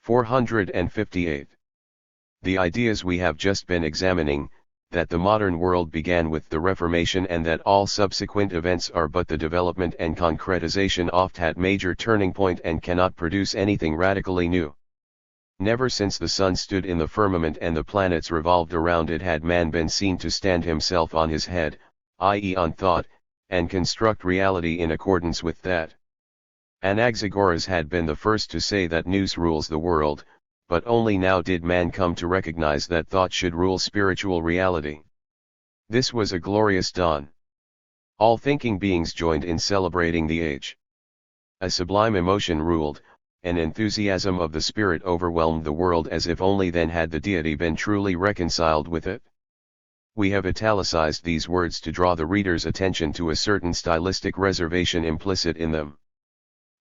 458. The ideas we have just been examining, that the modern world began with the Reformation and that all subsequent events are but the development and concretization oft at major turning point and cannot produce anything radically new. Never since the sun stood in the firmament and the planets revolved around it had man been seen to stand himself on his head, i.e. on thought, and construct reality in accordance with that. Anaxagoras had been the first to say that nous rules the world, but only now did man come to recognize that thought should rule spiritual reality. This was a glorious dawn. All thinking beings joined in celebrating the age. A sublime emotion ruled, an enthusiasm of the spirit overwhelmed the world as if only then had the deity been truly reconciled with it. We have italicized these words to draw the reader's attention to a certain stylistic reservation implicit in them.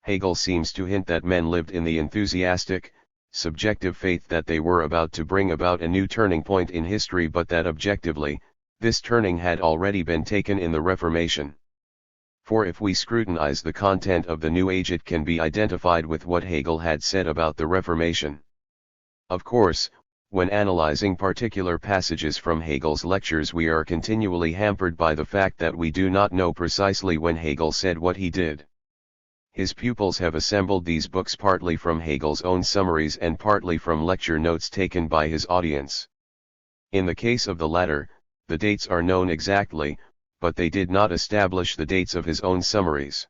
Hegel seems to hint that men lived in the enthusiastic, subjective faith that they were about to bring about a new turning point in history, but that objectively, this turning had already been taken in the Reformation. For if we scrutinize the content of the New Age, it can be identified with what Hegel had said about the Reformation. Of course, when analyzing particular passages from Hegel's lectures, we are continually hampered by the fact that we do not know precisely when Hegel said what he did. His pupils have assembled these books partly from Hegel's own summaries and partly from lecture notes taken by his audience. In the case of the latter, the dates are known exactly, but they did not establish the dates of his own summaries.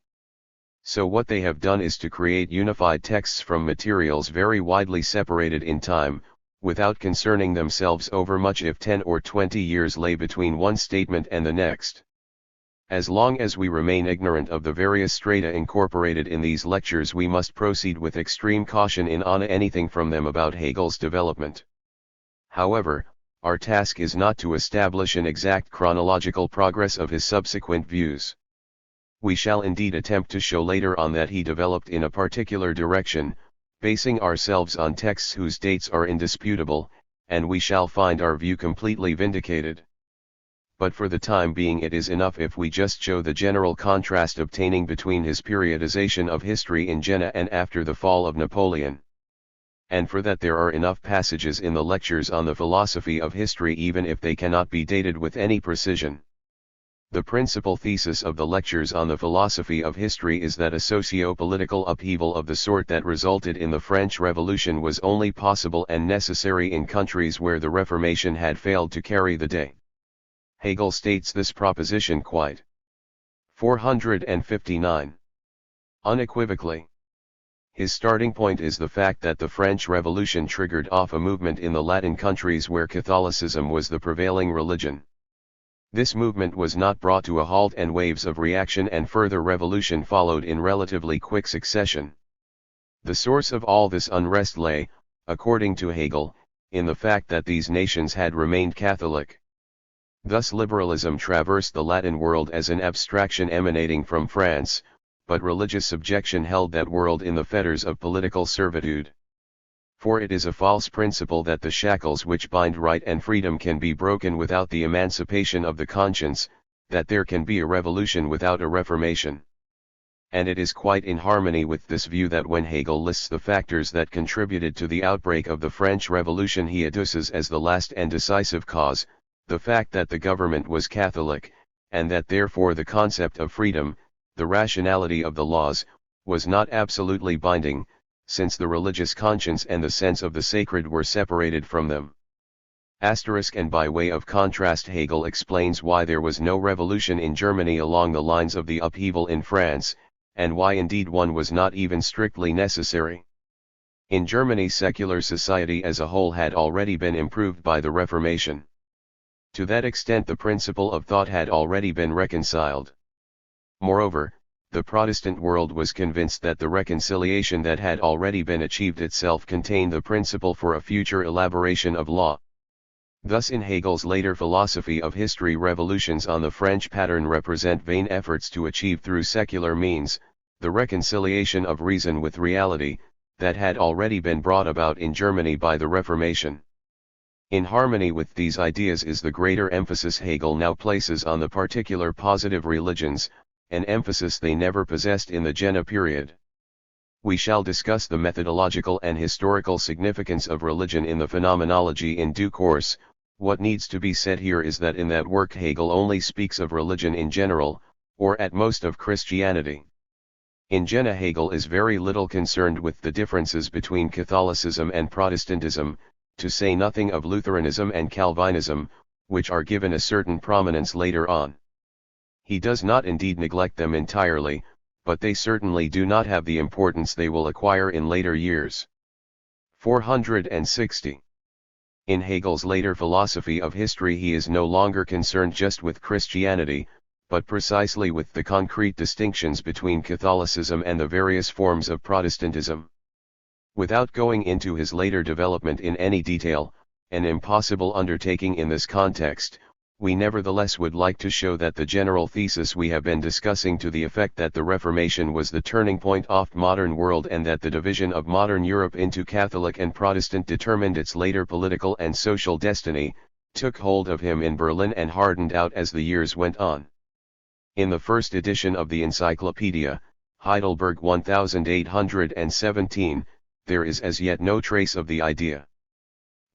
So what they have done is to create unified texts from materials very widely separated in time, without concerning themselves overmuch if 10 or 20 years lay between one statement and the next. As long as we remain ignorant of the various strata incorporated in these lectures, we must proceed with extreme caution in on anything from them about Hegel's development. However, our task is not to establish an exact chronological progress of his subsequent views. We shall indeed attempt to show later on that he developed in a particular direction, basing ourselves on texts whose dates are indisputable, and we shall find our view completely vindicated. But for the time being it is enough if we just show the general contrast obtaining between his periodization of history in Jena and after the fall of Napoleon. And for that there are enough passages in the lectures on the philosophy of history even if they cannot be dated with any precision. The principal thesis of the lectures on the philosophy of history is that a socio-political upheaval of the sort that resulted in the French Revolution was only possible and necessary in countries where the Reformation had failed to carry the day. Hegel states this proposition quite 459 unequivocally. His starting point is the fact that the French Revolution triggered off a movement in the Latin countries where Catholicism was the prevailing religion. This movement was not brought to a halt, and waves of reaction and further revolution followed in relatively quick succession. The source of all this unrest lay, according to Hegel, in the fact that these nations had remained Catholic. Thus liberalism traversed the Latin world as an abstraction emanating from France, but religious subjection held that world in the fetters of political servitude. For it is a false principle that the shackles which bind right and freedom can be broken without the emancipation of the conscience, that there can be a revolution without a reformation. And it is quite in harmony with this view that when Hegel lists the factors that contributed to the outbreak of the French Revolution, he adduces as the last and decisive cause, the fact that the government was Catholic, and that therefore the concept of freedom, the rationality of the laws, was not absolutely binding, since the religious conscience and the sense of the sacred were separated from them. And by way of contrast, Hegel explains why there was no revolution in Germany along the lines of the upheaval in France, and why indeed one was not even strictly necessary. In Germany, secular society as a whole had already been improved by the Reformation. To that extent the principle of thought had already been reconciled. Moreover, the Protestant world was convinced that the reconciliation that had already been achieved itself contained the principle for a future elaboration of law. Thus in Hegel's later philosophy of history, revolutions on the French pattern represent vain efforts to achieve through secular means, the reconciliation of reason with reality, that had already been brought about in Germany by the Reformation. In harmony with these ideas is the greater emphasis Hegel now places on the particular positive religions, an emphasis they never possessed in the Jena period. We shall discuss the methodological and historical significance of religion in the phenomenology in due course. What needs to be said here is that in that work Hegel only speaks of religion in general, or at most of Christianity. In Jena Hegel is very little concerned with the differences between Catholicism and Protestantism, to say nothing of Lutheranism and Calvinism, which are given a certain prominence later on. He does not indeed neglect them entirely, but they certainly do not have the importance they will acquire in later years. 460. In Hegel's later philosophy of history he is no longer concerned just with Christianity, but precisely with the concrete distinctions between Catholicism and the various forms of Protestantism. Without going into his later development in any detail, an impossible undertaking in this context, we nevertheless would like to show that the general thesis we have been discussing to the effect that the Reformation was the turning point of modern world and that the division of modern Europe into Catholic and Protestant determined its later political and social destiny, took hold of him in Berlin and hardened out as the years went on. In the first edition of the Encyclopedia, Heidelberg 1817, there is as yet no trace of the idea.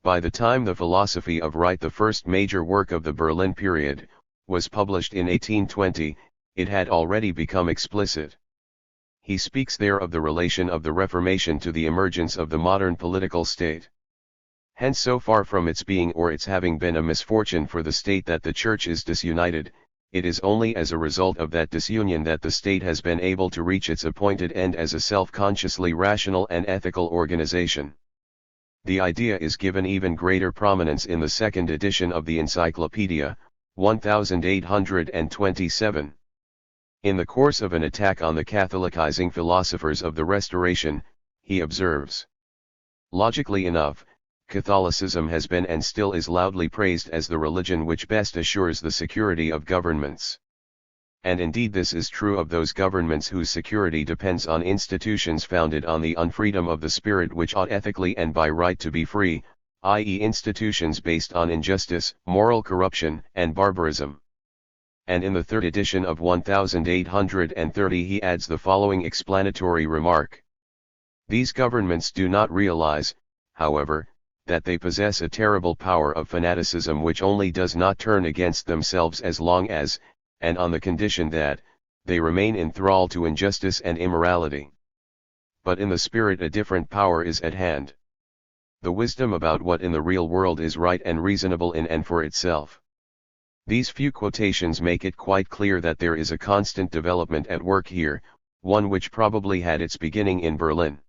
By the time the Philosophy of Right, the first major work of the Berlin period, was published in 1820, it had already become explicit. He speaks there of the relation of the Reformation to the emergence of the modern political state. Hence, so far from its being or its having been a misfortune for the state that the Church is disunited, it is only as a result of that disunion that the state has been able to reach its appointed end as a self-consciously rational and ethical organization. The idea is given even greater prominence in the second edition of the Encyclopedia, 1827. In the course of an attack on the Catholicizing philosophers of the Restoration, he observes: logically enough, Catholicism has been and still is loudly praised as the religion which best assures the security of governments. And indeed this is true of those governments whose security depends on institutions founded on the unfreedom of the spirit which ought ethically and by right to be free, i.e. institutions based on injustice, moral corruption, and barbarism. And in the third edition of 1830 he adds the following explanatory remark: these governments do not realize, however, that they possess a terrible power of fanaticism which only does not turn against themselves as long as, and on the condition that, they remain in thrall to injustice and immorality. But in the spirit a different power is at hand. The wisdom about what in the real world is right and reasonable in and for itself. These few quotations make it quite clear that there is a constant development at work here, one which probably had its beginning in Berlin.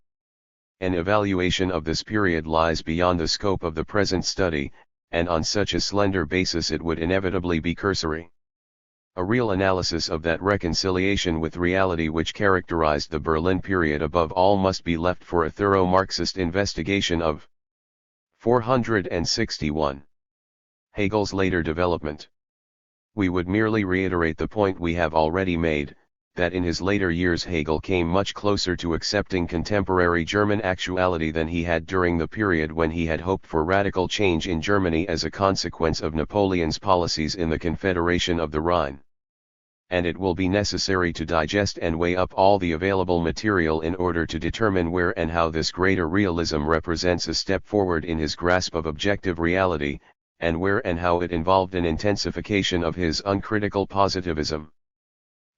An evaluation of this period lies beyond the scope of the present study, and on such a slender basis it would inevitably be cursory. A real analysis of that reconciliation with reality which characterized the Berlin period above all must be left for a thorough Marxist investigation of 461. Hegel's later development. We would merely reiterate the point we have already made, that in his later years Hegel came much closer to accepting contemporary German actuality than he had during the period when he had hoped for radical change in Germany as a consequence of Napoleon's policies in the Confederation of the Rhine. And it will be necessary to digest and weigh up all the available material in order to determine where and how this greater realism represents a step forward in his grasp of objective reality, and where and how it involved an intensification of his uncritical positivism.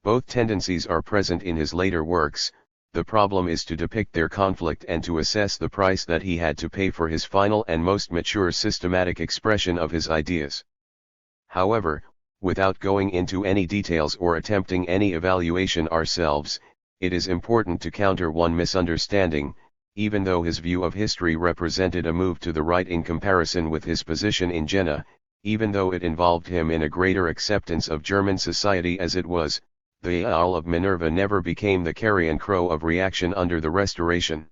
Both tendencies are present in his later works. The problem is to depict their conflict and to assess the price that he had to pay for his final and most mature systematic expression of his ideas. However, without going into any details or attempting any evaluation ourselves, it is important to counter one misunderstanding. Even though his view of history represented a move to the right in comparison with his position in Jena, even though it involved him in a greater acceptance of German society as it was, the Owl of Minerva never became the carrion crow of reaction under the Restoration.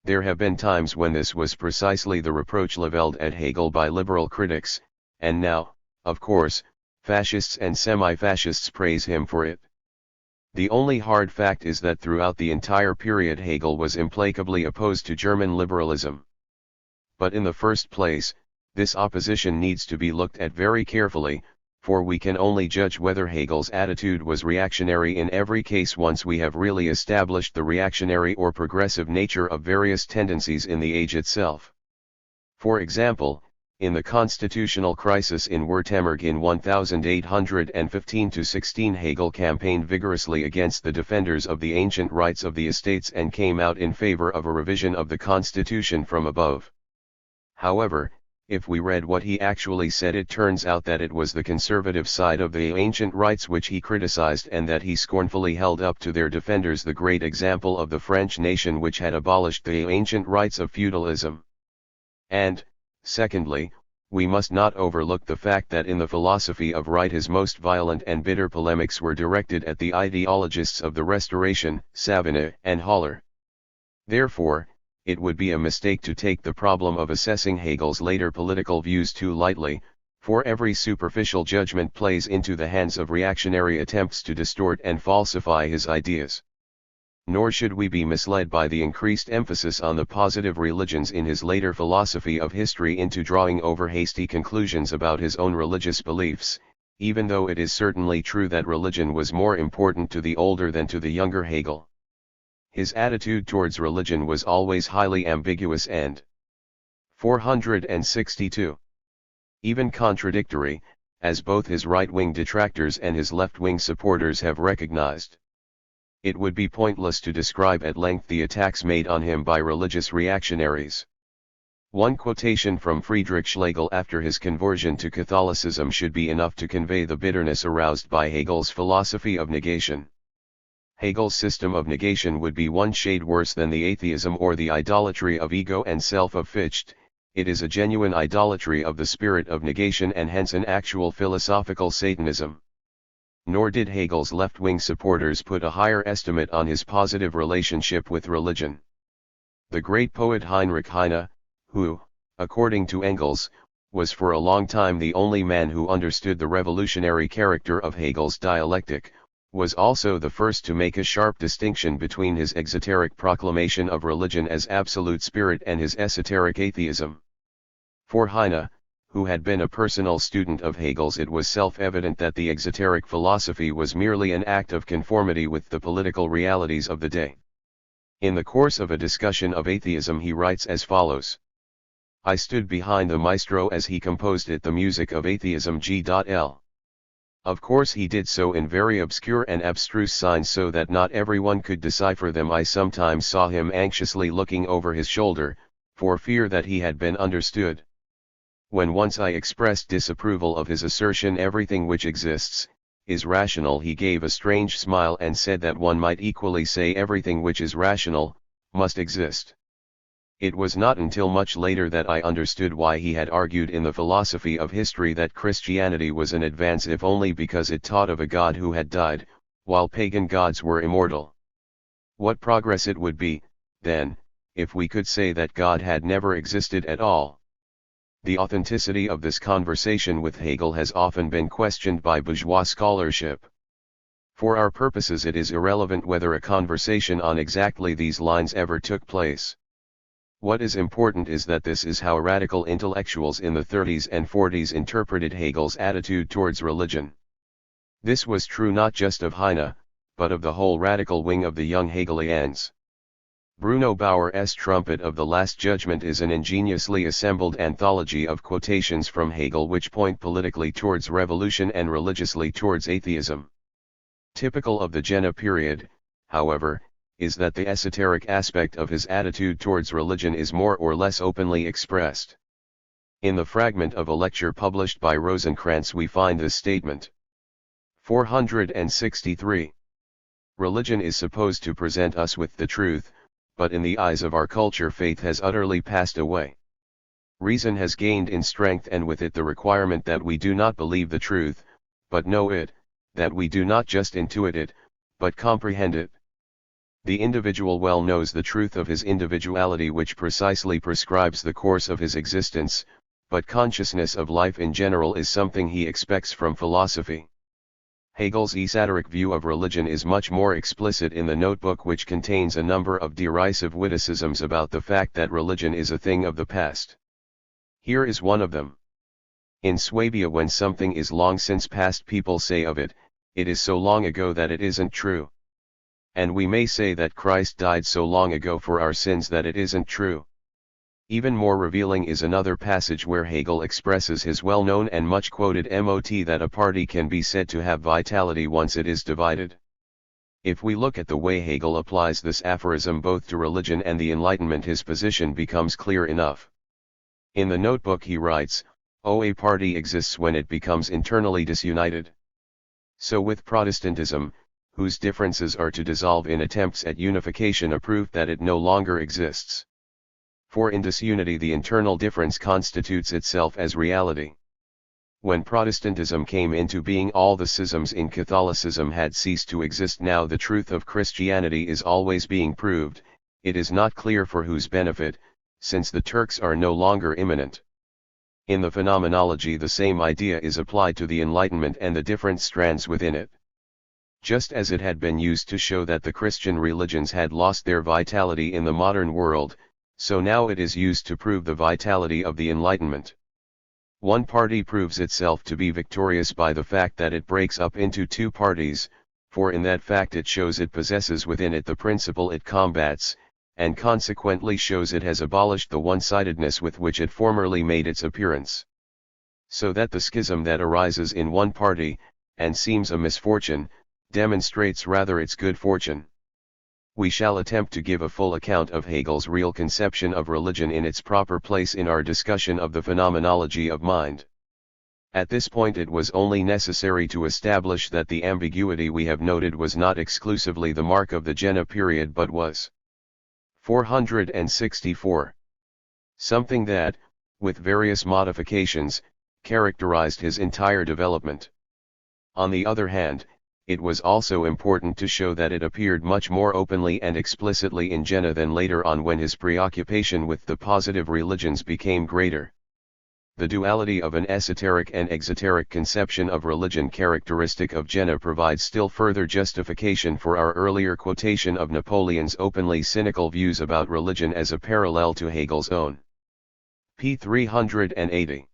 There have been times when this was precisely the reproach levelled at Hegel by liberal critics, and now, of course, fascists and semi-fascists praise him for it. The only hard fact is that throughout the entire period Hegel was implacably opposed to German liberalism. But in the first place, this opposition needs to be looked at very carefully, for we can only judge whether Hegel's attitude was reactionary in every case once we have really established the reactionary or progressive nature of various tendencies in the age itself. For example, in the constitutional crisis in Württemberg in 1815-16, Hegel campaigned vigorously against the defenders of the ancient rights of the estates and came out in favor of a revision of the constitution from above. However, if we read what he actually said, it turns out that it was the conservative side of the ancient rights which he criticized, and that he scornfully held up to their defenders the great example of the French nation which had abolished the ancient rights of feudalism. And, secondly, we must not overlook the fact that in the philosophy of right his most violent and bitter polemics were directed at the ideologists of the Restoration, Savigny and Haller. Therefore, it would be a mistake to take the problem of assessing Hegel's later political views too lightly, for every superficial judgment plays into the hands of reactionary attempts to distort and falsify his ideas. Nor should we be misled by the increased emphasis on the positive religions in his later philosophy of history into drawing over hasty conclusions about his own religious beliefs, even though it is certainly true that religion was more important to the older than to the younger Hegel. His attitude towards religion was always highly ambiguous and 462. Even contradictory, as both his right-wing detractors and his left-wing supporters have recognized. It would be pointless to describe at length the attacks made on him by religious reactionaries. One quotation from Friedrich Schlegel after his conversion to Catholicism should be enough to convey the bitterness aroused by Hegel's philosophy of negation. Hegel's system of negation would be one shade worse than the atheism or the idolatry of ego and self of Fichte. It is a genuine idolatry of the spirit of negation and hence an actual philosophical Satanism. Nor did Hegel's left-wing supporters put a higher estimate on his positive relationship with religion. The great poet Heinrich Heine, who, according to Engels, was for a long time the only man who understood the revolutionary character of Hegel's dialectic, was also the first to make a sharp distinction between his exoteric proclamation of religion as absolute spirit and his esoteric atheism. For Heine, who had been a personal student of Hegel's, it was self-evident that the exoteric philosophy was merely an act of conformity with the political realities of the day. In the course of a discussion of atheism he writes as follows: I stood behind the maestro as he composed it, the music of atheism G.L. Of course he did so in very obscure and abstruse signs so that not everyone could decipher them. I sometimes saw him anxiously looking over his shoulder, for fear that he had been understood. When once I expressed disapproval of his assertion everything which exists is rational, he gave a strange smile and said that one might equally say everything which is rational must exist. It was not until much later that I understood why he had argued in the philosophy of history that Christianity was an advance if only because it taught of a God who had died, while pagan gods were immortal. What progress it would be, then, if we could say that God had never existed at all. The authenticity of this conversation with Hegel has often been questioned by bourgeois scholarship. For our purposes it is irrelevant whether a conversation on exactly these lines ever took place. What is important is that this is how radical intellectuals in the 30s and 40s interpreted Hegel's attitude towards religion. This was true not just of Heine, but of the whole radical wing of the young Hegelians. Bruno Bauer's Trumpet of the Last Judgment is an ingeniously assembled anthology of quotations from Hegel which point politically towards revolution and religiously towards atheism. Typical of the Jena period, however, is that the esoteric aspect of his attitude towards religion is more or less openly expressed. In the fragment of a lecture published by Rosenkranz we find this statement. 463. Religion is supposed to present us with the truth, but in the eyes of our culture faith has utterly passed away. Reason has gained in strength and with it the requirement that we do not believe the truth, but know it, that we do not just intuit it, but comprehend it. The individual well knows the truth of his individuality which precisely prescribes the course of his existence, but consciousness of life in general is something he expects from philosophy. Hegel's esoteric view of religion is much more explicit in the notebook which contains a number of derisive witticisms about the fact that religion is a thing of the past. Here is one of them. In Swabia, when something is long since past, people say of it, it is so long ago that it isn't true. And we may say that Christ died so long ago for our sins that it isn't true. Even more revealing is another passage where Hegel expresses his well-known and much-quoted mot that a party can be said to have vitality once it is divided. If we look at the way Hegel applies this aphorism both to religion and the Enlightenment, his position becomes clear enough. In the notebook he writes, a party exists when it becomes internally disunited. So with Protestantism, whose differences are to dissolve in attempts at unification, a proof that it no longer exists. For in disunity the internal difference constitutes itself as reality. When Protestantism came into being, all the schisms in Catholicism had ceased to exist. Now the truth of Christianity is always being proved. It is not clear for whose benefit, since the Turks are no longer imminent. In the phenomenology the same idea is applied to the Enlightenment and the different strands within it. Just as it had been used to show that the Christian religions had lost their vitality in the modern world, so now it is used to prove the vitality of the Enlightenment. One party proves itself to be victorious by the fact that it breaks up into two parties, for in that fact it shows it possesses within it the principle it combats, and consequently shows it has abolished the one-sidedness with which it formerly made its appearance. So that the schism that arises in one party, and seems a misfortune, demonstrates rather its good fortune. We shall attempt to give a full account of Hegel's real conception of religion in its proper place in our discussion of the phenomenology of mind. At this point it was only necessary to establish that the ambiguity we have noted was not exclusively the mark of the Jena period but was 464. Something that, with various modifications, characterized his entire development. On the other hand, it was also important to show that it appeared much more openly and explicitly in Jena than later on, when his preoccupation with the positive religions became greater. The duality of an esoteric and exoteric conception of religion characteristic of Jena provides still further justification for our earlier quotation of Napoleon's openly cynical views about religion as a parallel to Hegel's own. p. 380.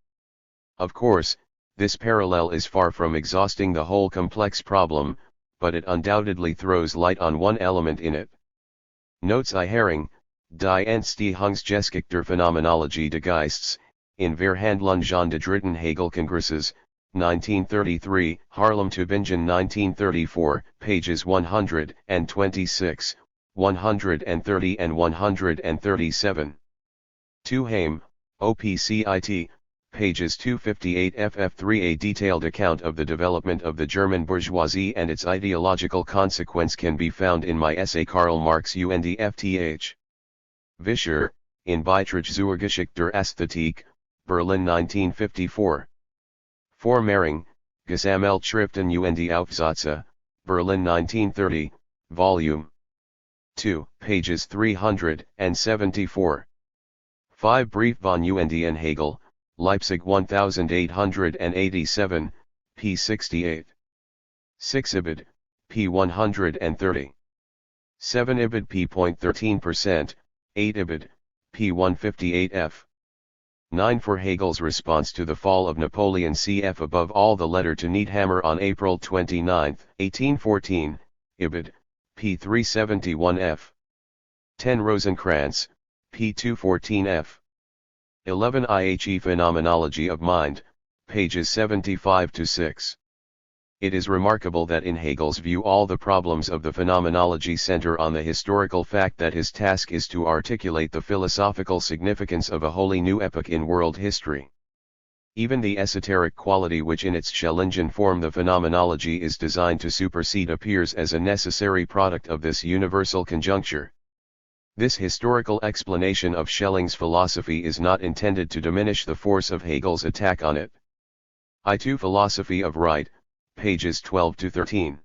Of course, this parallel is far from exhausting the whole complex problem, but it undoubtedly throws light on one element in it. Notes I Herring, Die Entstehungsgeschichte der Phänomenologie des Geistes, in Verhandlungen des Dritten Hegel-Kongresses, 1933, Haarlem Tübingen 1934, pages 126, 130 and 137. Tuheim, OPCIT, pages 258 ff3. A detailed account of the development of the German bourgeoisie and its ideological consequence can be found in my essay Karl Marx und Fth. Vischer, in Beiträge zur Geschichte der Ästhetik, Berlin 1954. Formering, Gesammeltschriften und Aufsätze, Berlin 1930, Volume 2, pages 374. 5 Brief von und Hegel, Leipzig 1887, p. 68. 6 Ibid, p. 130. 7 Ibid p. 0.13%, 8 Ibid, p. 158 f. 9 For Hegel's response to the fall of Napoleon, cf. above all the letter to Needhammer on April 29, 1814, Ibid, p. 371 f. 10 Rosenkrantz, p. 214 f. 11 IHE Phenomenology of Mind, pages 75-6. It is remarkable that in Hegel's view all the problems of the phenomenology center on the historical fact that his task is to articulate the philosophical significance of a wholly new epoch in world history. Even the esoteric quality which in its Schellingian form the phenomenology is designed to supersede appears as a necessary product of this universal conjuncture. This historical explanation of Schelling's philosophy is not intended to diminish the force of Hegel's attack on it. I2 Philosophy of Right, pages 12-13.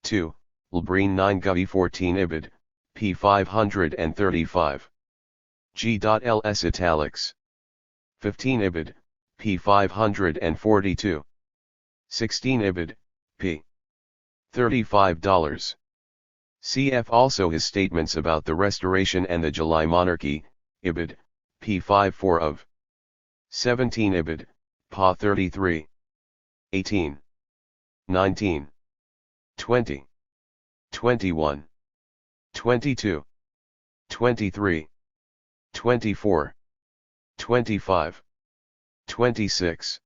2. Lbreen 9 Gubby 14 Ibid, p. 535. G.ls italics. 15 Ibid, p. 542. 16 Ibid, p. $35. Cf. also his statements about the Restoration and the July Monarchy, Ibid, p. 54 of. 17 Ibid, Pa 33. 18. 19. 20. 21. 22. 23. 24. 25. 26.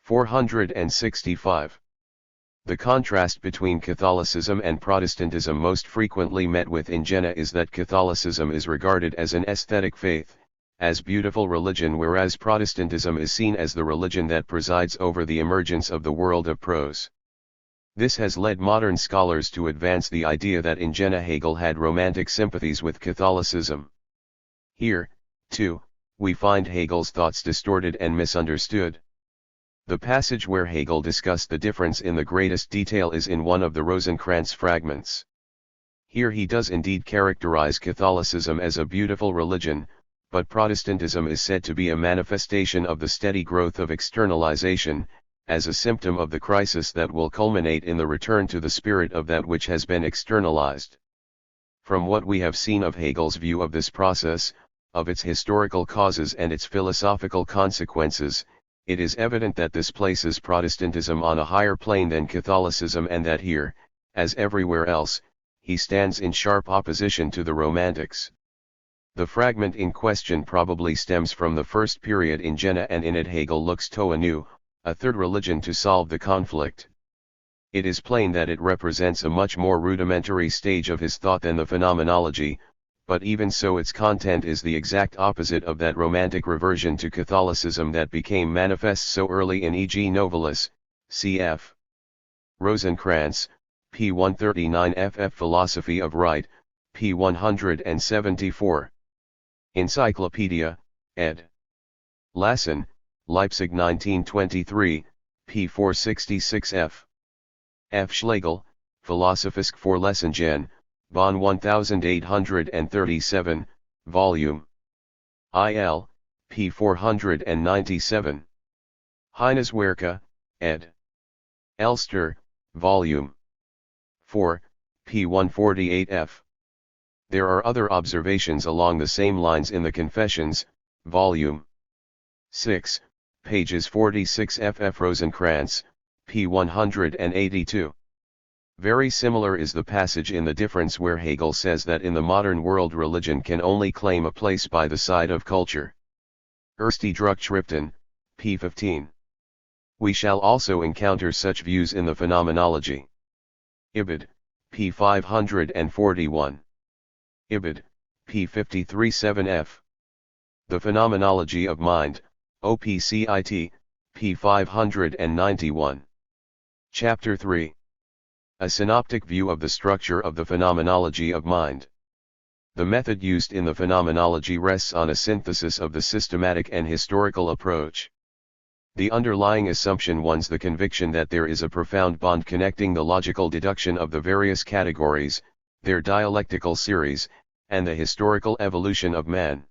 465. The contrast between Catholicism and Protestantism most frequently met with in Jena is that Catholicism is regarded as an aesthetic faith, as beautiful religion, whereas Protestantism is seen as the religion that presides over the emergence of the world of prose. This has led modern scholars to advance the idea that in Jena Hegel had romantic sympathies with Catholicism. Here, too, we find Hegel's thoughts distorted and misunderstood. The passage where Hegel discussed the difference in the greatest detail is in one of the Rosenkranz fragments. Here he does indeed characterize Catholicism as a beautiful religion, but Protestantism is said to be a manifestation of the steady growth of externalization, as a symptom of the crisis that will culminate in the return to the spirit of that which has been externalized. From what we have seen of Hegel's view of this process, of its historical causes and its philosophical consequences, it is evident that this places Protestantism on a higher plane than Catholicism, and that here, as everywhere else, he stands in sharp opposition to the Romantics. The fragment in question probably stems from the first period in Jena, and in it Hegel looks to a new, a third religion to solve the conflict. It is plain that it represents a much more rudimentary stage of his thought than the phenomenology, but even so its content is the exact opposite of that romantic reversion to Catholicism that became manifest so early in E.G. Novalis, cf. Rosenkranz, p. 139, ff. Philosophy of Right, p. 174. Encyclopedia, ed. Lassen, Leipzig 1923, p. 466 f. F. Schlegel, Philosophisch Vorlesungen, Bonn 1837, Volume IL, p. 497. Heineswerke, ed. Elster, Volume 4, p. 148 f. There are other observations along the same lines in the Confessions, Volume 6, pages 46 ff. Rosenkranz, p. 182. Very similar is the passage in The Difference where Hegel says that in the modern world religion can only claim a place by the side of culture. Erste Druckschriften, p. 15. We shall also encounter such views in the Phenomenology. Ibid, p. 541. Ibid, p. 53-7f. The Phenomenology of Mind, OPCIT, p. 591. Chapter 3. A synoptic view of the structure of the phenomenology of mind. The method used in the phenomenology rests on a synthesis of the systematic and historical approach. The underlying assumption one's the conviction that there is a profound bond connecting the logical deduction of the various categories, their dialectical series, and the historical evolution of man.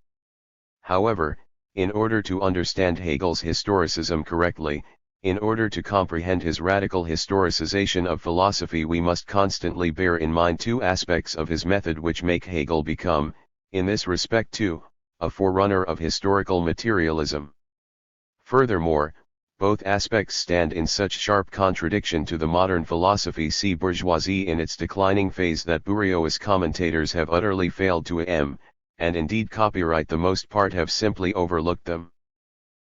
However, in order to understand Hegel's historicism correctly, in order to comprehend his radical historicization of philosophy, we must constantly bear in mind two aspects of his method which make Hegel become, in this respect too, a forerunner of historical materialism. Furthermore, both aspects stand in such sharp contradiction to the modern philosophy, see bourgeoisie in its declining phase, that Bourgeois commentators have utterly failed to and indeed copyright the most part have simply overlooked them.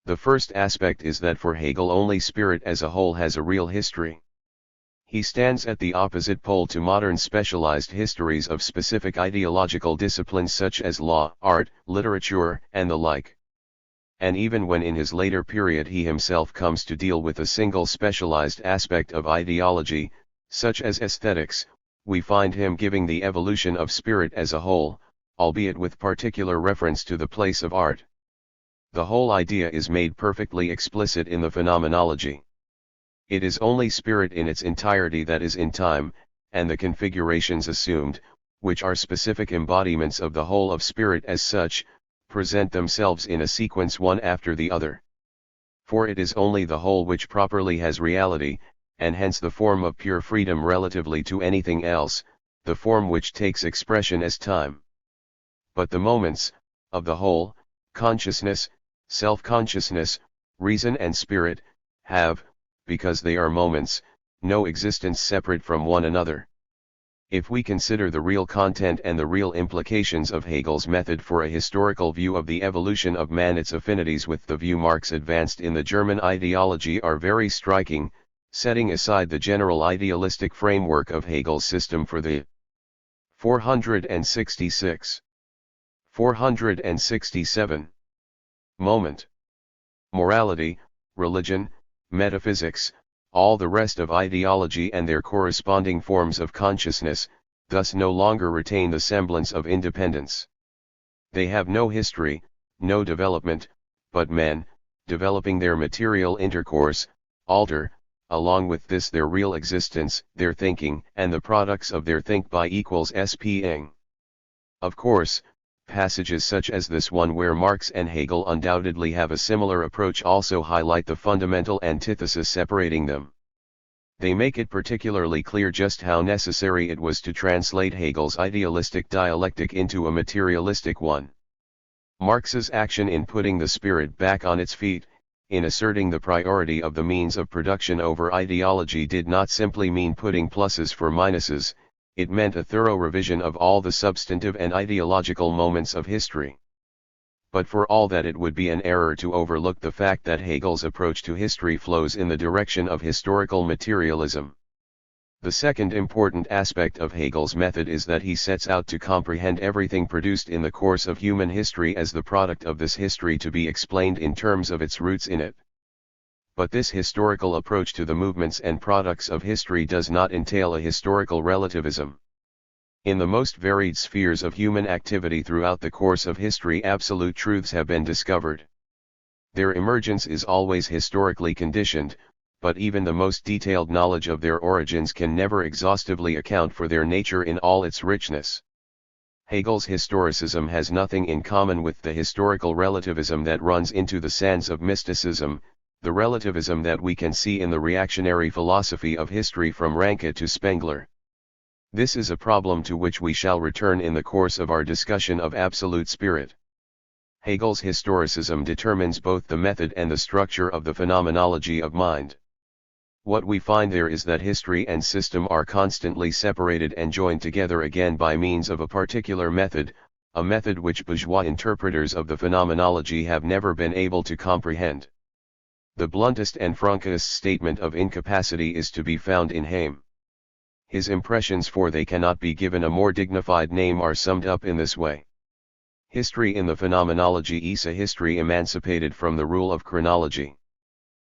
The first aspect is that for Hegel only spirit as a whole has a real history. He stands at the opposite pole to modern specialized histories of specific ideological disciplines such as law, art, literature, and the like. And even when in his later period he himself comes to deal with a single specialized aspect of ideology, such as aesthetics, we find him giving the evolution of spirit as a whole, albeit with particular reference to the place of art. The whole idea is made perfectly explicit in the Phenomenology. It is only spirit in its entirety that is in time, and the configurations assumed, which are specific embodiments of the whole of spirit as such, present themselves in a sequence one after the other. For it is only the whole which properly has reality, and hence the form of pure freedom relatively to anything else, the form which takes expression as time. But the moments, of the whole, consciousness, self-consciousness, reason and spirit, have, because they are moments, no existence separate from one another. If we consider the real content and the real implications of Hegel's method for a historical view of the evolution of man, its affinities with the view Marx advanced in the German ideology are very striking, setting aside the general idealistic framework of Hegel's system for the 466. 467. Moment. Morality, religion, metaphysics, all the rest of ideology and their corresponding forms of consciousness, thus no longer retain the semblance of independence. They have no history, no development, but men, developing their material intercourse, alter, along with this their real existence, their thinking, and the products of their think by equals sping. Of course, passages such as this one where Marx and Hegel undoubtedly have a similar approach also highlight the fundamental antithesis separating them. They make it particularly clear just how necessary it was to translate Hegel's idealistic dialectic into a materialistic one. Marx's action in putting the spirit back on its feet, in asserting the priority of the means of production over ideology, did not simply mean putting pluses for minuses, it meant a thorough revision of all the substantive and ideological moments of history. But for all that, it would be an error to overlook the fact that Hegel's approach to history flows in the direction of historical materialism. The second important aspect of Hegel's method is that he sets out to comprehend everything produced in the course of human history as the product of this history to be explained in terms of its roots in it. But this historical approach to the movements and products of history does not entail a historical relativism. In the most varied spheres of human activity throughout the course of history, absolute truths have been discovered. Their emergence is always historically conditioned, but even the most detailed knowledge of their origins can never exhaustively account for their nature in all its richness. Hegel's historicism has nothing in common with the historical relativism that runs into the sands of mysticism, the relativism that we can see in the reactionary philosophy of history from Ranke to Spengler. This is a problem to which we shall return in the course of our discussion of absolute spirit. Hegel's historicism determines both the method and the structure of the phenomenology of mind. What we find there is that history and system are constantly separated and joined together again by means of a particular method, a method which bourgeois interpreters of the phenomenology have never been able to comprehend. The bluntest and frankest statement of incapacity is to be found in Heim. His impressions, for they cannot be given a more dignified name, are summed up in this way. History in the phenomenology is a history emancipated from the rule of chronology.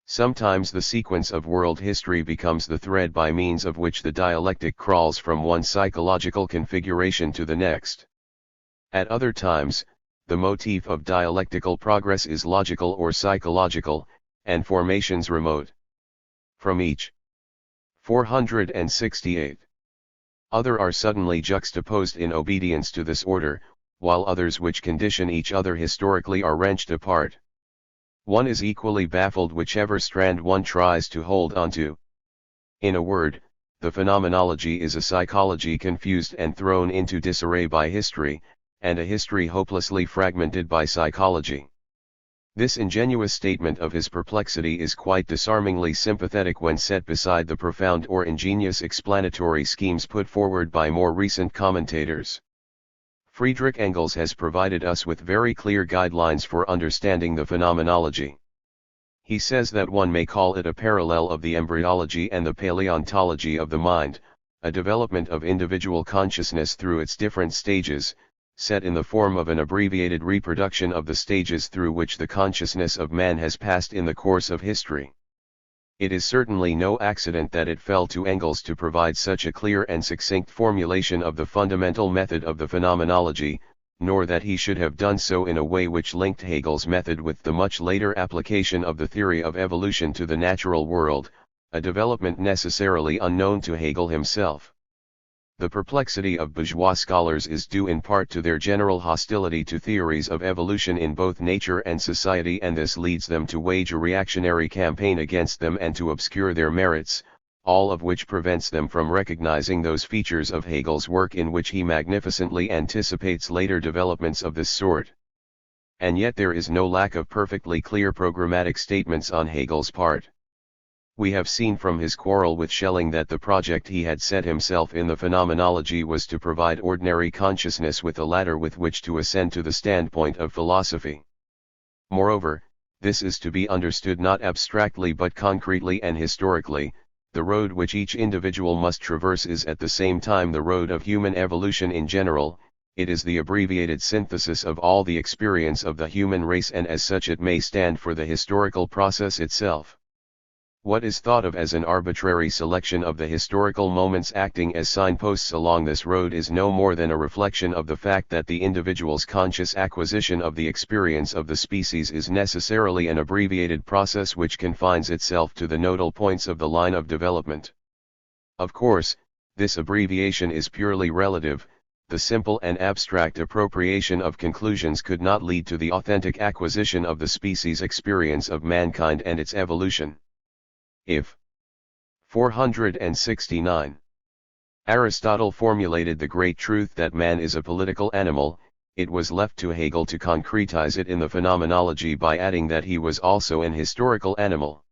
Sometimes the sequence of world history becomes the thread by means of which the dialectic crawls from one psychological configuration to the next. At other times, the motif of dialectical progress is logical or psychological, and formations remote from each. 468. Other are suddenly juxtaposed in obedience to this order, while others which condition each other historically are wrenched apart. One is equally baffled whichever strand one tries to hold onto. In a word, the phenomenology is a psychology confused and thrown into disarray by history, and a history hopelessly fragmented by psychology. This ingenuous statement of his perplexity is quite disarmingly sympathetic when set beside the profound or ingenious explanatory schemes put forward by more recent commentators. Friedrich Engels has provided us with very clear guidelines for understanding the phenomenology. He says that one may call it a parallel of the embryology and the paleontology of the mind, a development of individual consciousness through its different stages, set in the form of an abbreviated reproduction of the stages through which the consciousness of man has passed in the course of history. It is certainly no accident that it fell to Engels to provide such a clear and succinct formulation of the fundamental method of the phenomenology, nor that he should have done so in a way which linked Hegel's method with the much later application of the theory of evolution to the natural world, a development necessarily unknown to Hegel himself. The perplexity of bourgeois scholars is due in part to their general hostility to theories of evolution in both nature and society, and this leads them to wage a reactionary campaign against them and to obscure their merits, all of which prevents them from recognizing those features of Hegel's work in which he magnificently anticipates later developments of this sort. And yet there is no lack of perfectly clear programmatic statements on Hegel's part. We have seen from his quarrel with Schelling that the project he had set himself in the phenomenology was to provide ordinary consciousness with a ladder with which to ascend to the standpoint of philosophy. Moreover, this is to be understood not abstractly but concretely and historically. The road which each individual must traverse is at the same time the road of human evolution in general. It is the abbreviated synthesis of all the experience of the human race, and as such it may stand for the historical process itself. What is thought of as an arbitrary selection of the historical moments acting as signposts along this road is no more than a reflection of the fact that the individual's conscious acquisition of the experience of the species is necessarily an abbreviated process which confines itself to the nodal points of the line of development. Of course, this abbreviation is purely relative. The simple and abstract appropriation of conclusions could not lead to the authentic acquisition of the species' experience of mankind and its evolution. If 469. Aristotle formulated the great truth that man is a political animal, it was left to Hegel to concretize it in the phenomenology by adding that he was also an historical animal.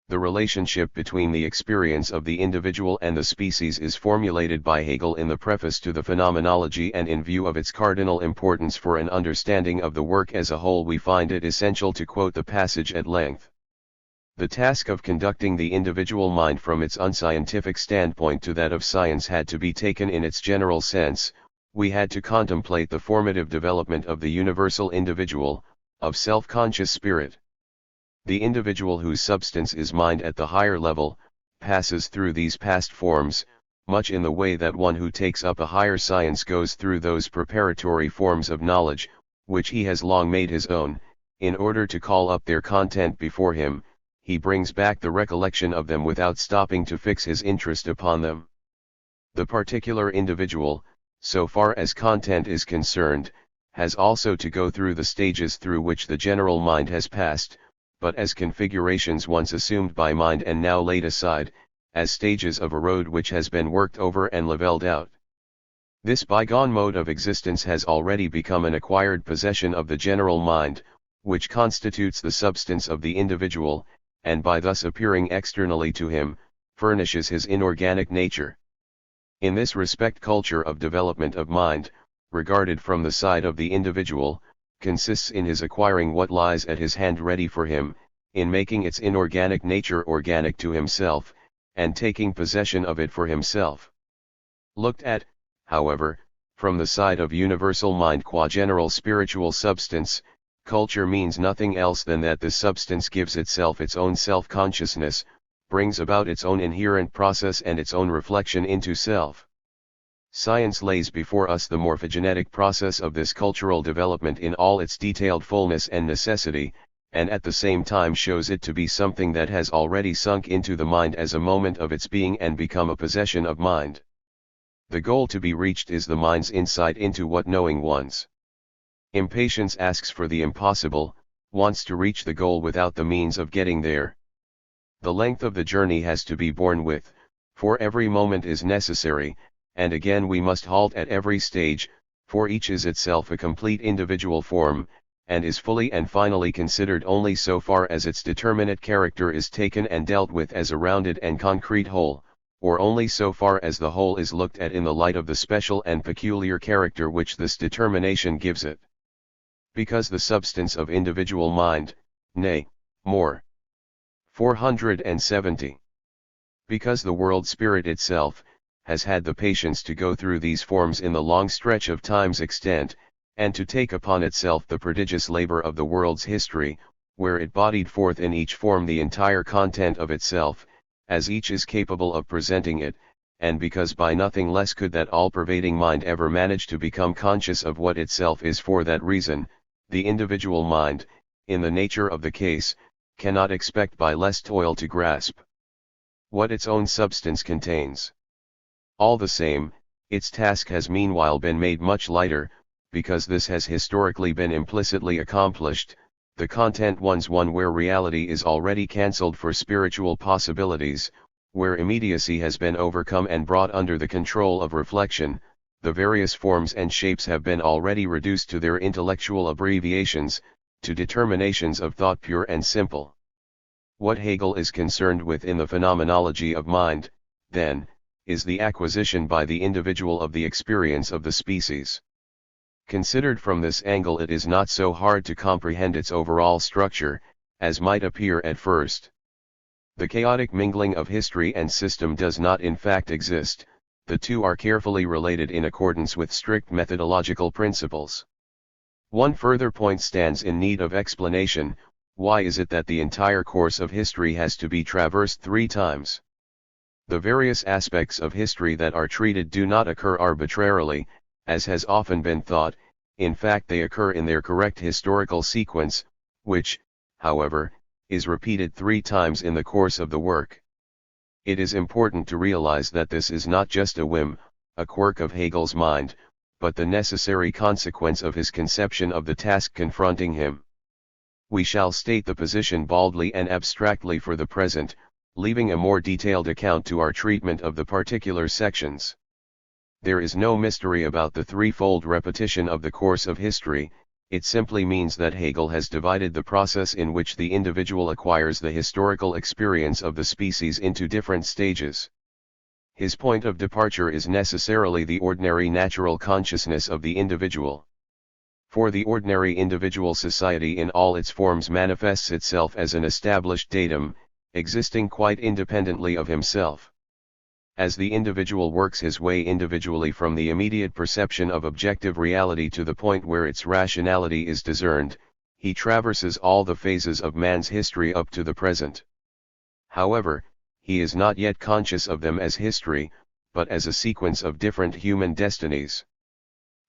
The relationship between the experience of the individual and the species is formulated by Hegel in the preface to the phenomenology, and in view of its cardinal importance for an understanding of the work as a whole we find it essential to quote the passage at length. The task of conducting the individual mind from its unscientific standpoint to that of science had to be taken in its general sense. We had to contemplate the formative development of the universal individual, of self-conscious spirit. The individual whose substance is mind at the higher level, passes through these past forms, much in the way that one who takes up a higher science goes through those preparatory forms of knowledge, which he has long made his own. In order to call up their content before him, he brings back the recollection of them without stopping to fix his interest upon them. The particular individual, so far as content is concerned, has also to go through the stages through which the general mind has passed, but as configurations once assumed by mind and now laid aside, as stages of a road which has been worked over and levelled out. This bygone mode of existence has already become an acquired possession of the general mind, which constitutes the substance of the individual, and by thus appearing externally to him, furnishes his inorganic nature. In this respect culture of development of mind, regarded from the side of the individual, consists in his acquiring what lies at his hand ready for him, in making its inorganic nature organic to himself, and taking possession of it for himself. Looked at, however, from the side of universal mind qua general spiritual substance, culture means nothing else than that this substance gives itself its own self-consciousness, brings about its own inherent process and its own reflection into self. Science lays before us the morphogenetic process of this cultural development in all its detailed fullness and necessity, and at the same time shows it to be something that has already sunk into the mind as a moment of its being and become a possession of mind. The goal to be reached is the mind's insight into what knowing wants. Impatience asks for the impossible, wants to reach the goal without the means of getting there. The length of the journey has to be borne with, for every moment is necessary, and again we must halt at every stage, for each is itself a complete individual form, and is fully and finally considered only so far as its determinate character is taken and dealt with as a rounded and concrete whole, or only so far as the whole is looked at in the light of the special and peculiar character which this determination gives it. Because the substance of individual mind, nay, more. 470. Because the world spirit itself, has had the patience to go through these forms in the long stretch of time's extent, and to take upon itself the prodigious labor of the world's history, where it bodied forth in each form the entire content of itself, as each is capable of presenting it, and because by nothing less could that all-pervading mind ever manage to become conscious of what itself is for that reason, the individual mind, in the nature of the case, cannot expect by less toil to grasp what its own substance contains. All the same, its task has meanwhile been made much lighter, because this has historically been implicitly accomplished. The content one's one where reality is already cancelled for spiritual possibilities, where immediacy has been overcome and brought under the control of reflection, the various forms and shapes have been already reduced to their intellectual abbreviations, to determinations of thought pure and simple. What Hegel is concerned with in the phenomenology of mind, then, is the acquisition by the individual of the experience of the species. Considered from this angle, it is not so hard to comprehend its overall structure, as might appear at first. The chaotic mingling of history and system does not in fact exist, the two are carefully related in accordance with strict methodological principles. One further point stands in need of explanation: why is it that the entire course of history has to be traversed 3 times? The various aspects of history that are treated do not occur arbitrarily, as has often been thought. In fact, they occur in their correct historical sequence, which, however, is repeated 3 times in the course of the work. It is important to realize that this is not just a whim, a quirk of Hegel's mind, but the necessary consequence of his conception of the task confronting him. We shall state the position baldly and abstractly for the present, leaving a more detailed account to our treatment of the particular sections. There is no mystery about the threefold repetition of the course of history. It simply means that Hegel has divided the process in which the individual acquires the historical experience of the species into different stages. His point of departure is necessarily the ordinary natural consciousness of the individual. For the ordinary individual, society in all its forms manifests itself as an established datum, existing quite independently of himself. As the individual works his way individually from the immediate perception of objective reality to the point where its rationality is discerned, he traverses all the phases of man's history up to the present. However, he is not yet conscious of them as history, but as a sequence of different human destinies.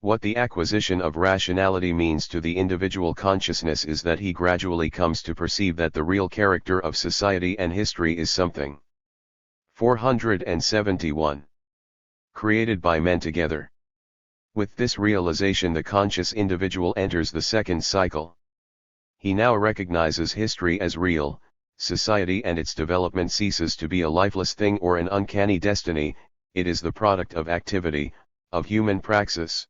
What the acquisition of rationality means to the individual consciousness is that he gradually comes to perceive that the real character of society and history is something 471. Created by men together. With this realization, the conscious individual enters the second cycle. He now recognizes history as real. Society and its development ceases to be a lifeless thing or an uncanny destiny. It is the product of activity, of human praxis.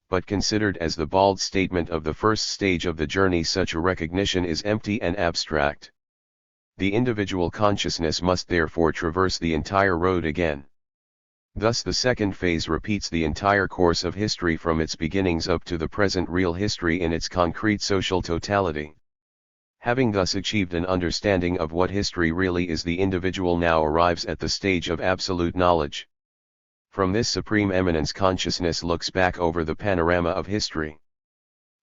But considered as the bald statement of the first stage of the journey, such a recognition is empty and abstract. The individual consciousness must therefore traverse the entire road again. Thus the second phase repeats the entire course of history from its beginnings up to the present real history in its concrete social totality. Having thus achieved an understanding of what history really is, the individual now arrives at the stage of absolute knowledge. From this supreme eminence, consciousness looks back over the panorama of history.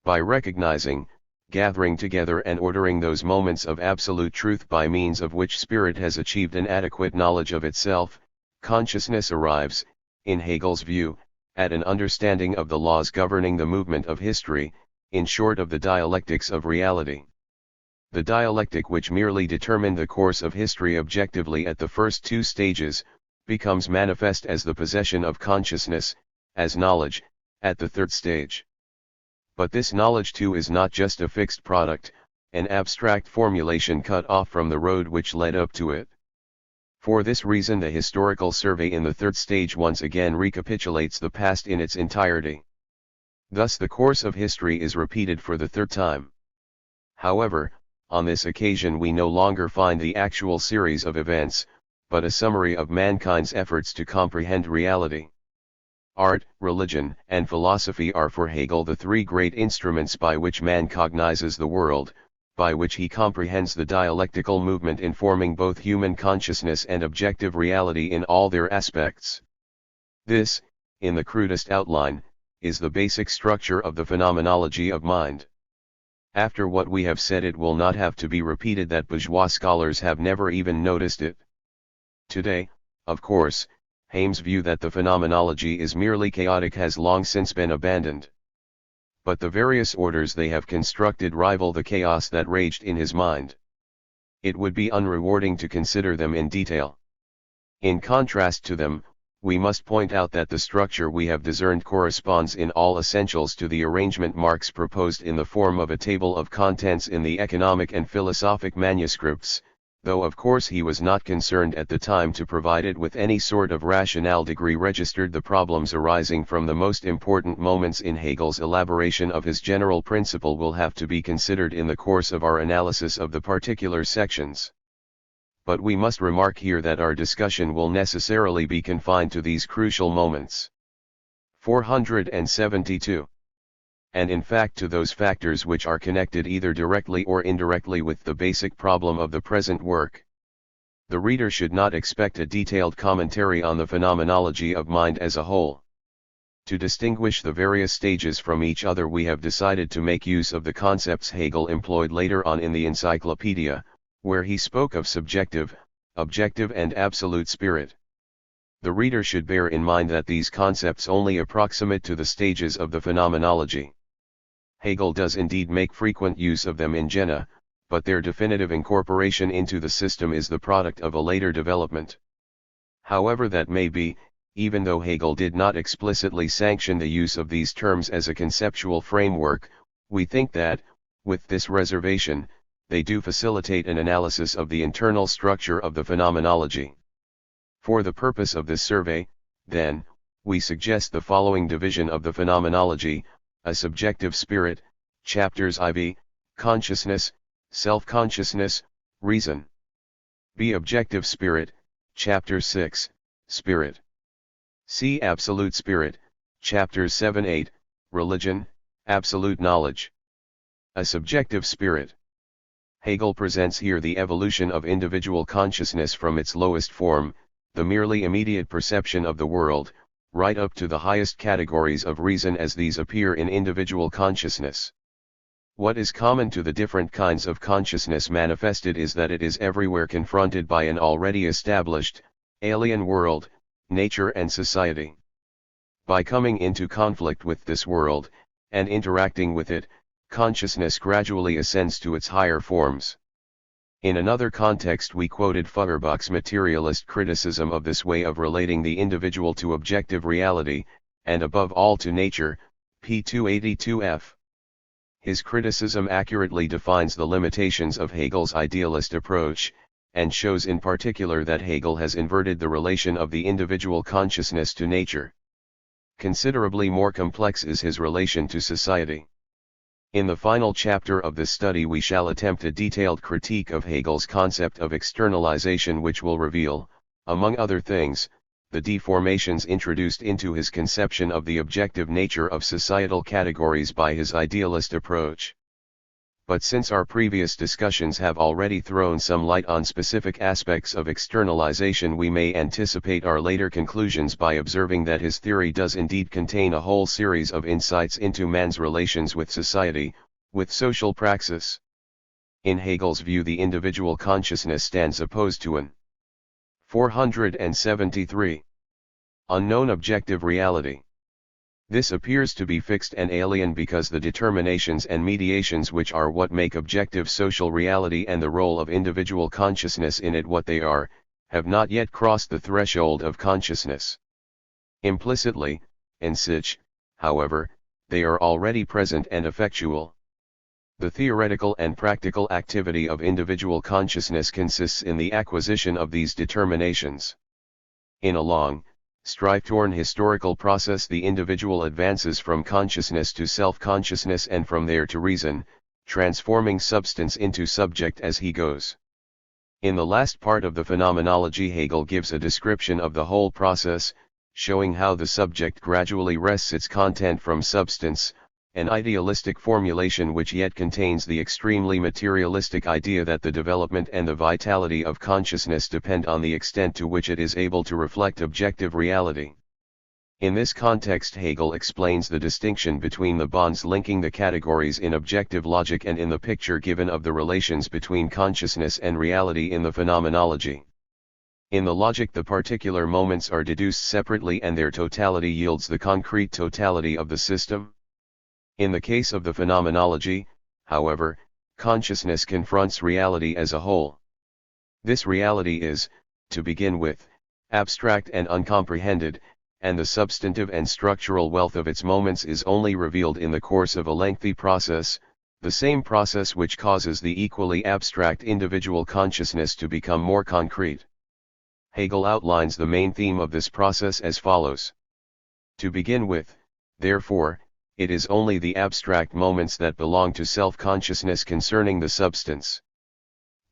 By recognizing, gathering together and ordering those moments of absolute truth by means of which spirit has achieved an adequate knowledge of itself, consciousness arrives, in Hegel's view, at an understanding of the laws governing the movement of history, in short, of the dialectics of reality. The dialectic which merely determined the course of history objectively at the first 2 stages, becomes manifest as the possession of consciousness, as knowledge, at the 3rd stage. But this knowledge too is not just a fixed product, an abstract formulation cut off from the road which led up to it. For this reason, the historical survey in the 3rd stage once again recapitulates the past in its entirety. Thus the course of history is repeated for the 3rd time. However, on this occasion we no longer find the actual series of events, but a summary of mankind's efforts to comprehend reality. Art, religion, and philosophy are for Hegel the 3 great instruments by which man cognizes the world, by which he comprehends the dialectical movement informing both human consciousness and objective reality in all their aspects. This, in the crudest outline, is the basic structure of the phenomenology of mind. After what we have said, it will not have to be repeated that bourgeois scholars have never even noticed it. Today, of course, Hegel's view that the phenomenology is merely chaotic has long since been abandoned. But the various orders they have constructed rival the chaos that raged in his mind. It would be unrewarding to consider them in detail. In contrast to them, we must point out that the structure we have discerned corresponds in all essentials to the arrangement Marx proposed in the form of a table of contents in the economic and philosophic manuscripts, though of course he was not concerned at the time to provide it with any sort of rationale degree registered. The problems arising from the most important moments in Hegel's elaboration of his general principle will have to be considered in the course of our analysis of the particular sections. But we must remark here that our discussion will necessarily be confined to these crucial moments. 472. And in fact to those factors which are connected either directly or indirectly with the basic problem of the present work. The reader should not expect a detailed commentary on the phenomenology of mind as a whole. To distinguish the various stages from each other, we have decided to make use of the concepts Hegel employed later on in the Encyclopedia, where he spoke of subjective, objective and absolute spirit. The reader should bear in mind that these concepts only approximate to the stages of the phenomenology. Hegel does indeed make frequent use of them in Jena, but their definitive incorporation into the system is the product of a later development. However that may be, even though Hegel did not explicitly sanction the use of these terms as a conceptual framework, we think that, with this reservation, they do facilitate an analysis of the internal structure of the phenomenology. For the purpose of this survey, then, we suggest the following division of the phenomenology: a subjective spirit, chapters IV, consciousness, self-consciousness, reason. B. Objective spirit, chapter 6, spirit. C. Absolute spirit, chapters 7-8, religion, absolute knowledge. A subjective spirit. Hegel presents here the evolution of individual consciousness from its lowest form, the merely immediate perception of the world, right up to the highest categories of reason as these appear in individual consciousness. What is common to the different kinds of consciousness manifested is that it is everywhere confronted by an already established, alien world, nature and society. By coming into conflict with this world, and interacting with it, consciousness gradually ascends to its higher forms. In another context we quoted Feuerbach's materialist criticism of this way of relating the individual to objective reality, and above all to nature, p. 282f. His criticism accurately defines the limitations of Hegel's idealist approach, and shows in particular that Hegel has inverted the relation of the individual consciousness to nature. Considerably more complex is his relation to society. In the final chapter of this study we shall attempt a detailed critique of Hegel's concept of externalization, which will reveal, among other things, the deformations introduced into his conception of the objective nature of societal categories by his idealist approach. But since our previous discussions have already thrown some light on specific aspects of externalization, we may anticipate our later conclusions by observing that his theory does indeed contain a whole series of insights into man's relations with society, with social praxis. In Hegel's view, the individual consciousness stands opposed to an 473 unknown objective reality. This appears to be fixed and alien because the determinations and mediations which are what make objective social reality and the role of individual consciousness in it what they are, have not yet crossed the threshold of consciousness. Implicitly, in sich, however, they are already present and effectual. The theoretical and practical activity of individual consciousness consists in the acquisition of these determinations. In a long, strife-torn historical process, the individual advances from consciousness to self-consciousness and from there to reason, transforming substance into subject as he goes. In the last part of the phenomenology, Hegel gives a description of the whole process, showing how the subject gradually wrests its content from substance, an idealistic formulation which yet contains the extremely materialistic idea that the development and the vitality of consciousness depend on the extent to which it is able to reflect objective reality. In this context, Hegel explains the distinction between the bonds linking the categories in objective logic and in the picture given of the relations between consciousness and reality in the phenomenology. In the logic, the particular moments are deduced separately and their totality yields the concrete totality of the system. In the case of the phenomenology, however, consciousness confronts reality as a whole. This reality is, to begin with, abstract and uncomprehended, and the substantive and structural wealth of its moments is only revealed in the course of a lengthy process, The same process which causes the equally abstract individual consciousness to become more concrete. Hegel outlines the main theme of this process as follows. To begin with, therefore, it is only the abstract moments that belong to self-consciousness concerning the substance.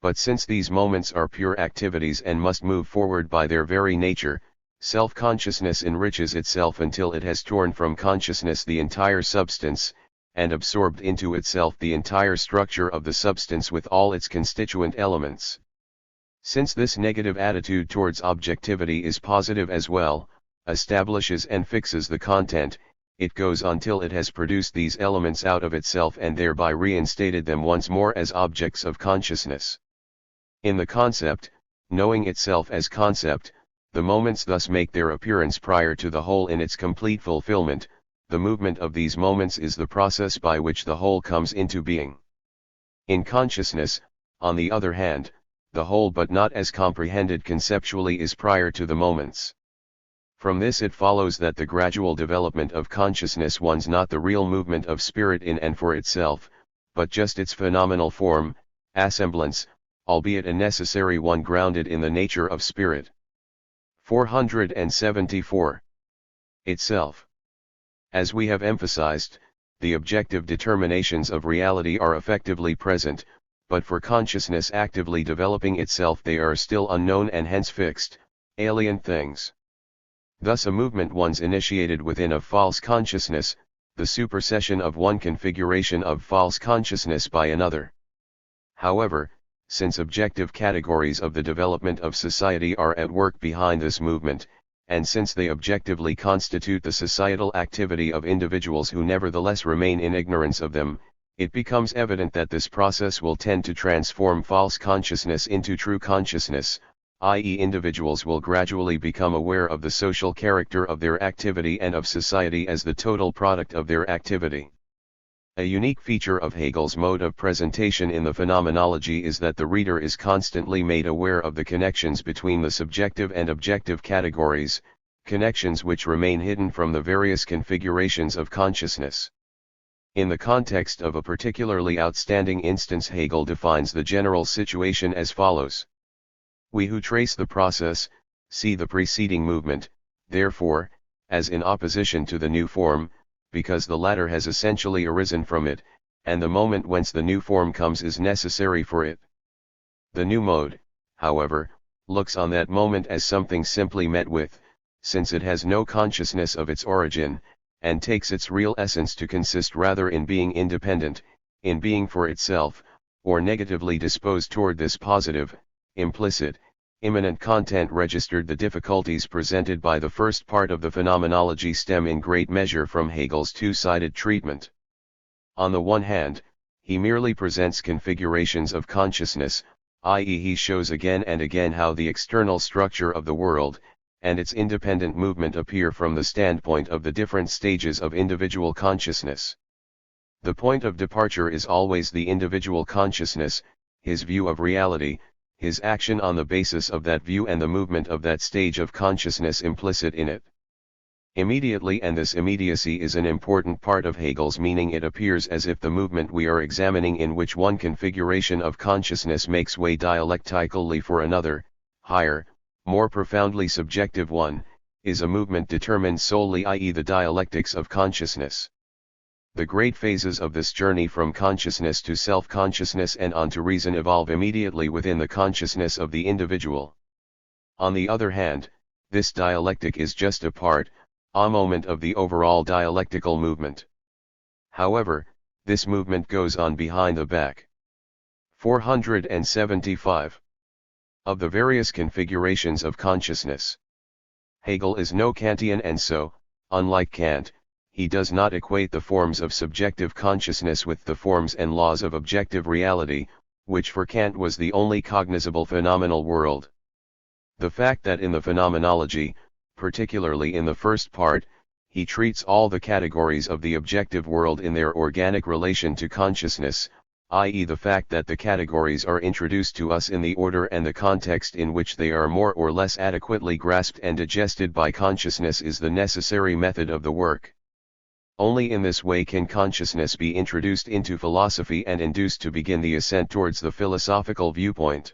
But since these moments are pure activities and must move forward by their very nature, self-consciousness enriches itself until it has torn from consciousness the entire substance, and absorbed into itself the entire structure of the substance with all its constituent elements. Since this negative attitude towards objectivity is positive as well, establishes and fixes the content, it goes until it has produced these elements out of itself and thereby reinstated them once more as objects of consciousness. In the concept, knowing itself as concept, the moments thus make their appearance prior to the whole in its complete fulfillment. The movement of these moments is the process by which the whole comes into being. In consciousness, on the other hand, the whole but not as comprehended conceptually is prior to the moments. From this it follows that the gradual development of consciousness wants not the real movement of spirit in and for itself, but just its phenomenal form, assemblance, albeit a necessary one grounded in the nature of spirit. 474. Itself. As we have emphasized, the objective determinations of reality are effectively present, but for consciousness actively developing itself they are still unknown and hence fixed, alien things. Thus a movement once initiated within a false consciousness, the supersession of one configuration of false consciousness by another. However, since objective categories of the development of society are at work behind this movement, and since they objectively constitute the societal activity of individuals who nevertheless remain in ignorance of them, it becomes evident that this process will tend to transform false consciousness into true consciousness, i.e., individuals will gradually become aware of the social character of their activity and of society as the total product of their activity. A unique feature of Hegel's mode of presentation in the Phenomenology is that the reader is constantly made aware of the connections between the subjective and objective categories, connections which remain hidden from the various configurations of consciousness. In the context of a particularly outstanding instance, Hegel defines the general situation as follows. We who trace the process, see the preceding movement, therefore, as in opposition to the new form, because the latter has essentially arisen from it, and the moment whence the new form comes is necessary for it. The new mode, however, looks on that moment as something simply met with, since it has no consciousness of its origin, and takes its real essence to consist rather in being independent, in being for itself, or negatively disposed toward this positive, implicit, immanent content registered. The difficulties presented by the first part of the Phenomenology stem in great measure from Hegel's two-sided treatment. On the one hand, he merely presents configurations of consciousness, i.e., he shows again and again how the external structure of the world, and its independent movement appear from the standpoint of the different stages of individual consciousness. The point of departure is always the individual consciousness, his view of reality, his action on the basis of that view and the movement of that stage of consciousness implicit in it. Immediately, and this immediacy is an important part of Hegel's meaning, it appears as if the movement we are examining, in which one configuration of consciousness makes way dialectically for another, higher, more profoundly subjective one, is a movement determined solely, i.e., the dialectics of consciousness. The great phases of this journey from consciousness to self-consciousness and on to reason evolve immediately within the consciousness of the individual. On the other hand, this dialectic is just a part, a moment of the overall dialectical movement. However, this movement goes on behind the back. 475. Of the various configurations of consciousness. Hegel is no Kantian, and so, unlike Kant, he does not equate the forms of subjective consciousness with the forms and laws of objective reality, which for Kant was the only cognizable phenomenal world. The fact that in the Phenomenology, particularly in the first part, he treats all the categories of the objective world in their organic relation to consciousness, i.e., the fact that the categories are introduced to us in the order and the context in which they are more or less adequately grasped and digested by consciousness, is the necessary method of the work. Only in this way can consciousness be introduced into philosophy and induced to begin the ascent towards the philosophical viewpoint.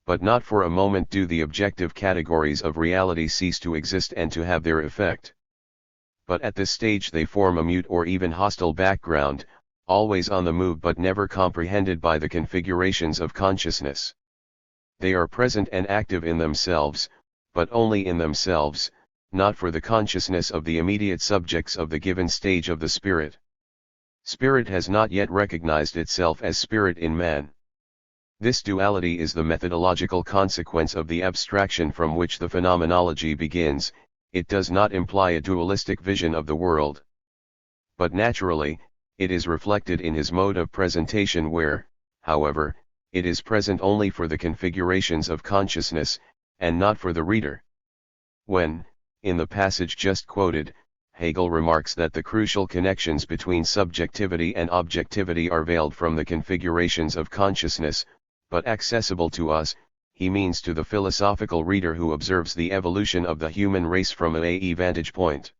But not for a moment do the objective categories of reality cease to exist and to have their effect. But at this stage they form a mute or even hostile background, always on the move but never comprehended by the configurations of consciousness. They are present and active in themselves, but only in themselves, not for the consciousness of the immediate subjects of the given stage of the spirit. Spirit has not yet recognized itself as spirit in man. This duality is the methodological consequence of the abstraction from which the phenomenology begins. It does not imply a dualistic vision of the world. But naturally, it is reflected in his mode of presentation where, however, it is present only for the configurations of consciousness, and not for the reader. When, in the passage just quoted, Hegel remarks that the crucial connections between subjectivity and objectivity are veiled from the configurations of consciousness, but accessible to us, he means to the philosophical reader who observes the evolution of the human race from a vantage point.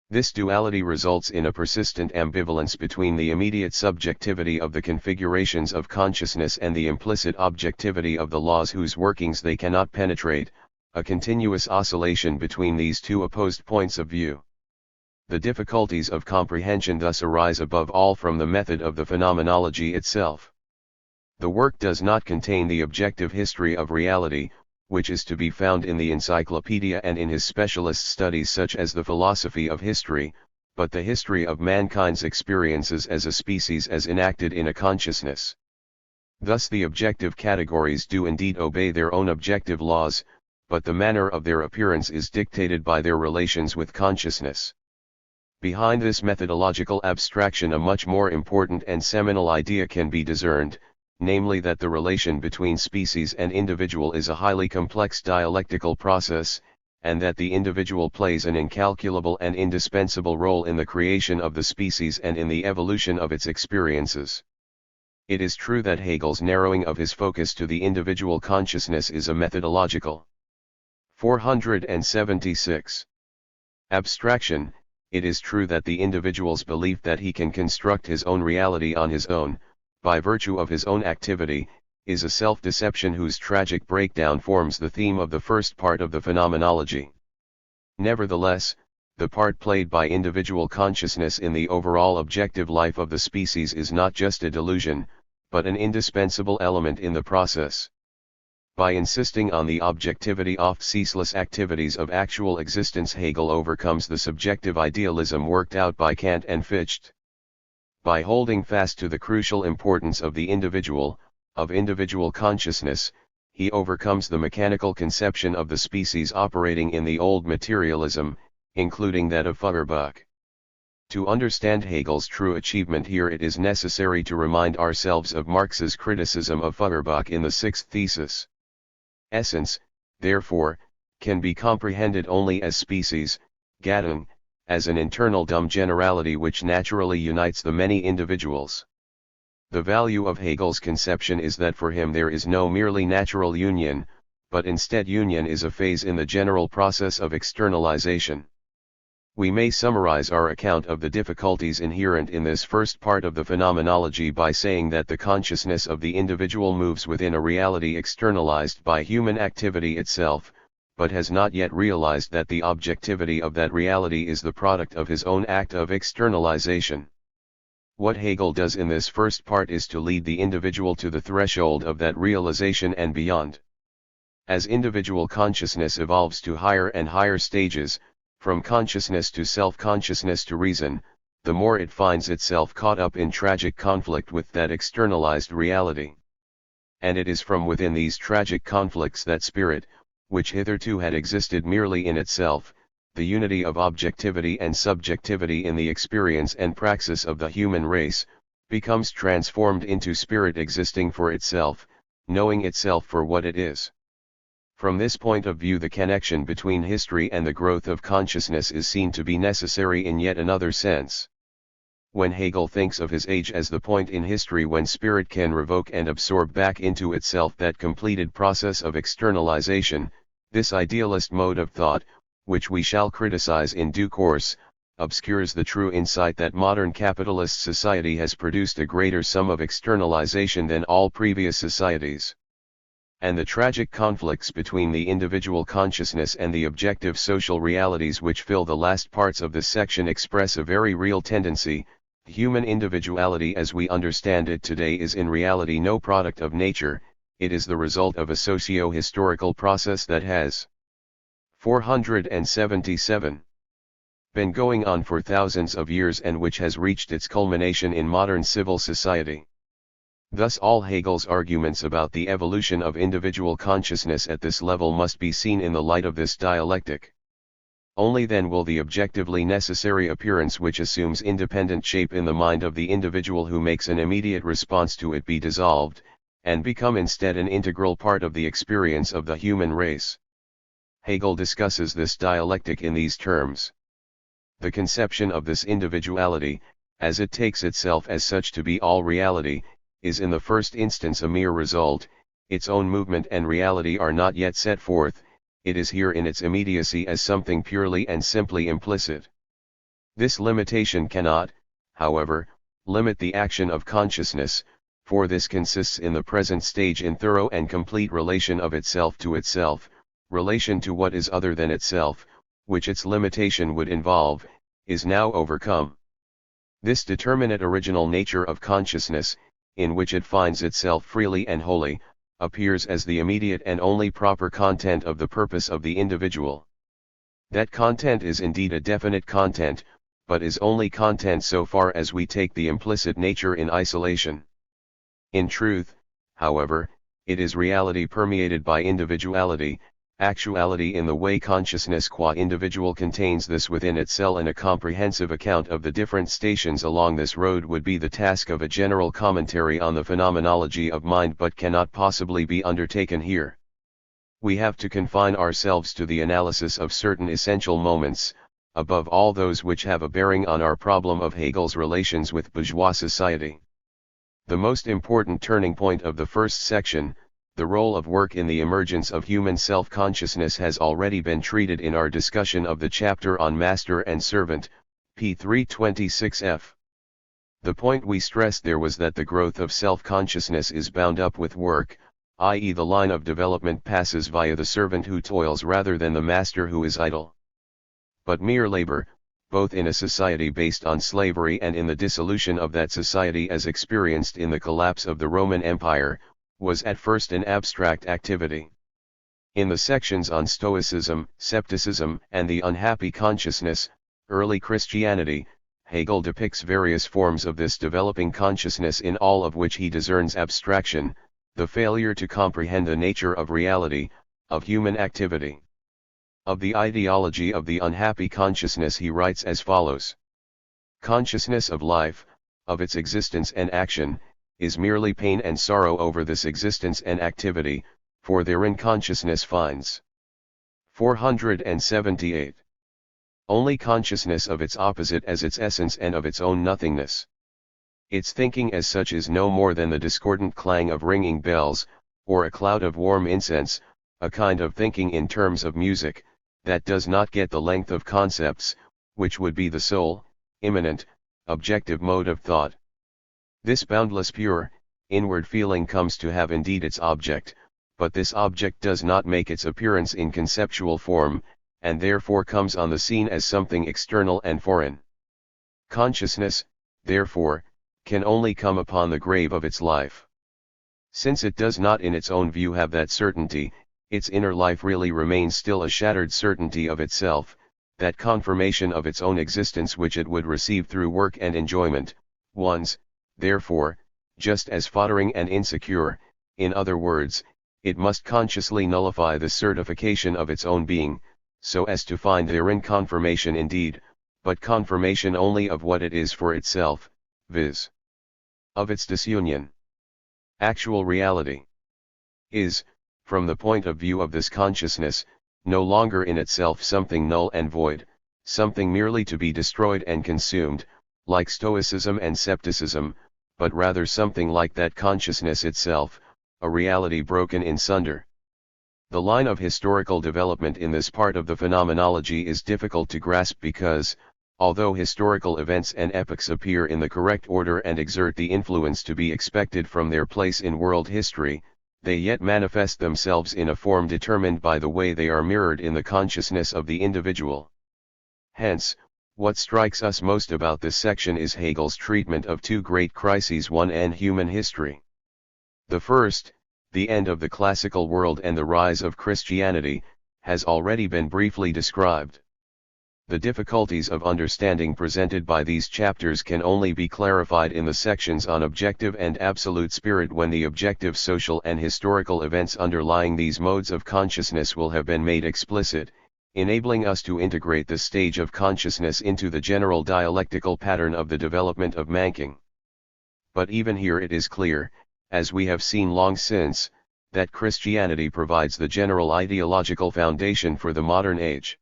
This duality results in a persistent ambivalence between the immediate subjectivity of the configurations of consciousness and the implicit objectivity of the laws whose workings they cannot penetrate, a continuous oscillation between these two opposed points of view. The difficulties of comprehension thus arise above all from the method of the phenomenology itself. The work does not contain the objective history of reality, which is to be found in the encyclopedia and in his specialist studies such as the philosophy of history, but the history of mankind's experiences as a species as enacted in a consciousness. Thus the objective categories do indeed obey their own objective laws, but the manner of their appearance is dictated by their relations with consciousness. Behind this methodological abstraction a much more important and seminal idea can be discerned, namely that the relation between species and individual is a highly complex dialectical process, and that the individual plays an incalculable and indispensable role in the creation of the species and in the evolution of its experiences. It is true that Hegel's narrowing of his focus to the individual consciousness is a methodological 476 abstraction. It is true that the individual's belief that he can construct his own reality on his own, by virtue of his own activity, is a self-deception whose tragic breakdown forms the theme of the first part of the phenomenology. Nevertheless, the part played by individual consciousness in the overall objective life of the species is not just a delusion, but an indispensable element in the process. By insisting on the objectivity of ceaseless activities of actual existence, Hegel overcomes the subjective idealism worked out by Kant and Fichte. By holding fast to the crucial importance of the individual, of individual consciousness, he overcomes the mechanical conception of the species operating in the old materialism, including that of Feuerbach. To understand Hegel's true achievement here, it is necessary to remind ourselves of Marx's criticism of Feuerbach in the sixth thesis. Essence, therefore, can be comprehended only as species, Gattung, as an internal dumb generality which naturally unites the many individuals. The value of Hegel's conception is that for him there is no merely natural union, but instead union is a phase in the general process of externalization. We may summarize our account of the difficulties inherent in this first part of the phenomenology by saying that the consciousness of the individual moves within a reality externalized by human activity itself, but has not yet realized that the objectivity of that reality is the product of his own act of externalization. What Hegel does in this first part is to lead the individual to the threshold of that realization and beyond. As individual consciousness evolves to higher and higher stages, from consciousness to self-consciousness to reason, the more it finds itself caught up in tragic conflict with that externalized reality. And it is from within these tragic conflicts that spirit, which hitherto had existed merely in itself, the unity of objectivity and subjectivity in the experience and praxis of the human race, becomes transformed into spirit existing for itself, knowing itself for what it is. From this point of view, the connection between history and the growth of consciousness is seen to be necessary in yet another sense. When Hegel thinks of his age as the point in history when spirit can revoke and absorb back into itself that completed process of externalization, this idealist mode of thought, which we shall criticize in due course, obscures the true insight that modern capitalist society has produced a greater sum of externalization than all previous societies. And the tragic conflicts between the individual consciousness and the objective social realities which fill the last parts of this section express a very real tendency. Human individuality as we understand it today is in reality no product of nature, it is the result of a socio-historical process that has 477 been going on for thousands of years and which has reached its culmination in modern civil society. Thus all Hegel's arguments about the evolution of individual consciousness at this level must be seen in the light of this dialectic. Only then will the objectively necessary appearance which assumes independent shape in the mind of the individual who makes an immediate response to it be dissolved, and become instead an integral part of the experience of the human race. Hegel discusses this dialectic in these terms. The conception of this individuality, as it takes itself as such to be all reality, is in the first instance a mere result, its own movement and reality are not yet set forth, it is here in its immediacy as something purely and simply implicit. This limitation cannot, however, limit the action of consciousness, for this consists in the present stage in thorough and complete relation of itself to itself, relation to what is other than itself, which its limitation would involve, is now overcome. This determinate original nature of consciousness, in which it finds itself freely and wholly, appears as the immediate and only proper content of the purpose of the individual. That content is indeed a definite content, but is only content so far as we take the implicit nature in isolation. In truth, however, it is reality permeated by individuality, actuality in the way consciousness qua individual contains this within itself, and a comprehensive account of the different stations along this road would be the task of a general commentary on the phenomenology of mind, but cannot possibly be undertaken here. We have to confine ourselves to the analysis of certain essential moments, above all those which have a bearing on our problem of Hegel's relations with bourgeois society. The most important turning point of the first section, the role of work in the emergence of human self-consciousness, has already been treated in our discussion of the chapter on Master and Servant, p. 326f. The point we stressed there was that the growth of self-consciousness is bound up with work, i.e. the line of development passes via the servant who toils rather than the master who is idle. But mere labor, both in a society based on slavery and in the dissolution of that society as experienced in the collapse of the Roman Empire, was at first an abstract activity. In the sections on Stoicism, Scepticism, and the unhappy consciousness, early Christianity, Hegel depicts various forms of this developing consciousness, in all of which he discerns abstraction, the failure to comprehend the nature of reality, of human activity. Of the ideology of the unhappy consciousness he writes as follows: consciousness of life, of its existence and action, is merely pain and sorrow over this existence and activity, for therein consciousness finds 478. Only consciousness of its opposite as its essence and of its own nothingness. Its thinking as such is no more than the discordant clang of ringing bells, or a cloud of warm incense, a kind of thinking in terms of music, that does not get the length of concepts, which would be the sole, immanent, objective mode of thought. This boundless pure, inward feeling comes to have indeed its object, but this object does not make its appearance in conceptual form, and therefore comes on the scene as something external and foreign. Consciousness, therefore, can only come upon the grave of its life. Since it does not in its own view have that certainty, its inner life really remains still a shattered certainty of itself, that confirmation of its own existence which it would receive through work and enjoyment, one's, therefore, just as foddering and insecure. In other words, it must consciously nullify the certification of its own being, so as to find therein confirmation indeed, but confirmation only of what it is for itself, viz. of its disunion. Actual reality is, from the point of view of this consciousness, no longer in itself something null and void, something merely to be destroyed and consumed, like Stoicism and Scepticism, but rather something like that consciousness itself, a reality broken in sunder. The line of historical development in this part of the phenomenology is difficult to grasp because, Although historical events and epochs appear in the correct order and exert the influence to be expected from their place in world history, they yet manifest themselves in a form determined by the way they are mirrored in the consciousness of the individual. Hence, what strikes us most about this section is Hegel's treatment of two great crises, one in human history. The first, the end of the classical world and the rise of Christianity, has already been briefly described. The difficulties of understanding presented by these chapters can only be clarified in the sections on objective and absolute spirit, when the objective social and historical events underlying these modes of consciousness will have been made explicit, enabling us to integrate this stage of consciousness into the general dialectical pattern of the development of manking. But even here it is clear, as we have seen long since, that Christianity provides the general ideological foundation for the modern age.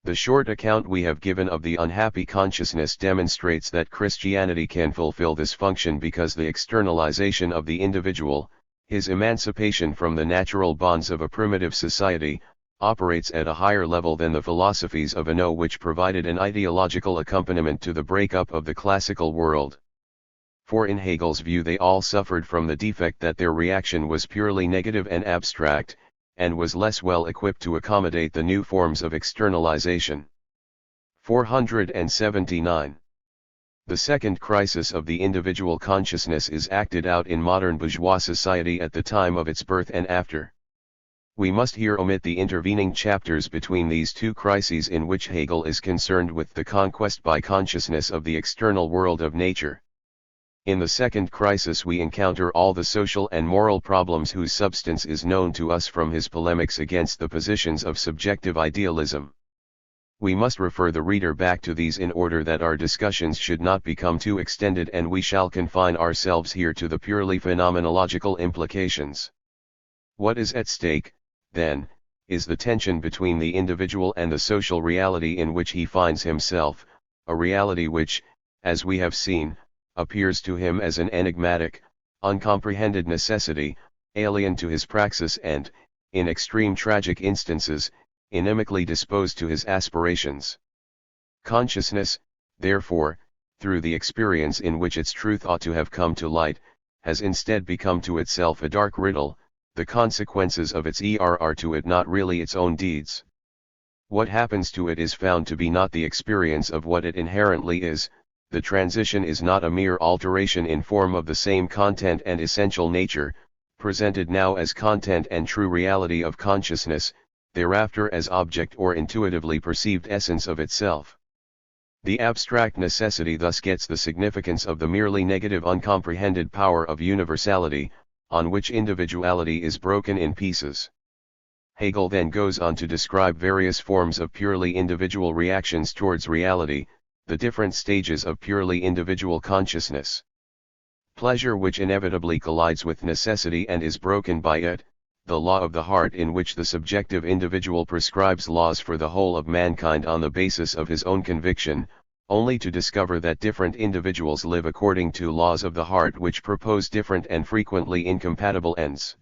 The short account we have given of the unhappy consciousness demonstrates that Christianity can fulfill this function because the externalization of the individual, his emancipation from the natural bonds of a primitive society, operates at a higher level than the philosophies of Ano, which provided an ideological accompaniment to the breakup of the classical world. For in Hegel's view they all suffered from the defect that their reaction was purely negative and abstract, and was less well equipped to accommodate the new forms of externalization. 479. The second crisis of the individual consciousness is acted out in modern bourgeois society at the time of its birth and after. We must here omit the intervening chapters between these two crises, in which Hegel is concerned with the conquest by consciousness of the external world of nature. In the second crisis we encounter all the social and moral problems whose substance is known to us from his polemics against the positions of subjective idealism. We must refer the reader back to these in order that our discussions should not become too extended, and we shall confine ourselves here to the purely phenomenological implications. What is at stake, then, is the tension between the individual and the social reality in which he finds himself, a reality which, as we have seen, appears to him as an enigmatic, uncomprehended necessity, alien to his praxis and, in extreme tragic instances, inimically disposed to his aspirations. Consciousness, therefore, through the experience in which its truth ought to have come to light, has instead become to itself a dark riddle. The consequences of its are to it not really its own deeds. What happens to it is found to be not the experience of what it inherently is. The transition is not a mere alteration in form of the same content and essential nature, presented now as content and true reality of consciousness, thereafter as object or intuitively perceived essence of itself. The abstract necessity thus gets the significance of the merely negative uncomprehended power of universality, on which individuality is broken in pieces. Hegel then goes on to describe various forms of purely individual reactions towards reality, the different stages of purely individual consciousness. Pleasure, which inevitably collides with necessity and is broken by it, the law of the heart, in which the subjective individual prescribes laws for the whole of mankind on the basis of his own conviction, only to discover that different individuals live according to laws of the heart which propose different and frequently incompatible ends.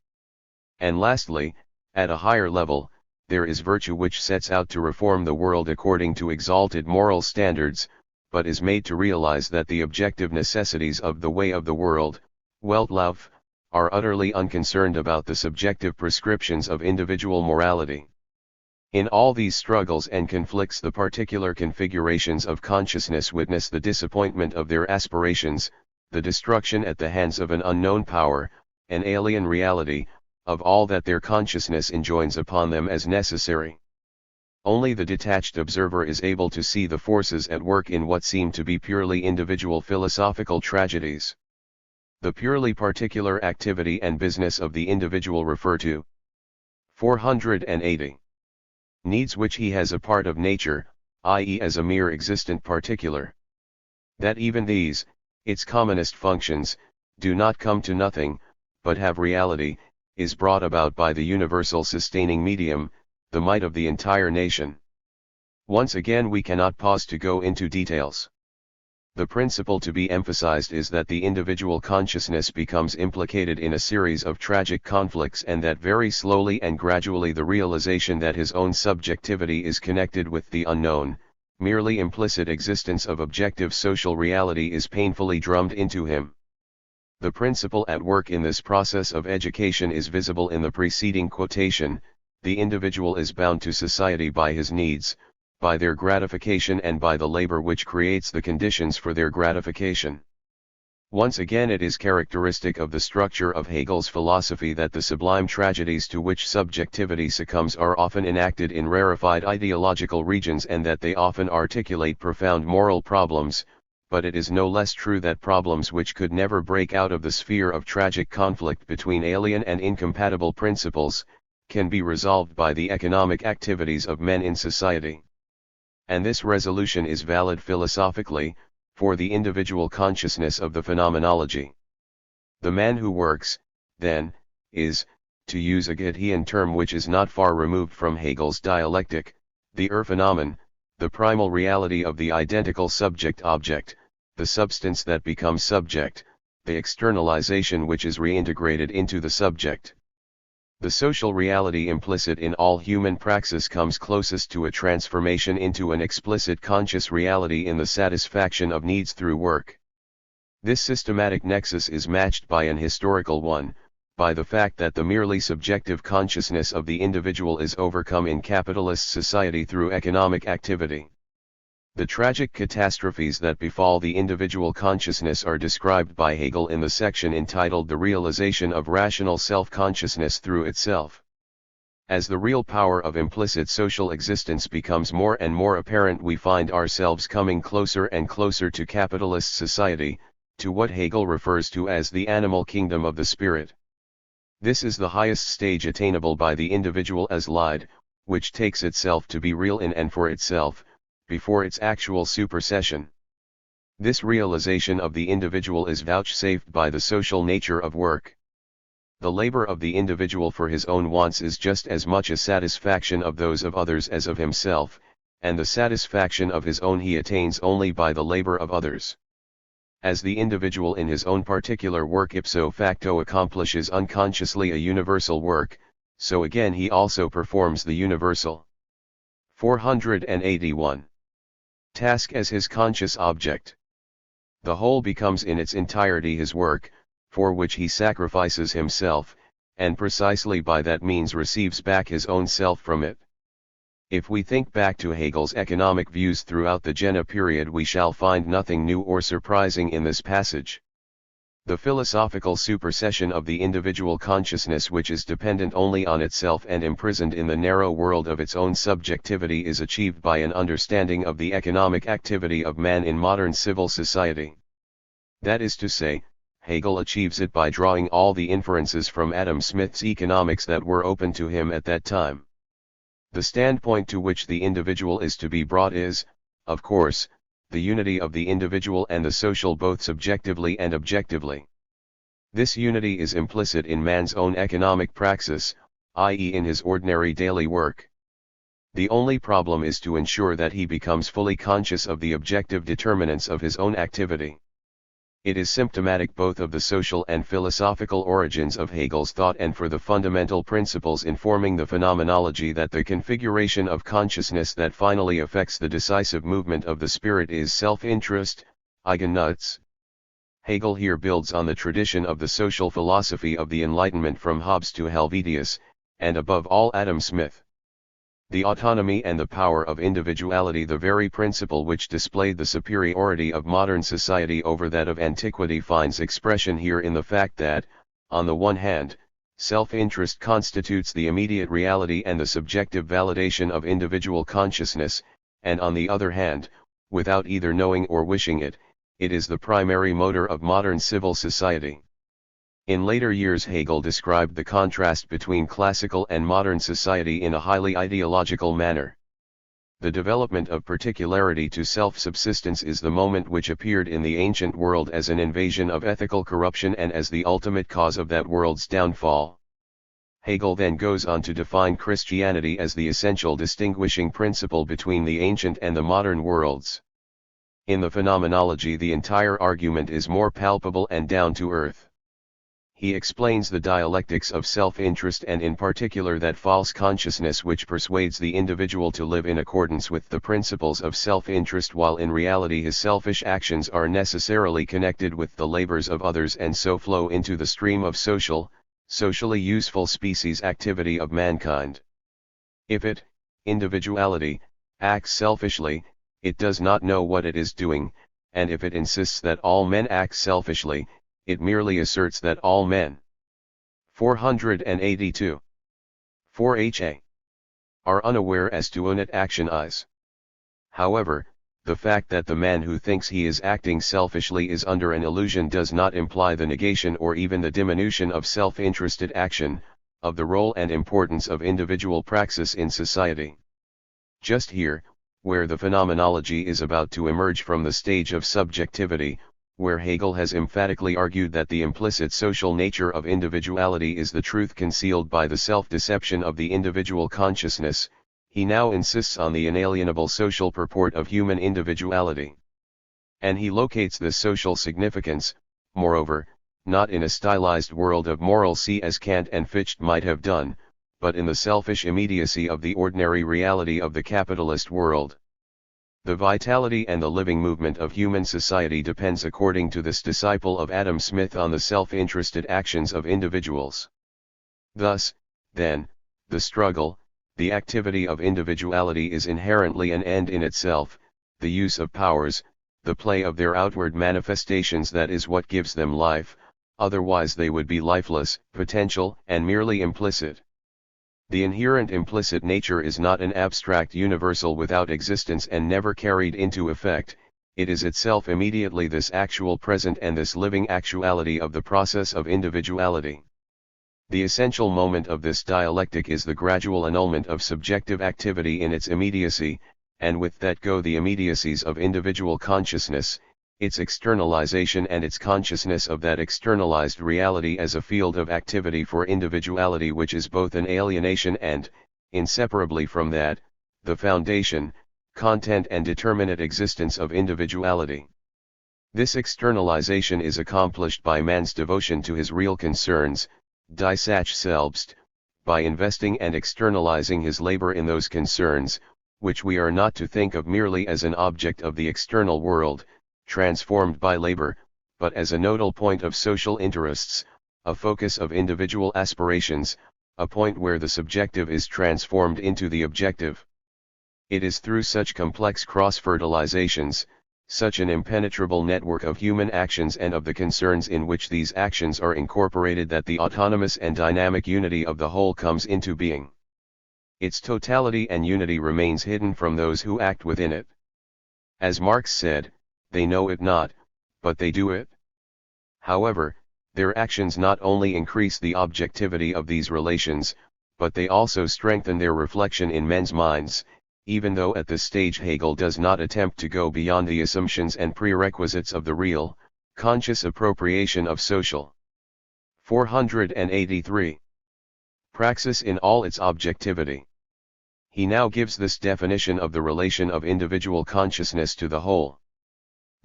And lastly, at a higher level, there is virtue, which sets out to reform the world according to exalted moral standards, but is made to realize that the objective necessities of the way of the world, Weltlauf, are utterly unconcerned about the subjective prescriptions of individual morality. In all these struggles and conflicts the particular configurations of consciousness witness the disappointment of their aspirations, the destruction at the hands of an unknown power, an alien reality, of all that their consciousness enjoins upon them as necessary. Only the detached observer is able to see the forces at work in what seem to be purely individual philosophical tragedies. The purely particular activity and business of the individual refer to 480. Needs which he has a part of nature, i.e. as a mere existent particular. That even these, its commonest functions, do not come to nothing, but have reality, is brought about by the universal sustaining medium, the might of the entire nation. Once again we cannot pause to go into details. The principle to be emphasized is that the individual consciousness becomes implicated in a series of tragic conflicts, and that very slowly and gradually the realization that his own subjectivity is connected with the unknown, merely implicit existence of objective social reality is painfully drummed into him. The principle at work in this process of education is visible in the preceding quotation: the individual is bound to society by his needs, by their gratification and by the labor which creates the conditions for their gratification. Once again it is characteristic of the structure of Hegel's philosophy that the sublime tragedies to which subjectivity succumbs are often enacted in rarefied ideological regions and that they often articulate profound moral problems, but it is no less true that problems which could never break out of the sphere of tragic conflict between alien and incompatible principles, can be resolved by the economic activities of men in society. And this resolution is valid philosophically, for the individual consciousness of the phenomenology. The man who works, then, is, to use a Goethean term which is not far removed from Hegel's dialectic, the Urphänomen, the primal reality of the identical subject-object, the substance that becomes subject, the externalization which is reintegrated into the subject. The social reality implicit in all human praxis comes closest to a transformation into an explicit conscious reality in the satisfaction of needs through work. This systematic nexus is matched by an historical one, by the fact that the merely subjective consciousness of the individual is overcome in capitalist society through economic activity. The tragic catastrophes that befall the individual consciousness are described by Hegel in the section entitled The Realization of Rational Self-Consciousness Through Itself. As the real power of implicit social existence becomes more and more apparent, we find ourselves coming closer and closer to capitalist society, to what Hegel refers to as the animal kingdom of the spirit. This is the highest stage attainable by the individual as lied, which takes itself to be real in and for itself, before its actual supersession. This realization of the individual is vouchsafed by the social nature of work. The labor of the individual for his own wants is just as much a satisfaction of those of others as of himself, and the satisfaction of his own he attains only by the labor of others. As the individual in his own particular work ipso facto accomplishes unconsciously a universal work, so again he also performs the universal. 481. Task as his conscious object. The whole becomes in its entirety his work, for which he sacrifices himself, and precisely by that means receives back his own self from it. If we think back to Hegel's economic views throughout the Jena period, we shall find nothing new or surprising in this passage. The philosophical supersession of the individual consciousness, which is dependent only on itself and imprisoned in the narrow world of its own subjectivity, is achieved by an understanding of the economic activity of man in modern civil society. That is to say, Hegel achieves it by drawing all the inferences from Adam Smith's economics that were open to him at that time. The standpoint to which the individual is to be brought is, of course, the unity of the individual and the social both subjectively and objectively. This unity is implicit in man's own economic praxis, i.e. in his ordinary daily work. The only problem is to ensure that he becomes fully conscious of the objective determinants of his own activity. It is symptomatic both of the social and philosophical origins of Hegel's thought and for the fundamental principles informing the phenomenology that the configuration of consciousness that finally affects the decisive movement of the spirit is self-interest, Eigennutz. Hegel here builds on the tradition of the social philosophy of the Enlightenment from Hobbes to Helvetius, and above all Adam Smith. The autonomy and the power of individuality, the very principle which displayed the superiority of modern society over that of antiquity, finds expression here in the fact that, on the one hand, self-interest constitutes the immediate reality and the subjective validation of individual consciousness, and on the other hand, without either knowing or wishing it, it is the primary motor of modern civil society. In later years, Hegel described the contrast between classical and modern society in a highly ideological manner. The development of particularity to self-subsistence is the moment which appeared in the ancient world as an invasion of ethical corruption and as the ultimate cause of that world's downfall. Hegel then goes on to define Christianity as the essential distinguishing principle between the ancient and the modern worlds. In the phenomenology, the entire argument is more palpable and down to earth. he explains the dialectics of self-interest and in particular that false consciousness which persuades the individual to live in accordance with the principles of self-interest while in reality his selfish actions are necessarily connected with the labors of others and so flow into the stream of socially useful species activity of mankind. If it, individuality, acts selfishly, it does not know what it is doing, and if it insists that all men act selfishly, it merely asserts that all men 482 4ha are unaware as to what action is. However, the fact that the man who thinks he is acting selfishly is under an illusion does not imply the negation or even the diminution of self-interested action, of the role and importance of individual praxis in society. Just here, where the phenomenology is about to emerge from the stage of subjectivity, where Hegel has emphatically argued that the implicit social nature of individuality is the truth concealed by the self-deception of the individual consciousness, he now insists on the inalienable social purport of human individuality. And he locates this social significance, moreover, not in a stylized world of moralcy as Kant and Fichte might have done, but in the selfish immediacy of the ordinary reality of the capitalist world. The vitality and the living movement of human society depends according to this disciple of Adam Smith on the self-interested actions of individuals. Thus, then, the struggle, the activity of individuality is inherently an end in itself, the use of powers, the play of their outward manifestations that is what gives them life, otherwise they would be lifeless, potential, and merely implicit. The inherent implicit nature is not an abstract universal without existence and never carried into effect, it is itself immediately this actual present and this living actuality of the process of individuality. The essential moment of this dialectic is the gradual annulment of subjective activity in its immediacy, and with that go the immediacies of individual consciousness, its externalization and its consciousness of that externalized reality as a field of activity for individuality which is both an alienation and, inseparably from that, the foundation, content and determinate existence of individuality. This externalization is accomplished by man's devotion to his real concerns, die Sache selbst, by investing and externalizing his labor in those concerns, which we are not to think of merely as an object of the external world, transformed by labor, but as a nodal point of social interests, a focus of individual aspirations, a point where the subjective is transformed into the objective. It is through such complex cross-fertilizations, such an impenetrable network of human actions and of the concerns in which these actions are incorporated that the autonomous and dynamic unity of the whole comes into being. Its totality and unity remains hidden from those who act within it. As Marx said, they know it not, but they do it. However, their actions not only increase the objectivity of these relations, but they also strengthen their reflection in men's minds, even though at this stage Hegel does not attempt to go beyond the assumptions and prerequisites of the real, conscious appropriation of social. 483. Praxis in all its objectivity. He now gives this definition of the relation of individual consciousness to the whole.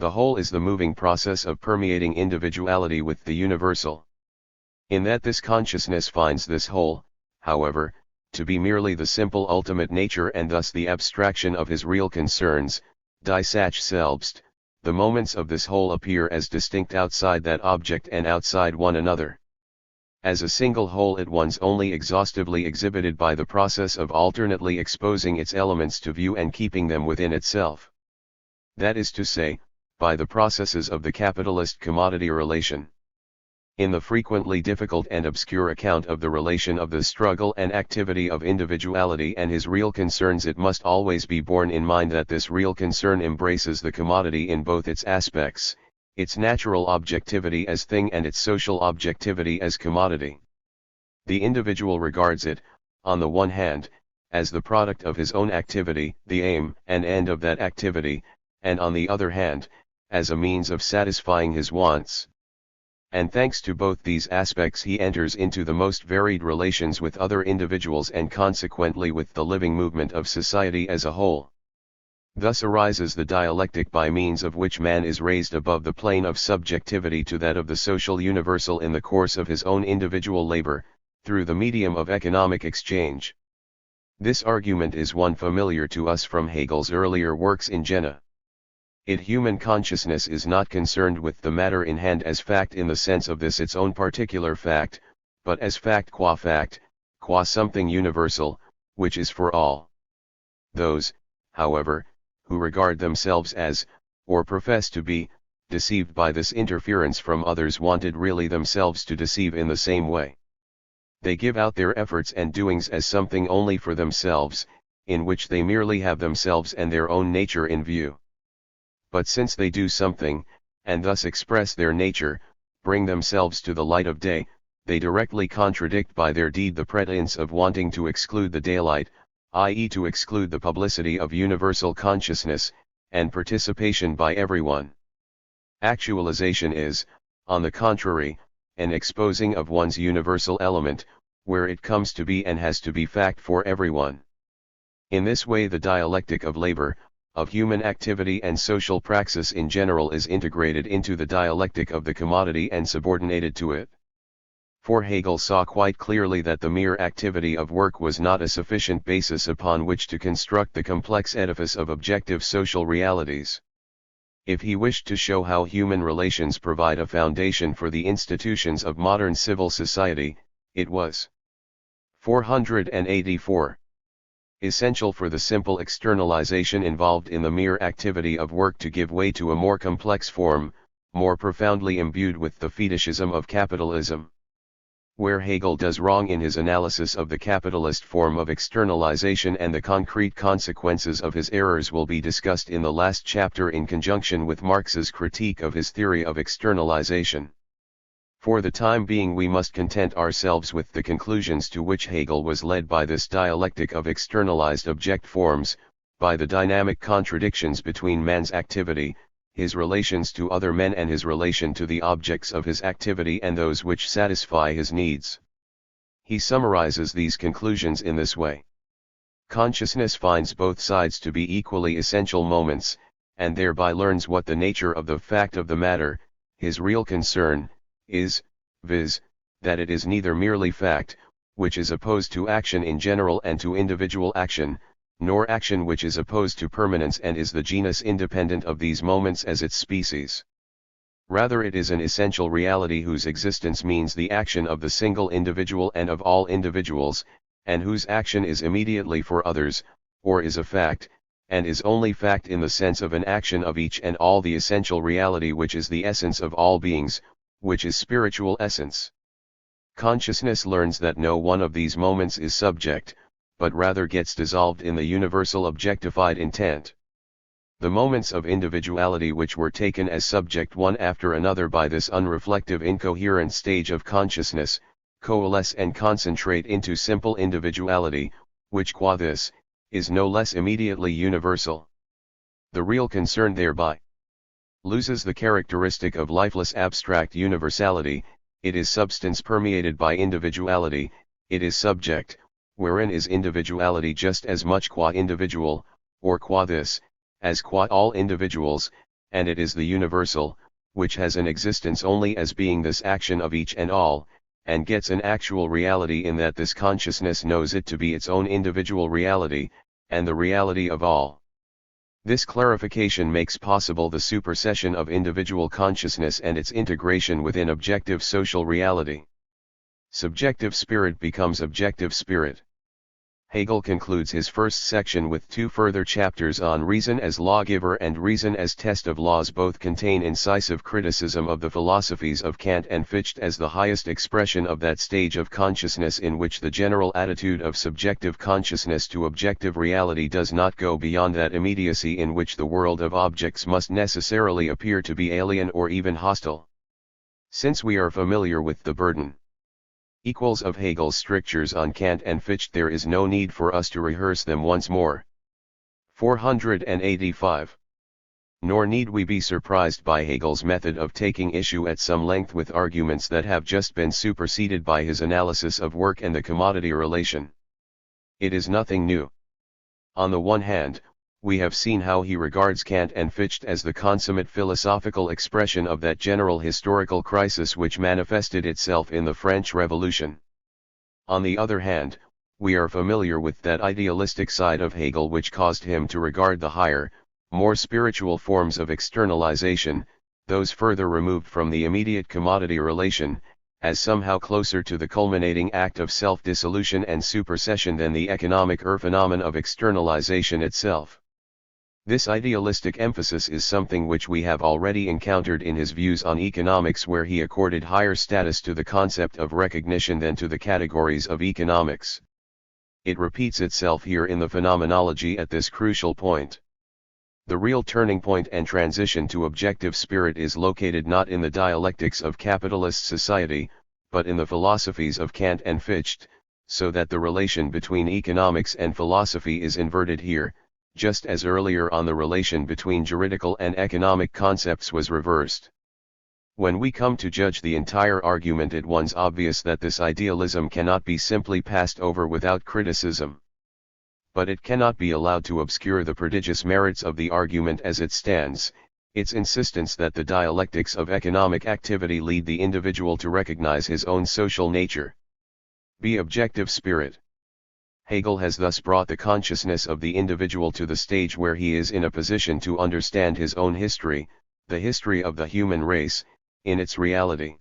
The whole is the moving process of permeating individuality with the universal. In that this consciousness finds this whole, however, to be merely the simple ultimate nature and thus the abstraction of his real concerns, die Sache selbst, the moments of this whole appear as distinct outside that object and outside one another. As a single whole at once only exhaustively exhibited by the process of alternately exposing its elements to view and keeping them within itself. That is to say, by the processes of the capitalist-commodity relation. In the frequently difficult and obscure account of the relation of the struggle and activity of individuality and his real concerns, it must always be borne in mind that this real concern embraces the commodity in both its aspects, its natural objectivity as thing and its social objectivity as commodity. The individual regards it, on the one hand, as the product of his own activity, the aim and end of that activity, and on the other hand, as a means of satisfying his wants. And thanks to both these aspects he enters into the most varied relations with other individuals and consequently with the living movement of society as a whole. Thus arises the dialectic by means of which man is raised above the plane of subjectivity to that of the social universal in the course of his own individual labor, through the medium of economic exchange. This argument is one familiar to us from Hegel's earlier works in Jena. Human consciousness is not concerned with the matter in hand as fact in the sense of this its own particular fact, but as fact, qua something universal, which is for all. Those, however, who regard themselves as, or profess to be, deceived by this interference from others wanted really themselves to deceive in the same way. They give out their efforts and doings as something only for themselves, in which they merely have themselves and their own nature in view. But since they do something, and thus express their nature, bring themselves to the light of day, they directly contradict by their deed the pretense of wanting to exclude the daylight, i.e. to exclude the publicity of universal consciousness, and participation by everyone. Actualization is, on the contrary, an exposing of one's universal element, where it comes to be and has to be fact for everyone. In this way the dialectic of labor, of human activity and social praxis in general is integrated into the dialectic of the commodity and subordinated to it. For Hegel saw quite clearly that the mere activity of work was not a sufficient basis upon which to construct the complex edifice of objective social realities. If he wished to show how human relations provide a foundation for the institutions of modern civil society, it was 484. Essential for the simple externalization involved in the mere activity of work to give way to a more complex form, more profoundly imbued with the fetishism of capitalism. Where Hegel does wrong in his analysis of the capitalist form of externalization and the concrete consequences of his errors will be discussed in the last chapter in conjunction with Marx's critique of his theory of externalization. For the time being we must content ourselves with the conclusions to which Hegel was led by this dialectic of externalized object forms, by the dynamic contradictions between man's activity, his relations to other men and his relation to the objects of his activity and those which satisfy his needs. He summarizes these conclusions in this way. Consciousness finds both sides to be equally essential moments, and thereby learns what the nature of the fact of the matter, his real concern, is, viz., that it is neither merely fact, which is opposed to action in general and to individual action, nor action which is opposed to permanence and is the genus independent of these moments as its species. Rather it is an essential reality whose existence means the action of the single individual and of all individuals, and whose action is immediately for others, or is a fact, and is only fact in the sense of an action of each and all the essential reality which is the essence of all beings, which is spiritual essence. Consciousness learns that no one of these moments is subject, but rather gets dissolved in the universal objectified intent. The moments of individuality which were taken as subject one after another by this unreflective incoherent stage of consciousness, coalesce and concentrate into simple individuality, which qua this, is no less immediately universal. The real concern thereby loses the characteristic of lifeless abstract universality, it is substance permeated by individuality, it is subject, wherein is individuality just as much qua individual, or qua this, as qua all individuals, and it is the universal, which has an existence only as being this action of each and all, and gets an actual reality in that this consciousness knows it to be its own individual reality, and the reality of all. This clarification makes possible the supersession of individual consciousness and its integration within objective social reality. Subjective spirit becomes objective spirit. Hegel concludes his first section with two further chapters on reason as lawgiver and reason as test of laws. Both contain incisive criticism of the philosophies of Kant and Fichte as the highest expression of that stage of consciousness in which the general attitude of subjective consciousness to objective reality does not go beyond that immediacy in which the world of objects must necessarily appear to be alien or even hostile. Since we are familiar with the burden of Hegel's strictures on Kant and Fichte, there is no need for us to rehearse them once more. 485. Nor need we be surprised by Hegel's method of taking issue at some length with arguments that have just been superseded by his analysis of work and the commodity relation. It is nothing new. On the one hand, we have seen how he regards Kant and Fichte as the consummate philosophical expression of that general historical crisis which manifested itself in the French Revolution. On the other hand, we are familiar with that idealistic side of Hegel which caused him to regard the higher, more spiritual forms of externalization, those further removed from the immediate commodity relation, as somehow closer to the culminating act of self-dissolution and supersession than the economic phenomenon of externalization itself. This idealistic emphasis is something which we have already encountered in his views on economics, where he accorded higher status to the concept of recognition than to the categories of economics. It repeats itself here in the phenomenology at this crucial point. The real turning point and transition to objective spirit is located not in the dialectics of capitalist society, but in the philosophies of Kant and Fichte, so that the relation between economics and philosophy is inverted here, just as earlier on the relation between juridical and economic concepts was reversed. When we come to judge the entire argument, it one's obvious that this idealism cannot be simply passed over without criticism. But it cannot be allowed to obscure the prodigious merits of the argument as it stands, its insistence that the dialectics of economic activity lead the individual to recognize his own social nature. Be objective spirit. Hegel has thus brought the consciousness of the individual to the stage where he is in a position to understand his own history, the history of the human race, in its reality.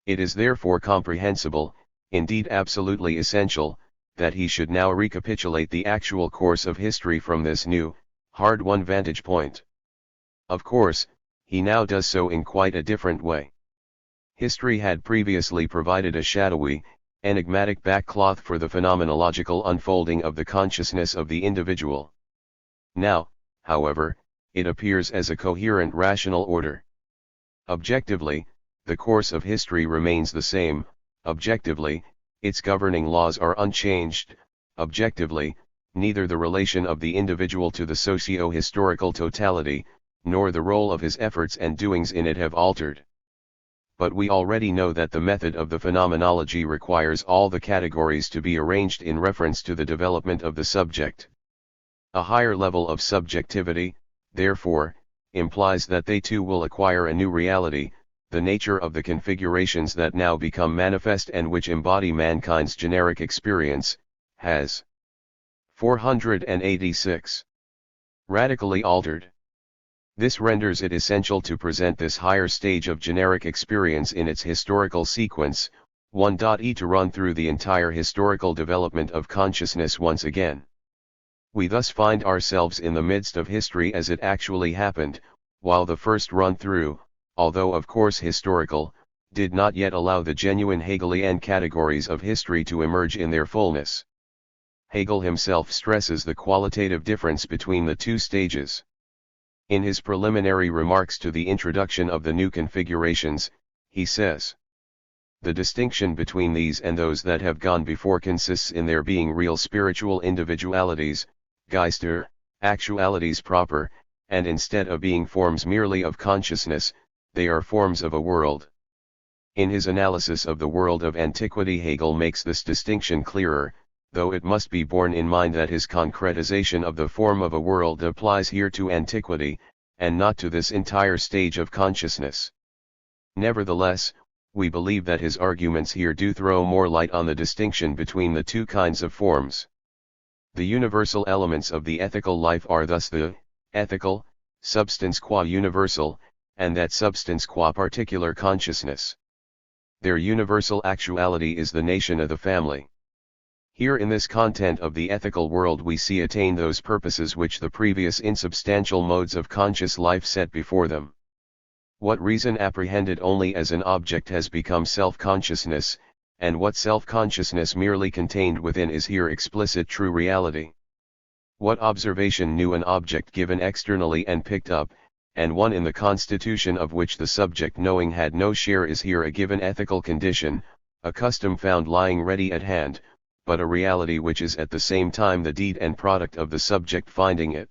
It is therefore comprehensible, indeed absolutely essential, that he should now recapitulate the actual course of history from this new, hard-won vantage point. Of course, he now does so in quite a different way. History had previously provided a shadowy, enigmatic backcloth for the phenomenological unfolding of the consciousness of the individual. Now, however, it appears as a coherent rational order. Objectively, the course of history remains the same. Objectively, its governing laws are unchanged. Objectively, neither the relation of the individual to the socio-historical totality, nor the role of his efforts and doings in it have altered. But we already know that the method of the phenomenology requires all the categories to be arranged in reference to the development of the subject. A higher level of subjectivity, therefore, implies that they too will acquire a new reality, the nature of the configurations that now become manifest and which embody mankind's generic experience, has 486 radically altered. This renders it essential to present this higher stage of generic experience in its historical sequence, 1.e to run through the entire historical development of consciousness once again. We thus find ourselves in the midst of history as it actually happened, while the first run-through, although of course historical, did not yet allow the genuine Hegelian categories of history to emerge in their fullness. Hegel himself stresses the qualitative difference between the two stages. In his preliminary remarks to the introduction of the new configurations, he says, "The distinction between these and those that have gone before consists in their being real spiritual individualities, Geister, actualities proper, and instead of being forms merely of consciousness, they are forms of a world." In his analysis of the world of antiquity, Hegel makes this distinction clearer, though it must be borne in mind that his concretization of the form of a world applies here to antiquity, and not to this entire stage of consciousness. Nevertheless, we believe that his arguments here do throw more light on the distinction between the two kinds of forms. The universal elements of the ethical life are thus the ethical substance qua universal, and that substance qua particular consciousness. Their universal actuality is the nation of the family. Here in this content of the ethical world we see attain those purposes which the previous insubstantial modes of conscious life set before them. What reason apprehended only as an object has become self-consciousness, and what self-consciousness merely contained within is here explicit true reality. What observation knew an object given externally and picked up, and one in the constitution of which the subject knowing had no share, is here a given ethical condition, a custom found lying ready at hand, but a reality which is at the same time the deed and product of the subject finding it.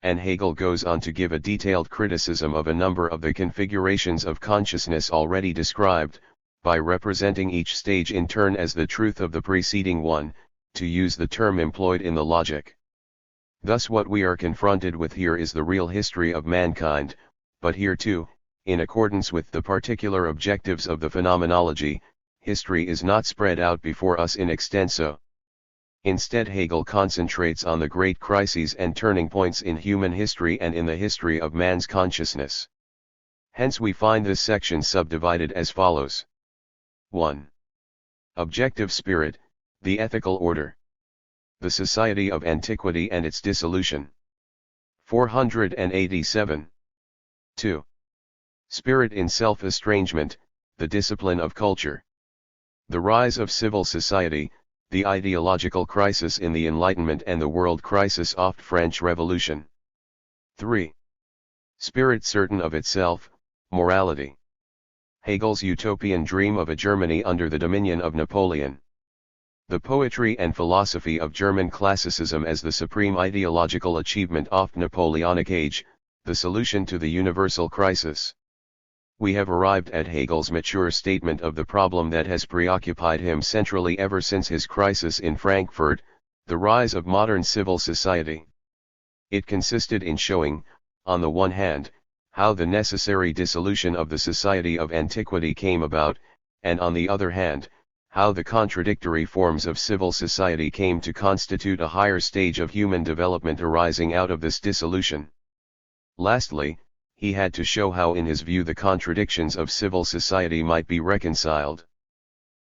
And Hegel goes on to give a detailed criticism of a number of the configurations of consciousness already described, by representing each stage in turn as the truth of the preceding one, to use the term employed in the logic. Thus what we are confronted with here is the real history of mankind, but here too, in accordance with the particular objectives of the phenomenology, history is not spread out before us in extenso. Instead, Hegel concentrates on the great crises and turning points in human history and in the history of man's consciousness. Hence we find this section subdivided as follows. 1. Objective spirit, the ethical order. The society of antiquity and its dissolution. 487. 2. Spirit in self-estrangement, the discipline of culture. The rise of civil society, the ideological crisis in the Enlightenment and the world crisis of French Revolution. 3. Spirit certain of itself, morality. Hegel's utopian dream of a Germany under the dominion of Napoleon. The poetry and philosophy of German classicism as the supreme ideological achievement of Napoleonic age, the solution to the universal crisis. We have arrived at Hegel's mature statement of the problem that has preoccupied him centrally ever since his crisis in Frankfurt, the rise of modern civil society. It consisted in showing, on the one hand, how the necessary dissolution of the society of antiquity came about, and on the other hand, how the contradictory forms of civil society came to constitute a higher stage of human development arising out of this dissolution. Lastly, he had to show how in his view the contradictions of civil society might be reconciled.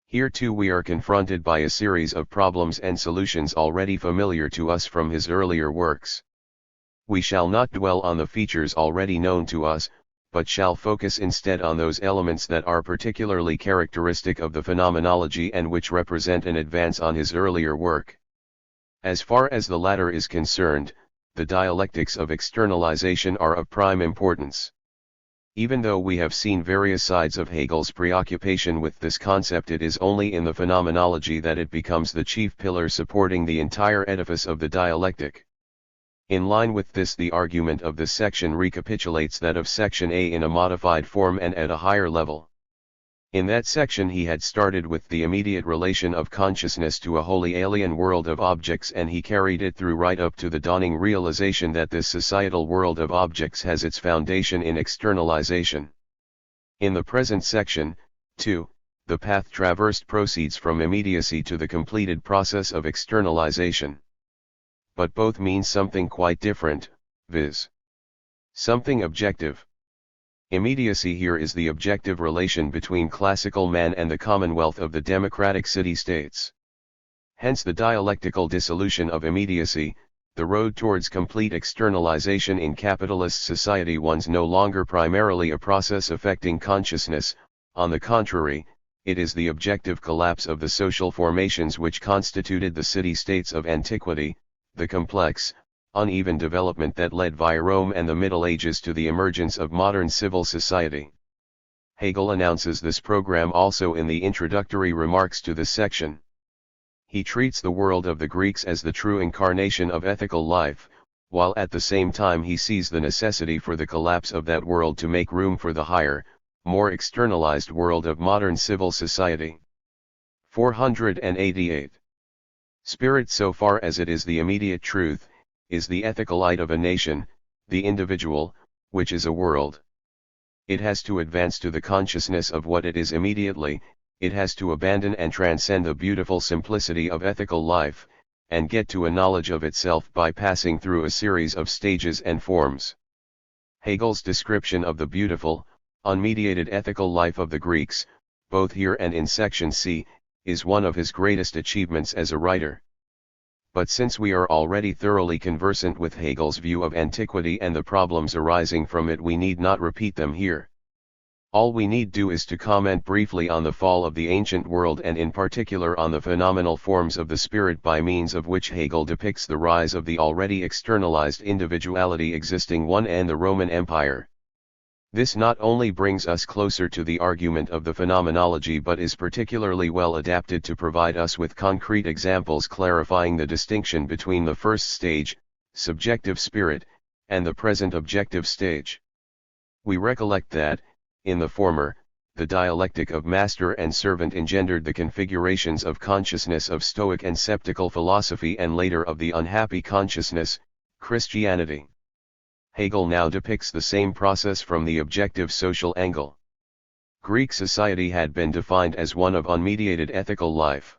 Here too we are confronted by a series of problems and solutions already familiar to us from his earlier works. We shall not dwell on the features already known to us, but shall focus instead on those elements that are particularly characteristic of the phenomenology and which represent an advance on his earlier work. As far as the latter is concerned, the dialectics of externalization are of prime importance. Even though we have seen various sides of Hegel's preoccupation with this concept, it is only in the phenomenology that it becomes the chief pillar supporting the entire edifice of the dialectic. In line with this, the argument of this section recapitulates that of section A in a modified form and at a higher level. In that section he had started with the immediate relation of consciousness to a wholly alien world of objects, and he carried it through right up to the dawning realization that this societal world of objects has its foundation in externalization. In the present section, too, the path traversed proceeds from immediacy to the completed process of externalization. But both mean something quite different, viz. something objective. Immediacy here is the objective relation between classical man and the commonwealth of the democratic city-states. Hence the dialectical dissolution of immediacy, the road towards complete externalization in capitalist society, one's no longer primarily a process affecting consciousness. On the contrary, it is the objective collapse of the social formations which constituted the city-states of antiquity, the complex, uneven development that led via Rome and the Middle Ages to the emergence of modern civil society. Hegel announces this program also in the introductory remarks to this section. He treats the world of the Greeks as the true incarnation of ethical life, while at the same time he sees the necessity for the collapse of that world to make room for the higher, more externalized world of modern civil society. 488. Spirit, so far as it is the immediate truth, is the ethical light of a nation, the individual, which is a world. It has to advance to the consciousness of what it is immediately, it has to abandon and transcend the beautiful simplicity of ethical life, and get to a knowledge of itself by passing through a series of stages and forms. Hegel's description of the beautiful, unmediated ethical life of the Greeks, both here and in section C, is one of his greatest achievements as a writer. But since we are already thoroughly conversant with Hegel's view of antiquity and the problems arising from it, we need not repeat them here. All we need do is to comment briefly on the fall of the ancient world, and in particular on the phenomenal forms of the spirit by means of which Hegel depicts the rise of the already externalized individuality existing in the Roman Empire. This not only brings us closer to the argument of the phenomenology, but is particularly well adapted to provide us with concrete examples clarifying the distinction between the first stage, subjective spirit, and the present objective stage. We recollect that, in the former, the dialectic of master and servant engendered the configurations of consciousness of Stoic and sceptical philosophy, and later of the unhappy consciousness, Christianity. Hegel now depicts the same process from the objective social angle. Greek society had been defined as one of unmediated ethical life.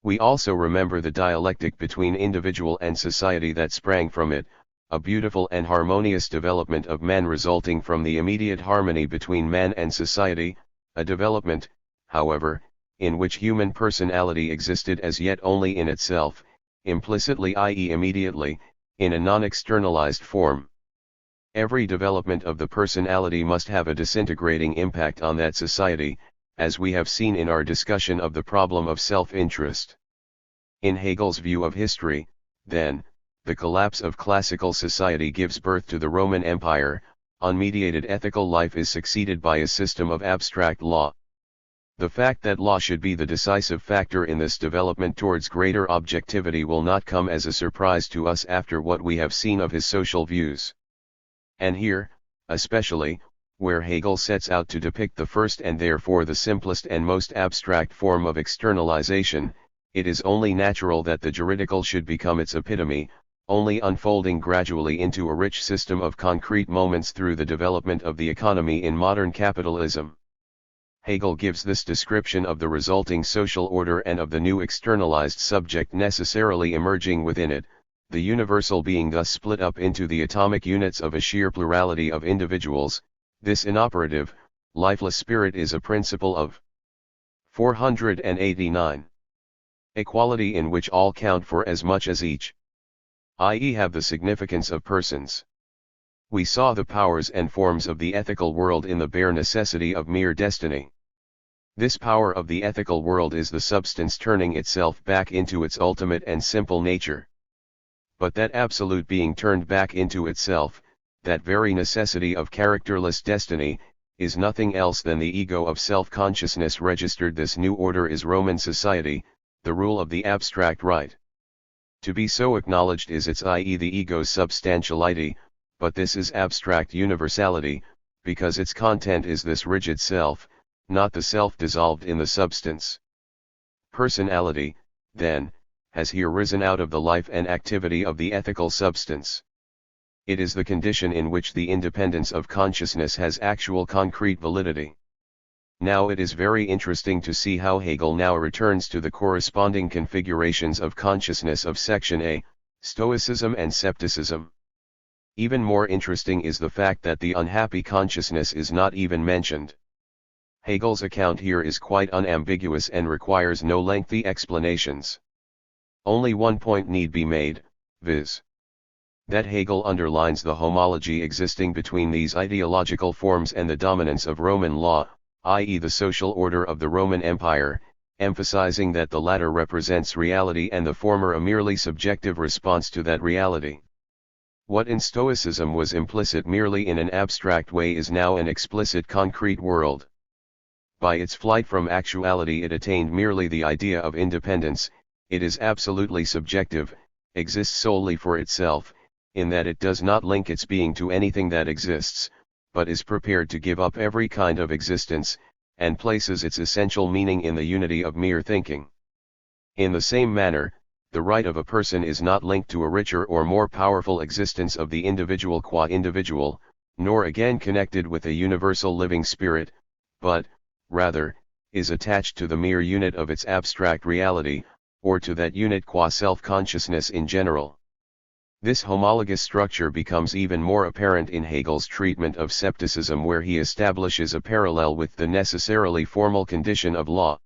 We also remember the dialectic between individual and society that sprang from it, a beautiful and harmonious development of man resulting from the immediate harmony between man and society, a development, however, in which human personality existed as yet only in itself, implicitly i.e. immediately, in a non-externalized form. Every development of the personality must have a disintegrating impact on that society, as we have seen in our discussion of the problem of self-interest. In Hegel's view of history, then, the collapse of classical society gives birth to the Roman Empire. Unmediated ethical life is succeeded by a system of abstract law. The fact that law should be the decisive factor in this development towards greater objectivity will not come as a surprise to us after what we have seen of his social views. And here, especially, where Hegel sets out to depict the first and therefore the simplest and most abstract form of externalization, it is only natural that the juridical should become its epitome, only unfolding gradually into a rich system of concrete moments through the development of the economy in modern capitalism. Hegel gives this description of the resulting social order and of the new externalized subject necessarily emerging within it, the universal being thus split up into the atomic units of a sheer plurality of individuals. This inoperative, lifeless spirit is a principle of 489. Equality in which all count for as much as each, i.e. have the significance of persons. We saw the powers and forms of the ethical world in the bare necessity of mere destiny. This power of the ethical world is the substance turning itself back into its ultimate and simple nature. But that absolute being turned back into itself, that very necessity of characterless destiny, is nothing else than the ego of self-consciousness registered. This new order is Roman society, the rule of the abstract right. To be so acknowledged is its i.e. the ego's substantiality, but this is abstract universality, because its content is this rigid self, not the self dissolved in the substance. Personality, then, has here risen out of the life and activity of the ethical substance. It is the condition in which the independence of consciousness has actual concrete validity. Now it is very interesting to see how Hegel now returns to the corresponding configurations of consciousness of section A, Stoicism and Scepticism. Even more interesting is the fact that the unhappy consciousness is not even mentioned. Hegel's account here is quite unambiguous and requires no lengthy explanations. Only one point need be made, viz. that Hegel underlines the homology existing between these ideological forms and the dominance of Roman law, i.e. the social order of the Roman Empire, emphasizing that the latter represents reality and the former a merely subjective response to that reality. What in Stoicism was implicit merely in an abstract way is now an explicit concrete world. By its flight from actuality it attained merely the idea of independence. It is absolutely subjective, exists solely for itself, in that it does not link its being to anything that exists, but is prepared to give up every kind of existence, and places its essential meaning in the unity of mere thinking. In the same manner, the right of a person is not linked to a richer or more powerful existence of the individual qua individual, nor again connected with a universal living spirit, but, rather, is attached to the mere unit of its abstract reality, or to that unit qua self-consciousness in general. This homologous structure becomes even more apparent in Hegel's treatment of scepticism, where he establishes a parallel with the necessarily formal condition of law.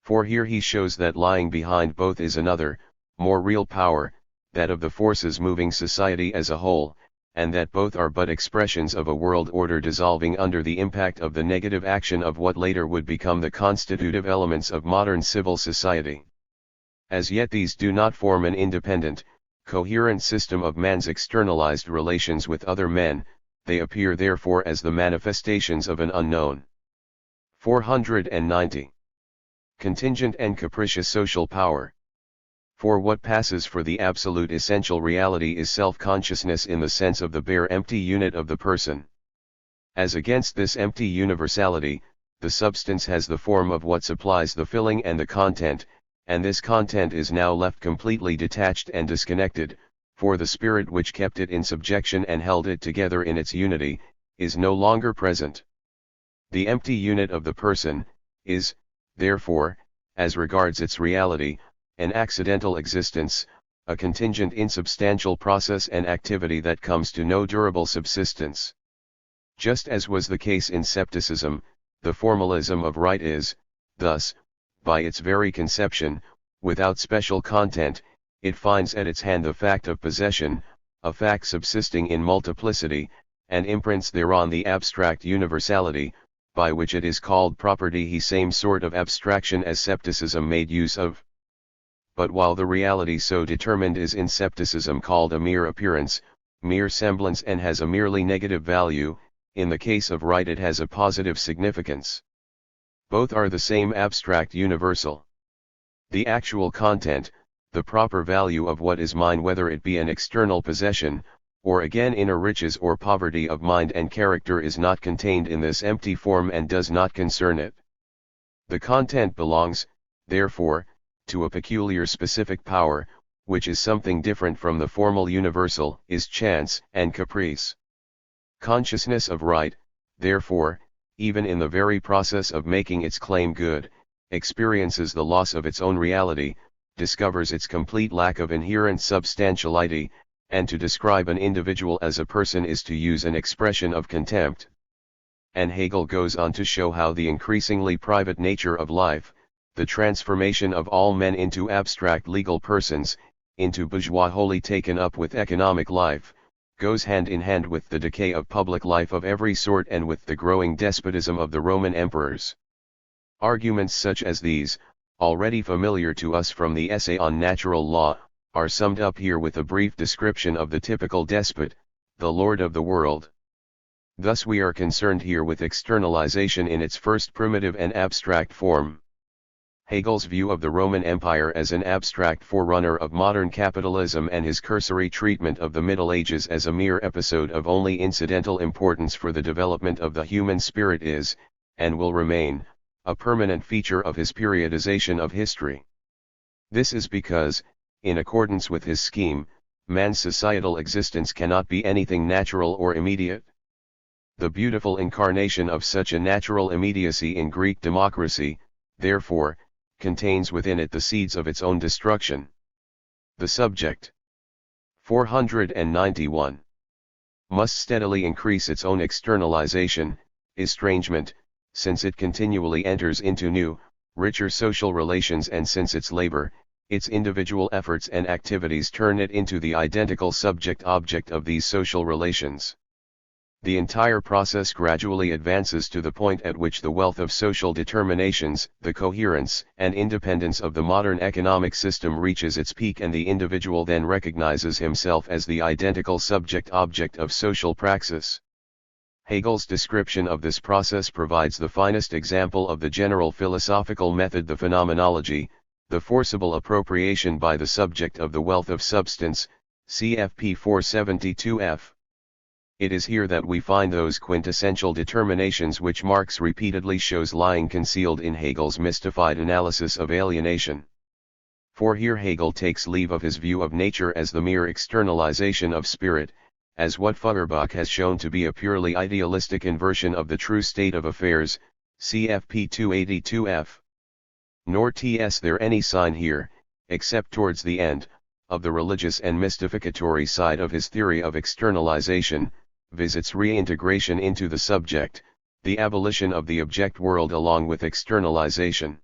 For here he shows that lying behind both is another, more real power, that of the forces moving society as a whole, and that both are but expressions of a world order dissolving under the impact of the negative action of what later would become the constitutive elements of modern civil society. As yet these do not form an independent, coherent system of man's externalized relations with other men, they appear therefore as the manifestations of an unknown. 490. Contingent and capricious social power. For what passes for the absolute essential reality is self-consciousness in the sense of the bare empty unit of the person. As against this empty universality, the substance has the form of what supplies the filling and the content, and this content is now left completely detached and disconnected, for the spirit which kept it in subjection and held it together in its unity, is no longer present. The empty unit of the person, is, therefore, as regards its reality, an accidental existence, a contingent insubstantial process and activity that comes to no durable subsistence. Just as was the case in scepticism, the formalism of right is, thus, by its very conception, without special content, it finds at its hand the fact of possession, a fact subsisting in multiplicity, and imprints thereon the abstract universality, by which it is called property. The same sort of abstraction as scepticism made use of. But while the reality so determined is in scepticism called a mere appearance, mere semblance, and has a merely negative value, in the case of right it has a positive significance. Both are the same abstract universal. The actual content, the proper value of what is mine, whether it be an external possession, or again inner riches or poverty of mind and character, is not contained in this empty form and does not concern it. The content belongs, therefore, to a peculiar specific power, which is something different from the formal universal, is chance and caprice. Consciousness of right, therefore, even in the very process of making its claim good, experiences the loss of its own reality, discovers its complete lack of inherent substantiality, and to describe an individual as a person is to use an expression of contempt. And Hegel goes on to show how the increasingly private nature of life, the transformation of all men into abstract legal persons, into bourgeois wholly taken up with economic life, goes hand in hand with the decay of public life of every sort and with the growing despotism of the Roman emperors. Arguments such as these, already familiar to us from the essay on natural law, are summed up here with a brief description of the typical despot, the lord of the world. Thus we are concerned here with externalization in its first primitive and abstract form. Hegel's view of the Roman Empire as an abstract forerunner of modern capitalism, and his cursory treatment of the Middle Ages as a mere episode of only incidental importance for the development of the human spirit, is, and will remain, a permanent feature of his periodization of history. This is because, in accordance with his scheme, man's societal existence cannot be anything natural or immediate. The beautiful incarnation of such a natural immediacy in Greek democracy, therefore, contains within it the seeds of its own destruction. The subject, 491, must steadily increase its own externalization, estrangement, since it continually enters into new, richer social relations, and since its labor, its individual efforts and activities turn it into the identical subject-object of these social relations. The entire process gradually advances to the point at which the wealth of social determinations, the coherence and independence of the modern economic system reaches its peak, and the individual then recognizes himself as the identical subject-object of social praxis. Hegel's description of this process provides the finest example of the general philosophical method, the phenomenology, the forcible appropriation by the subject of the wealth of substance, cfp 472f. It is here that we find those quintessential determinations which Marx repeatedly shows lying concealed in Hegel's mystified analysis of alienation. For here Hegel takes leave of his view of nature as the mere externalization of spirit, as what Feuerbach has shown to be a purely idealistic inversion of the true state of affairs, cfp 282f. Nor is there any sign here, except towards the end, of the religious and mystificatory side of his theory of externalization, viz. its reintegration into the subject, the abolition of the object world along with externalization.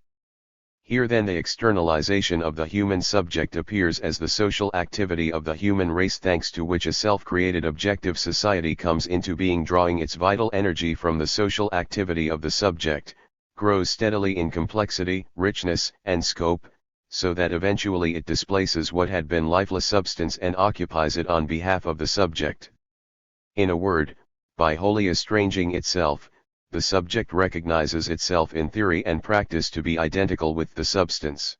Here then the externalization of the human subject appears as the social activity of the human race, thanks to which a self-created objective society comes into being, drawing its vital energy from the social activity of the subject, grows steadily in complexity, richness, and scope, so that eventually it displaces what had been lifeless substance and occupies it on behalf of the subject. In a word, by wholly estranging itself, the subject recognizes itself in theory and practice to be identical with the substance.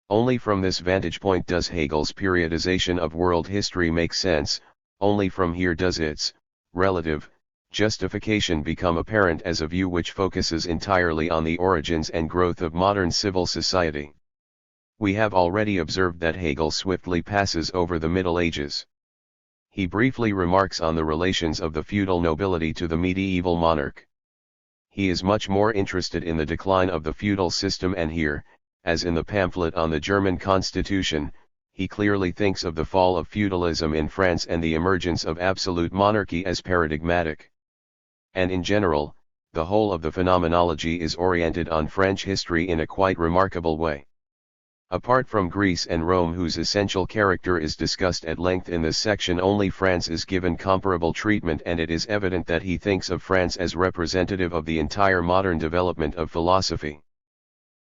Only from this vantage point does Hegel's periodization of world history make sense, only from here does its relative justification become apparent as a view which focuses entirely on the origins and growth of modern civil society. We have already observed that Hegel swiftly passes over the Middle Ages. He briefly remarks on the relations of the feudal nobility to the medieval monarch. He is much more interested in the decline of the feudal system, and here, as in the pamphlet on the German Constitution, he clearly thinks of the fall of feudalism in France and the emergence of absolute monarchy as paradigmatic. And in general, the whole of the phenomenology is oriented on French history in a quite remarkable way. Apart from Greece and Rome, whose essential character is discussed at length in this section, only France is given comparable treatment, and it is evident that he thinks of France as representative of the entire modern development of philosophy.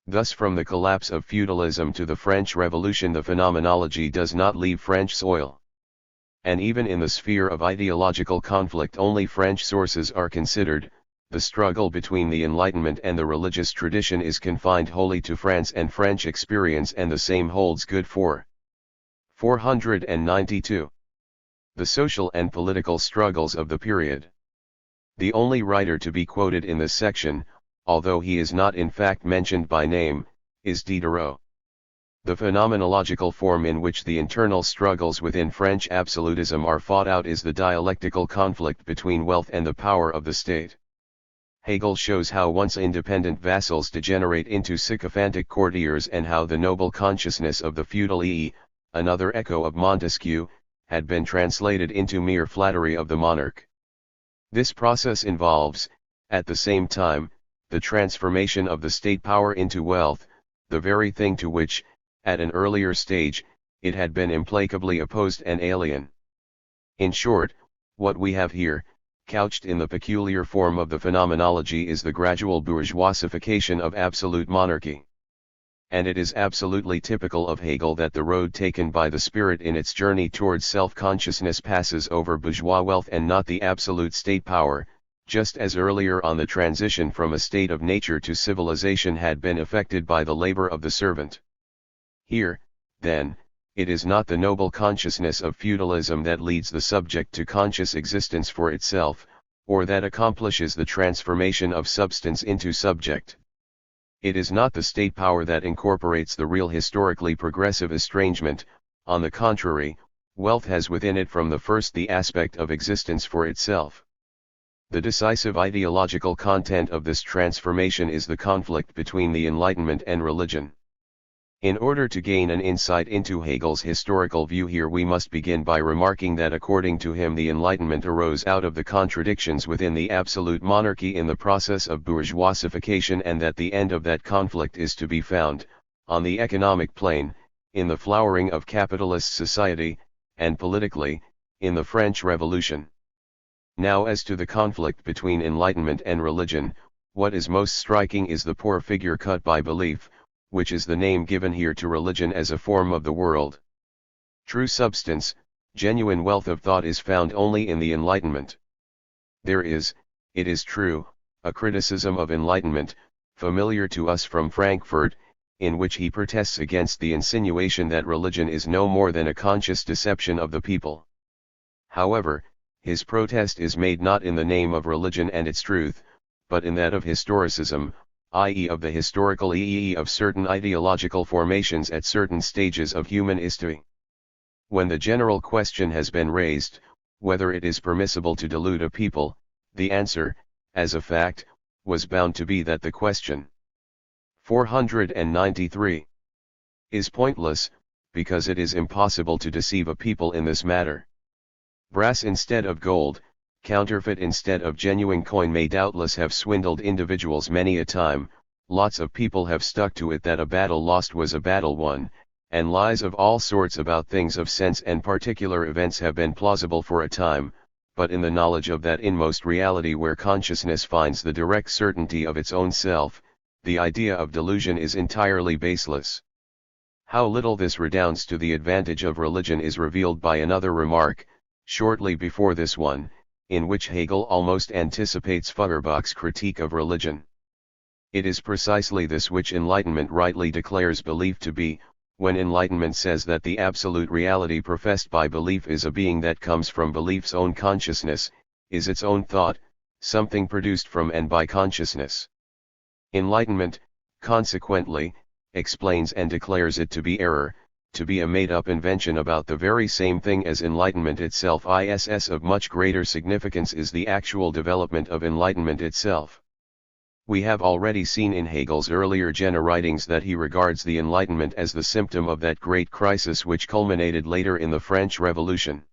Thus, from the collapse of feudalism to the French Revolution, the phenomenology does not leave French soil. And even in the sphere of ideological conflict, only French sources are considered. The struggle between the Enlightenment and the religious tradition is confined wholly to France and French experience, and the same holds good for 492. The social and political struggles of the period. The only writer to be quoted in this section, although he is not in fact mentioned by name, is Diderot. The phenomenological form in which the internal struggles within French absolutism are fought out is the dialectical conflict between wealth and the power of the state. Hegel shows how once independent vassals degenerate into sycophantic courtiers, and how the noble consciousness of the feudal another echo of Montesquieu, had been translated into mere flattery of the monarch. This process involves, at the same time, the transformation of the state power into wealth, the very thing to which, at an earlier stage, it had been implacably opposed and alien. In short, what we have here, couched in the peculiar form of the phenomenology, is the gradual bourgeoisification of absolute monarchy. And it is absolutely typical of Hegel that the road taken by the spirit in its journey towards self-consciousness passes over bourgeois wealth and not the absolute state power, just as earlier on the transition from a state of nature to civilization had been effected by the labor of the servant. Here, then, it is not the noble consciousness of feudalism that leads the subject to conscious existence for itself, or that accomplishes the transformation of substance into subject. It is not the state power that incorporates the real historically progressive estrangement. On the contrary, wealth has within it from the first the aspect of existence for itself. The decisive ideological content of this transformation is the conflict between the Enlightenment and religion. In order to gain an insight into Hegel's historical view here, we must begin by remarking that according to him the Enlightenment arose out of the contradictions within the absolute monarchy in the process of bourgeoisification, and that the end of that conflict is to be found, on the economic plane, in the flowering of capitalist society, and politically, in the French Revolution. Now, as to the conflict between Enlightenment and religion, what is most striking is the poor figure cut by belief, which is the name given here to religion as a form of the world. True substance, genuine wealth of thought is found only in the Enlightenment. There is, it is true, a criticism of Enlightenment, familiar to us from Frankfurt, in which he protests against the insinuation that religion is no more than a conscious deception of the people. However, his protest is made not in the name of religion and its truth, but in that of historicism, i.e. of the historical of certain ideological formations at certain stages of human history. When the general question has been raised, whether it is permissible to delude a people, the answer, as a fact, was bound to be that the question 493 is pointless, because it is impossible to deceive a people in this matter. Brass instead of gold, counterfeit instead of genuine coin may doubtless have swindled individuals many a time. Lots of people have stuck to it that a battle lost was a battle won, and lies of all sorts about things of sense and particular events have been plausible for a time, but in the knowledge of that inmost reality where consciousness finds the direct certainty of its own self, the idea of delusion is entirely baseless. How little this redounds to the advantage of religion is revealed by another remark, shortly before this one, in which Hegel almost anticipates Feuerbach's critique of religion. It is precisely this which Enlightenment rightly declares belief to be, when Enlightenment says that the absolute reality professed by belief is a being that comes from belief's own consciousness, is its own thought, something produced from and by consciousness. Enlightenment, consequently, explains and declares it to be error, to be a made-up invention about the very same thing as enlightenment itself. Of much greater significance is the actual development of enlightenment itself. We have already seen in Hegel's earlier writings that he regards the Enlightenment as the symptom of that great crisis which culminated later in the French Revolution.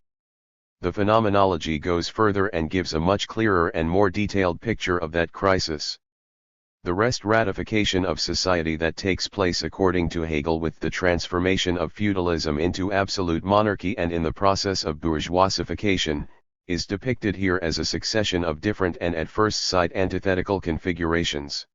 The phenomenology goes further and gives a much clearer and more detailed picture of that crisis. The ratification of society that takes place according to Hegel with the transformation of feudalism into absolute monarchy and in the process of bourgeoisification, is depicted here as a succession of different and at first sight antithetical configurations.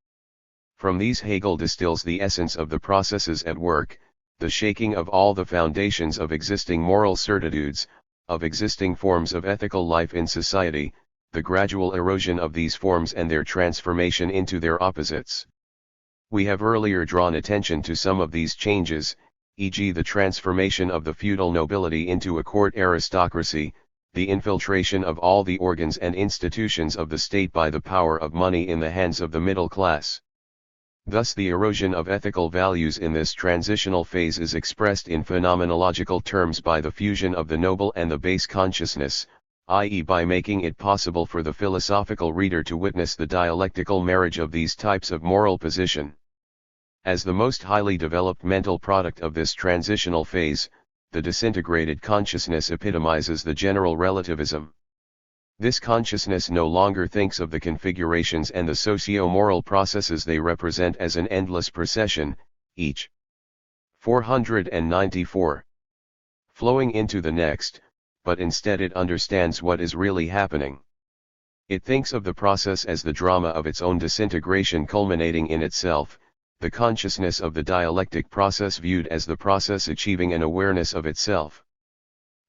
From these Hegel distills the essence of the processes at work, the shaking of all the foundations of existing moral certitudes, of existing forms of ethical life in society, the gradual erosion of these forms and their transformation into their opposites. We have earlier drawn attention to some of these changes, e.g. the transformation of the feudal nobility into a court aristocracy, the infiltration of all the organs and institutions of the state by the power of money in the hands of the middle class. Thus the erosion of ethical values in this transitional phase is expressed in phenomenological terms by the fusion of the noble and the base consciousness, i.e. by making it possible for the philosophical reader to witness the dialectical marriage of these types of moral position. As the most highly developed mental product of this transitional phase, the disintegrated consciousness epitomizes the general relativism. This consciousness no longer thinks of the configurations and the socio-moral processes they represent as an endless procession, each 494 flowing into the next, but instead it understands what is really happening. It thinks of the process as the drama of its own disintegration culminating in itself, the consciousness of the dialectic process viewed as the process achieving an awareness of itself.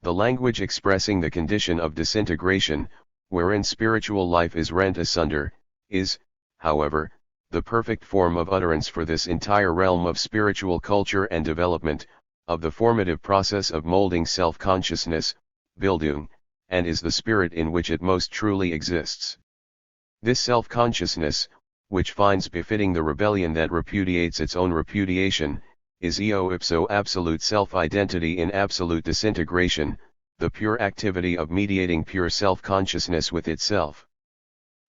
The language expressing the condition of disintegration, wherein spiritual life is rent asunder, is, however, the perfect form of utterance for this entire realm of spiritual culture and development, of the formative process of molding self-consciousness, Bildung, and is the spirit in which it most truly exists. This self-consciousness, which finds befitting the rebellion that repudiates its own repudiation, is eo ipso absolute self-identity in absolute disintegration, the pure activity of mediating pure self-consciousness with itself.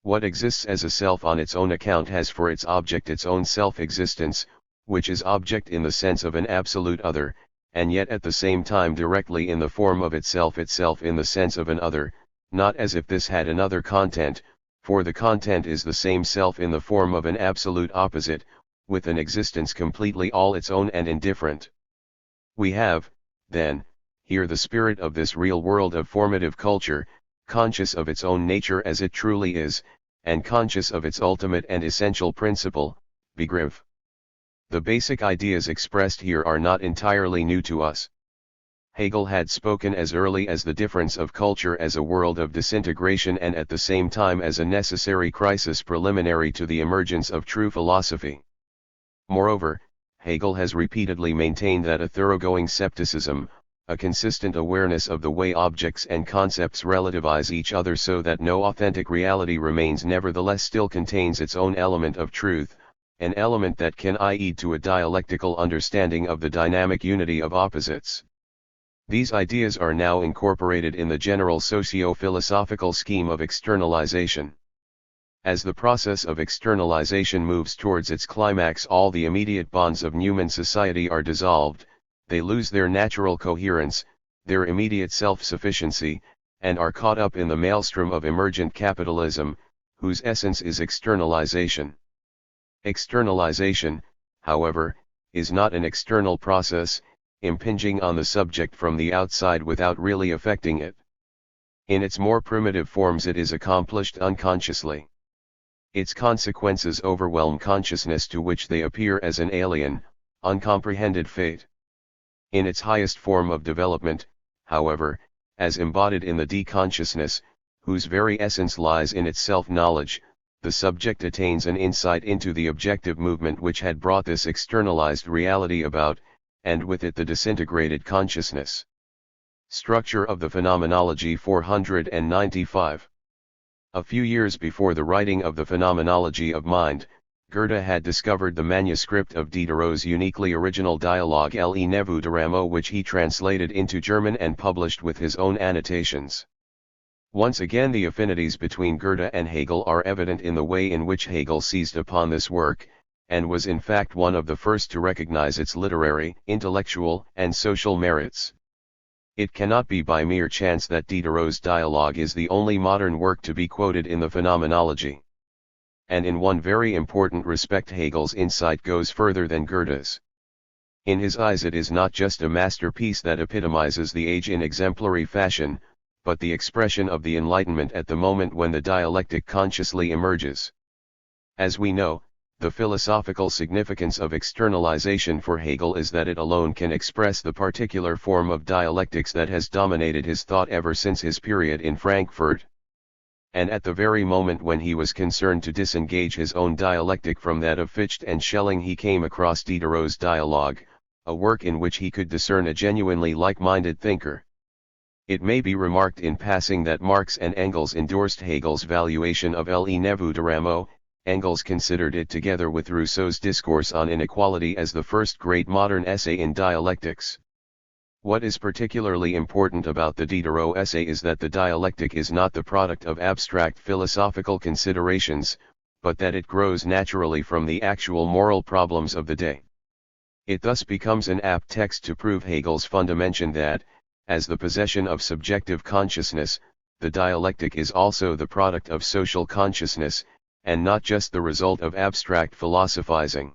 What exists as a self on its own account has for its object its own self-existence, which is object in the sense of an absolute other, and yet at the same time directly in the form of itself in the sense of an other, not as if this had another content, for the content is the same self in the form of an absolute opposite, with an existence completely all its own and indifferent. We have, then, here the spirit of this real world of formative culture, conscious of its own nature as it truly is, and conscious of its ultimate and essential principle, Begriff. The basic ideas expressed here are not entirely new to us. Hegel had spoken as early as the difference of culture as a world of disintegration and at the same time as a necessary crisis preliminary to the emergence of true philosophy. Moreover, Hegel has repeatedly maintained that a thoroughgoing scepticism, a consistent awareness of the way objects and concepts relativize each other so that no authentic reality remains nevertheless still contains its own element of truth, an element that can lead to a dialectical understanding of the dynamic unity of opposites. These ideas are now incorporated in the general socio-philosophical scheme of externalization. As the process of externalization moves towards its climax, all the immediate bonds of human society are dissolved, they lose their natural coherence, their immediate self-sufficiency, and are caught up in the maelstrom of emergent capitalism, whose essence is externalization. Externalization, however, is not an external process, impinging on the subject from the outside without really affecting it. In its more primitive forms it is accomplished unconsciously. Its consequences overwhelm consciousness to which they appear as an alien, uncomprehended fate. In its highest form of development, however, as embodied in the de-consciousness, whose very essence lies in its self-knowledge, the subject attains an insight into the objective movement which had brought this externalized reality about, and with it the disintegrated consciousness. Structure of the Phenomenology 495. A few years before the writing of the Phenomenology of Mind, Goethe had discovered the manuscript of Diderot's uniquely original dialogue Le Neveu de Rameau, which he translated into German and published with his own annotations. Once again the affinities between Goethe and Hegel are evident in the way in which Hegel seized upon this work, and was in fact one of the first to recognize its literary, intellectual, and social merits. It cannot be by mere chance that Diderot's dialogue is the only modern work to be quoted in the Phenomenology. And in one very important respect Hegel's insight goes further than Goethe's. In his eyes it is not just a masterpiece that epitomizes the age in exemplary fashion, but the expression of the Enlightenment at the moment when the dialectic consciously emerges. As we know, the philosophical significance of externalization for Hegel is that it alone can express the particular form of dialectics that has dominated his thought ever since his period in Frankfurt. And at the very moment when he was concerned to disengage his own dialectic from that of Fichte and Schelling, he came across Diderot's dialogue, a work in which he could discern a genuinely like-minded thinker. It may be remarked in passing that Marx and Engels endorsed Hegel's valuation of Le Neveu de Rameau. Engels considered it together with Rousseau's Discourse on Inequality as the first great modern essay in dialectics. What is particularly important about the Diderot essay is that the dialectic is not the product of abstract philosophical considerations, but that it grows naturally from the actual moral problems of the day. It thus becomes an apt text to prove Hegel's fundamentation that, as the possession of subjective consciousness, the dialectic is also the product of social consciousness, and not just the result of abstract philosophizing.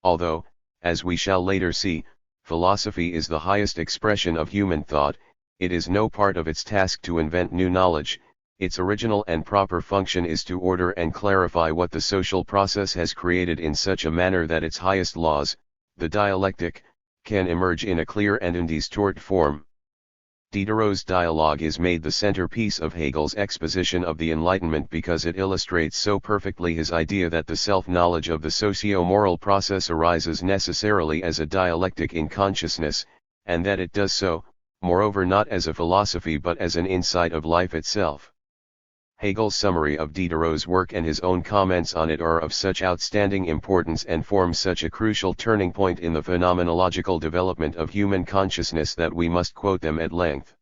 Although, as we shall later see, philosophy is the highest expression of human thought, it is no part of its task to invent new knowledge. Its original and proper function is to order and clarify what the social process has created in such a manner that its highest laws, the dialectic, can emerge in a clear and undistort form. Diderot's dialogue is made the centerpiece of Hegel's exposition of the Enlightenment because it illustrates so perfectly his idea that the self-knowledge of the socio-moral process arises necessarily as a dialectic in consciousness, and that it does so, moreover, not as a philosophy but as an insight of life itself. Hegel's summary of Diderot's work and his own comments on it are of such outstanding importance and form such a crucial turning point in the phenomenological development of human consciousness that we must quote them at length.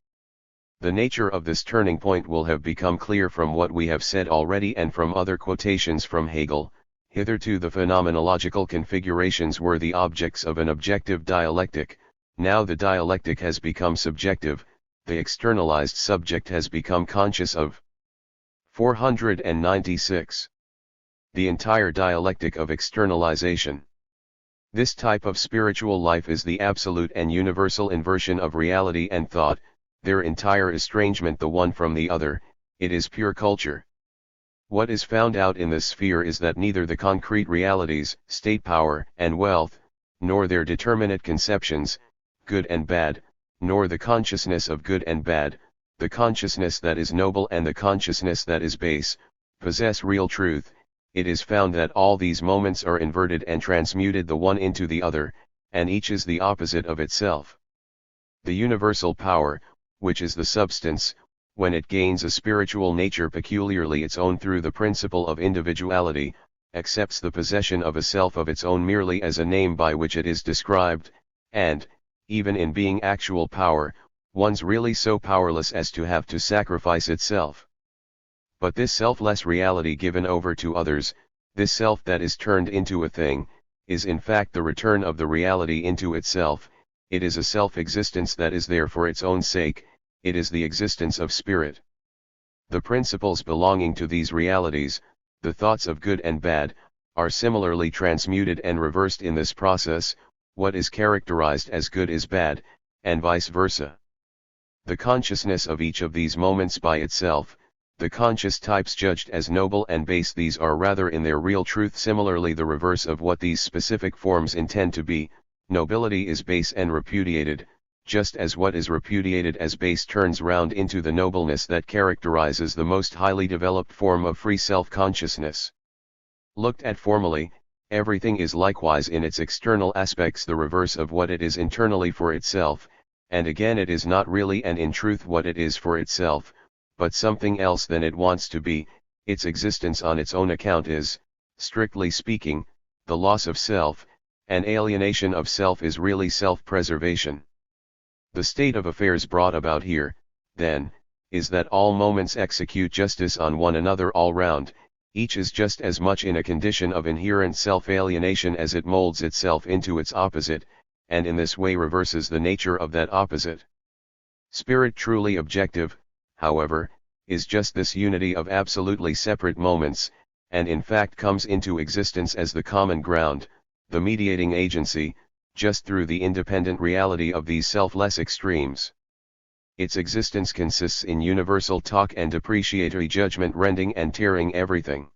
The nature of this turning point will have become clear from what we have said already and from other quotations from Hegel. Hitherto the phenomenological configurations were the objects of an objective dialectic, now the dialectic has become subjective, the externalized subject has become conscious of. 496. The entire dialectic of externalization. This type of spiritual life is the absolute and universal inversion of reality and thought, their entire estrangement the one from the other. It is pure culture. What is found out in this sphere is that neither the concrete realities, state power and wealth, nor their determinate conceptions, good and bad, nor the consciousness of good and bad, the consciousness that is noble and the consciousness that is base, possess real truth. It is found that all these moments are inverted and transmuted the one into the other, and each is the opposite of itself. The universal power, which is the substance, when it gains a spiritual nature peculiarly its own through the principle of individuality, accepts the possession of a self of its own merely as a name by which it is described, and, even in being actual power, one's really so powerless as to have to sacrifice itself. But this selfless reality given over to others, this self that is turned into a thing, is in fact the return of the reality into itself. It is a self-existence that is there for its own sake, it is the existence of spirit. The principles belonging to these realities, the thoughts of good and bad, are similarly transmuted and reversed in this process. What is characterized as good is bad, and vice versa. The consciousness of each of these moments by itself, the conscious types judged as noble and base, these are rather in their real truth similarly the reverse of what these specific forms intend to be. Nobility is base and repudiated, just as what is repudiated as base turns round into the nobleness that characterizes the most highly developed form of free self-consciousness. Looked at formally, everything is likewise in its external aspects the reverse of what it is internally for itself, and again it is not really and in truth what it is for itself, but something else than it wants to be. Its existence on its own account is, Strictly speaking, the loss of self, and alienation of self is really self-preservation. The state of affairs brought about here, then, is that all moments execute justice on one another all round, each is just as much in a condition of inherent self-alienation as it molds itself into its opposite, and in this way reverses the nature of that opposite. Spirit truly objective, however, is just this unity of absolutely separate moments, and in fact comes into existence as the common ground, the mediating agency, just through the independent reality of these selfless extremes. Its existence consists in universal talk and depreciatory judgment, rending and tearing everything.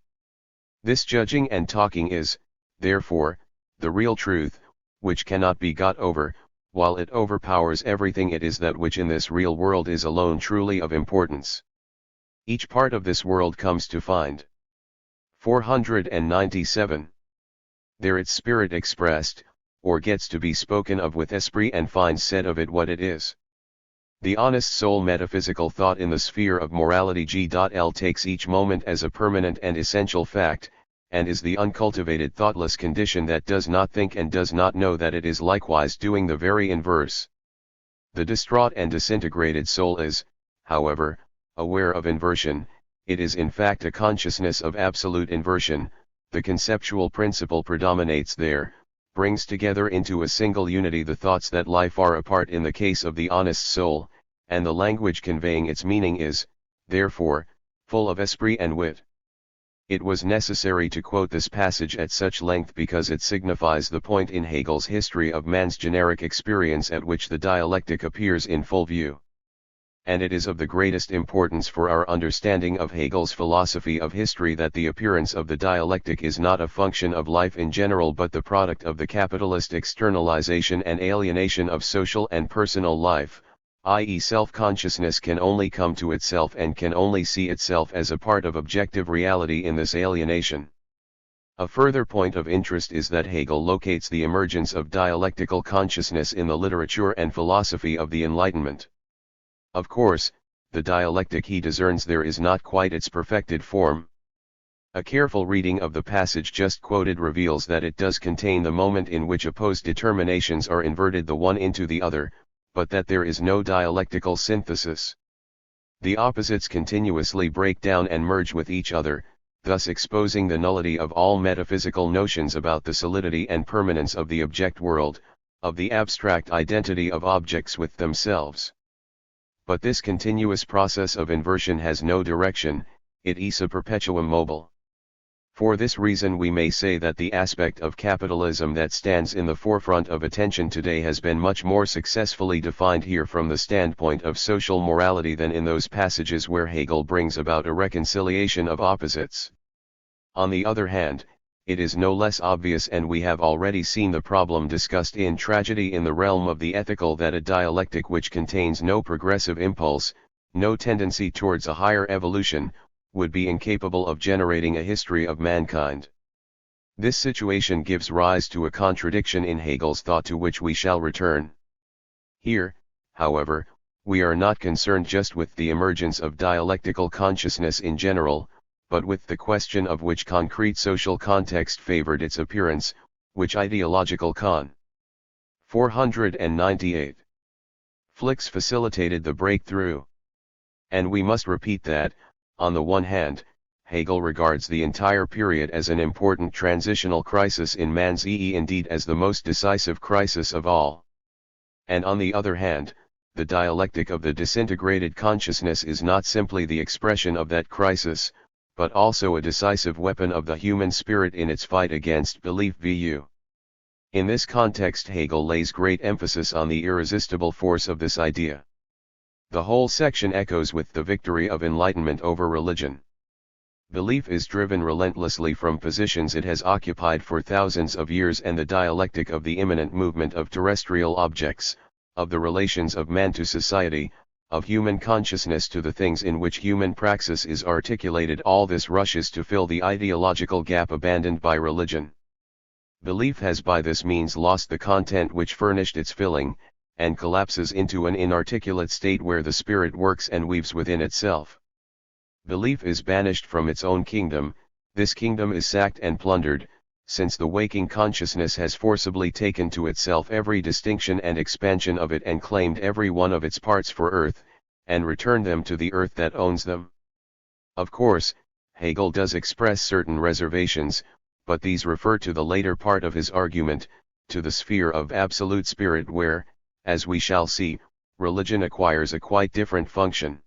This judging and talking is, therefore, the real truth, which cannot be got over. While it overpowers everything, it is that which in this real world is alone truly of importance. Each part of this world comes to find. 497. There its spirit expressed, or gets to be spoken of with esprit, and finds said of it what it is. The honest soul metaphysical thought in the sphere of morality G.L. takes each moment as a permanent and essential fact, and is the uncultivated thoughtless condition that does not think and does not know that it is likewise doing the very inverse. The distraught and disintegrated soul is, however, aware of inversion. It is in fact a consciousness of absolute inversion. The conceptual principle predominates there, brings together into a single unity the thoughts that lie far apart in the case of the honest soul, and the language conveying its meaning is, therefore, full of esprit and wit. It was necessary to quote this passage at such length because it signifies the point in Hegel's history of man's generic experience at which the dialectic appears in full view. And it is of the greatest importance for our understanding of Hegel's philosophy of history that the appearance of the dialectic is not a function of life in general but the product of the capitalist externalization and alienation of social and personal life, i.e. self-consciousness can only come to itself and can only see itself as a part of objective reality in this alienation. A further point of interest is that Hegel locates the emergence of dialectical consciousness in the literature and philosophy of the Enlightenment. Of course, the dialectic he discerns there is not quite its perfected form. A careful reading of the passage just quoted reveals that it does contain the moment in which opposed determinations are inverted the one into the other, but that there is no dialectical synthesis. The opposites continuously break down and merge with each other, thus exposing the nullity of all metaphysical notions about the solidity and permanence of the object world, of the abstract identity of objects with themselves. But this continuous process of inversion has no direction, it is a perpetuum mobile. For this reason we may say that the aspect of capitalism that stands in the forefront of attention today has been much more successfully defined here from the standpoint of social morality than in those passages where Hegel brings about a reconciliation of opposites. On the other hand, it is no less obvious, and we have already seen the problem discussed in Tragedy in the realm of the ethical, that a dialectic which contains no progressive impulse, no tendency towards a higher evolution, would be incapable of generating a history of mankind. This situation gives rise to a contradiction in Hegel's thought to which we shall return. Here, however, we are not concerned just with the emergence of dialectical consciousness in general, but with the question of which concrete social context favored its appearance, which ideological 498. Flicks facilitated the breakthrough. And we must repeat that, on the one hand, Hegel regards the entire period as an important transitional crisis in man's indeed as the most decisive crisis of all. And on the other hand, the dialectic of the disintegrated consciousness is not simply the expression of that crisis, but also a decisive weapon of the human spirit in its fight against belief vu. In this context Hegel lays great emphasis on the irresistible force of this idea. The whole section echoes with the victory of enlightenment over religion. Belief is driven relentlessly from positions it has occupied for thousands of years, and the dialectic of the immanent movement of terrestrial objects, of the relations of man to society, of human consciousness to the things in which human praxis is articulated, all this rushes to fill the ideological gap abandoned by religion. Belief has by this means lost the content which furnished its filling, and collapses into an inarticulate state where the spirit works and weaves within itself. Belief is banished from its own kingdom, This kingdom is sacked and plundered, since the waking consciousness has forcibly taken to itself every distinction and expansion of it and claimed every one of its parts for earth, and returned them to the earth that owns them. Of course, Hegel does express certain reservations, but these refer to the later part of his argument, to the sphere of absolute spirit where, as we shall see, religion acquires a quite different function.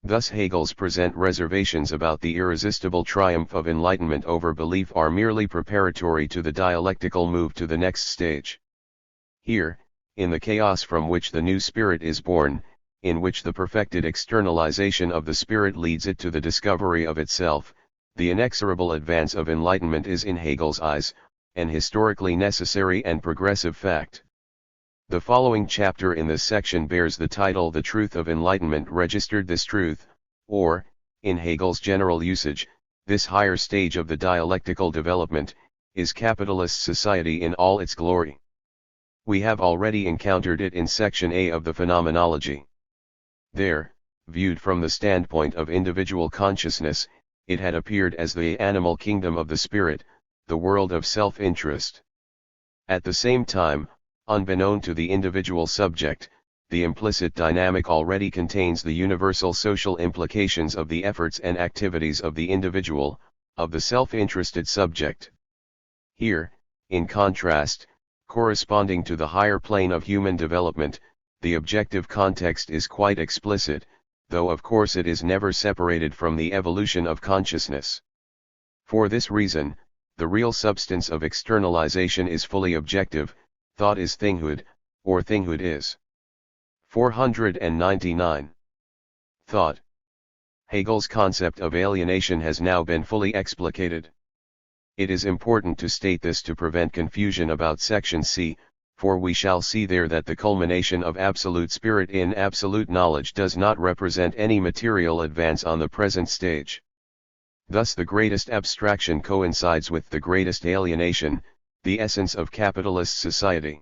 Thus Hegel's present reservations about the irresistible triumph of enlightenment over belief are merely preparatory to the dialectical move to the next stage. Here, in the chaos from which the new spirit is born, in which the perfected externalization of the spirit leads it to the discovery of itself, the inexorable advance of enlightenment is in Hegel's eyes, an historically necessary and progressive fact. The following chapter in this section bears the title "The Truth of Enlightenment Registered." This truth, or, in Hegel's general usage, this higher stage of the dialectical development, is capitalist society in all its glory. We have already encountered it in section A of the Phenomenology. There, viewed from the standpoint of individual consciousness, it had appeared as the animal kingdom of the spirit, the world of self-interest. At the same time, unbeknown to the individual subject, the implicit dynamic already contains the universal social implications of the efforts and activities of the individual, of the self-interested subject. Here, in contrast, corresponding to the higher plane of human development, the objective context is quite explicit, though of course it is never separated from the evolution of consciousness. For this reason, the real substance of externalization is fully objective. Thought is thinghood, or thinghood is. 499. Thought. Hegel's concept of alienation has now been fully explicated. It is important to state this to prevent confusion about section C, for we shall see there that the culmination of absolute spirit in absolute knowledge does not represent any material advance on the present stage. Thus the greatest abstraction coincides with the greatest alienation, the essence of capitalist society.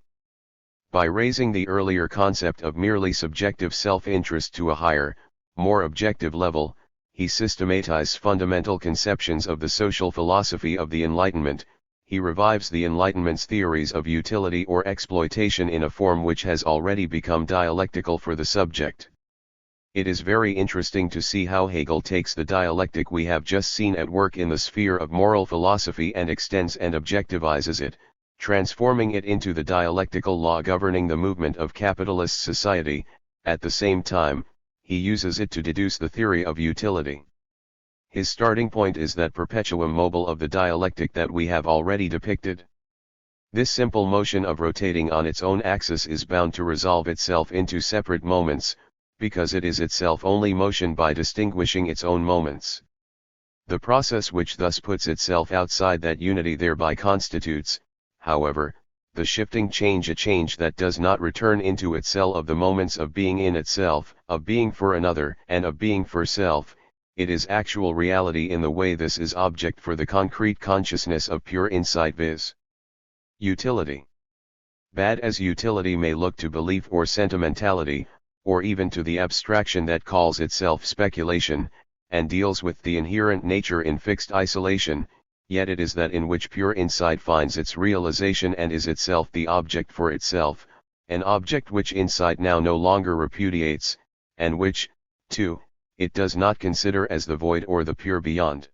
By raising the earlier concept of merely subjective self-interest to a higher, more objective level, he systematizes fundamental conceptions of the social philosophy of the Enlightenment. He revives the Enlightenment's theories of utility or exploitation in a form which has already become dialectical for the subject. It is very interesting to see how Hegel takes the dialectic we have just seen at work in the sphere of moral philosophy and extends and objectivizes it, transforming it into the dialectical law governing the movement of capitalist society. At the same time, he uses it to deduce the theory of utility. His starting point is that perpetuum mobile of the dialectic that we have already depicted. This simple motion of rotating on its own axis is bound to resolve itself into separate moments, because it is itself only motion by distinguishing its own moments. The process which thus puts itself outside that unity thereby constitutes, however, the shifting change, a change that does not return into itself of the moments of being in itself, of being for another, and of being for self. It is actual reality in the way this is object for the concrete consciousness of pure insight, viz. Utility. Bad as utility may look to belief or sentimentality, or even to the abstraction that calls itself speculation, and deals with the inherent nature in fixed isolation, yet it is that in which pure insight finds its realization and is itself the object for itself, an object which insight now no longer repudiates, and which, too, it does not consider as the void or the pure beyond.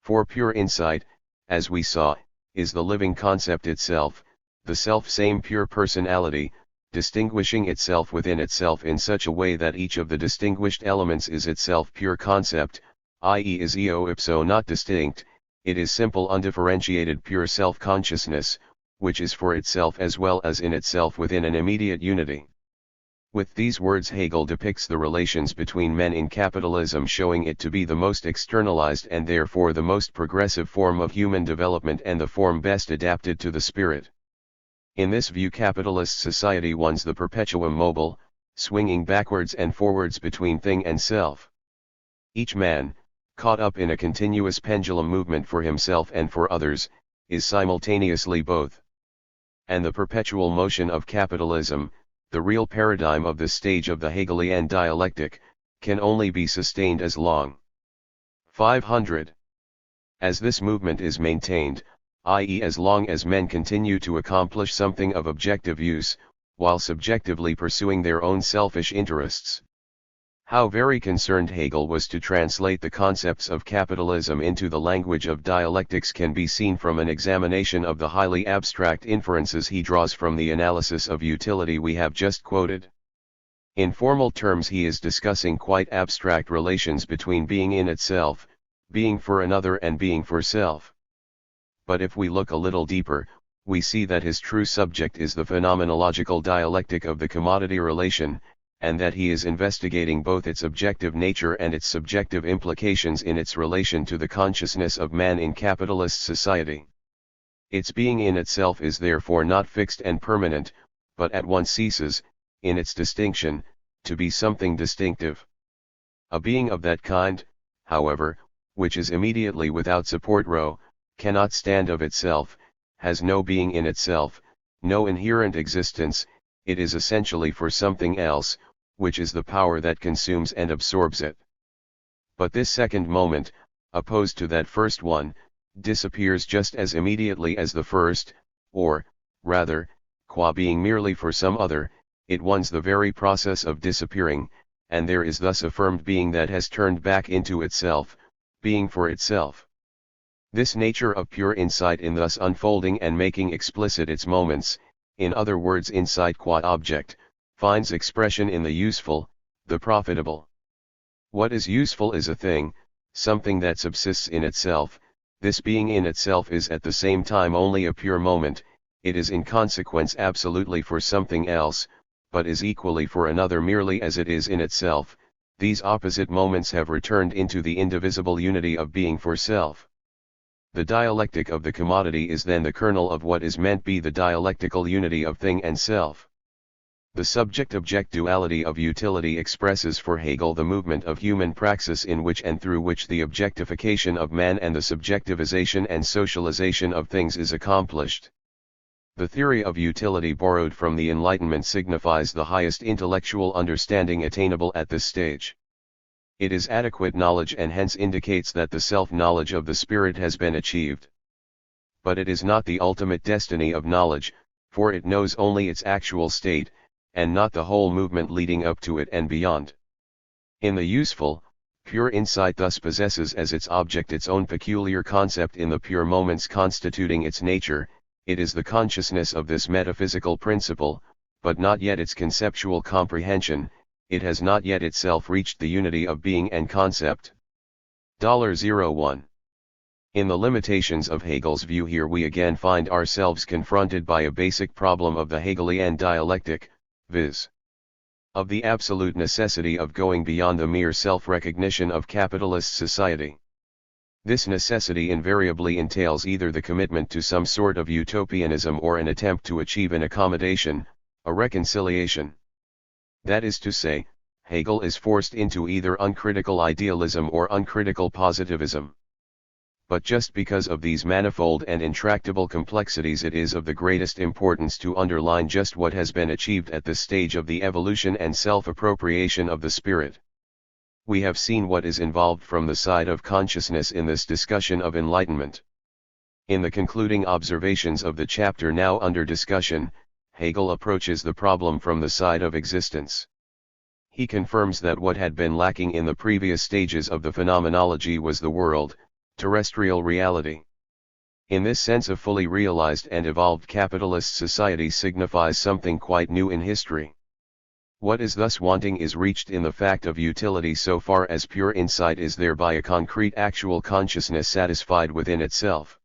For pure insight, as we saw, is the living concept itself, the self-same pure personality, distinguishing itself within itself in such a way that each of the distinguished elements is itself pure concept, i.e. is eo ipso not distinct. It is simple undifferentiated pure self-consciousness, which is for itself as well as in itself within an immediate unity. With these words Hegel depicts the relations between men in capitalism, showing it to be the most externalized and therefore the most progressive form of human development and the form best adapted to the spirit. In this view capitalist society wants the perpetuum mobile, swinging backwards and forwards between thing and self. Each man, caught up in a continuous pendulum movement for himself and for others, is simultaneously both. And the perpetual motion of capitalism, the real paradigm of this stage of the Hegelian dialectic, can only be sustained as long. 500. As this movement is maintained, i.e. as long as men continue to accomplish something of objective use, while subjectively pursuing their own selfish interests. How very concerned Hegel was to translate the concepts of capitalism into the language of dialectics can be seen from an examination of the highly abstract inferences he draws from the analysis of utility we have just quoted. In formal terms he is discussing quite abstract relations between being in itself, being for another and being for self. But if we look a little deeper, we see that his true subject is the phenomenological dialectic of the commodity relation, and that he is investigating both its objective nature and its subjective implications in its relation to the consciousness of man in capitalist society. Its being in itself is therefore not fixed and permanent, but at once ceases, in its distinction, to be something distinctive. A being of that kind, however, which is immediately without support cannot stand of itself, has no being in itself, no inherent existence, it is essentially for something else, which is the power that consumes and absorbs it. But this second moment, opposed to that first one, disappears just as immediately as the first, or, rather, qua being merely for some other, it ones the very process of disappearing, and there is thus affirmed being that has turned back into itself, being for itself. This nature of pure insight in thus unfolding and making explicit its moments, in other words insight qua object, finds expression in the useful, the profitable. What is useful is a thing, something that subsists in itself. This being in itself is at the same time only a pure moment, it is in consequence absolutely for something else, but is equally for another merely as it is in itself. These opposite moments have returned into the indivisible unity of being for self. The dialectic of the commodity is then the kernel of what is meant be the dialectical unity of thing and self. The subject-object duality of utility expresses for Hegel the movement of human praxis in which and through which the objectification of man and the subjectivization and socialization of things is accomplished. The theory of utility borrowed from the Enlightenment signifies the highest intellectual understanding attainable at this stage. It is adequate knowledge and hence indicates that the self-knowledge of the spirit has been achieved. But it is not the ultimate destiny of knowledge, for it knows only its actual state, and not the whole movement leading up to it and beyond. In the useful, pure insight thus possesses as its object its own peculiar concept in the pure moments constituting its nature. It is the consciousness of this metaphysical principle, but not yet its conceptual comprehension. It has not yet itself reached the unity of being and concept. $01. In the limitations of Hegel's view here we again find ourselves confronted by a basic problem of the Hegelian dialectic, viz. Of the absolute necessity of going beyond the mere self-recognition of capitalist society. This necessity invariably entails either the commitment to some sort of utopianism or an attempt to achieve an accommodation, a reconciliation. That is to say, Hegel is forced into either uncritical idealism or uncritical positivism. But just because of these manifold and intractable complexities it is of the greatest importance to underline just what has been achieved at this stage of the evolution and self-appropriation of the spirit. We have seen what is involved from the side of consciousness in this discussion of enlightenment. In the concluding observations of the chapter now under discussion, Hegel approaches the problem from the side of existence. He confirms that what had been lacking in the previous stages of the phenomenology was the world, terrestrial reality. In this sense a fully realized and evolved capitalist society signifies something quite new in history. What is thus wanting is reached in the fact of utility so far as pure insight is thereby a concrete actual consciousness satisfied within itself.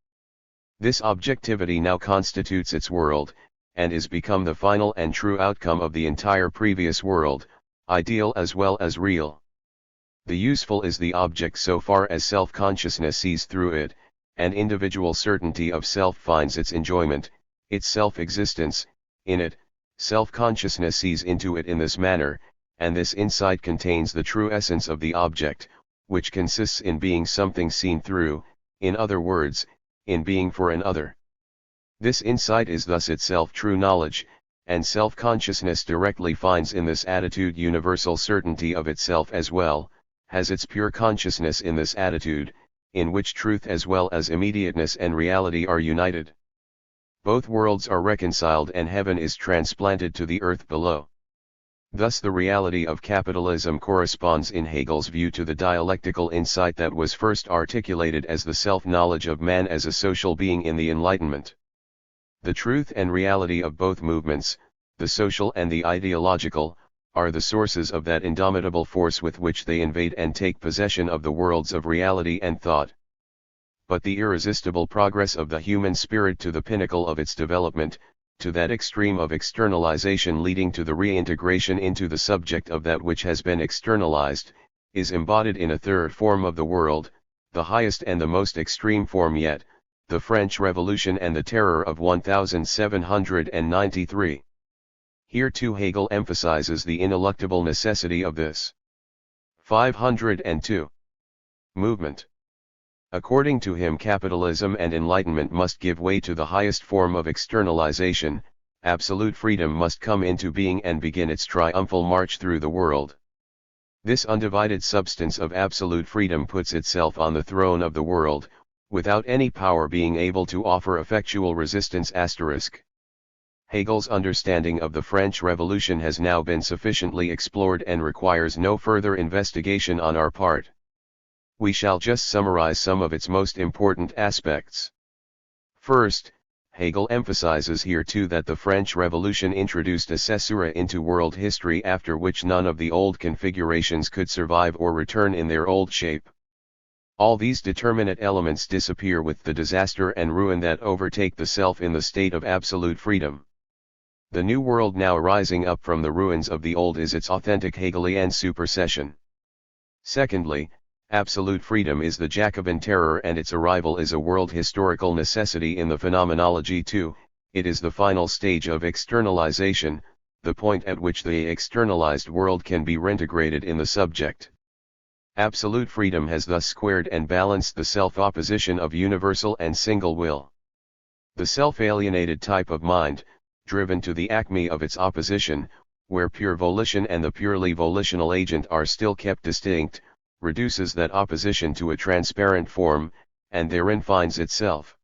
This objectivity now constitutes its world, and is become the final and true outcome of the entire previous world, ideal as well as real. The useful is the object so far as self-consciousness sees through it, and individual certainty of self finds its enjoyment, its self-existence, in it. Self-consciousness sees into it in this manner, and this insight contains the true essence of the object, which consists in being something seen through, in other words, in being for an other. This insight is thus itself true knowledge, and self-consciousness directly finds in this attitude universal certainty of itself as well, has its pure consciousness in this attitude, in which truth as well as immediateness and reality are united. Both worlds are reconciled and heaven is transplanted to the earth below. Thus the reality of capitalism corresponds in Hegel's view to the dialectical insight that was first articulated as the self-knowledge of man as a social being in the Enlightenment. The truth and reality of both movements, the social and the ideological, are the sources of that indomitable force with which they invade and take possession of the worlds of reality and thought. But the irresistible progress of the human spirit to the pinnacle of its development, to that extreme of externalization leading to the reintegration into the subject of that which has been externalized, is embodied in a third form of the world, the highest and the most extreme form yet, the French Revolution and the Terror of 1793. Here too Hegel emphasizes the ineluctable necessity of this 502 movement. According to him, capitalism and enlightenment must give way to the highest form of externalization. Absolute freedom must come into being and begin its triumphal march through the world. This undivided substance of absolute freedom puts itself on the throne of the world, without any power being able to offer effectual resistance. Hegel's understanding of the French Revolution has now been sufficiently explored and requires no further investigation on our part. We shall just summarize some of its most important aspects. First, Hegel emphasizes here too that the French Revolution introduced a caesura into world history after which none of the old configurations could survive or return in their old shape. All these determinate elements disappear with the disaster and ruin that overtake the self in the state of absolute freedom. The new world now rising up from the ruins of the old is its authentic Hegelian supersession. Secondly, absolute freedom is the Jacobin terror and its arrival is a world historical necessity in the phenomenology too. It is the final stage of externalization, the point at which the externalized world can be reintegrated in the subject. Absolute freedom has thus squared and balanced the self-opposition of universal and single will. The self-alienated type of mind, driven to the acme of its opposition, where pure volition and the purely volitional agent are still kept distinct, reduces that opposition to a transparent form, and therein finds itself.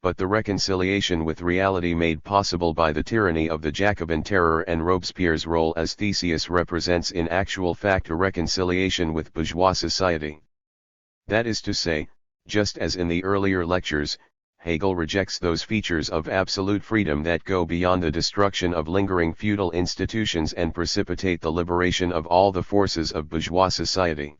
But the reconciliation with reality made possible by the tyranny of the Jacobin terror and Robespierre's role as Theseus represents in actual fact a reconciliation with bourgeois society. That is to say, just as in the earlier lectures, Hegel rejects those features of absolute freedom that go beyond the destruction of lingering feudal institutions and precipitate the liberation of all the forces of bourgeois society.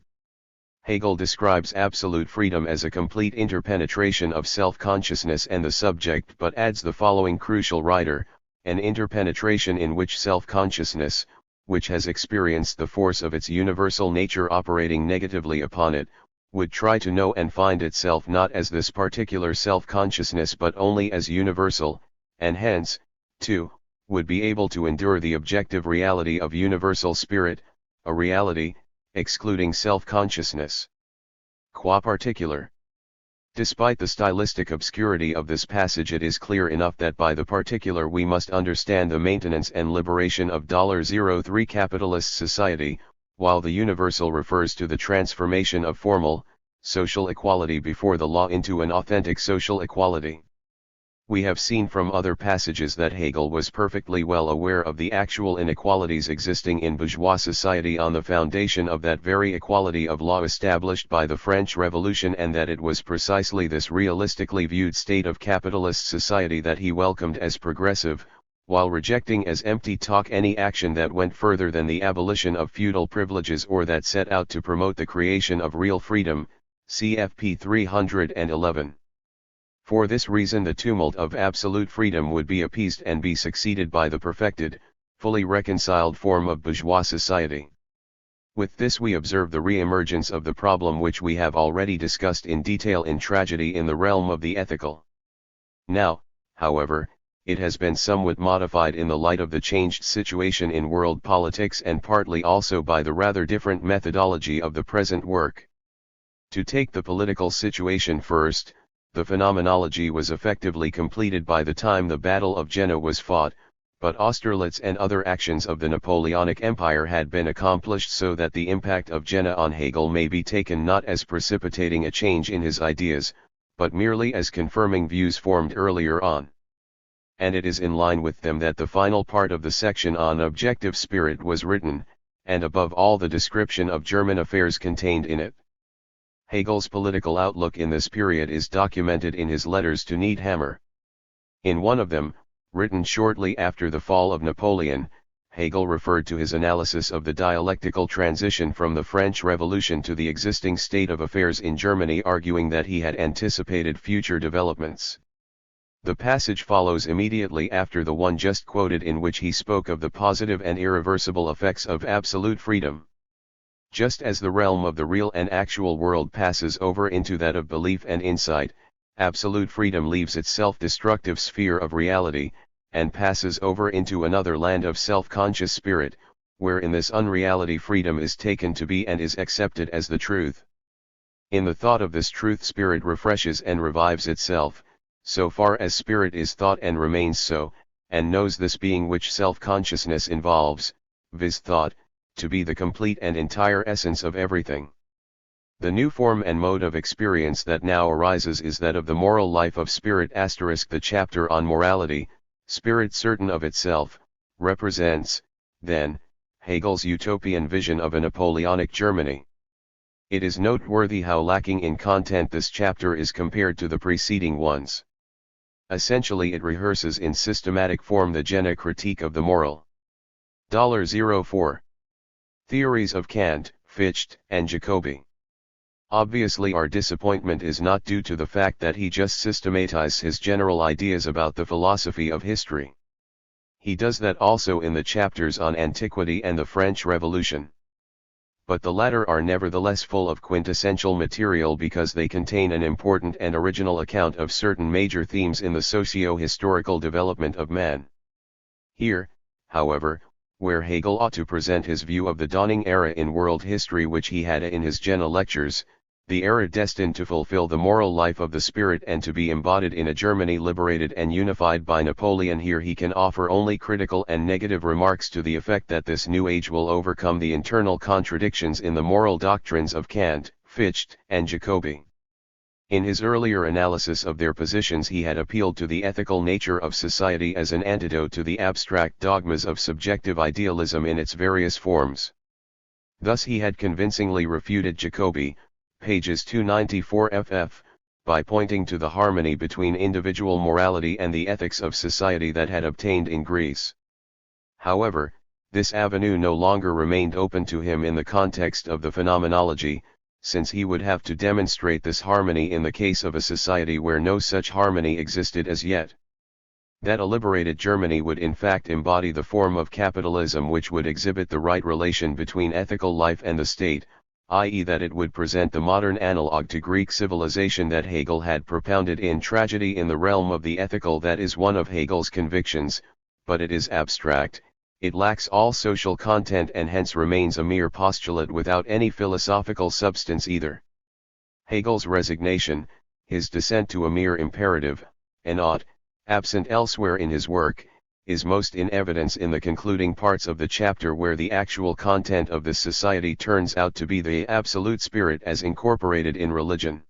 Hegel describes absolute freedom as a complete interpenetration of self-consciousness and the subject, but adds the following crucial rider: an interpenetration in which self-consciousness, which has experienced the force of its universal nature operating negatively upon it, would try to know and find itself not as this particular self-consciousness but only as universal, and hence, too, would be able to endure the objective reality of universal spirit, a reality, excluding self-consciousness. Qua particular. Despite the stylistic obscurity of this passage, it is clear enough that by the particular we must understand the maintenance and liberation of $03 capitalist society, while the universal refers to the transformation of formal, social equality before the law into an authentic social equality. We have seen from other passages that Hegel was perfectly well aware of the actual inequalities existing in bourgeois society on the foundation of that very equality of law established by the French Revolution, and that it was precisely this realistically viewed state of capitalist society that he welcomed as progressive, while rejecting as empty talk any action that went further than the abolition of feudal privileges or that set out to promote the creation of real freedom, cfp 311. For this reason the tumult of absolute freedom would be appeased and be succeeded by the perfected, fully reconciled form of bourgeois society. With this we observe the re-emergence of the problem which we have already discussed in detail in Tragedy in the realm of the ethical. Now, however, it has been somewhat modified in the light of the changed situation in world politics and partly also by the rather different methodology of the present work. To take the political situation first, the phenomenology was effectively completed by the time the Battle of Jena was fought, but Austerlitz and other actions of the Napoleonic Empire had been accomplished so that the impact of Jena on Hegel may be taken not as precipitating a change in his ideas, but merely as confirming views formed earlier on. And it is in line with them that the final part of the section on objective spirit was written, and above all the description of German affairs contained in it. Hegel's political outlook in this period is documented in his letters to Needhammer. In one of them, written shortly after the fall of Napoleon, Hegel referred to his analysis of the dialectical transition from the French Revolution to the existing state of affairs in Germany, arguing that he had anticipated future developments. The passage follows immediately after the one just quoted, in which he spoke of the positive and irreversible effects of absolute freedom. Just as the realm of the real and actual world passes over into that of belief and insight, absolute freedom leaves its self-destructive sphere of reality, and passes over into another land of self-conscious spirit, where in this unreality freedom is taken to be and is accepted as the truth. In the thought of this truth, spirit refreshes and revives itself, so far as spirit is thought and remains so, and knows this being which self-consciousness involves, viz. Thought, to be the complete and entire essence of everything. The new form and mode of experience that now arises is that of the moral life of spirit. The chapter on morality, spirit certain of itself, represents, then, Hegel's utopian vision of a Napoleonic Germany. It is noteworthy how lacking in content this chapter is compared to the preceding ones. Essentially, it rehearses in systematic form the Jena critique of the moral. 04. Theories of Kant, Fichte, and Jacobi. Obviously, our disappointment is not due to the fact that he just systematized his general ideas about the philosophy of history. He does that also in the chapters on antiquity and the French Revolution. But the latter are nevertheless full of quintessential material because they contain an important and original account of certain major themes in the socio-historical development of man. Here, however, where Hegel ought to present his view of the dawning era in world history which he had in his Jena lectures, the era destined to fulfill the moral life of the spirit and to be embodied in a Germany liberated and unified by Napoleon, here he can offer only critical and negative remarks to the effect that this new age will overcome the internal contradictions in the moral doctrines of Kant, Fichte, and Jacobi. In his earlier analysis of their positions, he had appealed to the ethical nature of society as an antidote to the abstract dogmas of subjective idealism in its various forms. Thus he had convincingly refuted Jacobi, pages 294 ff, by pointing to the harmony between individual morality and the ethics of society that had obtained in Greece. However, this avenue no longer remained open to him in the context of the phenomenology, since he would have to demonstrate this harmony in the case of a society where no such harmony existed as yet. That a liberated Germany would in fact embody the form of capitalism which would exhibit the right relation between ethical life and the state, i.e. that it would present the modern analog to Greek civilization that Hegel had propounded in Tragedy in the realm of the ethical. That is one of Hegel's convictions, but it is abstract, it lacks all social content and hence remains a mere postulate without any philosophical substance either. Hegel's resignation, his descent to a mere imperative, an ought, absent elsewhere in his work, is most in evidence in the concluding parts of the chapter where the actual content of this society turns out to be the absolute spirit as incorporated in religion.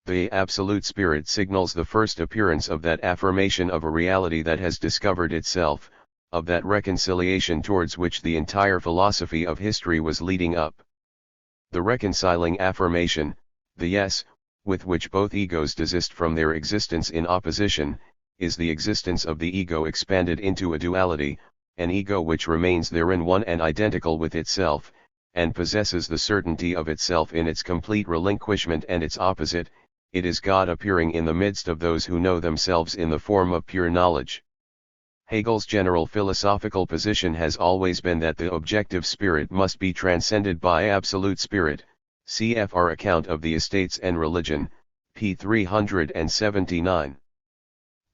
The absolute spirit signals the first appearance of that affirmation of a reality that has discovered itself, of that reconciliation towards which the entire philosophy of history was leading up. The reconciling affirmation, the yes, with which both egos desist from their existence in opposition, is the existence of the ego expanded into a duality, an ego which remains therein one and identical with itself, and possesses the certainty of itself in its complete relinquishment, and its opposite, it is God appearing in the midst of those who know themselves in the form of pure knowledge. Hegel's general philosophical position has always been that the objective spirit must be transcended by absolute spirit, cf. our account of the Estates and Religion, p. 379.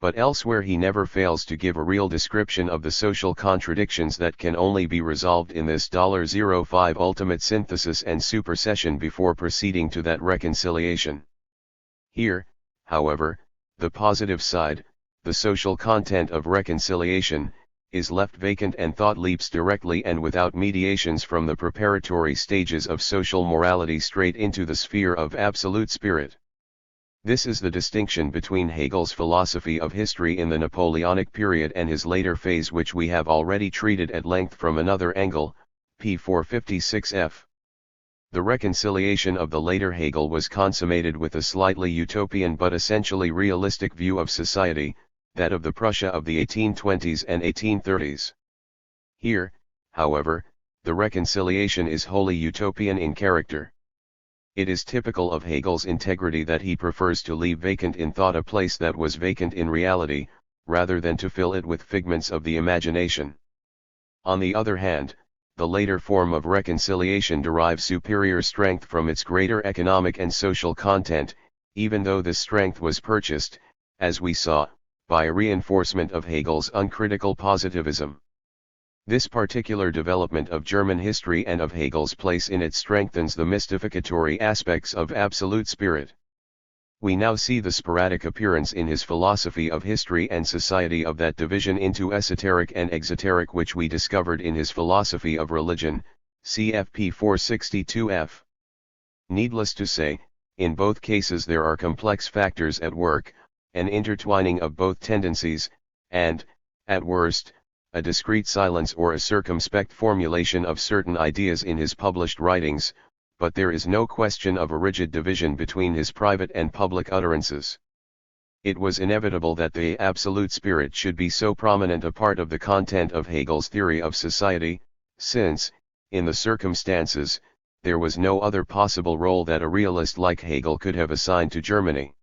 But elsewhere he never fails to give a real description of the social contradictions that can only be resolved in this 05 ultimate synthesis and supersession before proceeding to that reconciliation. Here, however, the positive side, the social content of reconciliation, is left vacant and thought leaps directly and without mediations from the preparatory stages of social morality straight into the sphere of absolute spirit. This is the distinction between Hegel's philosophy of history in the Napoleonic period and his later phase, which we have already treated at length from another angle, p. 456f. The reconciliation of the later Hegel was consummated with a slightly utopian but essentially realistic view of society, that of the Prussia of the 1820s and 1830s. Here, however, the reconciliation is wholly utopian in character. It is typical of Hegel's integrity that he prefers to leave vacant in thought a place that was vacant in reality, rather than to fill it with figments of the imagination. On the other hand, the later form of reconciliation derives superior strength from its greater economic and social content, even though this strength was purchased, as we saw, by a reinforcement of Hegel's uncritical positivism. This particular development of German history and of Hegel's place in it strengthens the mystificatory aspects of absolute spirit. We now see the sporadic appearance in his philosophy of history and society of that division into esoteric and exoteric which we discovered in his philosophy of religion, cfp 462f. Needless to say, in both cases there are complex factors at work, an intertwining of both tendencies, and, at worst, a discrete silence or a circumspect formulation of certain ideas in his published writings, but there is no question of a rigid division between his private and public utterances. It was inevitable that the absolute spirit should be so prominent a part of the content of Hegel's theory of society, since, in the circumstances, there was no other possible role that a realist like Hegel could have assigned to Germany.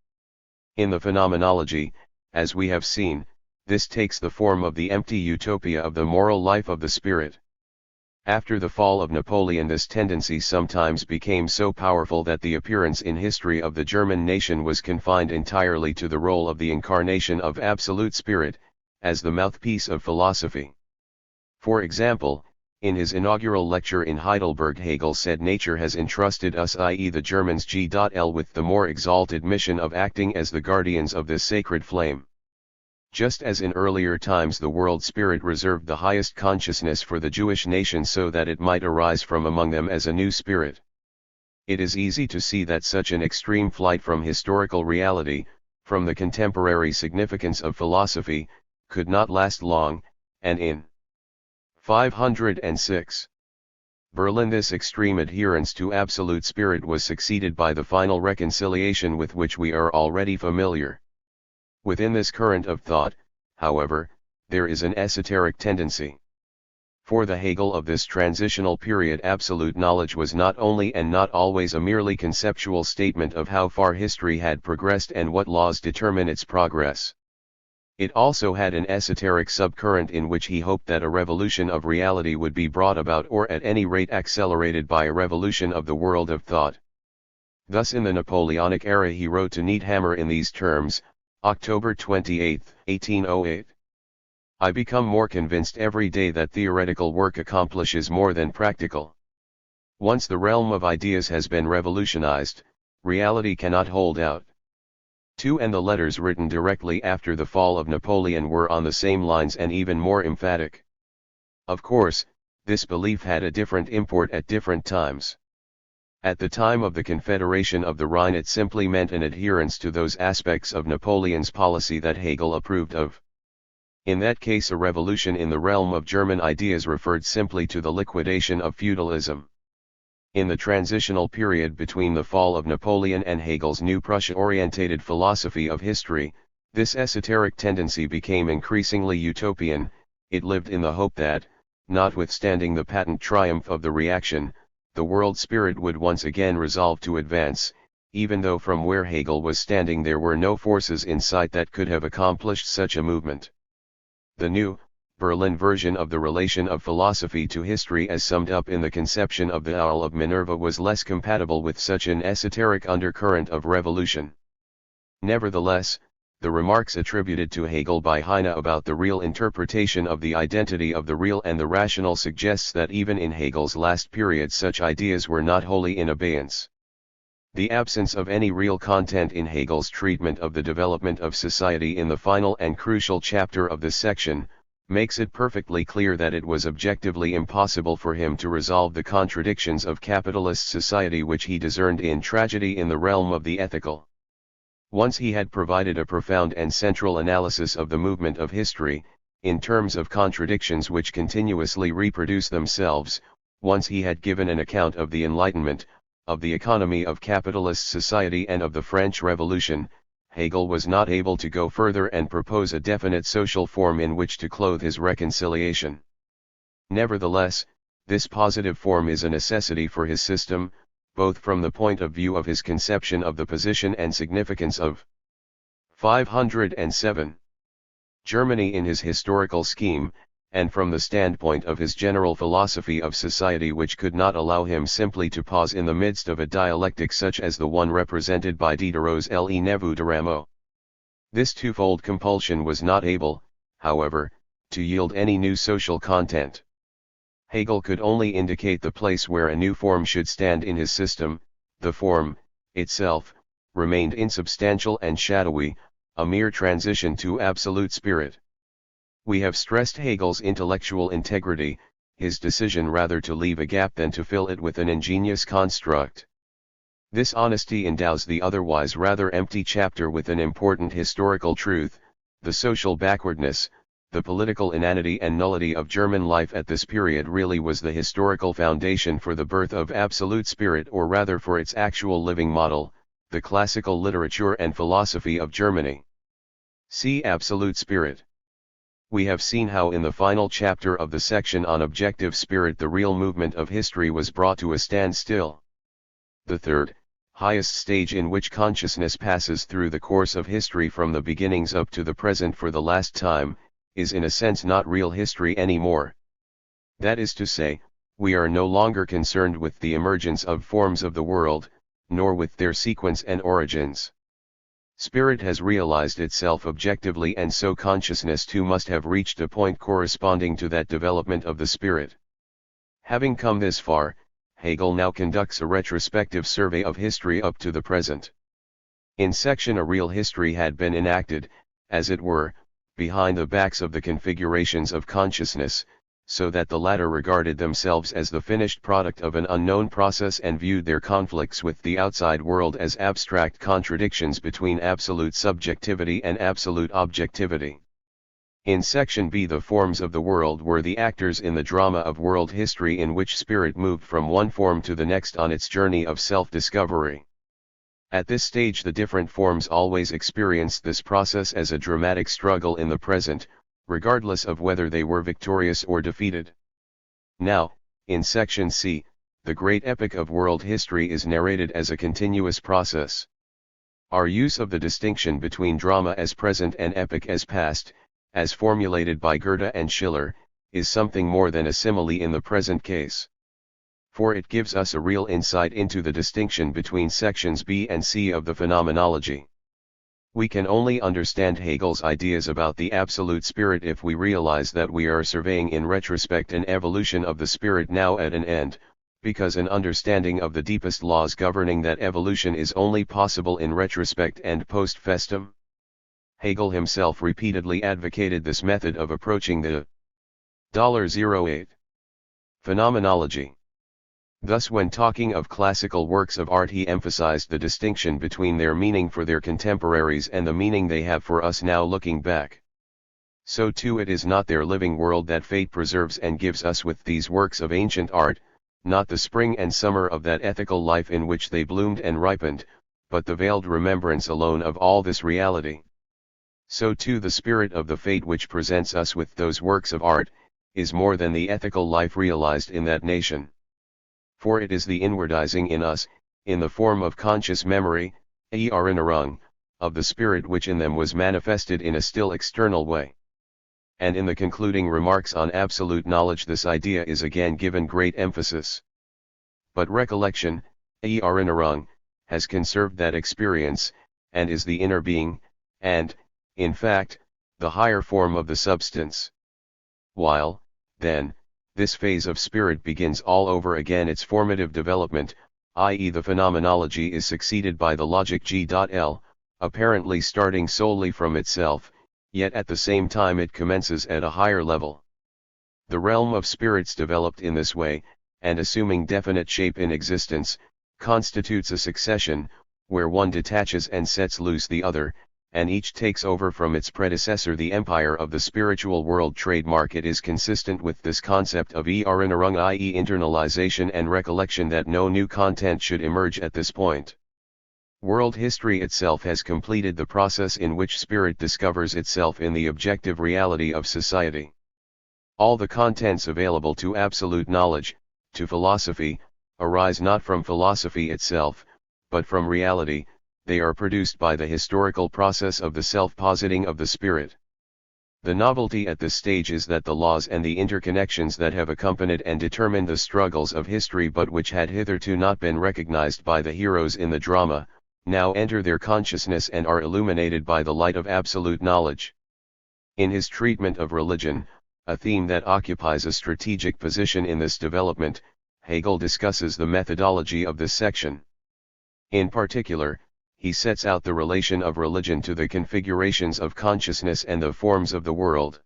In the phenomenology, as we have seen, this takes the form of the empty utopia of the moral life of the spirit. After the fall of Napoleon, this tendency sometimes became so powerful that the appearance in history of the German nation was confined entirely to the role of the incarnation of absolute spirit, as the mouthpiece of philosophy. For example, in his inaugural lecture in Heidelberg, Hegel said nature has entrusted us, i.e. the Germans G.L., with the more exalted mission of acting as the guardians of this sacred flame. Just as in earlier times the world spirit reserved the highest consciousness for the Jewish nation so that it might arise from among them as a new spirit. It is easy to see that such an extreme flight from historical reality, from the contemporary significance of philosophy, could not last long, and in 506 Berlin this extreme adherence to absolute spirit was succeeded by the final reconciliation with which we are already familiar. Within this current of thought, however, there is an esoteric tendency. For the Hegel of this transitional period, absolute knowledge was not only and not always a merely conceptual statement of how far history had progressed and what laws determine its progress. It also had an esoteric subcurrent in which he hoped that a revolution of reality would be brought about, or at any rate accelerated by a revolution of the world of thought. Thus in the Napoleonic era he wrote to Needhammer in these terms, October 28, 1808. I become more convinced every day that theoretical work accomplishes more than practical. Once the realm of ideas has been revolutionized, reality cannot hold out. 2. And the letters written directly after the fall of Napoleon were on the same lines and even more emphatic. Of course, this belief had a different import at different times. At the time of the Confederation of the Rhine it simply meant an adherence to those aspects of Napoleon's policy that Hegel approved of. In that case a revolution in the realm of German ideas referred simply to the liquidation of feudalism. In the transitional period between the fall of Napoleon and Hegel's new Prussia-orientated philosophy of history, this esoteric tendency became increasingly utopian. It lived in the hope that, notwithstanding the patent triumph of the reaction, the world spirit would once again resolve to advance, even though from where Hegel was standing there were no forces in sight that could have accomplished such a movement. The new, Berlin version of the relation of philosophy to history as summed up in the conception of the Owl of Minerva was less compatible with such an esoteric undercurrent of revolution. Nevertheless, the remarks attributed to Hegel by Heine about the real interpretation of the identity of the real and the rational suggests that even in Hegel's last period such ideas were not wholly in abeyance. The absence of any real content in Hegel's treatment of the development of society in the final and crucial chapter of this section, makes it perfectly clear that it was objectively impossible for him to resolve the contradictions of capitalist society which he discerned in tragedy in the realm of the ethical. Once he had provided a profound and central analysis of the movement of history, in terms of contradictions which continuously reproduce themselves, once he had given an account of the Enlightenment, of the economy of capitalist society and of the French Revolution, Hegel was not able to go further and propose a definite social form in which to clothe his reconciliation. Nevertheless, this positive form is a necessity for his system, both from the point of view of his conception of the position and significance of 507. Germany in his historical scheme, and from the standpoint of his general philosophy of society, which could not allow him simply to pause in the midst of a dialectic such as the one represented by Diderot's Le Neveu de Rameau. This twofold compulsion was not able, however, to yield any new social content. Hegel could only indicate the place where a new form should stand in his system. The form, itself, remained insubstantial and shadowy, a mere transition to absolute spirit. We have stressed Hegel's intellectual integrity, his decision rather to leave a gap than to fill it with an ingenious construct. This honesty endows the otherwise rather empty chapter with an important historical truth: the social backwardness, the political inanity and nullity of German life at this period really was the historical foundation for the birth of absolute spirit, or rather for its actual living model, the classical literature and philosophy of Germany. See Absolute Spirit. We have seen how in the final chapter of the section on objective spirit the real movement of history was brought to a standstill. The third, highest stage in which consciousness passes through the course of history from the beginnings up to the present for the last time, is in a sense not real history anymore. That is to say, we are no longer concerned with the emergence of forms of the world, nor with their sequence and origins. Spirit has realized itself objectively, and so consciousness too must have reached a point corresponding to that development of the spirit. Having come this far, Hegel now conducts a retrospective survey of history up to the present. In section a real history had been enacted, as it were, behind the backs of the configurations of consciousness, so that the latter regarded themselves as the finished product of an unknown process and viewed their conflicts with the outside world as abstract contradictions between absolute subjectivity and absolute objectivity. In section B, the forms of the world were the actors in the drama of world history in which spirit moved from one form to the next on its journey of self-discovery. At this stage the different forms always experienced this process as a dramatic struggle in the present, regardless of whether they were victorious or defeated. Now, in section C, the great epic of world history is narrated as a continuous process. Our use of the distinction between drama as present and epic as past, as formulated by Goethe and Schiller, is something more than a simile in the present case. For it gives us a real insight into the distinction between sections B and C of the phenomenology. We can only understand Hegel's ideas about the absolute spirit if we realize that we are surveying in retrospect an evolution of the spirit now at an end, because an understanding of the deepest laws governing that evolution is only possible in retrospect and post festum. Hegel himself repeatedly advocated this method of approaching the 08 phenomenology. Thus, when talking of classical works of art, he emphasized the distinction between their meaning for their contemporaries and the meaning they have for us now looking back. So too it is not their living world that fate preserves and gives us with these works of ancient art, not the spring and summer of that ethical life in which they bloomed and ripened, but the veiled remembrance alone of all this reality. So too the spirit of the fate which presents us with those works of art, is more than the ethical life realized in that nation. For it is the inwardizing in us, in the form of conscious memory, Erinnerung, of the spirit which in them was manifested in a still external way. And in the concluding remarks on absolute knowledge this idea is again given great emphasis. But recollection, Erinnerung, has conserved that experience, and is the inner being, and, in fact, the higher form of the substance. While, then, this phase of spirit begins all over again its formative development, i.e. the phenomenology is succeeded by the logic G.L, apparently starting solely from itself, yet at the same time it commences at a higher level. The realm of spirits developed in this way, and assuming definite shape in existence, constitutes a succession, where one detaches and sets loose the other, and each takes over from its predecessor the empire of the spiritual world. Trademark. It is consistent with this concept of erinnerung, i.e. internalization and recollection, that no new content should emerge at this point. World history itself has completed the process in which spirit discovers itself in the objective reality of society. All the contents available to absolute knowledge, to philosophy, arise not from philosophy itself, but from reality. They are produced by the historical process of the self-positing of the spirit. The novelty at this stage is that the laws and the interconnections that have accompanied and determined the struggles of history, but which had hitherto not been recognized by the heroes in the drama, now enter their consciousness and are illuminated by the light of absolute knowledge. In his treatment of religion, a theme that occupies a strategic position in this development, Hegel discusses the methodology of this section. In particular, he sets out the relation of religion to the configurations of consciousness and the forms of the world.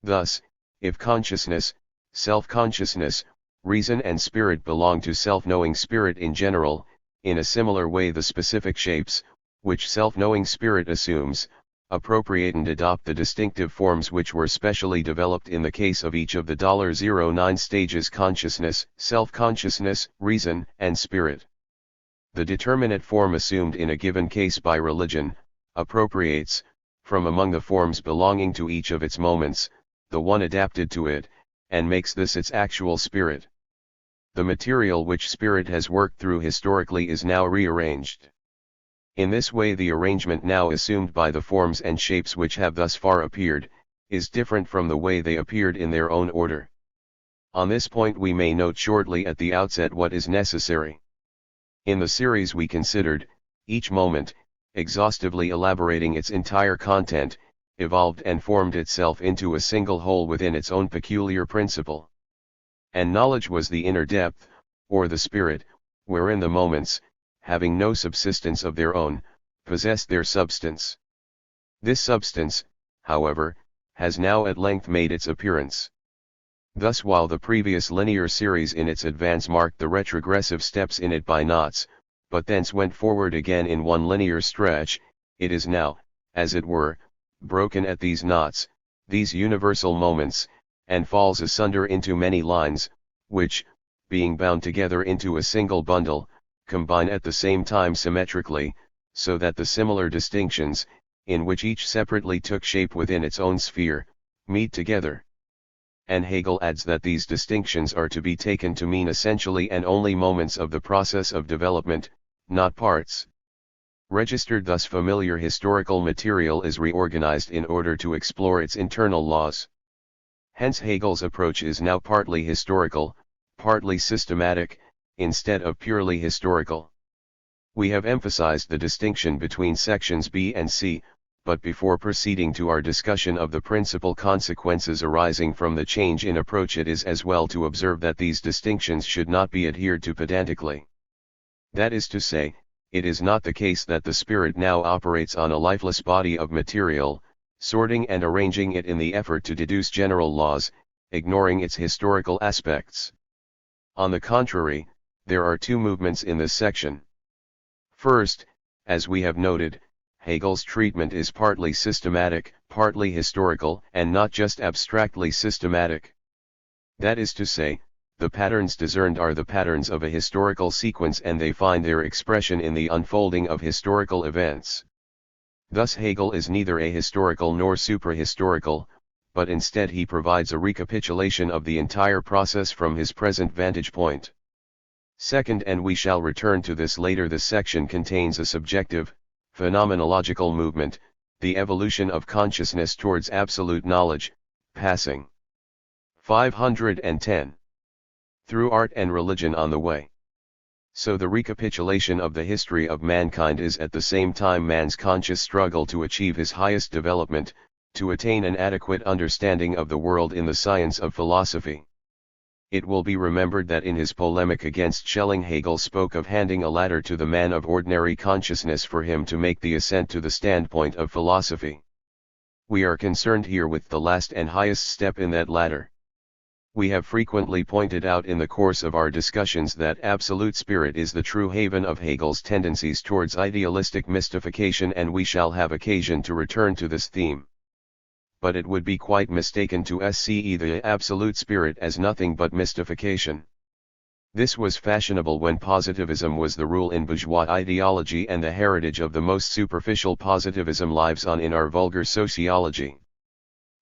Thus, if consciousness, self-consciousness, reason and spirit belong to self-knowing spirit in general, in a similar way the specific shapes, which self-knowing spirit assumes, appropriate and adopt the distinctive forms which were specially developed in the case of each of the 09 stages: consciousness, self-consciousness, reason, and spirit. The determinate form assumed in a given case by religion, appropriates, from among the forms belonging to each of its moments, the one adapted to it, and makes this its actual spirit. The material which spirit has worked through historically is now rearranged. In this way the arrangement now assumed by the forms and shapes which have thus far appeared, is different from the way they appeared in their own order. On this point we may note shortly at the outset what is necessary. In the series we considered, each moment, exhaustively elaborating its entire content, evolved and formed itself into a single whole within its own peculiar principle. And knowledge was the inner depth, or the spirit, wherein the moments, having no subsistence of their own, possessed their substance. This substance, however, has now at length made its appearance. Thus while the previous linear series in its advance marked the retrogressive steps in it by knots, but thence went forward again in one linear stretch, it is now, as it were, broken at these knots, these universal moments, and falls asunder into many lines, which, being bound together into a single bundle, combine at the same time symmetrically, so that the similar distinctions, in which each separately took shape within its own sphere, meet together. And Hegel adds that these distinctions are to be taken to mean essentially and only moments of the process of development, not parts. Registered thus, familiar historical material is reorganized in order to explore its internal laws. Hence Hegel's approach is now partly historical, partly systematic, instead of purely historical. We have emphasized the distinction between sections B and C, but before proceeding to our discussion of the principal consequences arising from the change in approach, it is as well to observe that these distinctions should not be adhered to pedantically. That is to say, it is not the case that the spirit now operates on a lifeless body of material, sorting and arranging it in the effort to deduce general laws, ignoring its historical aspects. On the contrary, there are two movements in this section. First, as we have noted, Hegel's treatment is partly systematic, partly historical, and not just abstractly systematic. That is to say, the patterns discerned are the patterns of a historical sequence, and they find their expression in the unfolding of historical events. Thus Hegel is neither ahistorical nor suprahistorical, but instead he provides a recapitulation of the entire process from his present vantage point. Second, and we shall return to this later, this section contains a subjective, phenomenological movement, the evolution of consciousness towards absolute knowledge, passing 510 through art and religion on the way. So the recapitulation of the history of mankind is at the same time man's conscious struggle to achieve his highest development, to attain an adequate understanding of the world in the science of philosophy. It will be remembered that in his polemic against Schelling, Hegel spoke of handing a ladder to the man of ordinary consciousness for him to make the ascent to the standpoint of philosophy. We are concerned here with the last and highest step in that ladder. We have frequently pointed out in the course of our discussions that absolute spirit is the true haven of Hegel's tendencies towards idealistic mystification, and we shall have occasion to return to this theme. But it would be quite mistaken to see the absolute spirit as nothing but mystification. This was fashionable when positivism was the rule in bourgeois ideology, and the heritage of the most superficial positivism lives on in our vulgar sociology.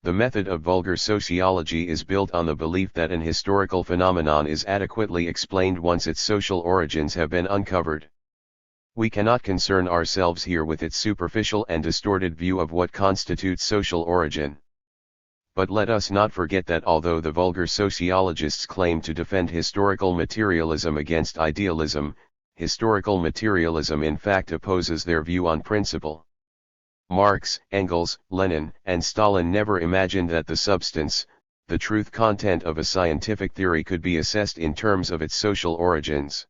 The method of vulgar sociology is built on the belief that an historical phenomenon is adequately explained once its social origins have been uncovered. We cannot concern ourselves here with its superficial and distorted view of what constitutes social origin. But let us not forget that although the vulgar sociologists claim to defend historical materialism against idealism, historical materialism in fact opposes their view on principle. Marx, Engels, Lenin, and Stalin never imagined that the substance, the truth content of a scientific theory could be assessed in terms of its social origins.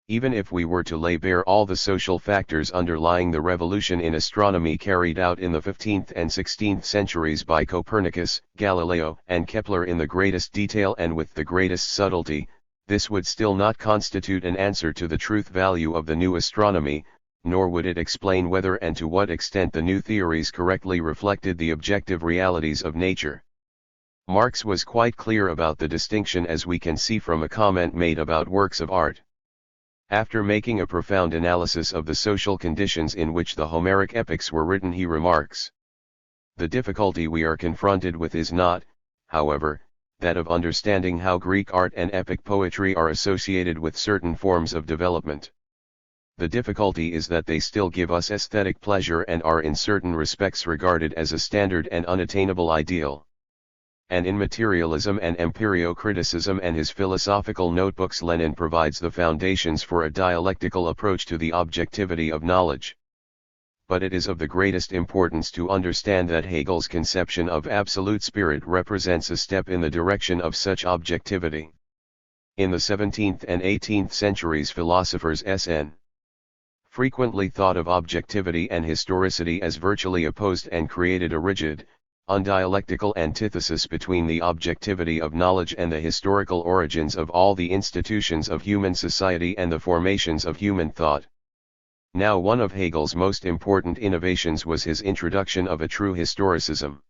Even if we were to lay bare all the social factors underlying the revolution in astronomy carried out in the 15th and 16th centuries by Copernicus, Galileo, and Kepler in the greatest detail and with the greatest subtlety, this would still not constitute an answer to the truth value of the new astronomy, nor would it explain whether and to what extent the new theories correctly reflected the objective realities of nature. Marx was quite clear about the distinction, as we can see from a comment made about works of art. After making a profound analysis of the social conditions in which the Homeric epics were written, he remarks: "The difficulty we are confronted with is not, however, that of understanding how Greek art and epic poetry are associated with certain forms of development. The difficulty is that they still give us aesthetic pleasure and are in certain respects regarded as a standard and unattainable ideal." And in Materialism and Empirio-Criticism and his philosophical notebooks, Lenin provides the foundations for a dialectical approach to the objectivity of knowledge. But it is of the greatest importance to understand that Hegel's conception of absolute spirit represents a step in the direction of such objectivity. In the 17th and 18th centuries, philosophers sn. frequently thought of objectivity and historicity as virtually opposed and created a rigid, undialectical antithesis between the objectivity of knowledge and the historical origins of all the institutions of human society and the formations of human thought. Now, one of Hegel's most important innovations was his introduction of a true historicism.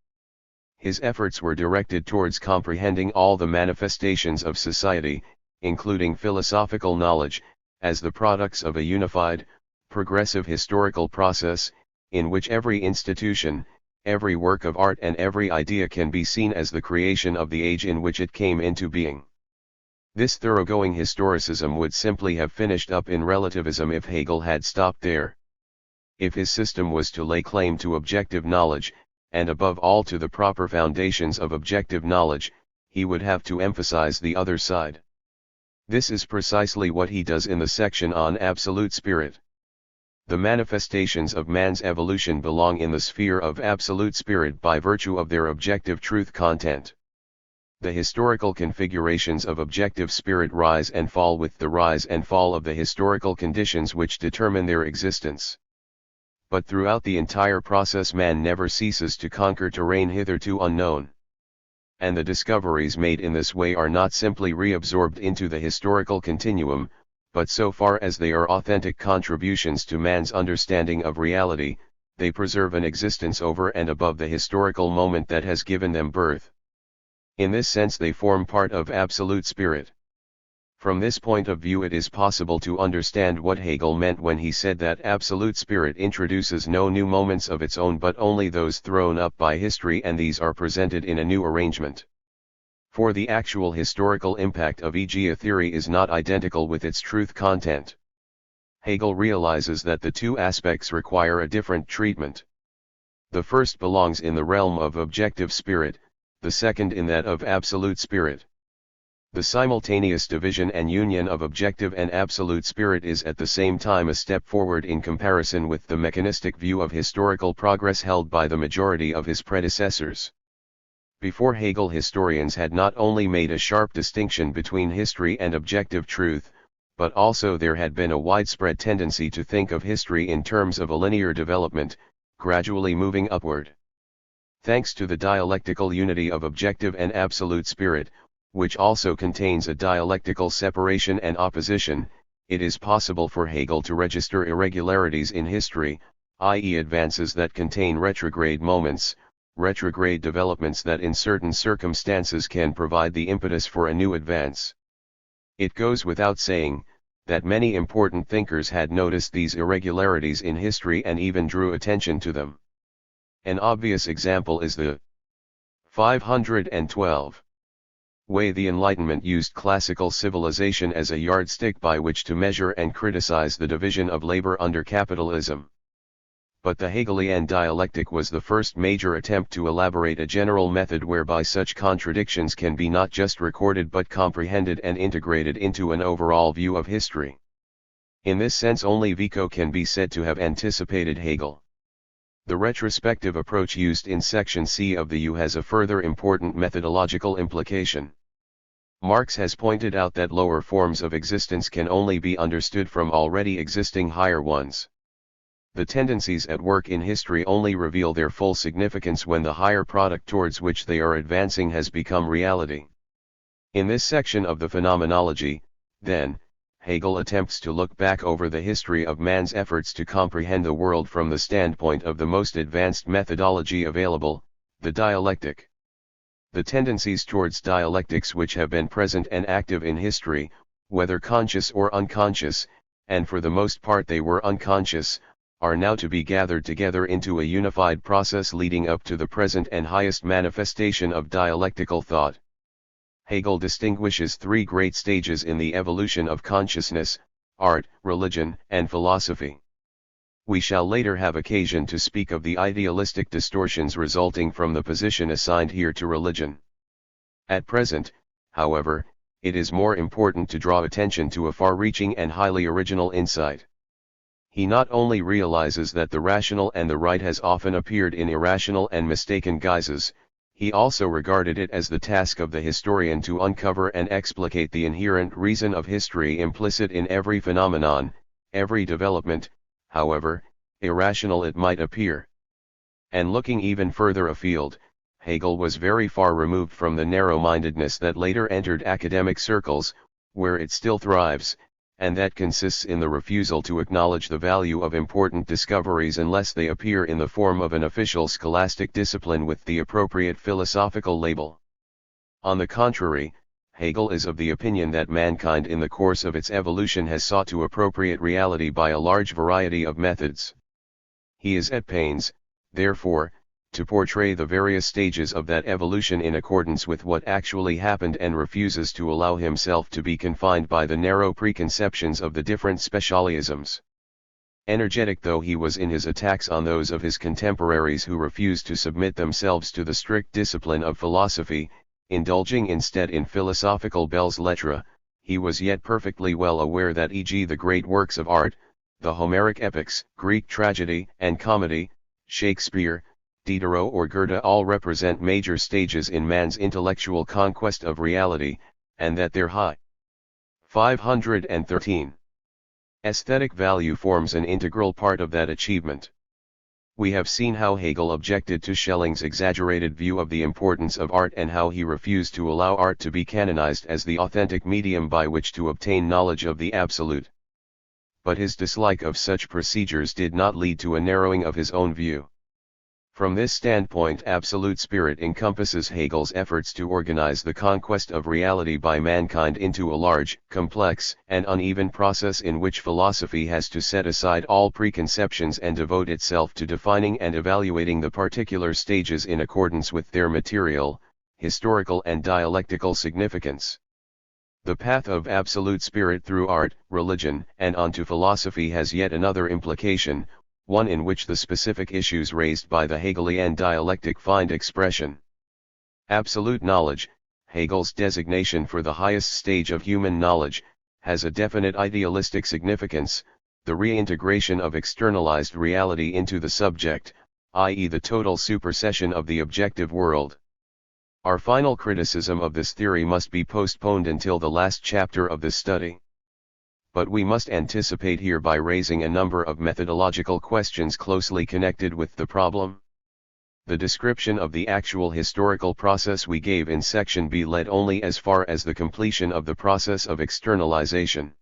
His efforts were directed towards comprehending all the manifestations of society, including philosophical knowledge, as the products of a unified, progressive historical process, in which every institution, every work of art and every idea can be seen as the creation of the age in which it came into being. This thoroughgoing historicism would simply have finished up in relativism if Hegel had stopped there. If his system was to lay claim to objective knowledge, and above all to the proper foundations of objective knowledge, he would have to emphasize the other side. This is precisely what he does in the section on absolute spirit. The manifestations of man's evolution belong in the sphere of absolute spirit by virtue of their objective truth content. The historical configurations of objective spirit rise and fall with the rise and fall of the historical conditions which determine their existence. But throughout the entire process, man never ceases to conquer terrain hitherto unknown. And the discoveries made in this way are not simply reabsorbed into the historical continuum, but so far as they are authentic contributions to man's understanding of reality, they preserve an existence over and above the historical moment that has given them birth. In this sense, they form part of absolute spirit. From this point of view, it is possible to understand what Hegel meant when he said that absolute spirit introduces no new moments of its own but only those thrown up by history, and these are presented in a new arrangement. For the actual historical impact of e.g. a theory is not identical with its truth content. Hegel realizes that the two aspects require a different treatment. The first belongs in the realm of objective spirit, the second in that of absolute spirit. The simultaneous division and union of objective and absolute spirit is at the same time a step forward in comparison with the mechanistic view of historical progress held by the majority of his predecessors. Before Hegel, historians had not only made a sharp distinction between history and objective truth, but also there had been a widespread tendency to think of history in terms of a linear development, gradually moving upward. Thanks to the dialectical unity of objective and absolute spirit, which also contains a dialectical separation and opposition, it is possible for Hegel to register irregularities in history, i.e. advances that contain retrograde moments, retrograde developments that in certain circumstances can provide the impetus for a new advance. It goes without saying, that many important thinkers had noticed these irregularities in history and even drew attention to them. An obvious example is the 512 way the Enlightenment used classical civilization as a yardstick by which to measure and criticize the division of labor under capitalism. But the Hegelian dialectic was the first major attempt to elaborate a general method whereby such contradictions can be not just recorded but comprehended and integrated into an overall view of history. In this sense only Vico can be said to have anticipated Hegel. The retrospective approach used in section C of the U has a further important methodological implication. Marx has pointed out that lower forms of existence can only be understood from already existing higher ones. The tendencies at work in history only reveal their full significance when the higher product towards which they are advancing has become reality. In this section of the Phenomenology, then, Hegel attempts to look back over the history of man's efforts to comprehend the world from the standpoint of the most advanced methodology available, the dialectic. The tendencies towards dialectics which have been present and active in history, whether conscious or unconscious, and for the most part they were unconscious, are now to be gathered together into a unified process leading up to the present and highest manifestation of dialectical thought. Hegel distinguishes three great stages in the evolution of consciousness: art, religion, and philosophy. We shall later have occasion to speak of the idealistic distortions resulting from the position assigned here to religion. At present, however, it is more important to draw attention to a far-reaching and highly original insight. He not only realizes that the rational and the right has often appeared in irrational and mistaken guises, he also regarded it as the task of the historian to uncover and explicate the inherent reason of history implicit in every phenomenon, every development, however irrational it might appear. And looking even further afield, Hegel was very far removed from the narrow-mindedness that later entered academic circles, where it still thrives, and that consists in the refusal to acknowledge the value of important discoveries unless they appear in the form of an official scholastic discipline with the appropriate philosophical label. On the contrary, Hegel is of the opinion that mankind in the course of its evolution has sought to appropriate reality by a large variety of methods. He is at pains, therefore, to portray the various stages of that evolution in accordance with what actually happened and refuses to allow himself to be confined by the narrow preconceptions of the different specialisms. Energetic though he was in his attacks on those of his contemporaries who refused to submit themselves to the strict discipline of philosophy, indulging instead in philosophical belles lettres, he was yet perfectly well aware that e.g. the great works of art, the Homeric epics, Greek tragedy and comedy, Shakespeare, Diderot or Goethe all represent major stages in man's intellectual conquest of reality, and that their high 513 aesthetic value forms an integral part of that achievement. We have seen how Hegel objected to Schelling's exaggerated view of the importance of art and how he refused to allow art to be canonized as the authentic medium by which to obtain knowledge of the absolute. But his dislike of such procedures did not lead to a narrowing of his own view. From this standpoint, absolute spirit encompasses Hegel's efforts to organize the conquest of reality by mankind into a large, complex, and uneven process in which philosophy has to set aside all preconceptions and devote itself to defining and evaluating the particular stages in accordance with their material, historical and dialectical significance. The path of absolute spirit through art, religion, and onto philosophy has yet another implication, one in which the specific issues raised by the Hegelian dialectic find expression. Absolute knowledge, Hegel's designation for the highest stage of human knowledge, has a definite idealistic significance, the reintegration of externalized reality into the subject, i.e. the total supersession of the objective world. Our final criticism of this theory must be postponed until the last chapter of this study. But we must anticipate here by raising a number of methodological questions closely connected with the problem. The description of the actual historical process we gave in section B led only as far as the completion of the process of externalization.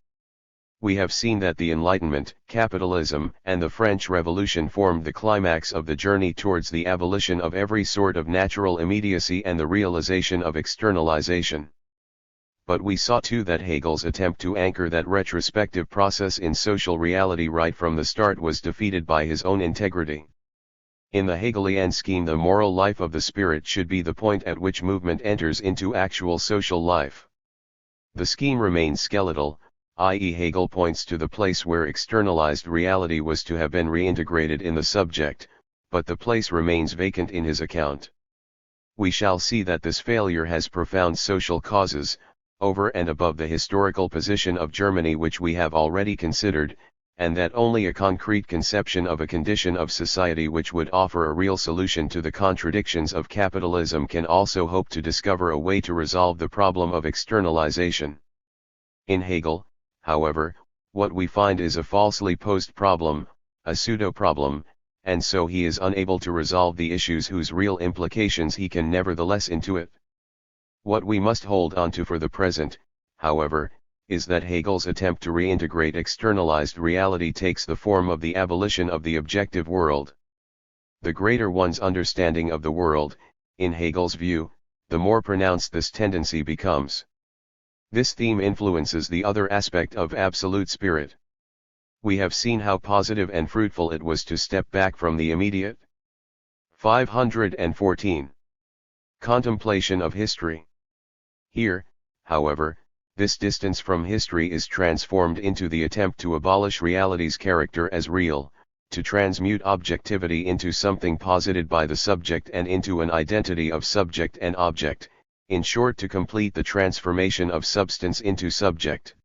We have seen that the Enlightenment, capitalism, and the French Revolution formed the climax of the journey towards the abolition of every sort of natural immediacy and the realization of externalization. But we saw too that Hegel's attempt to anchor that retrospective process in social reality right from the start was defeated by his own integrity. In the Hegelian scheme, the moral life of the spirit should be the point at which movement enters into actual social life. The scheme remains skeletal, i.e. Hegel points to the place where externalized reality was to have been reintegrated in the subject, but the place remains vacant in his account. We shall see that this failure has profound social causes, over and above the historical position of Germany which we have already considered, and that only a concrete conception of a condition of society which would offer a real solution to the contradictions of capitalism can also hope to discover a way to resolve the problem of externalization. In Hegel, however, what we find is a falsely posed problem, a pseudo-problem, and so he is unable to resolve the issues whose real implications he can nevertheless intuit. What we must hold on to for the present, however, is that Hegel's attempt to reintegrate externalized reality takes the form of the abolition of the objective world. The greater one's understanding of the world, in Hegel's view, the more pronounced this tendency becomes. This theme influences the other aspect of absolute spirit. We have seen how positive and fruitful it was to step back from the immediate. 514. Contemplation of history. Here, however, this distance from history is transformed into the attempt to abolish reality's character as real, to transmute objectivity into something posited by the subject and into an identity of subject and object, in short to complete the transformation of substance into subject.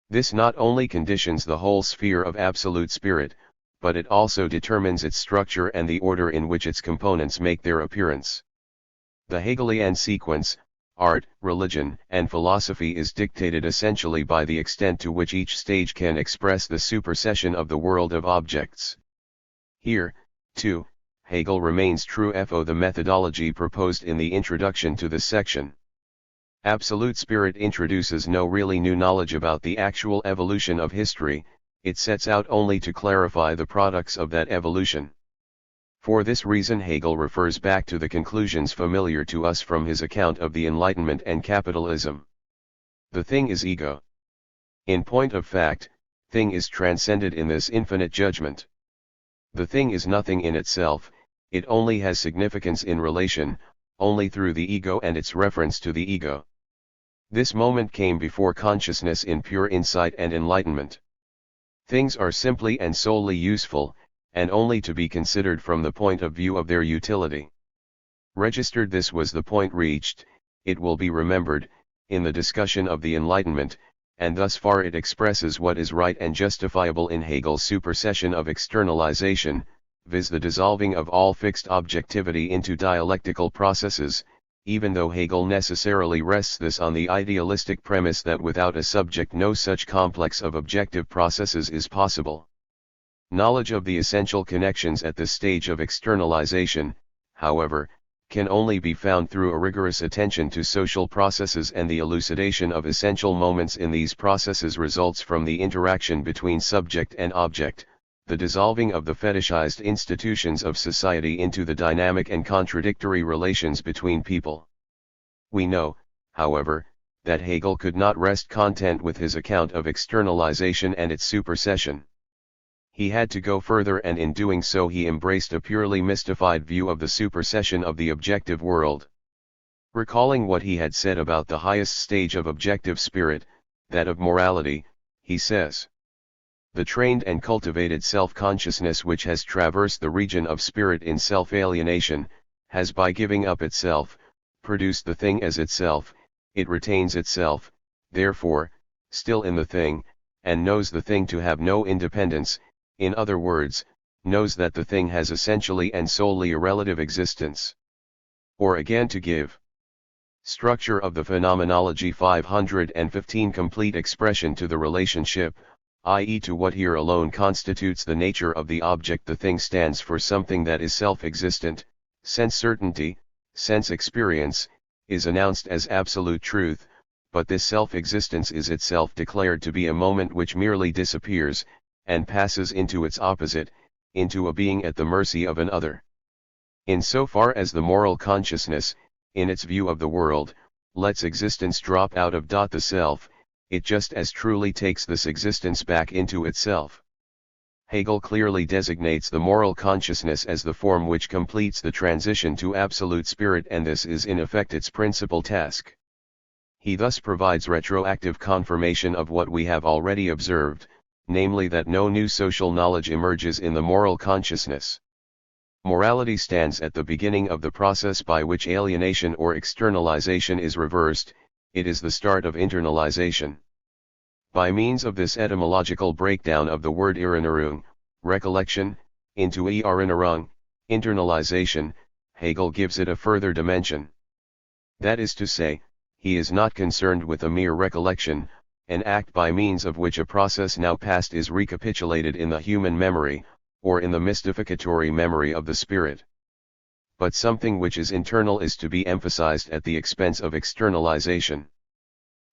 This not only conditions the whole sphere of absolute spirit, but it also determines its structure and the order in which its components make their appearance. The Hegelian sequence, art, religion, and philosophy is dictated essentially by the extent to which each stage can express the supersession of the world of objects. Here, too, Hegel remains true to the methodology proposed in the introduction to this section. Absolute spirit introduces no really new knowledge about the actual evolution of history, it sets out only to clarify the products of that evolution. For this reason Hegel refers back to the conclusions familiar to us from his account of the Enlightenment and capitalism. The thing is ego. In point of fact, thing is transcended in this infinite judgment. The thing is nothing in itself, it only has significance in relation, only through the ego and its reference to the ego. This moment came before consciousness in pure insight and enlightenment. Things are simply and solely useful, and only to be considered from the point of view of their utility. Registered this was the point reached, it will be remembered, in the discussion of the Enlightenment, and thus far it expresses what is right and justifiable in Hegel's supersession of externalization, viz. The dissolving of all fixed objectivity into dialectical processes, even though Hegel necessarily rests this on the idealistic premise that without a subject no such complex of objective processes is possible. Knowledge of the essential connections at this stage of externalization, however, can only be found through a rigorous attention to social processes, and the elucidation of essential moments in these processes results from the interaction between subject and object, the dissolving of the fetishized institutions of society into the dynamic and contradictory relations between people. We know, however, that Hegel could not rest content with his account of externalization and its supersession. He had to go further, and in doing so he embraced a purely mystified view of the supersession of the objective world. Recalling what he had said about the highest stage of objective spirit, that of morality, he says, "The trained and cultivated self-consciousness which has traversed the region of spirit in self-alienation, has by giving up itself, produced the thing as itself, it retains itself, therefore, still in the thing, and knows the thing to have no independence, in other words, knows that the thing has essentially and solely a relative existence." Or again, to give structure of the phenomenology 515 complete expression to the relationship, i.e. to what here alone constitutes the nature of the object, the thing stands for something that is self-existent, sense certainty, sense experience, is announced as absolute truth, but this self-existence is itself declared to be a moment which merely disappears, and passes into its opposite, into a being at the mercy of an other. In so far as the moral consciousness, in its view of the world, lets existence drop out of the self, it just as truly takes this existence back into itself. Hegel clearly designates the moral consciousness as the form which completes the transition to absolute spirit, and this is in effect its principal task. He thus provides retroactive confirmation of what we have already observed, namely that no new social knowledge emerges in the moral consciousness. Morality stands at the beginning of the process by which alienation or externalization is reversed. It is the start of internalization. By means of this etymological breakdown of the word erinnerung, recollection, into erinnerung, internalization, Hegel gives it a further dimension. That is to say, he is not concerned with a mere recollection, an act by means of which a process now past is recapitulated in the human memory, or in the mystificatory memory of the spirit. But something which is internal is to be emphasized at the expense of externalization.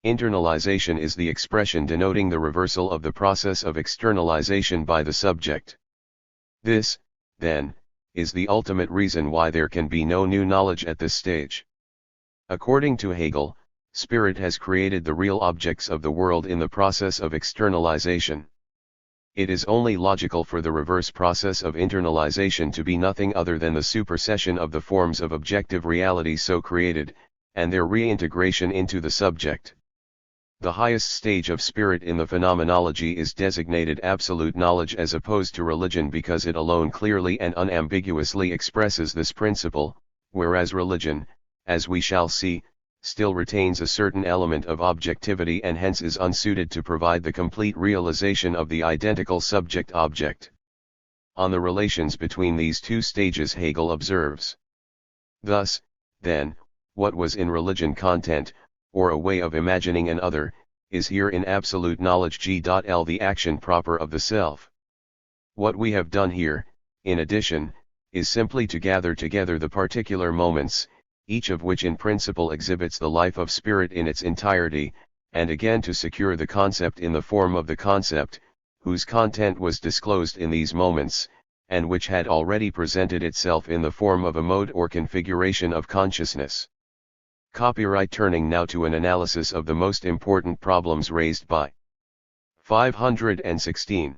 Internalization is the expression denoting the reversal of the process of externalization by the subject. This, then, is the ultimate reason why there can be no new knowledge at this stage. According to Hegel, spirit has created the real objects of the world in the process of externalization. It is only logical for the reverse process of internalization to be nothing other than the supersession of the forms of objective reality so created, and their reintegration into the subject. The highest stage of spirit in the phenomenology is designated absolute knowledge as opposed to religion, because it alone clearly and unambiguously expresses this principle, whereas religion, as we shall see, still retains a certain element of objectivity and hence is unsuited to provide the complete realization of the identical subject-object. On the relations between these two stages Hegel observes. Thus, then, what was in religion content, or a way of imagining an other, is here in absolute knowledge G.L. the action proper of the self. What we have done here, in addition, is simply to gather together the particular moments, each of which in principle exhibits the life of spirit in its entirety, and again to secure the concept in the form of the concept, whose content was disclosed in these moments, and which had already presented itself in the form of a mode or configuration of consciousness. Copyright. Turning now to an analysis of the most important problems raised by 516.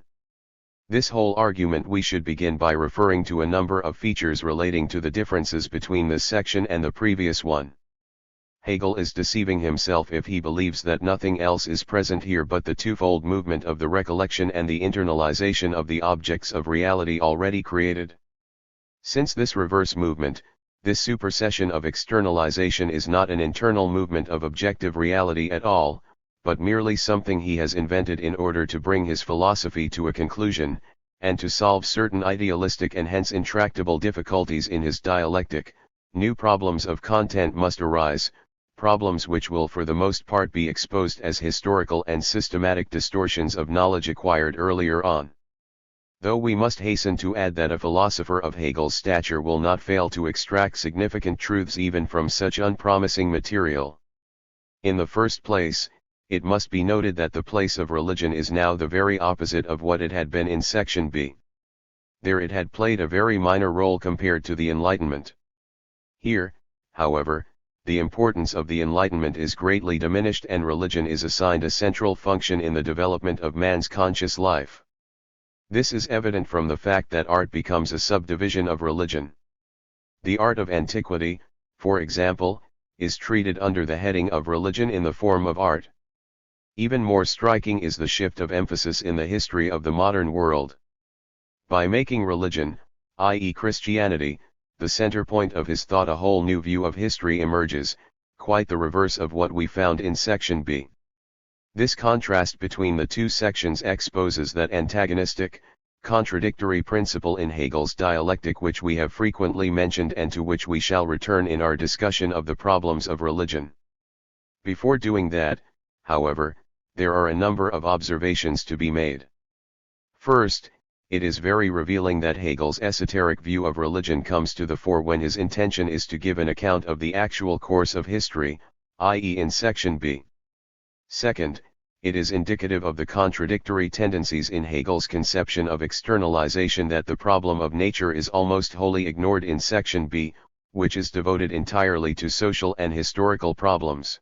This whole argument we should begin by referring to a number of features relating to the differences between this section and the previous one. Hegel is deceiving himself if he believes that nothing else is present here but the twofold movement of the recollection and the internalization of the objects of reality already created. Since this reverse movement, this supersession of externalization is not an internal movement of objective reality at all, but merely something he has invented in order to bring his philosophy to a conclusion, and to solve certain idealistic and hence intractable difficulties in his dialectic. New problems of content must arise, problems which will for the most part be exposed as historical and systematic distortions of knowledge acquired earlier on. Though we must hasten to add that a philosopher of Hegel's stature will not fail to extract significant truths even from such unpromising material. In the first place, it must be noted that the place of religion is now the very opposite of what it had been in section B. There it had played a very minor role compared to the Enlightenment. Here, however, the importance of the Enlightenment is greatly diminished and religion is assigned a central function in the development of man's conscious life. This is evident from the fact that art becomes a subdivision of religion. The art of antiquity, for example, is treated under the heading of religion in the form of art. Even more striking is the shift of emphasis in the history of the modern world. By making religion, i.e. Christianity, the center point of his thought, a whole new view of history emerges, quite the reverse of what we found in section B. This contrast between the two sections exposes that antagonistic, contradictory principle in Hegel's dialectic which we have frequently mentioned and to which we shall return in our discussion of the problems of religion. Before doing that, however, there are a number of observations to be made. First, It is very revealing that Hegel's esoteric view of religion comes to the fore when his intention is to give an account of the actual course of history, i.e. in section B. Second, it is indicative of the contradictory tendencies in Hegel's conception of externalization that the problem of nature is almost wholly ignored in section B, which is devoted entirely to social and historical problems.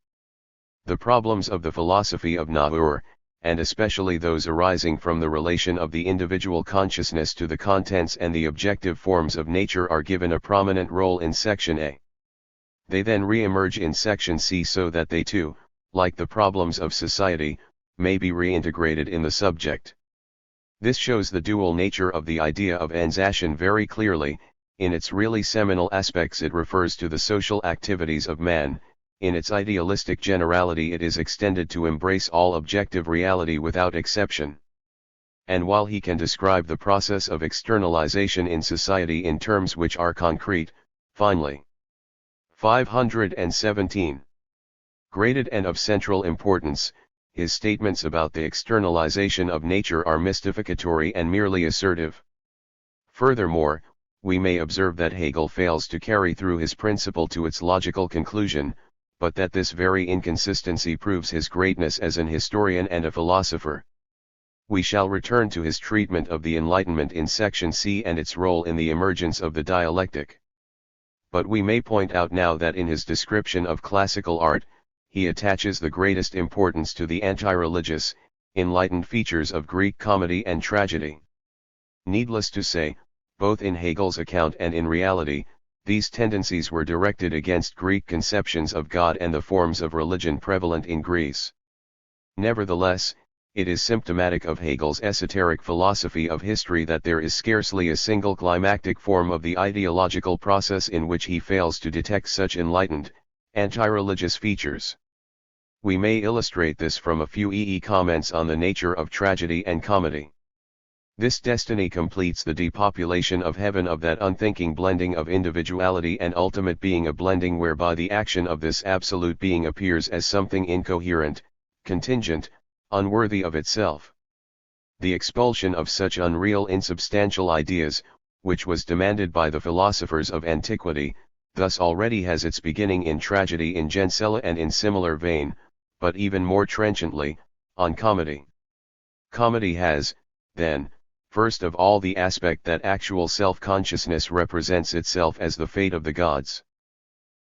The problems of the philosophy of Naur, and especially those arising from the relation of the individual consciousness to the contents and the objective forms of nature, are given a prominent role in section A. They then re-emerge in section C so that they too, like the problems of society, may be reintegrated in the subject. This shows the dual nature of the idea of Ansation very clearly. In its really seminal aspects it refers to the social activities of man. In its idealistic generality it is extended to embrace all objective reality without exception. And while he can describe the process of externalization in society in terms which are concrete, finally. 517. Graded and of central importance, his statements about the externalization of nature are mystificatory and merely assertive. Furthermore, we may observe that Hegel fails to carry through his principle to its logical conclusion, but that this very inconsistency proves his greatness as an historian and a philosopher. We shall return to his treatment of the Enlightenment in section C and its role in the emergence of the dialectic. But we may point out now that in his description of classical art, he attaches the greatest importance to the anti-religious, enlightened features of Greek comedy and tragedy. Needless to say, both in Hegel's account and in reality, these tendencies were directed against Greek conceptions of God and the forms of religion prevalent in Greece. Nevertheless, it is symptomatic of Hegel's esoteric philosophy of history that there is scarcely a single climactic form of the ideological process in which he fails to detect such enlightened, anti-religious features. We may illustrate this from a few comments on the nature of tragedy and comedy. This destiny completes the depopulation of heaven of that unthinking blending of individuality and ultimate being, a blending whereby the action of this absolute being appears as something incoherent, contingent, unworthy of itself. The expulsion of such unreal insubstantial ideas, which was demanded by the philosophers of antiquity, thus already has its beginning in tragedy in Gensella and in similar vein, but even more trenchantly, on comedy. Comedy has, then, first of all the aspect that actual self-consciousness represents itself as the fate of the gods.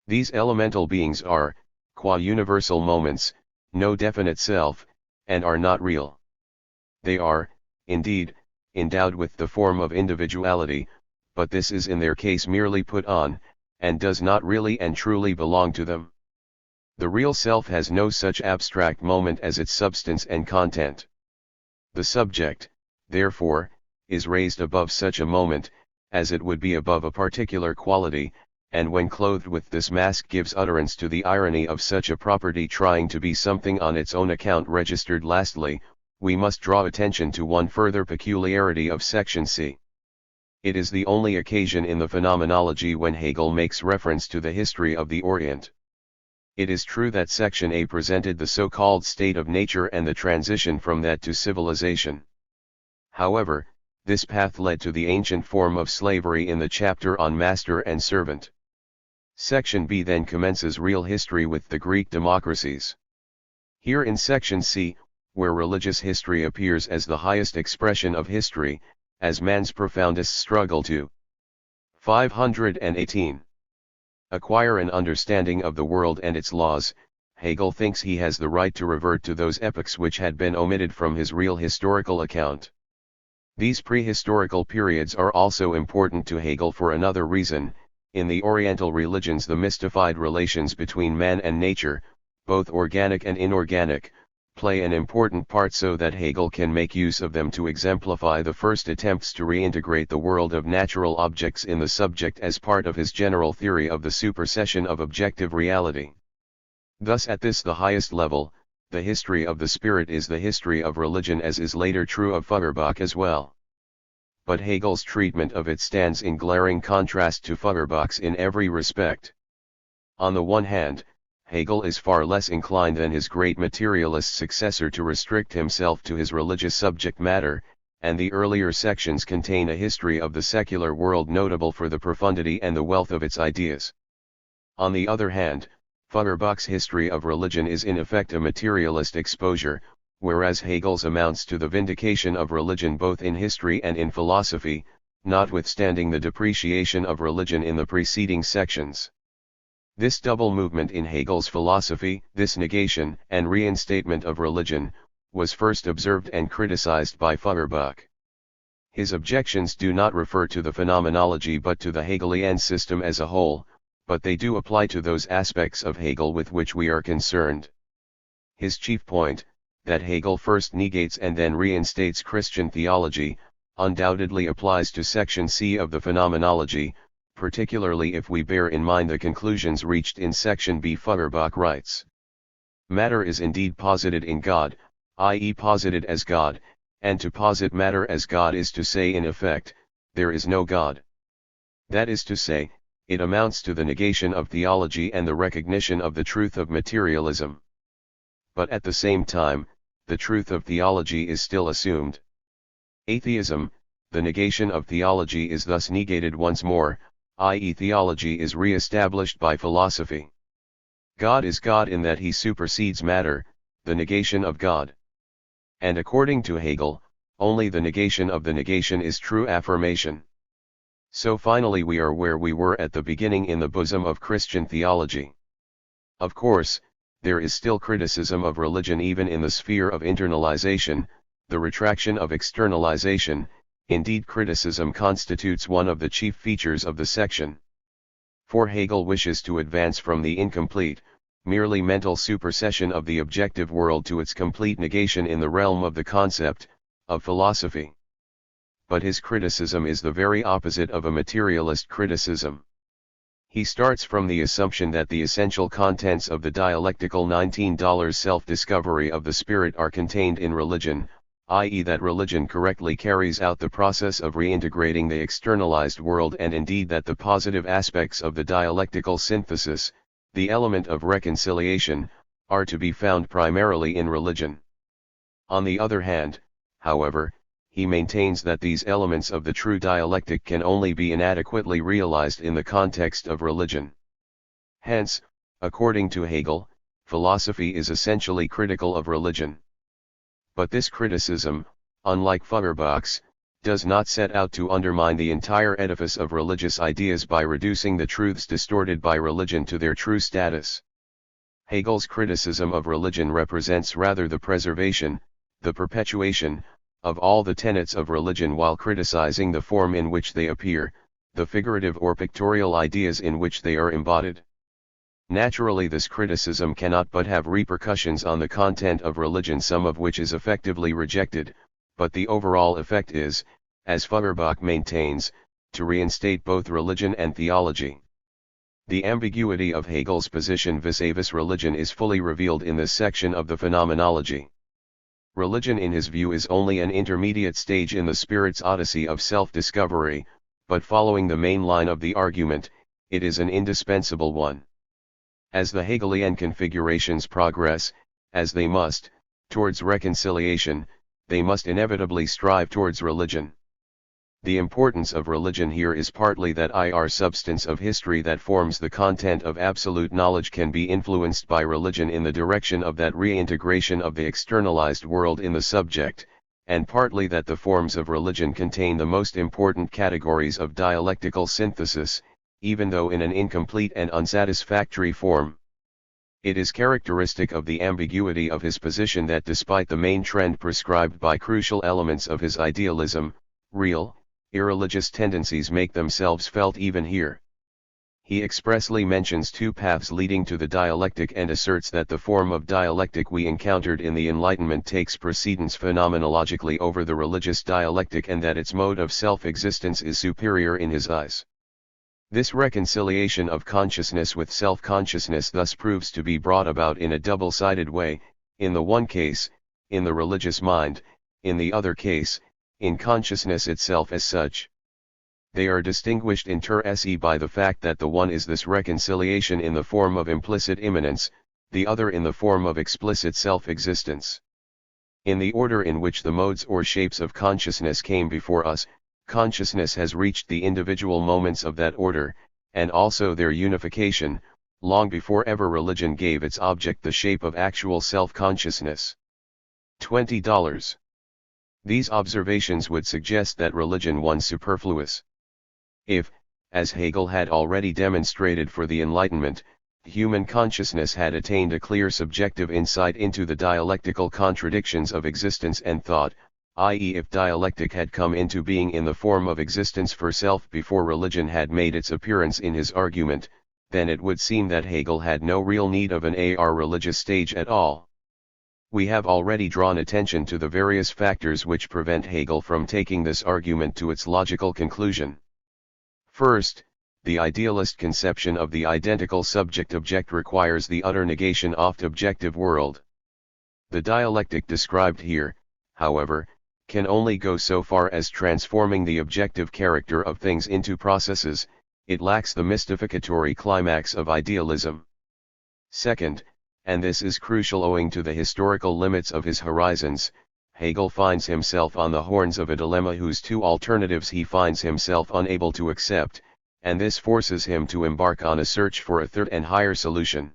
These elemental beings are, qua universal moments, no definite self, and are not real. They are, indeed, endowed with the form of individuality, but this is in their case merely put on, and does not really and truly belong to them. The real self has no such abstract moment as its substance and content. The subject, therefore, is raised above such a moment, as it would be above a particular quality, and when clothed with this mask gives utterance to the irony of such a property trying to be something on its own account registered. Lastly, we must draw attention to one further peculiarity of section C. It is the only occasion in the phenomenology when Hegel makes reference to the history of the Orient. It is true that section A presented the so-called state of nature and the transition from that to civilization. However, this path led to the ancient form of slavery in the chapter on master and servant. Section B then commences real history with the Greek democracies. Here in section C, where religious history appears as the highest expression of history, as man's profoundest struggle to 518. Acquire an understanding of the world and its laws, Hegel thinks he has the right to revert to those epochs which had been omitted from his real historical account. These prehistorical periods are also important to Hegel for another reason. In the Oriental religions, the mystified relations between man and nature, both organic and inorganic, play an important part so that Hegel can make use of them to exemplify the first attempts to reintegrate the world of natural objects in the subject as part of his general theory of the supersession of objective reality. Thus at this the highest level, the history of the spirit is the history of religion, as is later true of Feuerbach as well. But Hegel's treatment of it stands in glaring contrast to Feuerbach's in every respect. On the one hand, Hegel is far less inclined than his great materialist successor to restrict himself to his religious subject matter, and the earlier sections contain a history of the secular world notable for the profundity and the wealth of its ideas. On the other hand, Feuerbach's history of religion is in effect a materialist exposure, whereas Hegel's amounts to the vindication of religion both in history and in philosophy, notwithstanding the depreciation of religion in the preceding sections. This double movement in Hegel's philosophy, this negation and reinstatement of religion, was first observed and criticized by Feuerbach. His objections do not refer to the phenomenology but to the Hegelian system as a whole, but they do apply to those aspects of Hegel with which we are concerned. His chief point, that Hegel first negates and then reinstates Christian theology, undoubtedly applies to section C of the phenomenology, particularly if we bear in mind the conclusions reached in section B. Feuerbach writes, "Matter is indeed posited in God, i.e. posited as God, and to posit matter as God is to say in effect, there is no God. That is to say, it amounts to the negation of theology and the recognition of the truth of materialism. But at the same time, the truth of theology is still assumed. Atheism, the negation of theology is thus negated once more, i.e. theology is re-established by philosophy. God is God in that he supersedes matter, the negation of God. And according to Hegel, only the negation of the negation is true affirmation. So finally we are where we were at the beginning in the bosom of Christian theology. Of course, there is still criticism of religion even in the sphere of internalization, the retraction of externalization. Indeed, criticism constitutes one of the chief features of the section. For Hegel wishes to advance from the incomplete, merely mental supersession of the objective world to its complete negation in the realm of the concept, of philosophy. But his criticism is the very opposite of a materialist criticism. He starts from the assumption that the essential contents of the dialectical $19 self-discovery of the spirit are contained in religion, i.e. that religion correctly carries out the process of reintegrating the externalized world, and indeed that the positive aspects of the dialectical synthesis, the element of reconciliation, are to be found primarily in religion. On the other hand, however, he maintains that these elements of the true dialectic can only be inadequately realized in the context of religion. Hence, according to Hegel, philosophy is essentially critical of religion. But this criticism, unlike Feuerbach's, does not set out to undermine the entire edifice of religious ideas by reducing the truths distorted by religion to their true status. Hegel's criticism of religion represents rather the preservation, the perpetuation, of all the tenets of religion while criticizing the form in which they appear, the figurative or pictorial ideas in which they are embodied. Naturally, this criticism cannot but have repercussions on the content of religion, some of which is effectively rejected, but the overall effect is, as Feuerbach maintains, to reinstate both religion and theology. The ambiguity of Hegel's position vis-a-vis religion is fully revealed in this section of the phenomenology. Religion in his view is only an intermediate stage in the spirit's odyssey of self-discovery, but following the main line of the argument, it is an indispensable one. As the Hegelian configurations progress, as they must, towards reconciliation, they must inevitably strive towards religion. The importance of religion here is partly that the substance of history that forms the content of absolute knowledge can be influenced by religion in the direction of that reintegration of the externalized world in the subject, and partly that the forms of religion contain the most important categories of dialectical synthesis, even though in an incomplete and unsatisfactory form. It is characteristic of the ambiguity of his position that despite the main trend prescribed by crucial elements of his idealism, real, irreligious tendencies make themselves felt even here. He expressly mentions two paths leading to the dialectic and asserts that the form of dialectic we encountered in the Enlightenment takes precedence phenomenologically over the religious dialectic, and that its mode of self-existence is superior in his eyes. This reconciliation of consciousness with self-consciousness thus proves to be brought about in a double-sided way, in the one case, in the religious mind, in the other case, in consciousness itself as such. They are distinguished inter se by the fact that the one is this reconciliation in the form of implicit immanence, the other in the form of explicit self-existence. In the order in which the modes or shapes of consciousness came before us, consciousness has reached the individual moments of that order, and also their unification, long before ever religion gave its object the shape of actual self-consciousness. $20. These observations would suggest that religion was superfluous. If, as Hegel had already demonstrated for the Enlightenment, human consciousness had attained a clear subjective insight into the dialectical contradictions of existence and thought, i.e. if dialectic had come into being in the form of existence for self before religion had made its appearance in his argument, then it would seem that Hegel had no real need of an AR religious stage at all. We have already drawn attention to the various factors which prevent Hegel from taking this argument to its logical conclusion. First, the idealist conception of the identical subject-object requires the utter negation of the objective world. The dialectic described here, however, can only go so far as transforming the objective character of things into processes. It lacks the mystificatory climax of idealism. Second, and this is crucial owing to the historical limits of his horizons, Hegel finds himself on the horns of a dilemma whose two alternatives he finds himself unable to accept, and this forces him to embark on a search for a third and higher solution.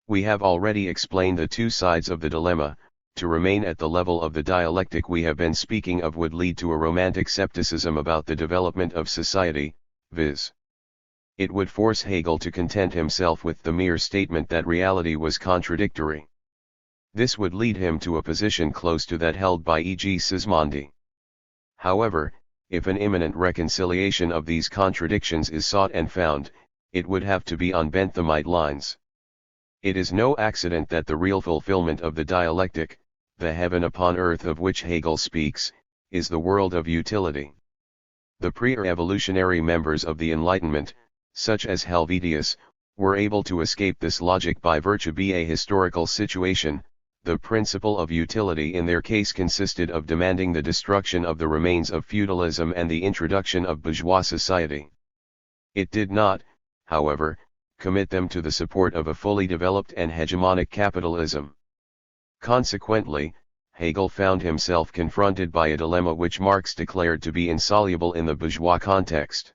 We have already explained the two sides of the dilemma. To remain at the level of the dialectic we have been speaking of would lead to a romantic skepticism about the development of society, viz. It would force Hegel to content himself with the mere statement that reality was contradictory. This would lead him to a position close to that held by E.G. Sismondi. However, if an imminent reconciliation of these contradictions is sought and found, it would have to be on Benthamite lines. It is no accident that the real fulfillment of the dialectic, the heaven upon earth of which Hegel speaks, is the world of utility. The pre-evolutionary members of the Enlightenment, such as Helvetius, were able to escape this logic by virtue of a historical situation. The principle of utility in their case consisted of demanding the destruction of the remains of feudalism and the introduction of bourgeois society. It did not, however, commit them to the support of a fully developed and hegemonic capitalism. Consequently, Hegel found himself confronted by a dilemma which Marx declared to be insoluble in the bourgeois context.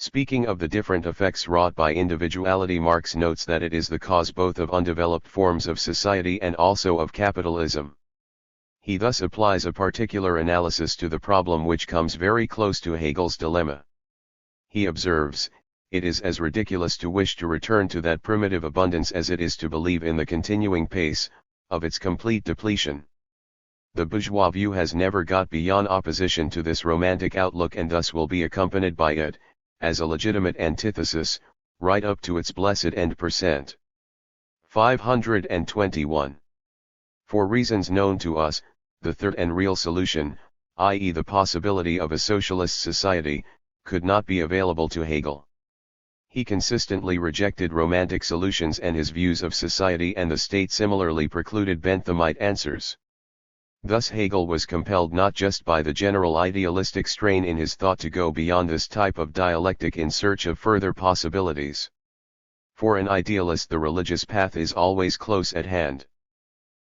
Speaking of the different effects wrought by individuality, Marx notes that it is the cause both of undeveloped forms of society and also of capitalism. He thus applies a particular analysis to the problem which comes very close to Hegel's dilemma. He observes, "It is as ridiculous to wish to return to that primitive abundance as it is to believe in the continuing pace of its complete depletion." The bourgeois view has never got beyond opposition to this romantic outlook and thus will be accompanied by it, as a legitimate antithesis, right up to its blessed end. 521. For reasons known to us, the third and real solution, i.e. the possibility of a socialist society, could not be available to Hegel. He consistently rejected romantic solutions and his views of society and the state similarly precluded Benthamite answers. Thus Hegel was compelled not just by the general idealistic strain in his thought to go beyond this type of dialectic in search of further possibilities. For an idealist the religious path is always close at hand.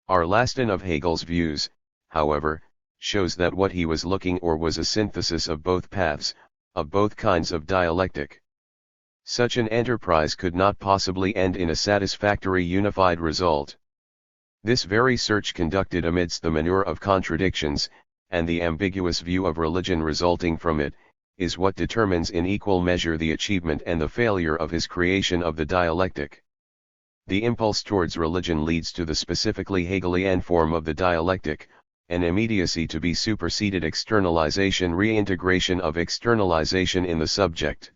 Our Laston of Hegel's views, however, shows that what he was looking for was a synthesis of both paths, of both kinds of dialectic. Such an enterprise could not possibly end in a satisfactory unified result. This very search conducted amidst the manure of contradictions, and the ambiguous view of religion resulting from it, is what determines in equal measure the achievement and the failure of his creation of the dialectic. The impulse towards religion leads to the specifically Hegelian form of the dialectic, an immediacy to be superseded externalization, reintegration of externalization in the subject.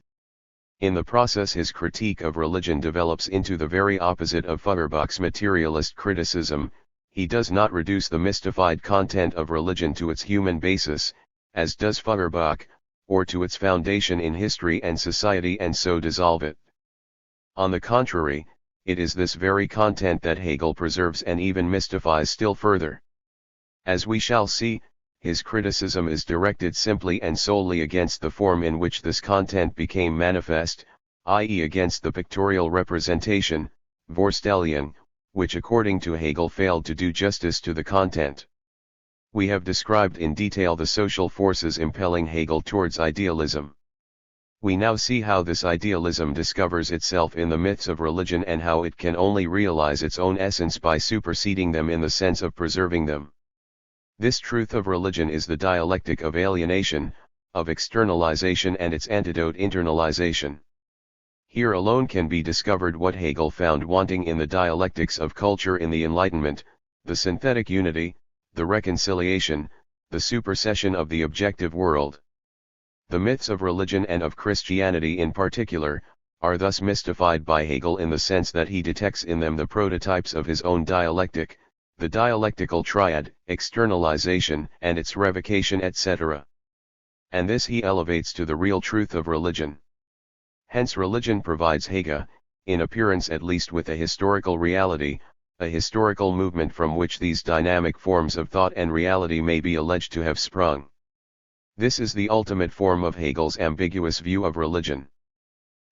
In the process his critique of religion develops into the very opposite of Feuerbach's materialist criticism. He does not reduce the mystified content of religion to its human basis, as does Feuerbach, or to its foundation in history and society and so dissolve it. On the contrary, it is this very content that Hegel preserves and even mystifies still further. As we shall see, his criticism is directed simply and solely against the form in which this content became manifest, i.e. against the pictorial representation, Vorstellung, which according to Hegel failed to do justice to the content. We have described in detail the social forces impelling Hegel towards idealism. We now see how this idealism discovers itself in the myths of religion and how it can only realize its own essence by superseding them in the sense of preserving them. This truth of religion is the dialectic of alienation, of externalization, and its antidote, internalization. Here alone can be discovered what Hegel found wanting in the dialectics of culture in the Enlightenment: the synthetic unity, the reconciliation, the supersession of the objective world. The myths of religion, and of Christianity in particular, are thus mystified by Hegel in the sense that he detects in them the prototypes of his own dialectic, the dialectical triad, externalization and its revocation, etc. And this he elevates to the real truth of religion. Hence religion provides Hegel, in appearance at least, with a historical reality, a historical movement from which these dynamic forms of thought and reality may be alleged to have sprung. This is the ultimate form of Hegel's ambiguous view of religion.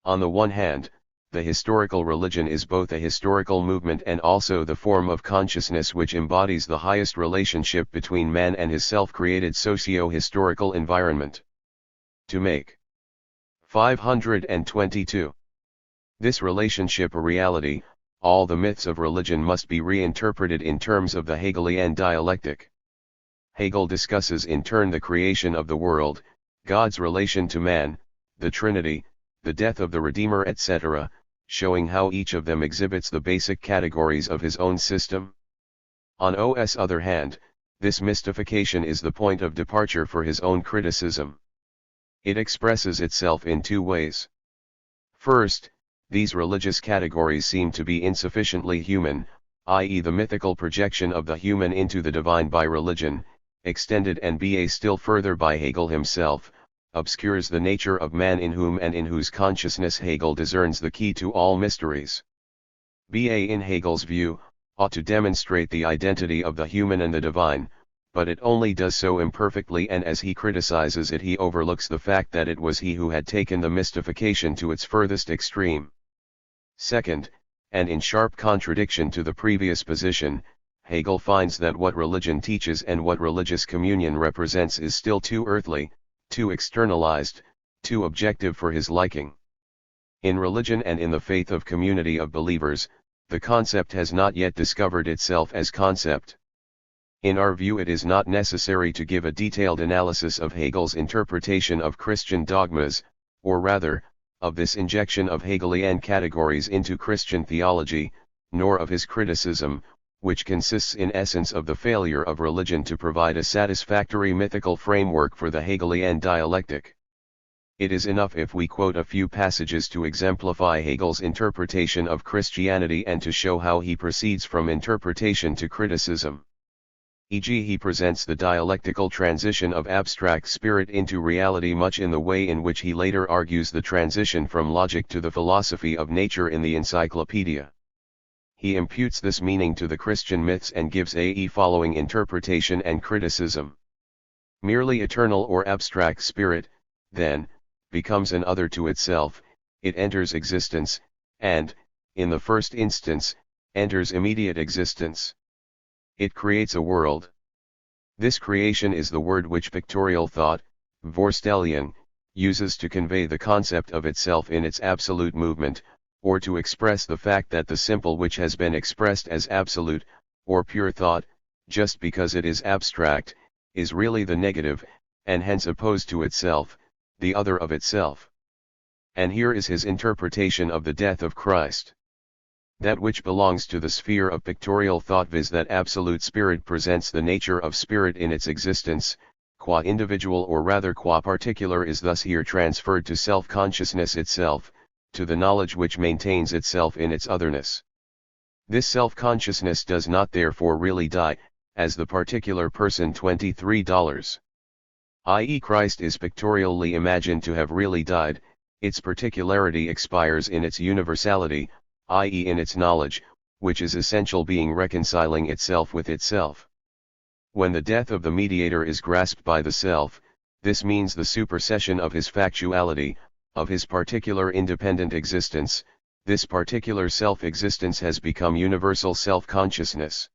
On the one hand, the historical religion is both a historical movement and also the form of consciousness which embodies the highest relationship between man and his self-created socio-historical environment. To make 522. This relationship a reality, all the myths of religion must be reinterpreted in terms of the Hegelian dialectic. Hegel discusses in turn the creation of the world, God's relation to man, the Trinity, the death of the Redeemer, etc., showing how each of them exhibits the basic categories of his own system. On O's other hand, this mystification is the point of departure for his own criticism. It expresses itself in two ways. First, these religious categories seem to be insufficiently human, i.e. the mythical projection of the human into the divine by religion, extended and still further by Hegel himself, obscures the nature of man in whom and in whose consciousness Hegel discerns the key to all mysteries. In Hegel's view, ought to demonstrate the identity of the human and the divine, but it only does so imperfectly, and as he criticizes it he overlooks the fact that it was he who had taken the mystification to its furthest extreme. Second, and in sharp contradiction to the previous position, Hegel finds that what religion teaches and what religious communion represents is still too earthly, too externalized, too objective for his liking. In religion and in the faith of community of believers, the concept has not yet discovered itself as concept. In our view, it is not necessary to give a detailed analysis of Hegel's interpretation of Christian dogmas, or rather, of this injection of Hegelian categories into Christian theology, nor of his criticism, which consists in essence of the failure of religion to provide a satisfactory mythical framework for the Hegelian dialectic. It is enough if we quote a few passages to exemplify Hegel's interpretation of Christianity and to show how he proceeds from interpretation to criticism. E.g., he presents the dialectical transition of abstract spirit into reality much in the way in which he later argues the transition from logic to the philosophy of nature in the Encyclopedia. He imputes this meaning to the Christian myths and gives a following interpretation and criticism. Merely eternal or abstract spirit, then, becomes an other to itself, it enters existence, and, in the first instance, enters immediate existence. It creates a world. This creation is the word which pictorial thought, Vorstellung, uses to convey the concept of itself in its absolute movement, or to express the fact that the simple which has been expressed as absolute, or pure thought, just because it is abstract, is really the negative, and hence opposed to itself, the other of itself. And here is his interpretation of the death of Christ. That which belongs to the sphere of pictorial thought, viz. that absolute spirit presents the nature of spirit in its existence, qua individual or rather qua particular, is thus here transferred to self-consciousness itself, to the knowledge which maintains itself in its otherness. This self-consciousness does not therefore really die, as the particular person $23, i.e. Christ is pictorially imagined to have really died. Its particularity expires in its universality, i.e. in its knowledge, which is essential being reconciling itself with itself. When the death of the mediator is grasped by the self, this means the supersession of his factuality, of his particular independent existence. This particular self-existence has become universal self-consciousness.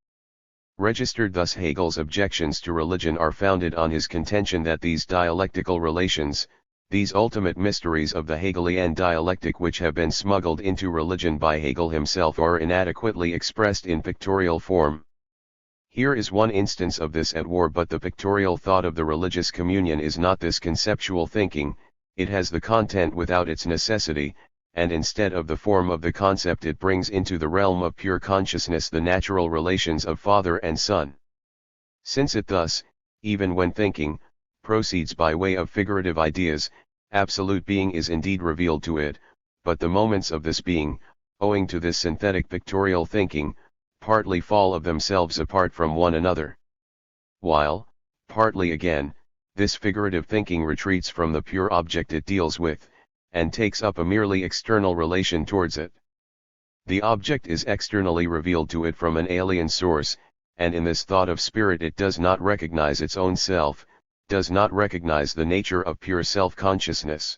Registered thus Hegel's objections to religion are founded on his contention that these dialectical relations, these ultimate mysteries of the Hegelian dialectic which have been smuggled into religion by Hegel himself, are inadequately expressed in pictorial form. Here is one instance of this at war, but the pictorial thought of the religious communion is not this conceptual thinking, it has the content without its necessity, and instead of the form of the concept it brings into the realm of pure consciousness the natural relations of father and son. Since it thus, even when thinking, proceeds by way of figurative ideas, absolute being is indeed revealed to it, but the moments of this being, owing to this synthetic pictorial thinking, partly fall of themselves apart from one another. While, partly again, this figurative thinking retreats from the pure object it deals with, and takes up a merely external relation towards it. The object is externally revealed to it from an alien source, and in this thought of spirit it does not recognize its own self, does not recognize the nature of pure self-consciousness.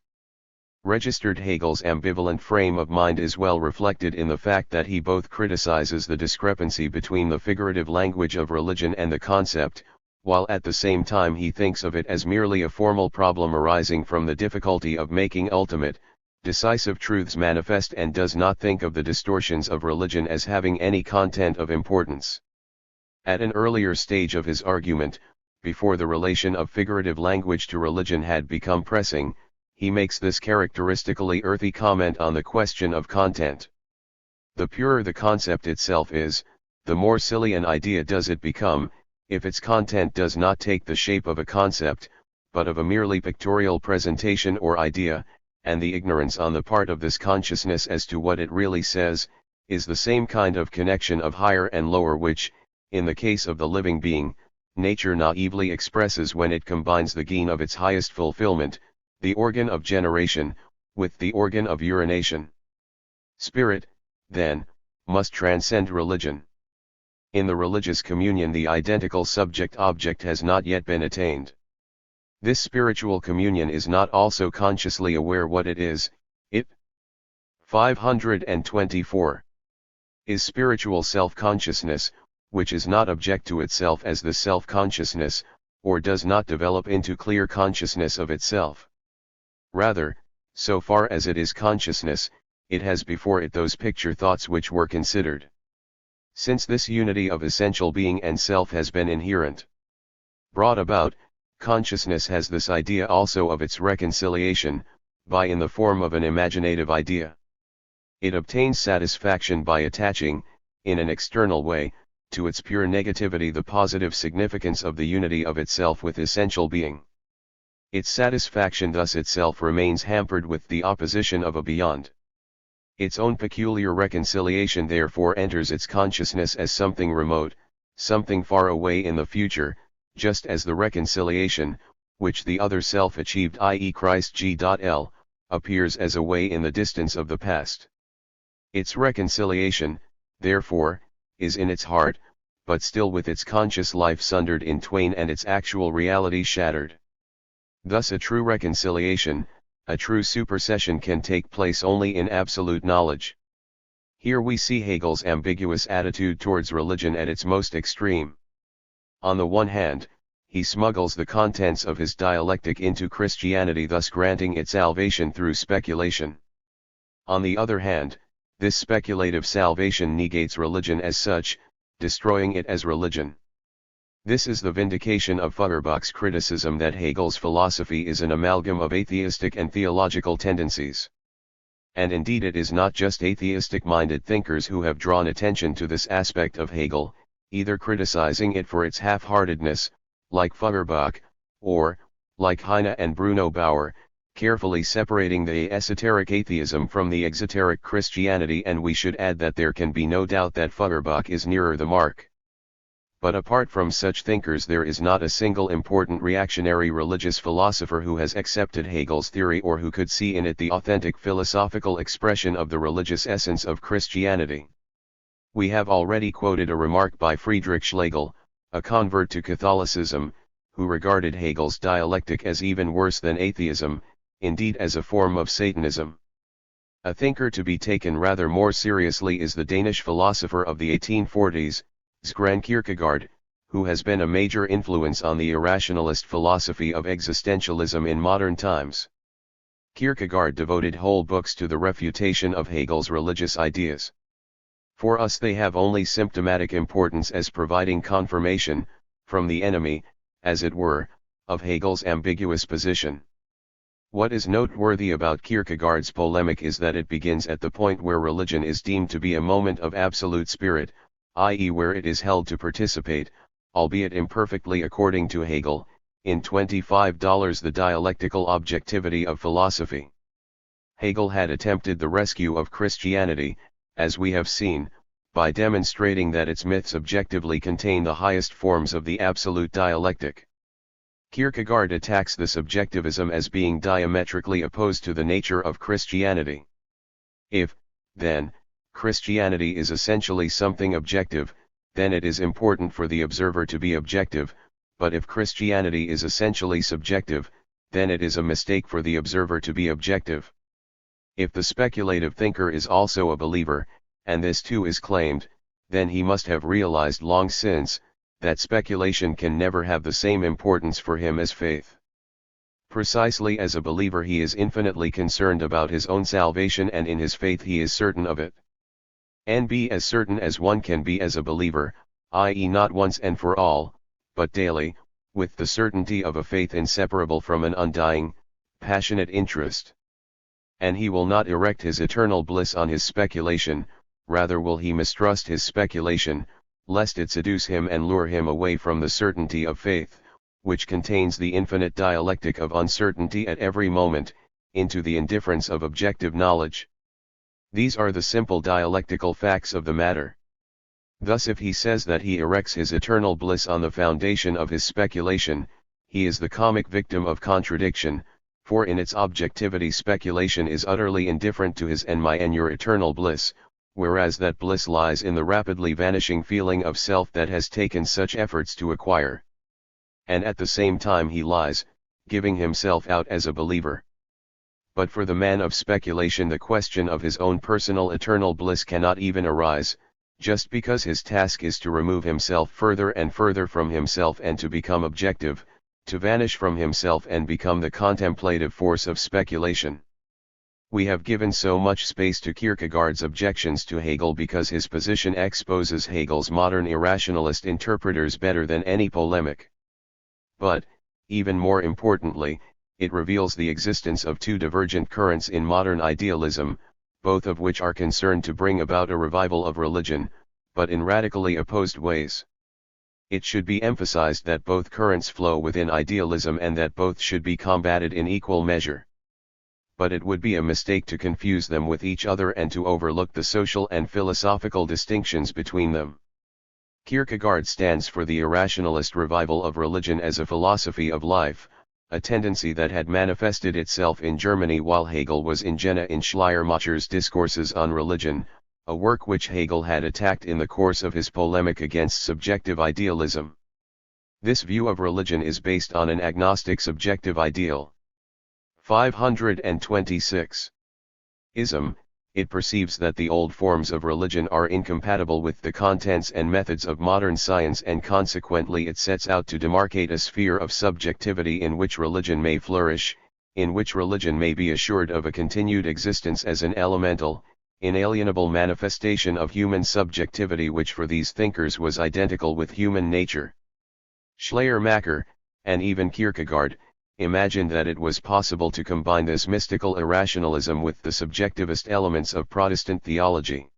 Registered Hegel's ambivalent frame of mind is well reflected in the fact that he both criticizes the discrepancy between the figurative language of religion and the concept, while at the same time he thinks of it as merely a formal problem arising from the difficulty of making ultimate, decisive truths manifest, and does not think of the distortions of religion as having any content of importance. At an earlier stage of his argument, before the relation of figurative language to religion had become pressing, he makes this characteristically earthy comment on the question of content. The purer the concept itself is, the more silly an idea does it become, if its content does not take the shape of a concept, but of a merely pictorial presentation or idea, and the ignorance on the part of this consciousness as to what it really says, is the same kind of connection of higher and lower which, in the case of the living being, nature naively expresses when it combines the gain of its highest fulfillment, the organ of generation, with the organ of urination. Spirit, then, must transcend religion. In the religious communion the identical subject-object has not yet been attained. This spiritual communion is not also consciously aware what it is. It 524 is spiritual self-consciousness, which is not object to itself as the self-consciousness, or does not develop into clear consciousness of itself. Rather, so far as it is consciousness, it has before it those picture thoughts which were considered. Since this unity of essential being and self has been inherent, brought about, consciousness has this idea also of its reconciliation, by in the form of an imaginative idea. It obtains satisfaction by attaching, in an external way, to its pure negativity the positive significance of the unity of itself with essential being. Its satisfaction thus itself remains hampered with the opposition of a beyond. Its own peculiar reconciliation therefore enters its consciousness as something remote, something far away in the future, just as the reconciliation, which the other self achieved, i.e. Christ G.L., appears as a way in the distance of the past. Its reconciliation, therefore, is in its heart, but still with its conscious life sundered in twain and its actual reality shattered. Thus a true reconciliation, a true supersession can take place only in absolute knowledge. Here we see Hegel's ambiguous attitude towards religion at its most extreme. On the one hand, he smuggles the contents of his dialectic into Christianity, thus granting it salvation through speculation. On the other hand, this speculative salvation negates religion as such, destroying it as religion. This is the vindication of Feuerbach's criticism that Hegel's philosophy is an amalgam of atheistic and theological tendencies. And indeed it is not just atheistic-minded thinkers who have drawn attention to this aspect of Hegel, either criticizing it for its half-heartedness, like Feuerbach, or, like Heine and Bruno Bauer, carefully separating the esoteric atheism from the exoteric Christianity, and we should add that there can be no doubt that Feuerbach is nearer the mark. But apart from such thinkers there is not a single important reactionary religious philosopher who has accepted Hegel's theory or who could see in it the authentic philosophical expression of the religious essence of Christianity. We have already quoted a remark by Friedrich Schlegel, a convert to Catholicism, who regarded Hegel's dialectic as even worse than atheism, indeed as a form of Satanism. A thinker to be taken rather more seriously is the Danish philosopher of the 1840s, Søren Kierkegaard, who has been a major influence on the irrationalist philosophy of existentialism in modern times. Kierkegaard devoted whole books to the refutation of Hegel's religious ideas. For us they have only symptomatic importance as providing confirmation, from the enemy, as it were, of Hegel's ambiguous position. What is noteworthy about Kierkegaard's polemic is that it begins at the point where religion is deemed to be a moment of absolute spirit, i.e. where it is held to participate, albeit imperfectly according to Hegel, in $25 The Dialectical Objectivity of Philosophy. Hegel had attempted the rescue of Christianity, as we have seen, by demonstrating that its myths objectively contain the highest forms of the absolute dialectic. Kierkegaard attacks this objectivism as being diametrically opposed to the nature of Christianity. If, then, Christianity is essentially something objective, then it is important for the observer to be objective, but if Christianity is essentially subjective, then it is a mistake for the observer to be objective. If the speculative thinker is also a believer, and this too is claimed, then he must have realized long since, that speculation can never have the same importance for him as faith. Precisely as a believer he is infinitely concerned about his own salvation, and in his faith he is certain of it. And be as certain as one can be as a believer, i.e. not once and for all, but daily, with the certainty of a faith inseparable from an undying, passionate interest. And he will not erect his eternal bliss on his speculation, rather will he mistrust his speculation, lest it seduce him and lure him away from the certainty of faith, which contains the infinite dialectic of uncertainty at every moment, into the indifference of objective knowledge. These are the simple dialectical facts of the matter. Thus if he says that he erects his eternal bliss on the foundation of his speculation, he is the comic victim of contradiction, for in its objectivity speculation is utterly indifferent to his and my and your eternal bliss, whereas that bliss lies in the rapidly vanishing feeling of self that has taken such efforts to acquire. And at the same time he lies, giving himself out as a believer. But for the man of speculation the question of his own personal eternal bliss cannot even arise, just because his task is to remove himself further and further from himself and to become objective, to vanish from himself and become the contemplative force of speculation. We have given so much space to Kierkegaard's objections to Hegel because his position exposes Hegel's modern irrationalist interpreters better than any polemic. But, even more importantly, it reveals the existence of two divergent currents in modern idealism, both of which are concerned to bring about a revival of religion, but in radically opposed ways. It should be emphasized that both currents flow within idealism and that both should be combated in equal measure. But it would be a mistake to confuse them with each other and to overlook the social and philosophical distinctions between them. Kierkegaard stands for the irrationalist revival of religion as a philosophy of life, a tendency that had manifested itself in Germany while Hegel was in Jena in Schleiermacher's Discourses on Religion, a work which Hegel had attacked in the course of his polemic against subjective idealism. This view of religion is based on an agnostic subjective ideal. 526. Ism, it perceives that the old forms of religion are incompatible with the contents and methods of modern science, and consequently it sets out to demarcate a sphere of subjectivity in which religion may flourish, in which religion may be assured of a continued existence as an elemental, inalienable manifestation of human subjectivity which for these thinkers was identical with human nature. Schleiermacher, and even Kierkegaard, imagined that it was possible to combine this mystical irrationalism with the subjectivist elements of Protestant theology.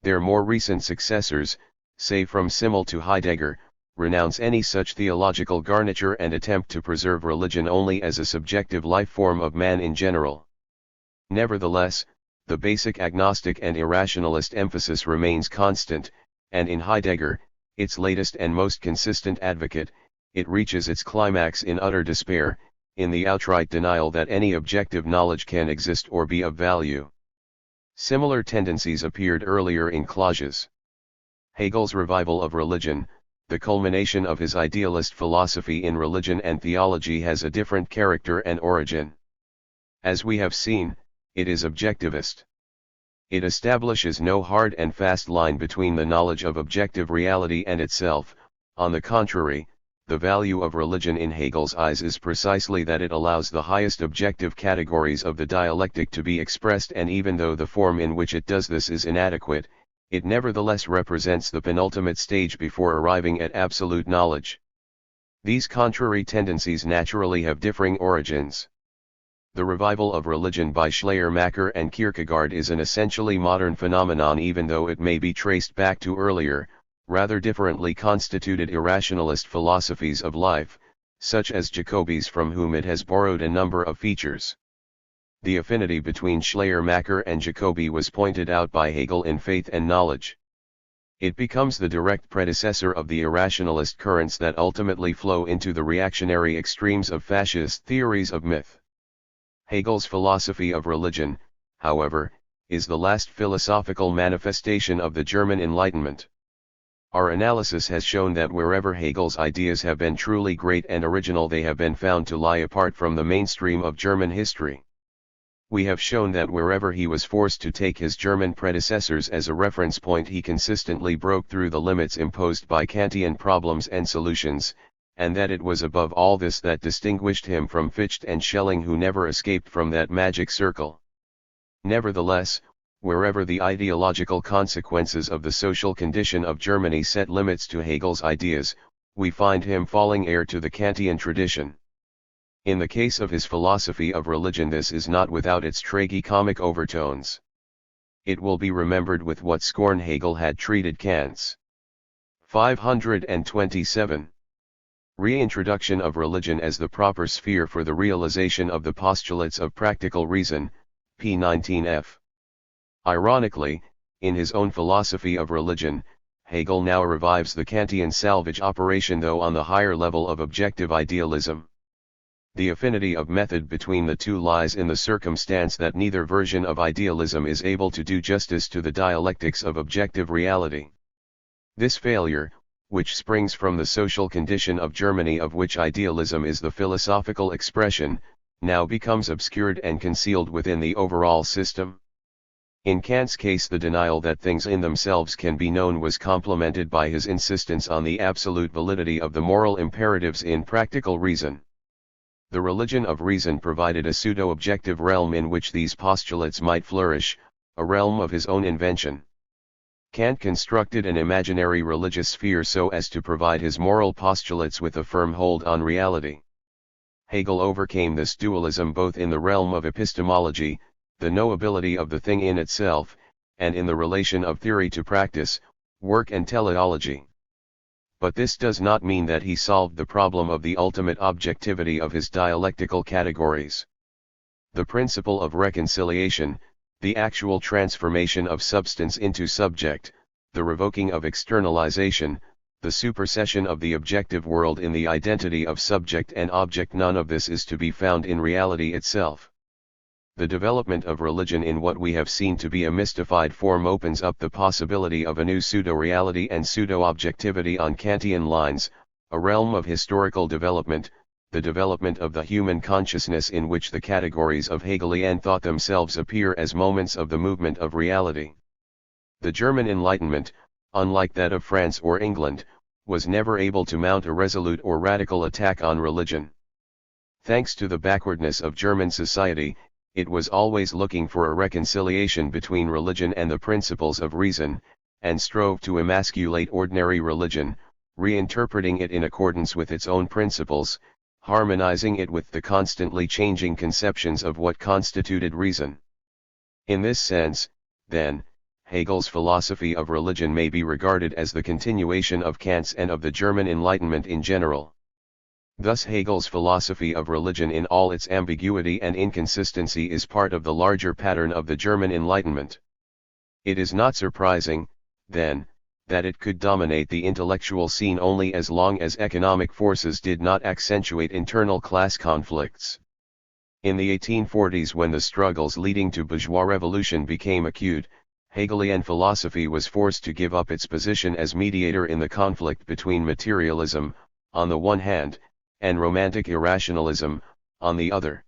Their more recent successors, say from Simmel to Heidegger, renounce any such theological garniture and attempt to preserve religion only as a subjective life form of man in general. Nevertheless, the basic agnostic and irrationalist emphasis remains constant, and in Heidegger, its latest and most consistent advocate, it reaches its climax in utter despair, in the outright denial that any objective knowledge can exist or be of value. Similar tendencies appeared earlier in Clausius. Hegel's revival of religion, the culmination of his idealist philosophy in religion and theology, has a different character and origin. As we have seen, it is objectivist. It establishes no hard and fast line between the knowledge of objective reality and itself. On the contrary, the value of religion in Hegel's eyes is precisely that it allows the highest objective categories of the dialectic to be expressed, and even though the form in which it does this is inadequate, it nevertheless represents the penultimate stage before arriving at absolute knowledge. These contrary tendencies naturally have differing origins. The revival of religion by Schleiermacher and Kierkegaard is an essentially modern phenomenon, even though it may be traced back to earlier, rather differently constituted irrationalist philosophies of life, such as Jacobi's, from whom it has borrowed a number of features. The affinity between Schleiermacher and Jacobi was pointed out by Hegel in Faith and Knowledge. It becomes the direct predecessor of the irrationalist currents that ultimately flow into the reactionary extremes of fascist theories of myth. Hegel's philosophy of religion, however, is the last philosophical manifestation of the German Enlightenment. Our analysis has shown that wherever Hegel's ideas have been truly great and original, they have been found to lie apart from the mainstream of German history. We have shown that wherever he was forced to take his German predecessors as a reference point, he consistently broke through the limits imposed by Kantian problems and solutions, and that it was above all this that distinguished him from Fichte and Schelling, who never escaped from that magic circle. Nevertheless, wherever the ideological consequences of the social condition of Germany set limits to Hegel's ideas, we find him falling heir to the Kantian tradition. In the case of his philosophy of religion, this is not without its tragi-comic overtones. It will be remembered with what scorn Hegel had treated Kant's 527 reintroduction of religion as the proper sphere for the realization of the postulates of practical reason, p. 19f. Ironically, in his own philosophy of religion, Hegel now revives the Kantian salvage operation, though on the higher level of objective idealism. The affinity of method between the two lies in the circumstance that neither version of idealism is able to do justice to the dialectics of objective reality. This failure, which springs from the social condition of Germany, of which idealism is the philosophical expression, now becomes obscured and concealed within the overall system. In Kant's case, the denial that things in themselves can be known was complemented by his insistence on the absolute validity of the moral imperatives in practical reason. The religion of reason provided a pseudo-objective realm in which these postulates might flourish, a realm of his own invention. Kant constructed an imaginary religious sphere so as to provide his moral postulates with a firm hold on reality. Hegel overcame this dualism both in the realm of epistemology, the knowability of the thing in itself, and in the relation of theory to practice, work and teleology. But this does not mean that he solved the problem of the ultimate objectivity of his dialectical categories. The principle of reconciliation, the actual transformation of substance into subject, the revoking of externalization, the supersession of the objective world in the identity of subject and object, none of this is to be found in reality itself. The development of religion in what we have seen to be a mystified form opens up the possibility of a new pseudo-reality and pseudo-objectivity on Kantian lines, a realm of historical development, the development of the human consciousness in which the categories of Hegelian thought themselves appear as moments of the movement of reality. The German Enlightenment, unlike that of France or England, was never able to mount a resolute or radical attack on religion. Thanks to the backwardness of German society, it was always looking for a reconciliation between religion and the principles of reason, and strove to emasculate ordinary religion, reinterpreting it in accordance with its own principles, harmonizing it with the constantly changing conceptions of what constituted reason. In this sense, then, Hegel's philosophy of religion may be regarded as the continuation of Kant's and of the German Enlightenment in general. Thus Hegel's philosophy of religion in all its ambiguity and inconsistency is part of the larger pattern of the German Enlightenment. It is not surprising, then, that it could dominate the intellectual scene only as long as economic forces did not accentuate internal class conflicts. In the 1840s, when the struggles leading to bourgeois revolution became acute, Hegelian philosophy was forced to give up its position as mediator in the conflict between materialism, on the one hand, and romantic irrationalism, on the other.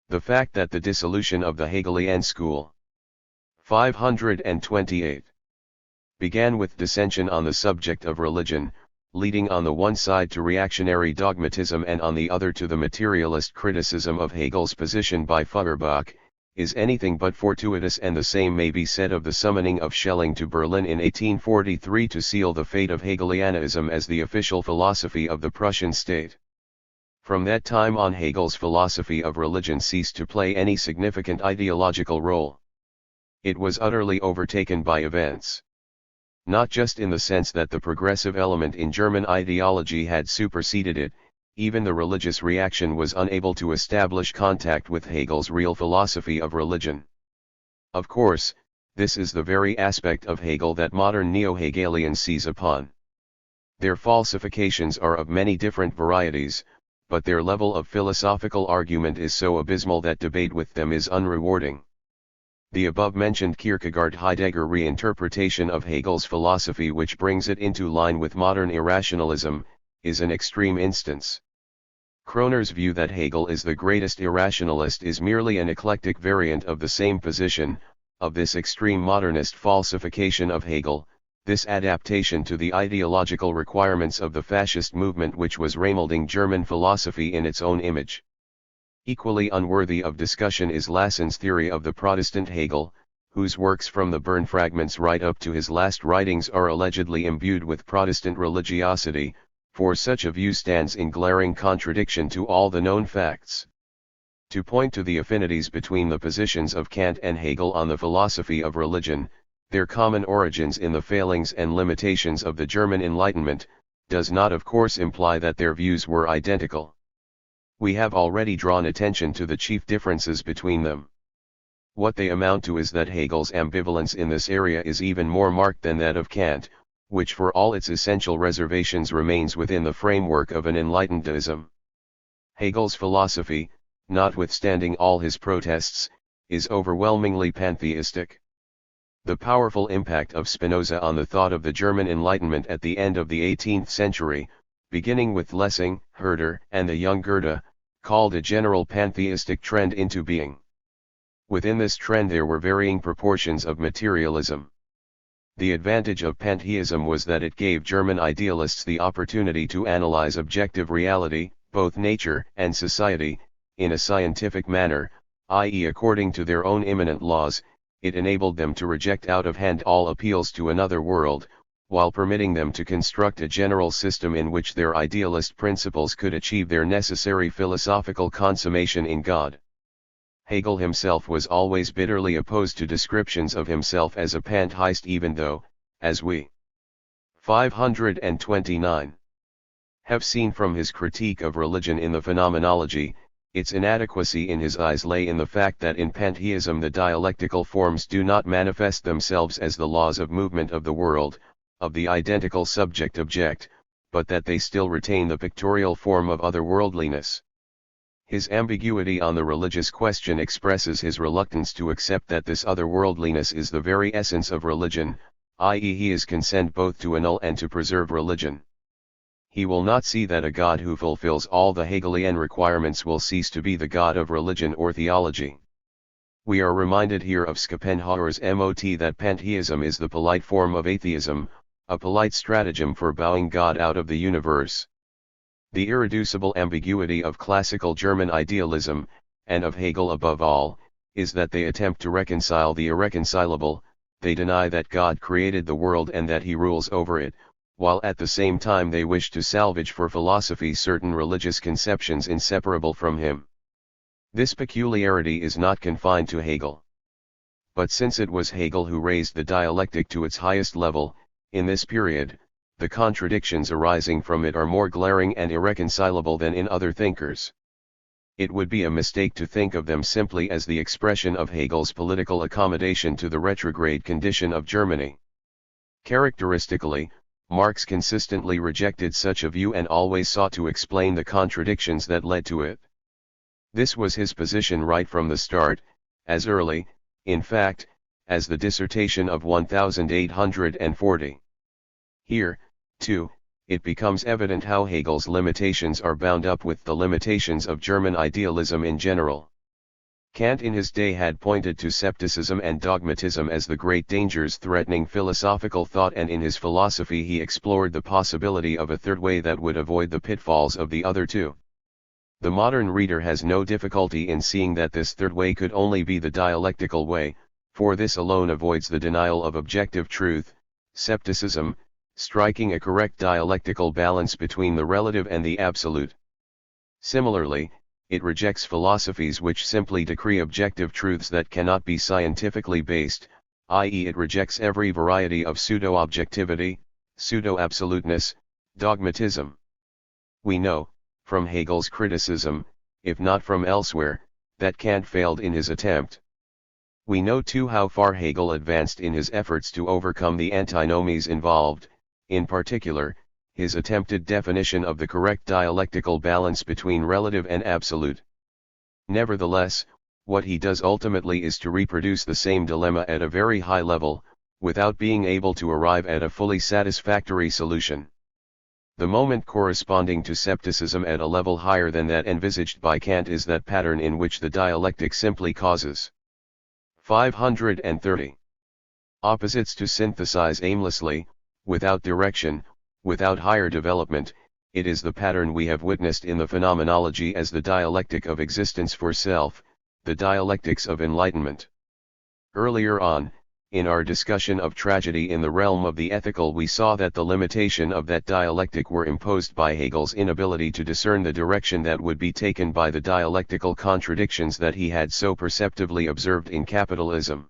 The fact that the dissolution of the Hegelian school 528. Began with dissension on the subject of religion, leading on the one side to reactionary dogmatism and on the other to the materialist criticism of Hegel's position by Feuerbach, is anything but fortuitous, and the same may be said of the summoning of Schelling to Berlin in 1843 to seal the fate of Hegelianism as the official philosophy of the Prussian state. From that time on, Hegel's philosophy of religion ceased to play any significant ideological role. It was utterly overtaken by events. Not just in the sense that the progressive element in German ideology had superseded it, even the religious reaction was unable to establish contact with Hegel's real philosophy of religion. Of course, this is the very aspect of Hegel that modern neo-Hegelians seize upon. Their falsifications are of many different varieties, but their level of philosophical argument is so abysmal that debate with them is unrewarding. The above-mentioned Kierkegaard-Heidegger reinterpretation of Hegel's philosophy, which brings it into line with modern irrationalism, is an extreme instance. Kroner's view that Hegel is the greatest irrationalist is merely an eclectic variant of the same position, of this extreme modernist falsification of Hegel, this adaptation to the ideological requirements of the fascist movement which was remolding German philosophy in its own image. Equally unworthy of discussion is Lassen's theory of the Protestant Hegel, whose works from the Bern fragments right up to his last writings are allegedly imbued with Protestant religiosity, for such a view stands in glaring contradiction to all the known facts. To point to the affinities between the positions of Kant and Hegel on the philosophy of religion, their common origins in the failings and limitations of the German Enlightenment, does not of course imply that their views were identical. We have already drawn attention to the chief differences between them. What they amount to is that Hegel's ambivalence in this area is even more marked than that of Kant, which for all its essential reservations remains within the framework of an enlightened deism. Hegel's philosophy, notwithstanding all his protests, is overwhelmingly pantheistic. The powerful impact of Spinoza on the thought of the German Enlightenment at the end of the 18th century, beginning with Lessing, Herder, and the young Goethe, called a general pantheistic trend into being. Within this trend there were varying proportions of materialism. The advantage of pantheism was that it gave German idealists the opportunity to analyze objective reality, both nature and society, in a scientific manner, i.e. according to their own immanent laws. It enabled them to reject out of hand all appeals to another world, while permitting them to construct a general system in which their idealist principles could achieve their necessary philosophical consummation in God. Hegel himself was always bitterly opposed to descriptions of himself as a pantheist, even though, as we 529 have seen from his critique of religion in the Phenomenology, its inadequacy in his eyes lay in the fact that in pantheism the dialectical forms do not manifest themselves as the laws of movement of the world, of the identical subject-object, but that they still retain the pictorial form of otherworldliness. His ambiguity on the religious question expresses his reluctance to accept that this otherworldliness is the very essence of religion, i.e. he is consent both to annul and to preserve religion. He will not see that a God who fulfills all the Hegelian requirements will cease to be the God of religion or theology. We are reminded here of Schopenhauer's mot that pantheism is the polite form of atheism, a polite stratagem for bowing God out of the universe. The irreducible ambiguity of classical German idealism, and of Hegel above all, is that they attempt to reconcile the irreconcilable. They deny that God created the world and that he rules over it, while at the same time they wish to salvage for philosophy certain religious conceptions inseparable from him. This peculiarity is not confined to Hegel. But since it was Hegel who raised the dialectic to its highest level, in this period, the contradictions arising from it are more glaring and irreconcilable than in other thinkers. It would be a mistake to think of them simply as the expression of Hegel's political accommodation to the retrograde condition of Germany. Characteristically, Marx consistently rejected such a view and always sought to explain the contradictions that led to it. This was his position right from the start, as early, in fact, as the dissertation of 1840. Here, too, it becomes evident how Hegel's limitations are bound up with the limitations of German idealism in general. Kant in his day had pointed to scepticism and dogmatism as the great dangers threatening philosophical thought, and in his philosophy he explored the possibility of a third way that would avoid the pitfalls of the other two. The modern reader has no difficulty in seeing that this third way could only be the dialectical way, for this alone avoids the denial of objective truth, scepticism, striking a correct dialectical balance between the relative and the absolute. Similarly, it rejects philosophies which simply decree objective truths that cannot be scientifically based, i.e. it rejects every variety of pseudo-objectivity, pseudo-absoluteness, dogmatism. We know, from Hegel's criticism, if not from elsewhere, that Kant failed in his attempt. We know too how far Hegel advanced in his efforts to overcome the antinomies involved, in particular, his attempted definition of the correct dialectical balance between relative and absolute. Nevertheless, what he does ultimately is to reproduce the same dilemma at a very high level, without being able to arrive at a fully satisfactory solution. The moment corresponding to scepticism at a level higher than that envisaged by Kant is that pattern in which the dialectic simply causes 530 opposites to synthesize aimlessly, without direction, without higher development. It is the pattern we have witnessed in the phenomenology as the dialectic of existence for self, the dialectics of enlightenment. Earlier on, in our discussion of tragedy in the realm of the ethical, we saw that the limitation of that dialectic were imposed by Hegel's inability to discern the direction that would be taken by the dialectical contradictions that he had so perceptively observed in capitalism.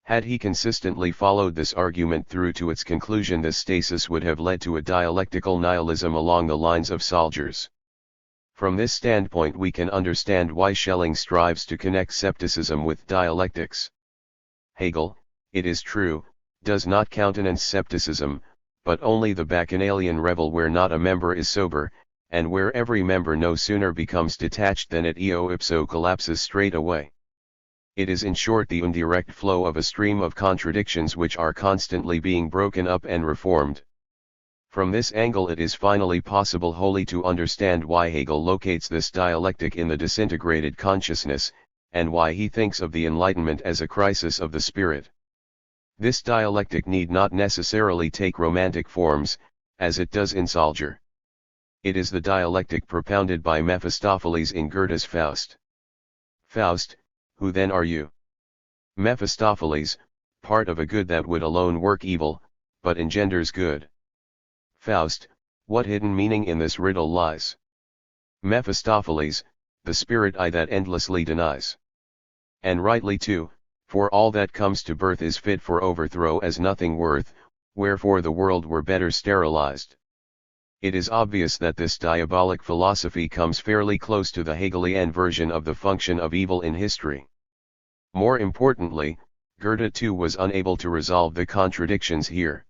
Had he consistently followed this argument through to its conclusion, this stasis would have led to a dialectical nihilism along the lines of Salzer's. From this standpoint we can understand why Schelling strives to connect scepticism with dialectics. Hegel, it is true, does not countenance scepticism, but only the bacchanalian revel where not a member is sober, and where every member no sooner becomes detached than it eo ipso collapses straight away. It is in short the indirect flow of a stream of contradictions which are constantly being broken up and reformed. From this angle it is finally possible wholly to understand why Hegel locates this dialectic in the disintegrated consciousness, and why he thinks of the Enlightenment as a crisis of the spirit. This dialectic need not necessarily take romantic forms, as it does in Salzer. It is the dialectic propounded by Mephistopheles in Goethe's Faust. Faust, who then are you? Mephistopheles, part of a good that would alone work evil, but engenders good. Faust, what hidden meaning in this riddle lies? Mephistopheles, the spirit I that endlessly denies. And rightly too, for all that comes to birth is fit for overthrow as nothing worth, wherefore the world were better sterilized. It is obvious that this diabolic philosophy comes fairly close to the Hegelian version of the function of evil in history. More importantly, Goethe too was unable to resolve the contradictions here.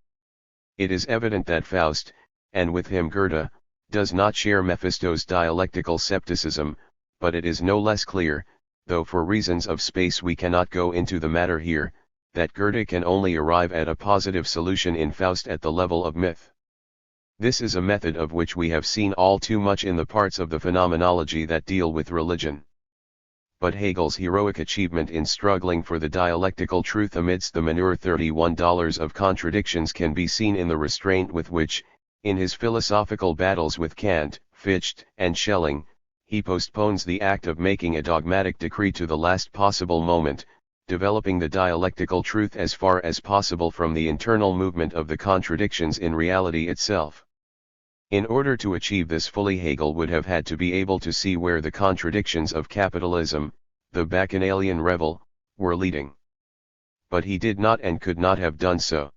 It is evident that Faust, and with him Goethe, does not share Mephisto's dialectical scepticism, but it is no less clear, though for reasons of space we cannot go into the matter here, that Goethe can only arrive at a positive solution in Faust at the level of myth. This is a method of which we have seen all too much in the parts of the phenomenology that deal with religion. But Hegel's heroic achievement in struggling for the dialectical truth amidst the manure $31 of contradictions can be seen in the restraint with which, in his philosophical battles with Kant, Fichte, and Schelling, he postpones the act of making a dogmatic decree to the last possible moment, developing the dialectical truth as far as possible from the internal movement of the contradictions in reality itself. In order to achieve this fully, Hegel would have had to be able to see where the contradictions of capitalism, the bacchanalian revel, were leading. But he did not and could not have done so.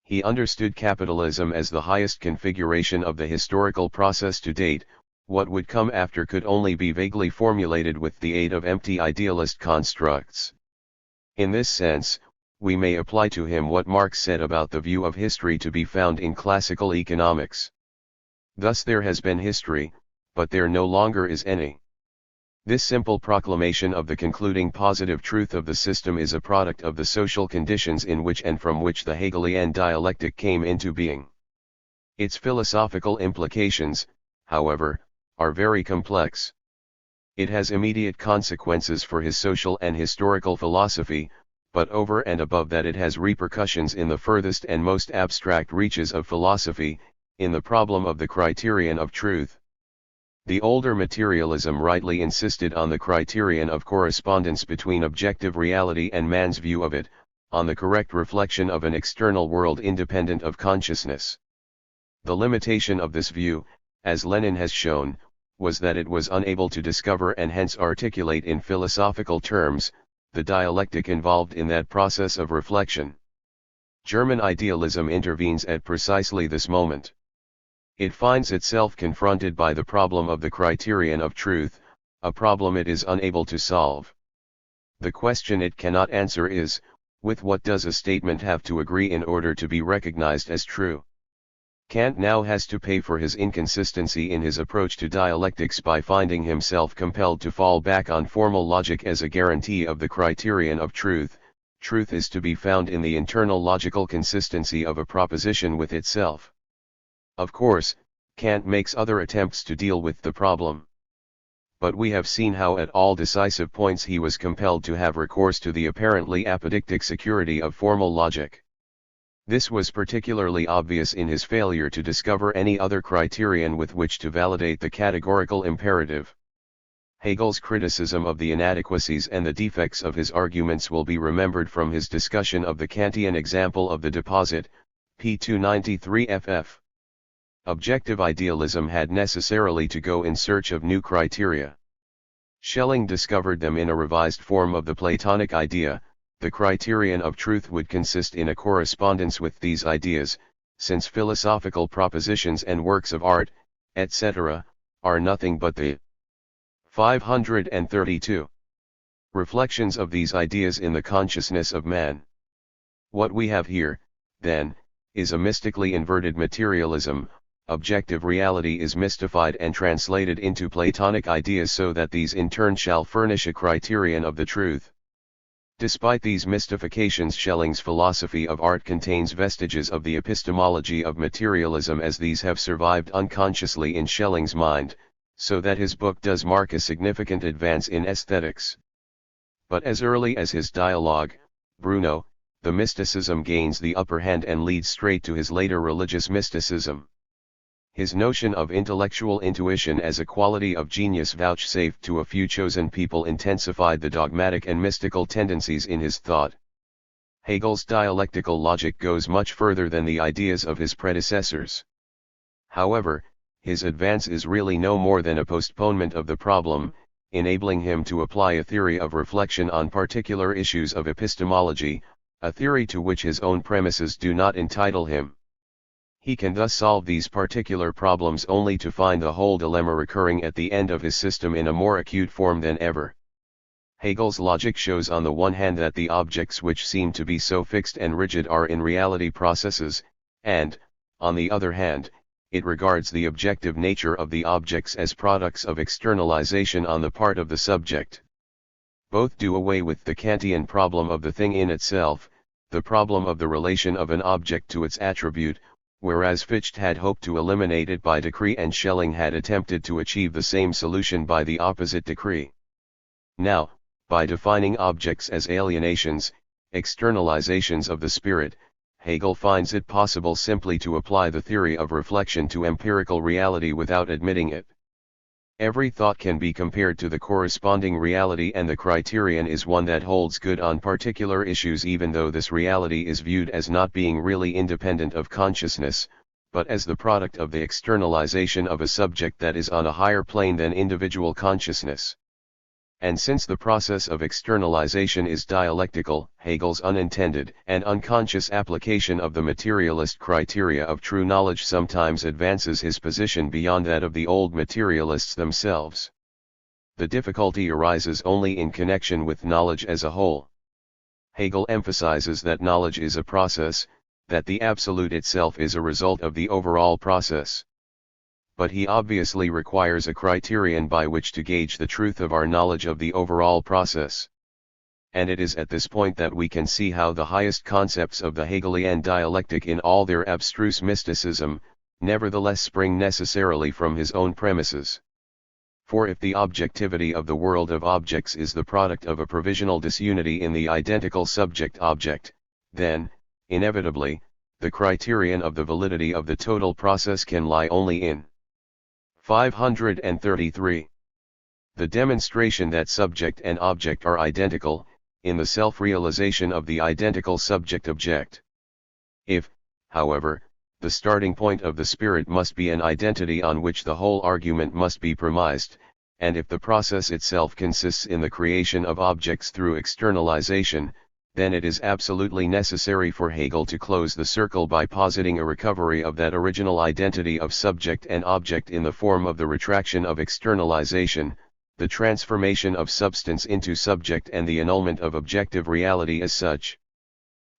He understood capitalism as the highest configuration of the historical process to date. What would come after could only be vaguely formulated with the aid of empty idealist constructs. In this sense, we may apply to him what Marx said about the view of history to be found in classical economics. Thus there has been history, but there no longer is any. This simple proclamation of the concluding positive truth of the system is a product of the social conditions in which and from which the Hegelian dialectic came into being. Its philosophical implications, however, are very complex. It has immediate consequences for his social and historical philosophy, but over and above that it has repercussions in the furthest and most abstract reaches of philosophy, in the problem of the criterion of truth. The older materialism rightly insisted on the criterion of correspondence between objective reality and man's view of it, on the correct reflection of an external world independent of consciousness. The limitation of this view, as Lenin has shown, was that it was unable to discover and hence articulate in philosophical terms, the dialectic involved in that process of reflection. German idealism intervenes at precisely this moment. It finds itself confronted by the problem of the criterion of truth, a problem it is unable to solve. The question it cannot answer is, with what does a statement have to agree in order to be recognized as true? Kant now has to pay for his inconsistency in his approach to dialectics by finding himself compelled to fall back on formal logic as a guarantee of the criterion of truth. Truth is to be found in the internal logical consistency of a proposition with itself. Of course, Kant makes other attempts to deal with the problem. But we have seen how at all decisive points he was compelled to have recourse to the apparently apodictic security of formal logic. This was particularly obvious in his failure to discover any other criterion with which to validate the categorical imperative. Hegel's criticism of the inadequacies and the defects of his arguments will be remembered from his discussion of the Kantian example of the deposit, p. 293 ff. Objective idealism had necessarily to go in search of new criteria. Schelling discovered them in a revised form of the Platonic idea. The criterion of truth would consist in a correspondence with these ideas, since philosophical propositions and works of art, etc., are nothing but the 532 reflections of these ideas in the consciousness of man. What we have here, then, is a mystically inverted materialism. Objective reality is mystified and translated into Platonic ideas so that these in turn shall furnish a criterion of the truth. Despite these mystifications, Schelling's philosophy of art contains vestiges of the epistemology of materialism, as these have survived unconsciously in Schelling's mind, so that his book does mark a significant advance in aesthetics. But as early as his dialogue, Bruno, the mysticism gains the upper hand and leads straight to his later religious mysticism. His notion of intellectual intuition as a quality of genius vouchsafed to a few chosen people intensified the dogmatic and mystical tendencies in his thought. Hegel's dialectical logic goes much further than the ideas of his predecessors. However, his advance is really no more than a postponement of the problem, enabling him to apply a theory of reflection on particular issues of epistemology, a theory to which his own premises do not entitle him. He can thus solve these particular problems only to find the whole dilemma recurring at the end of his system in a more acute form than ever. Hegel's logic shows on the one hand that the objects which seem to be so fixed and rigid are in reality processes, and, on the other hand, it regards the objective nature of the objects as products of externalization on the part of the subject. Both do away with the Kantian problem of the thing in itself, the problem of the relation of an object to its attribute, whereas Fichte had hoped to eliminate it by decree and Schelling had attempted to achieve the same solution by the opposite decree. Now, by defining objects as alienations, externalizations of the spirit, Hegel finds it possible simply to apply the theory of reflection to empirical reality without admitting it. Every thought can be compared to the corresponding reality, and the criterion is one that holds good on particular issues, even though this reality is viewed as not being really independent of consciousness, but as the product of the externalization of a subject that is on a higher plane than individual consciousness. And since the process of externalization is dialectical, Hegel's unintended and unconscious application of the materialist criteria of true knowledge sometimes advances his position beyond that of the old materialists themselves. The difficulty arises only in connection with knowledge as a whole. Hegel emphasizes that knowledge is a process, that the absolute itself is a result of the overall process. But he obviously requires a criterion by which to gauge the truth of our knowledge of the overall process. And it is at this point that we can see how the highest concepts of the Hegelian dialectic in all their abstruse mysticism, nevertheless spring necessarily from his own premises. For if the objectivity of the world of objects is the product of a provisional disunity in the identical subject-object, then, inevitably, the criterion of the validity of the total process can lie only in 533. The demonstration that subject and object are identical, in the self-realization of the identical subject-object. If, however, the starting point of the spirit must be an identity on which the whole argument must be premised, and if the process itself consists in the creation of objects through externalization, then it is absolutely necessary for Hegel to close the circle by positing a recovery of that original identity of subject and object in the form of the retraction of externalization, the transformation of substance into subject and the annulment of objective reality as such.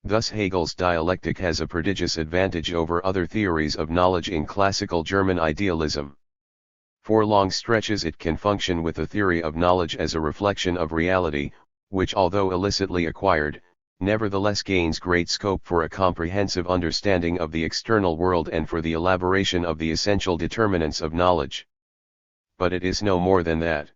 Thus Hegel's dialectic has a prodigious advantage over other theories of knowledge in classical German idealism. For long stretches it can function with a theory of knowledge as a reflection of reality, which although illicitly acquired, nevertheless gains great scope for a comprehensive understanding of the external world and for the elaboration of the essential determinants of knowledge. But it is no more than that.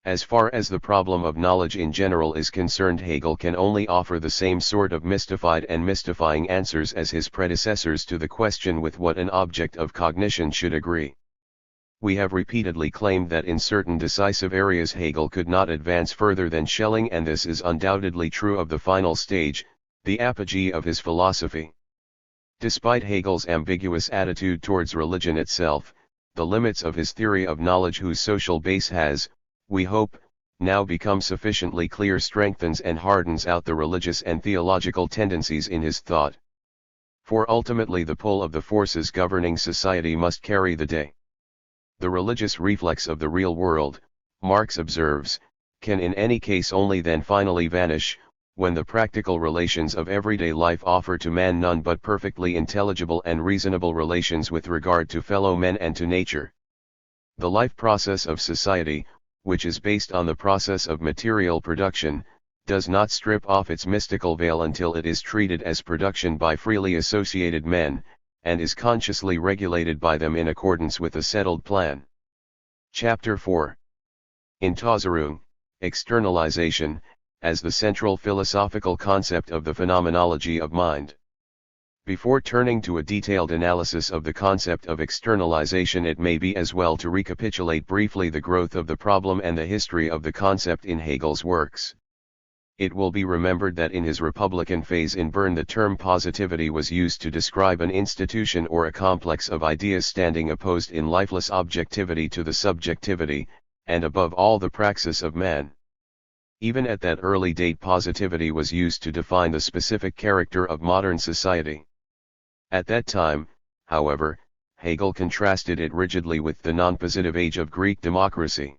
As far as the problem of knowledge in general is concerned, Hegel can only offer the same sort of mystified and mystifying answers as his predecessors to the question with what an object of cognition should agree. We have repeatedly claimed that in certain decisive areas Hegel could not advance further than Schelling, and this is undoubtedly true of the final stage, the apogee of his philosophy. Despite Hegel's ambiguous attitude towards religion itself, the limits of his theory of knowledge, whose social base has, we hope, now become sufficiently clear, strengthens and hardens out the religious and theological tendencies in his thought. For ultimately the pull of the forces governing society must carry the day. The religious reflex of the real world, Marx observes, can in any case only then finally vanish, when the practical relations of everyday life offer to man none but perfectly intelligible and reasonable relations with regard to fellow men and to nature. The life process of society, which is based on the process of material production, does not strip off its mystical veil until it is treated as production by freely associated men, and is consciously regulated by them in accordance with a settled plan. Chapter 4. Entäußerung, externalization, as the central philosophical concept of the phenomenology of mind. Before turning to a detailed analysis of the concept of externalization, it may be as well to recapitulate briefly the growth of the problem and the history of the concept in Hegel's works. It will be remembered that in his Republican phase in Bern the term positivity was used to describe an institution or a complex of ideas standing opposed in lifeless objectivity to the subjectivity, and above all the praxis of man. Even at that early date positivity was used to define the specific character of modern society. At that time, however, Hegel contrasted it rigidly with the non-positive age of Greek democracy.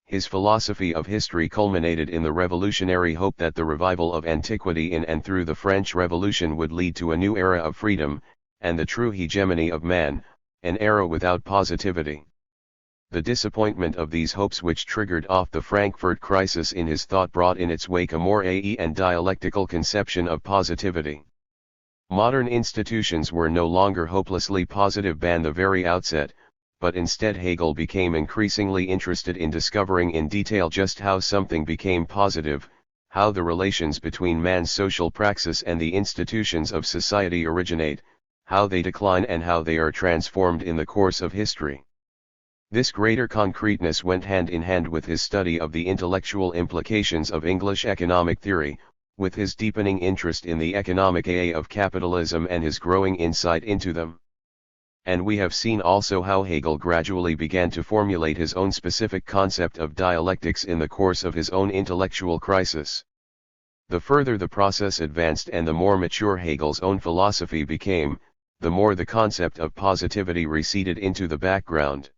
His philosophy of history culminated in the revolutionary hope that the revival of antiquity in and through the French Revolution would lead to a new era of freedom, and the true hegemony of man, an era without positivity. The disappointment of these hopes, which triggered off the Frankfurt crisis in his thought, brought in its wake a more and dialectical conception of positivity. Modern institutions were no longer hopelessly positive by the very outset, but instead Hegel became increasingly interested in discovering in detail just how something became positive, how the relations between man's social praxis and the institutions of society originate, how they decline and how they are transformed in the course of history. This greater concreteness went hand in hand with his study of the intellectual implications of English economic theory, with his deepening interest in the economic of capitalism and his growing insight into them. And we have seen also how Hegel gradually began to formulate his own specific concept of dialectics in the course of his own intellectual crisis. The further the process advanced and the more mature Hegel's own philosophy became, the more the concept of positivity receded into the background.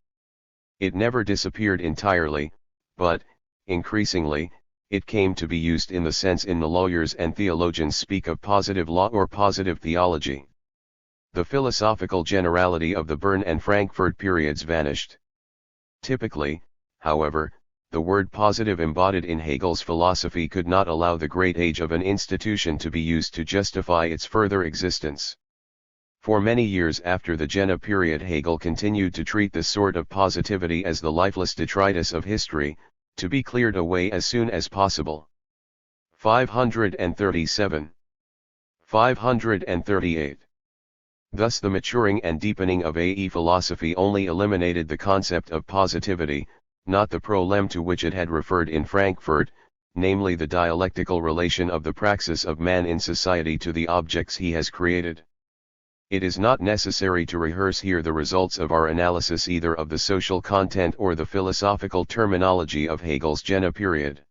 It never disappeared entirely, but, increasingly, it came to be used in the sense in the lawyers and theologians speak of positive law or positive theology. The philosophical generality of the Bern and Frankfurt periods vanished. Typically, however, the word positive embodied in Hegel's philosophy could not allow the great age of an institution to be used to justify its further existence. For many years after the Jena period, Hegel continued to treat this sort of positivity as the lifeless detritus of history, to be cleared away as soon as possible. 537. 538. Thus the maturing and deepening of AE philosophy only eliminated the concept of positivity, not the problem to which it had referred in Frankfurt, namely the dialectical relation of the praxis of man in society to the objects he has created. It is not necessary to rehearse here the results of our analysis either of the social content or the philosophical terminology of Hegel's Jena period.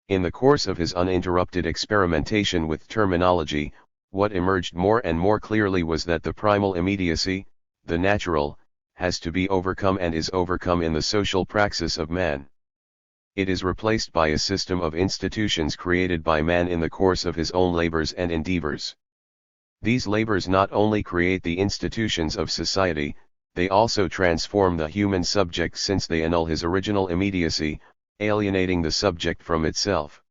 In the course of his uninterrupted experimentation with terminology, what emerged more and more clearly was that the primal immediacy, the natural, has to be overcome and is overcome in the social praxis of man. It is replaced by a system of institutions created by man in the course of his own labors and endeavors. These labors not only create the institutions of society, they also transform the human subject, since they annul his original immediacy, alienating the subject from itself.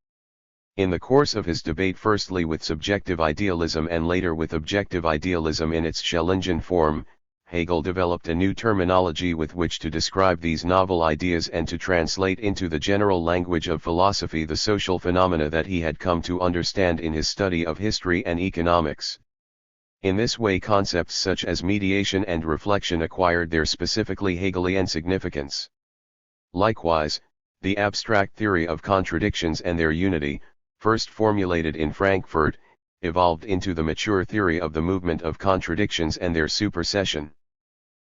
In the course of his debate firstly with subjective idealism and later with objective idealism in its Schellingen form, Hegel developed a new terminology with which to describe these novel ideas and to translate into the general language of philosophy the social phenomena that he had come to understand in his study of history and economics. In this way concepts such as mediation and reflection acquired their specifically Hegelian significance. Likewise, the abstract theory of contradictions and their unity, first formulated in Frankfurt, evolved into the mature theory of the movement of contradictions and their supersession.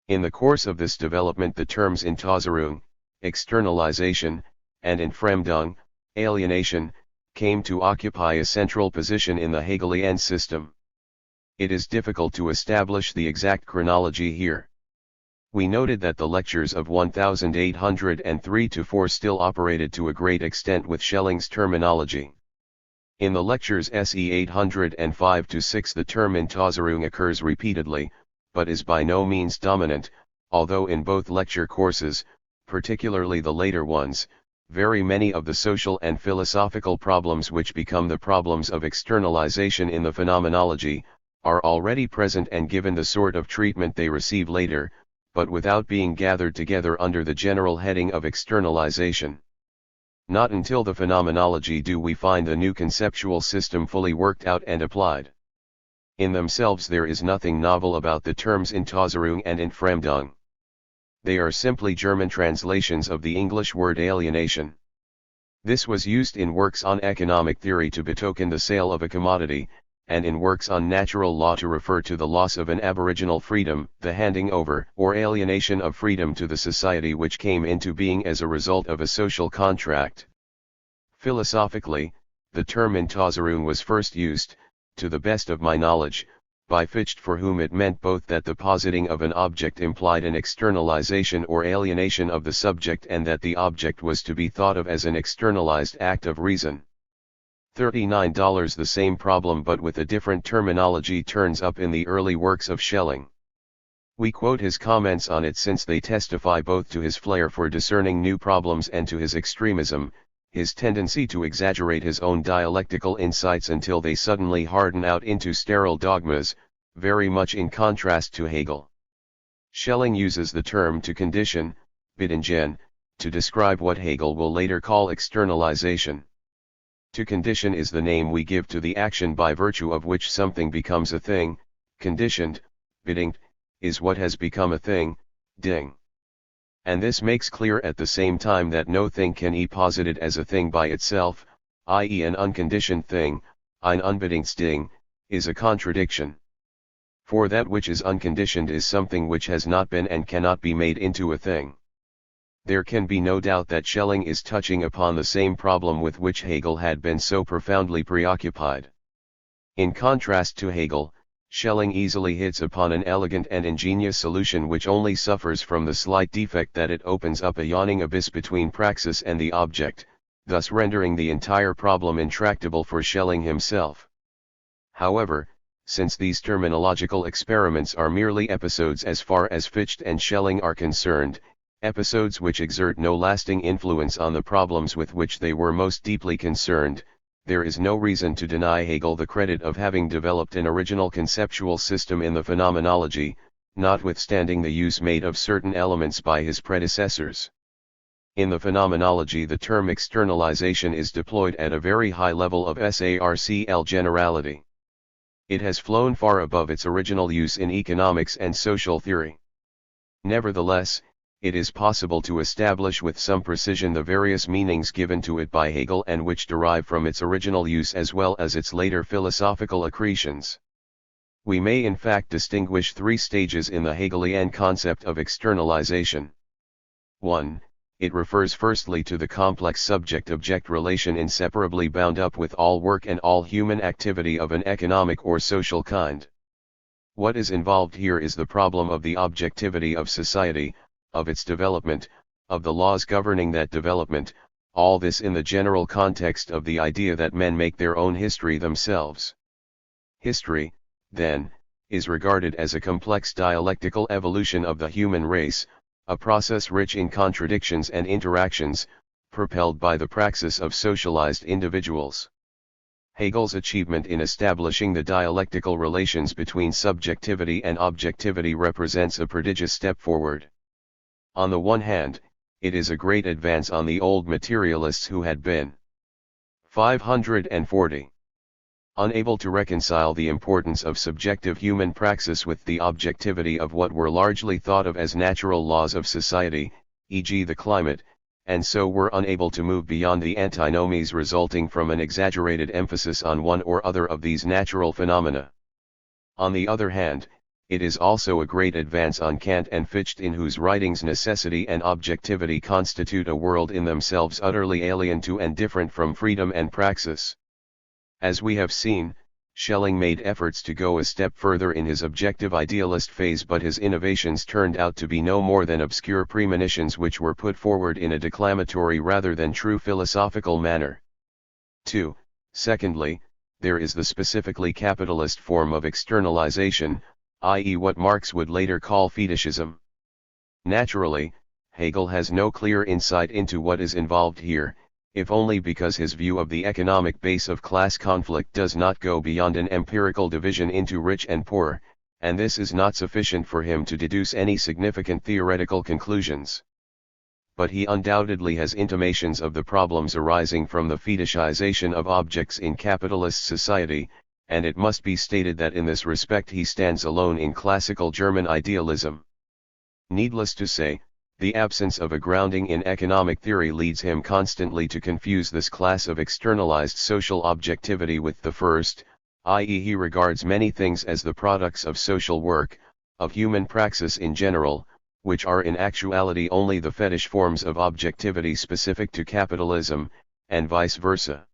In the course of this development the terms Entäußerung, externalization, and Entfremdung, alienation, came to occupy a central position in the Hegelian system. It is difficult to establish the exact chronology here. We noted that the lectures of 1803-4 still operated to a great extent with Schelling's terminology. In the lectures SE 805-6 the term Entäußerung occurs repeatedly, but is by no means dominant, although in both lecture courses, particularly the later ones, very many of the social and philosophical problems which become the problems of externalization in the phenomenology, are already present and given the sort of treatment they receive later, but without being gathered together under the general heading of externalization. Not until the phenomenology do we find the new conceptual system fully worked out and applied. In themselves there is nothing novel about the terms Entäußerung and Entfremdung. They are simply German translations of the English word alienation. This was used in works on economic theory to betoken the sale of a commodity, and in works on natural law to refer to the loss of an aboriginal freedom, the handing over or alienation of freedom to the society which came into being as a result of a social contract. Philosophically, the term Entäußerung was first used, to the best of my knowledge, by Fichte, for whom it meant both that the positing of an object implied an externalization or alienation of the subject and that the object was to be thought of as an externalized act of reason. $39. The same problem but with a different terminology turns up in the early works of Schelling. We quote his comments on it since they testify both to his flair for discerning new problems and to his extremism, his tendency to exaggerate his own dialectical insights until they suddenly harden out into sterile dogmas, very much in contrast to Hegel. Schelling uses the term to condition, Bedingen, to describe what Hegel will later call externalization. To condition is the name we give to the action by virtue of which something becomes a thing. Conditioned, bedingt, is what has become a thing, ding. And this makes clear at the same time that no thing can be posited as a thing by itself, i.e. an unconditioned thing, ein unbedingtes Ding, is a contradiction. For that which is unconditioned is something which has not been and cannot be made into a thing. There can be no doubt that Schelling is touching upon the same problem with which Hegel had been so profoundly preoccupied. In contrast to Hegel, Schelling easily hits upon an elegant and ingenious solution which only suffers from the slight defect that it opens up a yawning abyss between praxis and the object, thus rendering the entire problem intractable for Schelling himself. However, since these terminological experiments are merely episodes as far as Fichte and Schelling are concerned, episodes which exert no lasting influence on the problems with which they were most deeply concerned, there is no reason to deny Hegel the credit of having developed an original conceptual system in the phenomenology, notwithstanding the use made of certain elements by his predecessors. In the phenomenology, the term externalization is deployed at a very high level of SARCL generality. It has flown far above its original use in economics and social theory. Nevertheless, it is possible to establish with some precision the various meanings given to it by Hegel and which derive from its original use as well as its later philosophical accretions. We may in fact distinguish three stages in the Hegelian concept of externalization. 1. It refers firstly to the complex subject-object relation inseparably bound up with all work and all human activity of an economic or social kind. What is involved here is the problem of the objectivity of society, of its development, of the laws governing that development, all this in the general context of the idea that men make their own history themselves. History, then, is regarded as a complex dialectical evolution of the human race, a process rich in contradictions and interactions, propelled by the praxis of socialized individuals. Hegel's achievement in establishing the dialectical relations between subjectivity and objectivity represents a prodigious step forward. On the one hand, it is a great advance on the old materialists who had been 540. Unable to reconcile the importance of subjective human praxis with the objectivity of what were largely thought of as natural laws of society, e.g. the climate, and so were unable to move beyond the antinomies resulting from an exaggerated emphasis on one or other of these natural phenomena. On the other hand, it is also a great advance on Kant and Fichte, in whose writings necessity and objectivity constitute a world in themselves utterly alien to and different from freedom and praxis. As we have seen, Schelling made efforts to go a step further in his objective idealist phase, but his innovations turned out to be no more than obscure premonitions which were put forward in a declamatory rather than true philosophical manner. 2. Secondly, there is the specifically capitalist form of externalization, i.e. what Marx would later call fetishism. Naturally, Hegel has no clear insight into what is involved here, if only because his view of the economic base of class conflict does not go beyond an empirical division into rich and poor, and this is not sufficient for him to deduce any significant theoretical conclusions. But he undoubtedly has intimations of the problems arising from the fetishization of objects in capitalist society, and it must be stated that in this respect he stands alone in classical German idealism. Needless to say, the absence of a grounding in economic theory leads him constantly to confuse this class of externalized social objectivity with the first, i.e. he regards many things as the products of social work, of human praxis in general, which are in actuality only the fetish forms of objectivity specific to capitalism, and vice versa.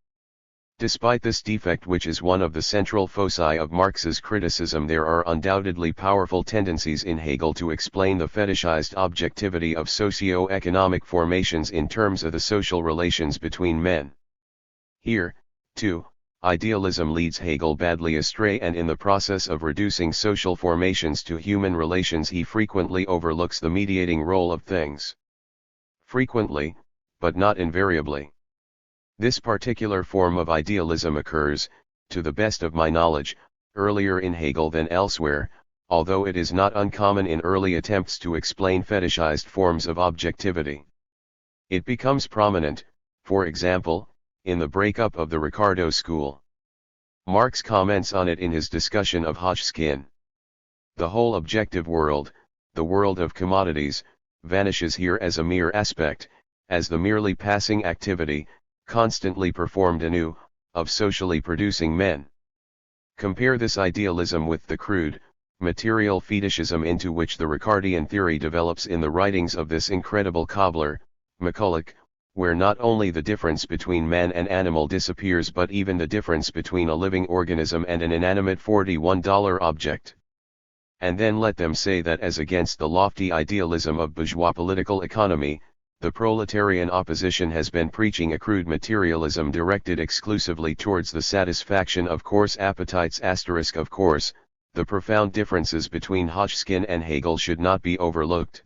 Despite this defect, which is one of the central foci of Marx's criticism, there are undoubtedly powerful tendencies in Hegel to explain the fetishized objectivity of socio-economic formations in terms of the social relations between men. Here, too, idealism leads Hegel badly astray, and in the process of reducing social formations to human relations he frequently overlooks the mediating role of things. Frequently, but not invariably. This particular form of idealism occurs, to the best of my knowledge, earlier in Hegel than elsewhere, although it is not uncommon in early attempts to explain fetishized forms of objectivity. It becomes prominent, for example, in the breakup of the Ricardo school. Marx comments on it in his discussion of Hodgkin. The whole objective world, the world of commodities, vanishes here as a mere aspect, as the merely passing activity, constantly performed anew, of socially producing men. Compare this idealism with the crude, material fetishism into which the Ricardian theory develops in the writings of this incredible cobbler, McCulloch, where not only the difference between man and animal disappears but even the difference between a living organism and an inanimate $41 object. And then let them say that as against the lofty idealism of bourgeois political economy, the proletarian opposition has been preaching a crude materialism directed exclusively towards the satisfaction of coarse appetites. Of course, the profound differences between Hodgkin and Hegel should not be overlooked.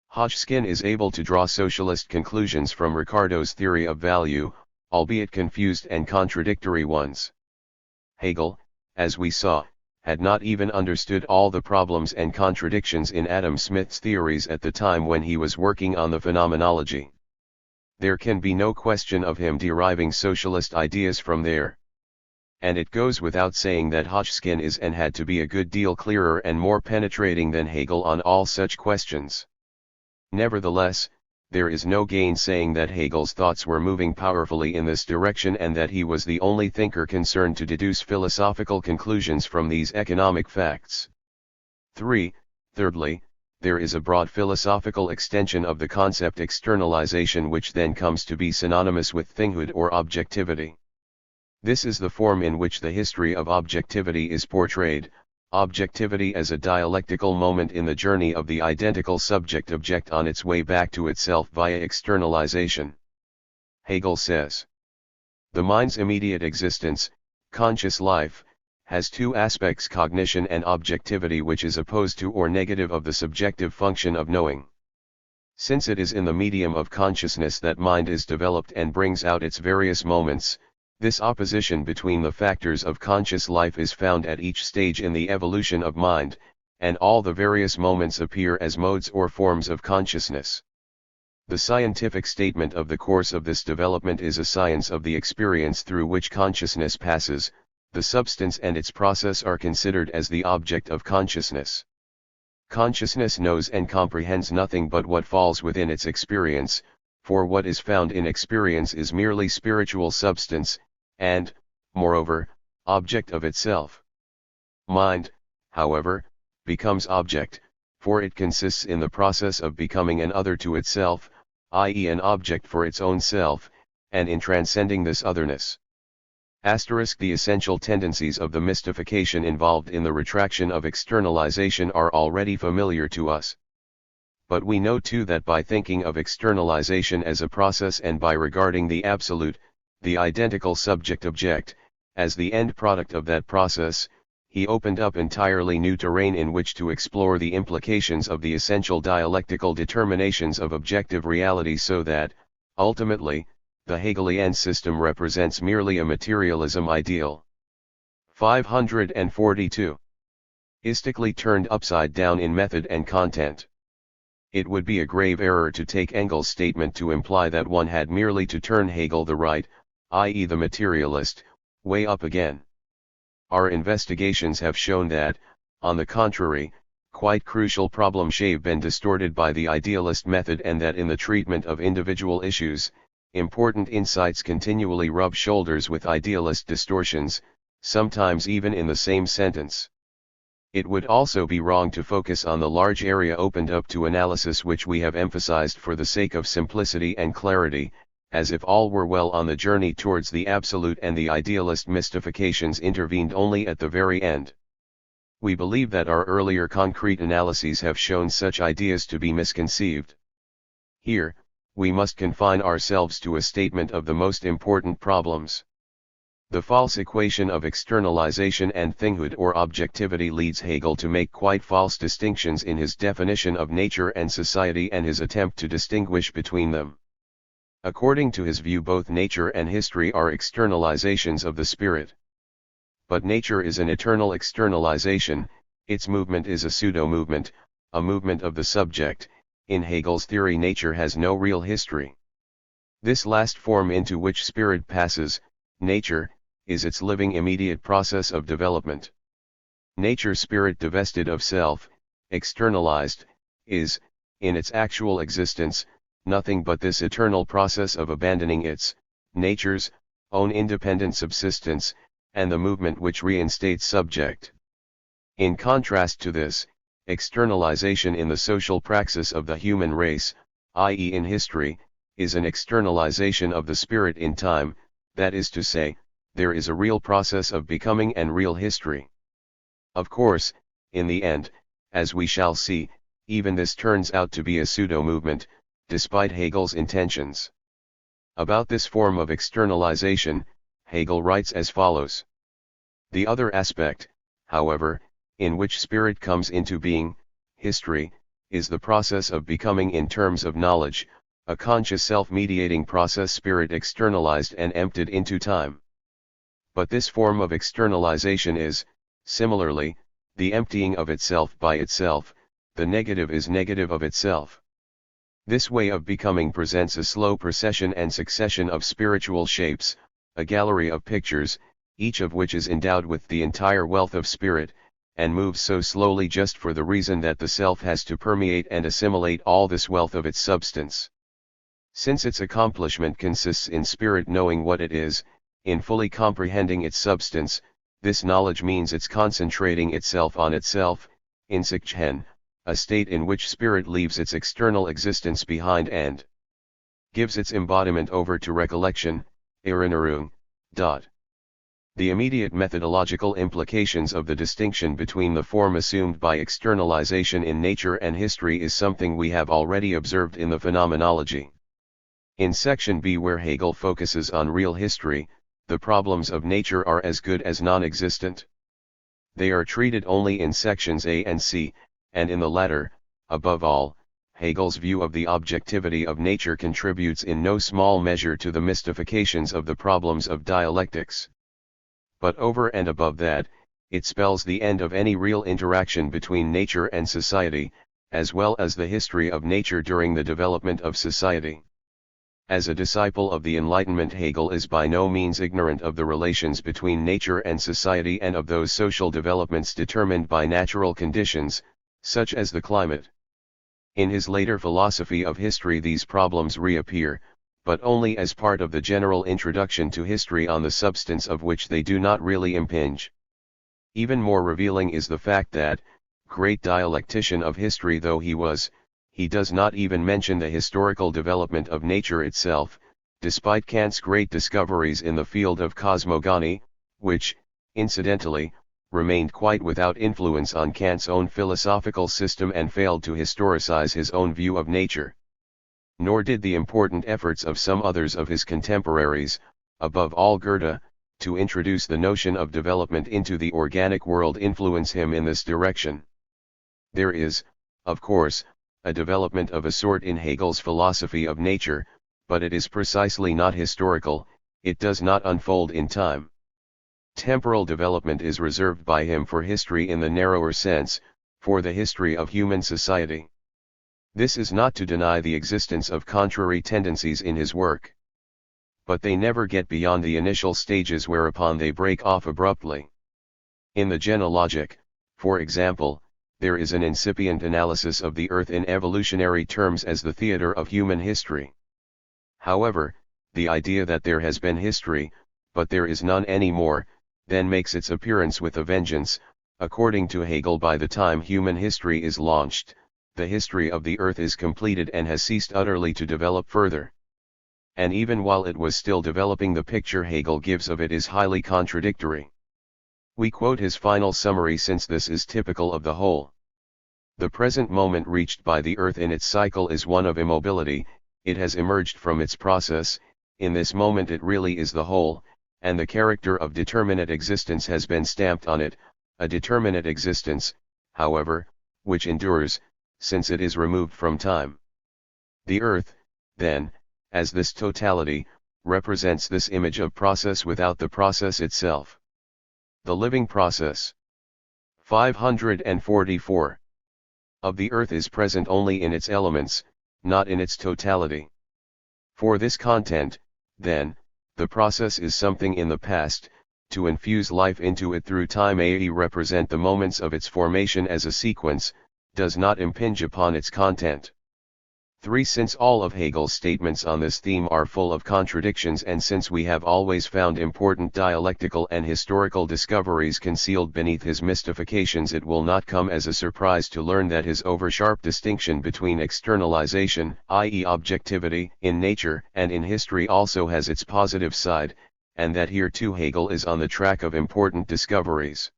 Hodgkin is able to draw socialist conclusions from Ricardo's theory of value, albeit confused and contradictory ones. Hegel, as we saw, had not even understood all the problems and contradictions in Adam Smith's theories at the time when he was working on the phenomenology. There can be no question of him deriving socialist ideas from there. And it goes without saying that Hodgkin is and had to be a good deal clearer and more penetrating than Hegel on all such questions. Nevertheless, there is no gainsaying that Hegel's thoughts were moving powerfully in this direction and that he was the only thinker concerned to deduce philosophical conclusions from these economic facts. Thirdly, there is a broad philosophical extension of the concept externalization which then comes to be synonymous with thinghood or objectivity. This is the form in which the history of objectivity is portrayed, objectivity as a dialectical moment in the journey of the identical subject-object on its way back to itself via externalization. Hegel says, the mind's immediate existence, conscious life, has two aspects: cognition and objectivity, which is opposed to or negative of the subjective function of knowing. Since it is in the medium of consciousness that mind is developed and brings out its various moments, this opposition between the factors of conscious life is found at each stage in the evolution of mind, and all the various moments appear as modes or forms of consciousness. The scientific statement of the course of this development is a science of the experience through which consciousness passes. The substance and its process are considered as the object of consciousness. Consciousness knows and comprehends nothing but what falls within its experience, for what is found in experience is merely spiritual substance, and, moreover, object of itself. Mind, however, becomes object, for it consists in the process of becoming an other to itself, i.e. an object for its own self, and in transcending this otherness. The essential tendencies of the mystification involved in the retraction of externalization are already familiar to us. But we know too that by thinking of externalization as a process and by regarding the absolute, the identical subject-object, as the end product of that process, he opened up entirely new terrain in which to explore the implications of the essential dialectical determinations of objective reality, so that, ultimately, the Hegelian system represents merely a materialism ideal. 542. Istically turned upside down in method and content. It would be a grave error to take Engel's statement to imply that one had merely to turn Hegel the right, i.e. the materialist, way up again. Our investigations have shown that, on the contrary, quite crucial problems have been distorted by the idealist method, and that in the treatment of individual issues, important insights continually rub shoulders with idealist distortions, sometimes even in the same sentence. It would also be wrong to focus on the large area opened up to analysis which we have emphasized for the sake of simplicity and clarity, as if all were well on the journey towards the absolute and the idealist mystifications intervened only at the very end. We believe that our earlier concrete analyses have shown such ideas to be misconceived. Here, we must confine ourselves to a statement of the most important problems. The false equation of externalization and thinghood or objectivity leads Hegel to make quite false distinctions in his definition of nature and society and his attempt to distinguish between them. According to his view, both nature and history are externalizations of the spirit. But nature is an eternal externalization, its movement is a pseudo-movement, a movement of the subject. In Hegel's theory, nature has no real history. This last form into which spirit passes, nature, is its living immediate process of development. Nature, spirit divested of self, externalized, is, in its actual existence, nothing but this eternal process of abandoning its, nature's, own independent subsistence, and the movement which reinstates subject. In contrast to this, externalization in the social praxis of the human race, i.e. in history, is an externalization of the spirit in time, that is to say, there is a real process of becoming and real history. Of course, in the end, as we shall see, even this turns out to be a pseudo-movement, despite Hegel's intentions. About this form of externalization, Hegel writes as follows. The other aspect, however, in which spirit comes into being, history, is the process of becoming in terms of knowledge, a conscious self-mediating process, spirit externalized and emptied into time. But this form of externalization is, similarly, the emptying of itself by itself. The negative is negative of itself. This way of becoming presents a slow procession and succession of spiritual shapes, a gallery of pictures, each of which is endowed with the entire wealth of spirit, and moves so slowly just for the reason that the self has to permeate and assimilate all this wealth of its substance. Since its accomplishment consists in spirit knowing what it is, in fully comprehending its substance, this knowledge means its concentrating itself on itself, in Sikchen, a state in which spirit leaves its external existence behind and gives its embodiment over to recollection, Erinnerung. The immediate methodological implications of the distinction between the form assumed by externalization in nature and history is something we have already observed in the phenomenology. In section B, where Hegel focuses on real history, the problems of nature are as good as non-existent. They are treated only in sections A and C, and in the latter, above all, Hegel's view of the objectivity of nature contributes in no small measure to the mystifications of the problems of dialectics. But over and above that, it spells the end of any real interaction between nature and society, as well as the history of nature during the development of society. As a disciple of the Enlightenment, Hegel is by no means ignorant of the relations between nature and society and of those social developments determined by natural conditions, such as the climate. In his later philosophy of history, these problems reappear, but only as part of the general introduction to history on the substance of which they do not really impinge. Even more revealing is the fact that, great dialectician of history though he was, he does not even mention the historical development of nature itself, despite Kant's great discoveries in the field of cosmogony, which, incidentally, remained quite without influence on Kant's own philosophical system and failed to historicize his own view of nature. Nor did the important efforts of some others of his contemporaries, above all Goethe, to introduce the notion of development into the organic world influence him in this direction. There is, of course, a development of a sort in Hegel's philosophy of nature, but it is precisely not historical, it does not unfold in time. Temporal development is reserved by him for history in the narrower sense, for the history of human society. This is not to deny the existence of contrary tendencies in his work. But they never get beyond the initial stages, whereupon they break off abruptly. In the genealogic, for example, there is an incipient analysis of the earth in evolutionary terms as the theater of human history. However, the idea that there has been history, but there is none anymore, then makes its appearance with a vengeance. According to Hegel, by the time human history is launched, the history of the earth is completed and has ceased utterly to develop further. And even while it was still developing, the picture Hegel gives of it is highly contradictory. We quote his final summary since this is typical of the whole. The present moment reached by the earth in its cycle is one of immobility, it has emerged from its process, in this moment it really is the whole, and the character of determinate existence has been stamped on it, a determinate existence, however, which endures, since it is removed from time. The earth, then, as this totality, represents this image of process without the process itself. The living process. 544. Of the earth is present only in its elements, not in its totality. For this content, then, the process is something in the past, to infuse life into it through time, i.e. represent the moments of its formation as a sequence, does not impinge upon its content. 3. Since all of Hegel's statements on this theme are full of contradictions, and since we have always found important dialectical and historical discoveries concealed beneath his mystifications, it will not come as a surprise to learn that his oversharp distinction between externalization, i.e. objectivity, in nature and in history also has its positive side, and that here too Hegel is on the track of important discoveries.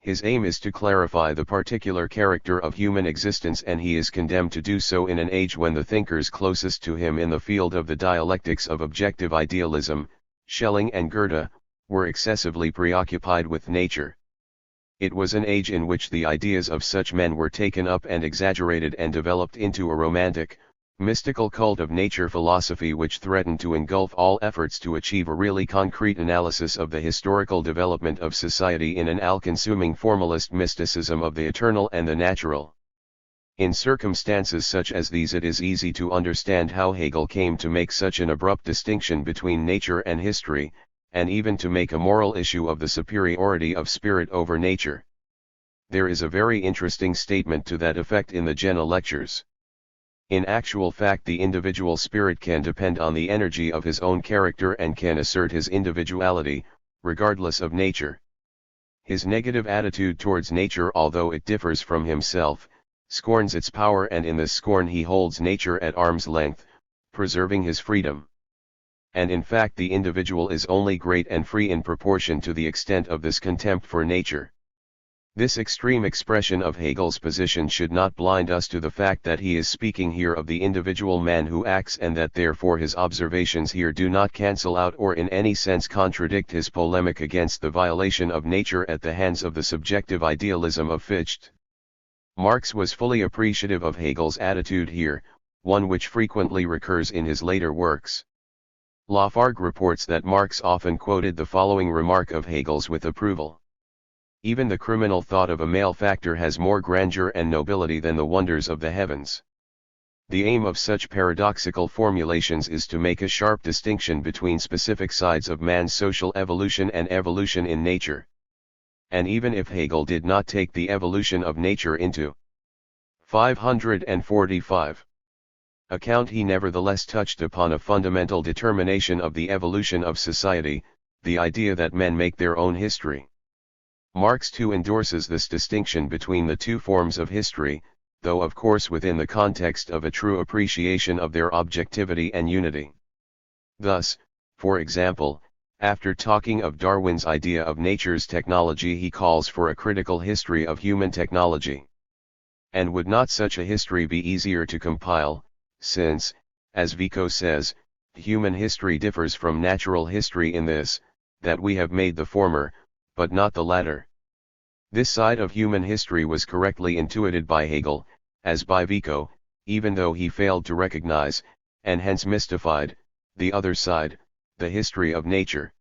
His aim is to clarify the particular character of human existence, and he is condemned to do so in an age when the thinkers closest to him in the field of the dialectics of objective idealism, Schelling and Goethe, were excessively preoccupied with nature. It was an age in which the ideas of such men were taken up and exaggerated and developed into a romantic, mystical cult of nature philosophy which threatened to engulf all efforts to achieve a really concrete analysis of the historical development of society in an all-consuming formalist mysticism of the eternal and the natural. In circumstances such as these it is easy to understand how Hegel came to make such an abrupt distinction between nature and history, and even to make a moral issue of the superiority of spirit over nature. There is a very interesting statement to that effect in the Jena lectures. In actual fact the individual spirit can depend on the energy of his own character and can assert his individuality, regardless of nature. His negative attitude towards nature, although it differs from himself, scorns its power, and in this scorn he holds nature at arm's length, preserving his freedom. And in fact the individual is only great and free in proportion to the extent of this contempt for nature. This extreme expression of Hegel's position should not blind us to the fact that he is speaking here of the individual man who acts, and that therefore his observations here do not cancel out or in any sense contradict his polemic against the violation of nature at the hands of the subjective idealism of Fichte. Marx was fully appreciative of Hegel's attitude here, one which frequently recurs in his later works. Lafargue reports that Marx often quoted the following remark of Hegel's with approval. Even the criminal thought of a malefactor has more grandeur and nobility than the wonders of the heavens. The aim of such paradoxical formulations is to make a sharp distinction between specific sides of man's social evolution and evolution in nature. And even if Hegel did not take the evolution of nature into 545 account, he nevertheless touched upon a fundamental determination of the evolution of society, the idea that men make their own history. Marx too endorses this distinction between the two forms of history, though of course within the context of a true appreciation of their objectivity and unity. Thus, for example, after talking of Darwin's idea of nature's technology, he calls for a critical history of human technology. And would not such a history be easier to compile, since, as Vico says, human history differs from natural history in this, that we have made the former, but not the latter. This side of human history was correctly intuited by Hegel, as by Vico, even though he failed to recognize, and hence mystified, the other side, the history of nature.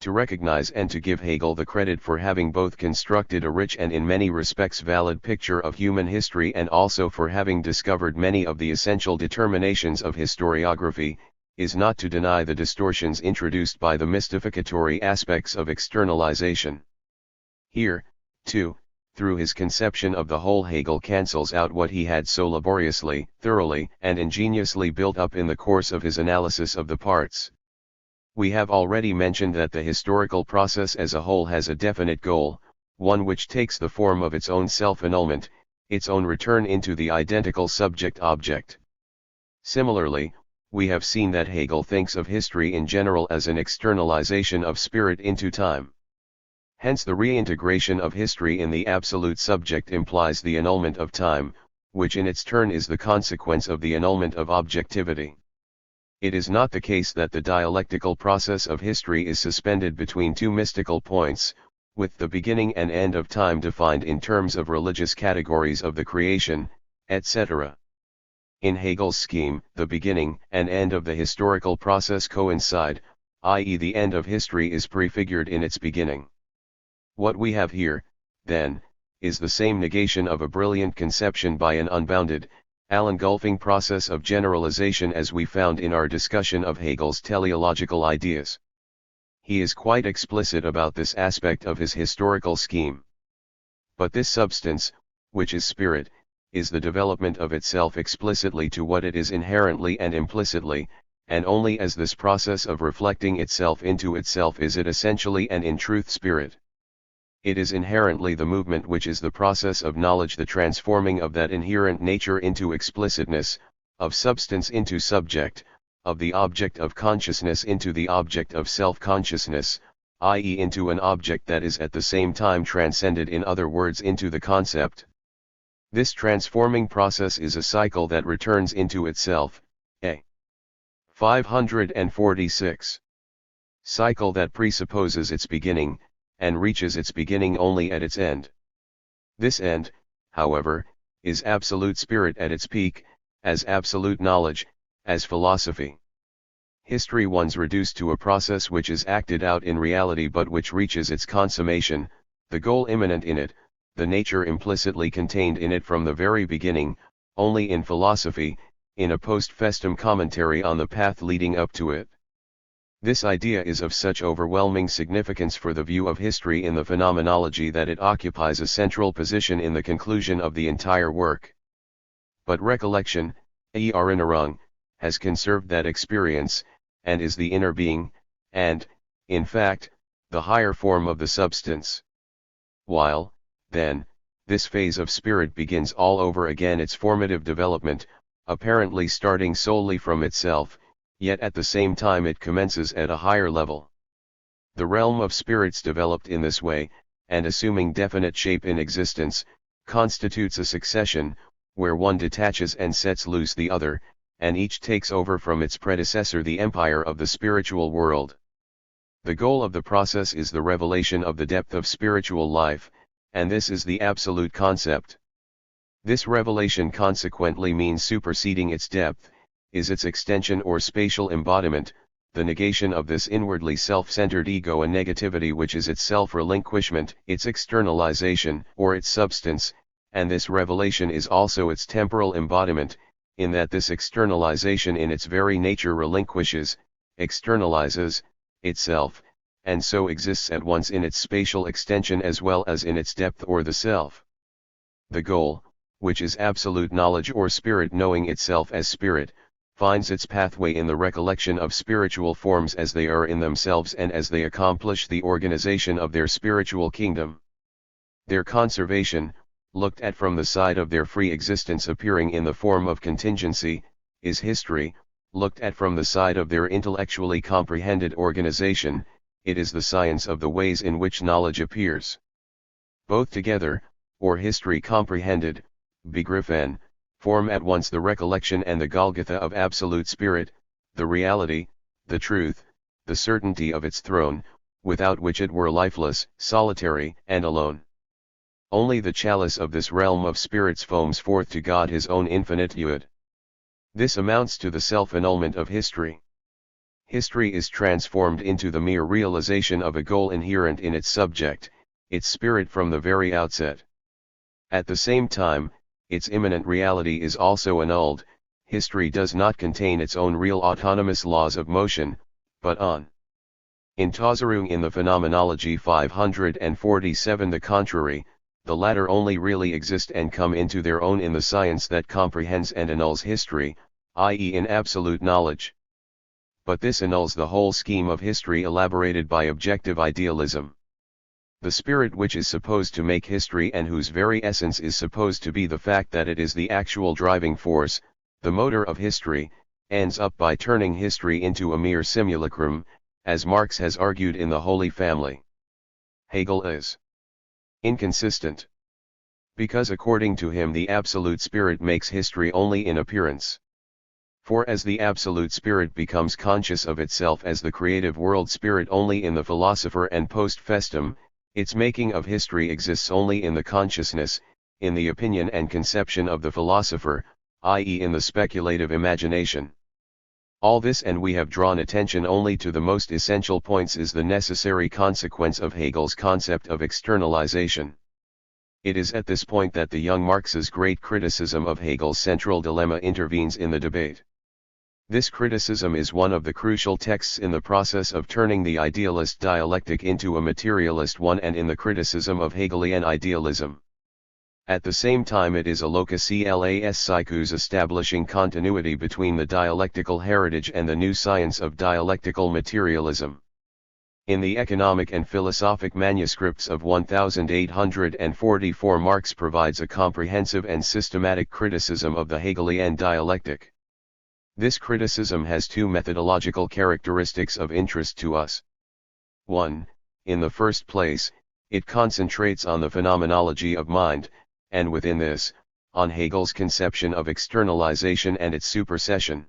To recognize and to give Hegel the credit for having both constructed a rich and in many respects valid picture of human history, and also for having discovered many of the essential determinations of historiography, is not to deny the distortions introduced by the mystificatory aspects of externalization. Here, too, through his conception of the whole, Hegel cancels out what he had so laboriously, thoroughly, and ingeniously built up in the course of his analysis of the parts. We have already mentioned that the historical process as a whole has a definite goal, one which takes the form of its own self-annulment, its own return into the identical subject-object. Similarly, we have seen that Hegel thinks of history in general as an externalization of spirit into time. Hence the reintegration of history in the absolute subject implies the annulment of time, which in its turn is the consequence of the annulment of objectivity. It is not the case that the dialectical process of history is suspended between two mystical points, with the beginning and end of time defined in terms of religious categories of the creation, etc. In Hegel's scheme, the beginning and end of the historical process coincide, i.e., the end of history is prefigured in its beginning. What we have here, then, is the same negation of a brilliant conception by an unbounded, all-engulfing process of generalization as we found in our discussion of Hegel's teleological ideas. He is quite explicit about this aspect of his historical scheme. But this substance, which is spirit, is the development of itself explicitly to what it is inherently and implicitly, and only as this process of reflecting itself into itself is it essentially and in truth spirit. It is inherently the movement which is the process of knowledge, the transforming of that inherent nature into explicitness, of substance into subject, of the object of consciousness into the object of self-consciousness, i.e. into an object that is at the same time transcended, in other words into the concept. This transforming process is a cycle that returns into itself, a 546 cycle that presupposes its beginning, and reaches its beginning only at its end. This end, however, is absolute spirit at its peak, as absolute knowledge, as philosophy. History one's reduced to a process which is acted out in reality but which reaches its consummation, the goal immanent in it, the nature implicitly contained in it from the very beginning, only in philosophy, in a post festum commentary on the path leading up to it. This idea is of such overwhelming significance for the view of history in the phenomenology that it occupies a central position in the conclusion of the entire work. But recollection, Erinnerung, has conserved that experience, and is the inner being, and, in fact, the higher form of the substance. While, then, this phase of spirit begins all over again its formative development, apparently starting solely from itself, yet at the same time it commences at a higher level. The realm of spirits developed in this way, and assuming definite shape in existence, constitutes a succession, where one detaches and sets loose the other, and each takes over from its predecessor the empire of the spiritual world. The goal of the process is the revelation of the depth of spiritual life, and this is the absolute concept. This revelation consequently means superseding its depth, is its extension or spatial embodiment, the negation of this inwardly self-centered ego and negativity which is its self-relinquishment, its externalization, or its substance, and this revelation is also its temporal embodiment, in that this externalization in its very nature relinquishes, externalizes, itself, and so exists at once in its spatial extension as well as in its depth or the self. The goal, which is absolute knowledge or spirit knowing itself as spirit, finds its pathway in the recollection of spiritual forms as they are in themselves and as they accomplish the organization of their spiritual kingdom. Their conservation, looked at from the side of their free existence appearing in the form of contingency, is history; looked at from the side of their intellectually comprehended organization, it is the science of the ways in which knowledge appears. Both together, or history comprehended, begriffen, form at once the recollection and the Golgotha of absolute spirit, the reality, the truth, the certainty of its throne, without which it were lifeless, solitary, and alone. Only the chalice of this realm of spirits foams forth to God his own infinitude. This amounts to the self-annulment of history. History is transformed into the mere realization of a goal inherent in its subject, its spirit from the very outset. At the same time, its immanent reality is also annulled. History does not contain its own real autonomous laws of motion, but on. In Tauserung in the Phenomenology 547 the contrary, the latter only really exist and come into their own in the science that comprehends and annuls history, i.e. in absolute knowledge. But this annuls the whole scheme of history elaborated by objective idealism. The spirit which is supposed to make history and whose very essence is supposed to be the fact that it is the actual driving force, the motor of history, ends up by turning history into a mere simulacrum, as Marx has argued in The Holy Family. Hegel is inconsistent, because according to him the absolute spirit makes history only in appearance. For as the absolute spirit becomes conscious of itself as the creative world spirit only in the philosopher and post festum, its making of history exists only in the consciousness, in the opinion and conception of the philosopher, i.e. in the speculative imagination. All this, and we have drawn attention only to the most essential points, is the necessary consequence of Hegel's concept of externalization. It is at this point that the young Marx's great criticism of Hegel's central dilemma intervenes in the debate. This criticism is one of the crucial texts in the process of turning the idealist dialectic into a materialist one and in the criticism of Hegelian idealism. At the same time it is a locus clas sicut establishing continuity between the dialectical heritage and the new science of dialectical materialism. In the economic and philosophic manuscripts of 1844 Marx provides a comprehensive and systematic criticism of the Hegelian dialectic. This criticism has two methodological characteristics of interest to us. 1. In the first place, it concentrates on the phenomenology of mind, and within this, on Hegel's conception of externalization and its supersession.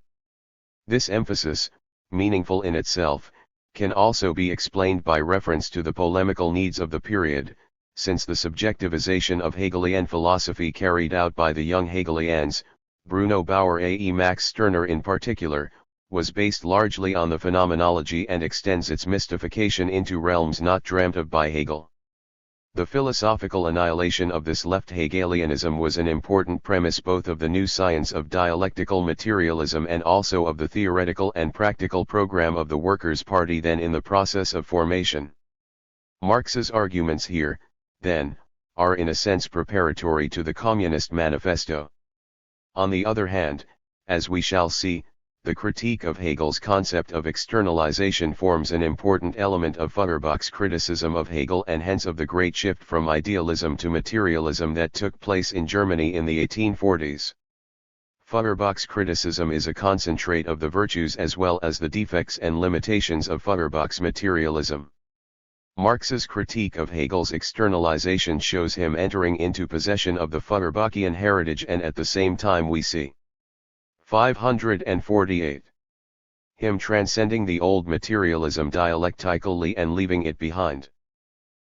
This emphasis, meaningful in itself, can also be explained by reference to the polemical needs of the period, since the subjectivization of Hegelian philosophy carried out by the young Hegelians, Bruno Bauer A.E. Max Stirner in particular, was based largely on the phenomenology and extends its mystification into realms not dreamt of by Hegel. The philosophical annihilation of this left Hegelianism was an important premise both of the new science of dialectical materialism and also of the theoretical and practical program of the Workers' Party then in the process of formation. Marx's arguments here, then, are in a sense preparatory to the Communist Manifesto. On the other hand, as we shall see, the critique of Hegel's concept of externalization forms an important element of Feuerbach's criticism of Hegel and hence of the great shift from idealism to materialism that took place in Germany in the 1840s. Feuerbach's criticism is a concentrate of the virtues as well as the defects and limitations of Feuerbach's materialism. Marx's critique of Hegel's externalization shows him entering into possession of the Feuerbachian heritage, and at the same time we see 548. Him transcending the old materialism dialectically and leaving it behind.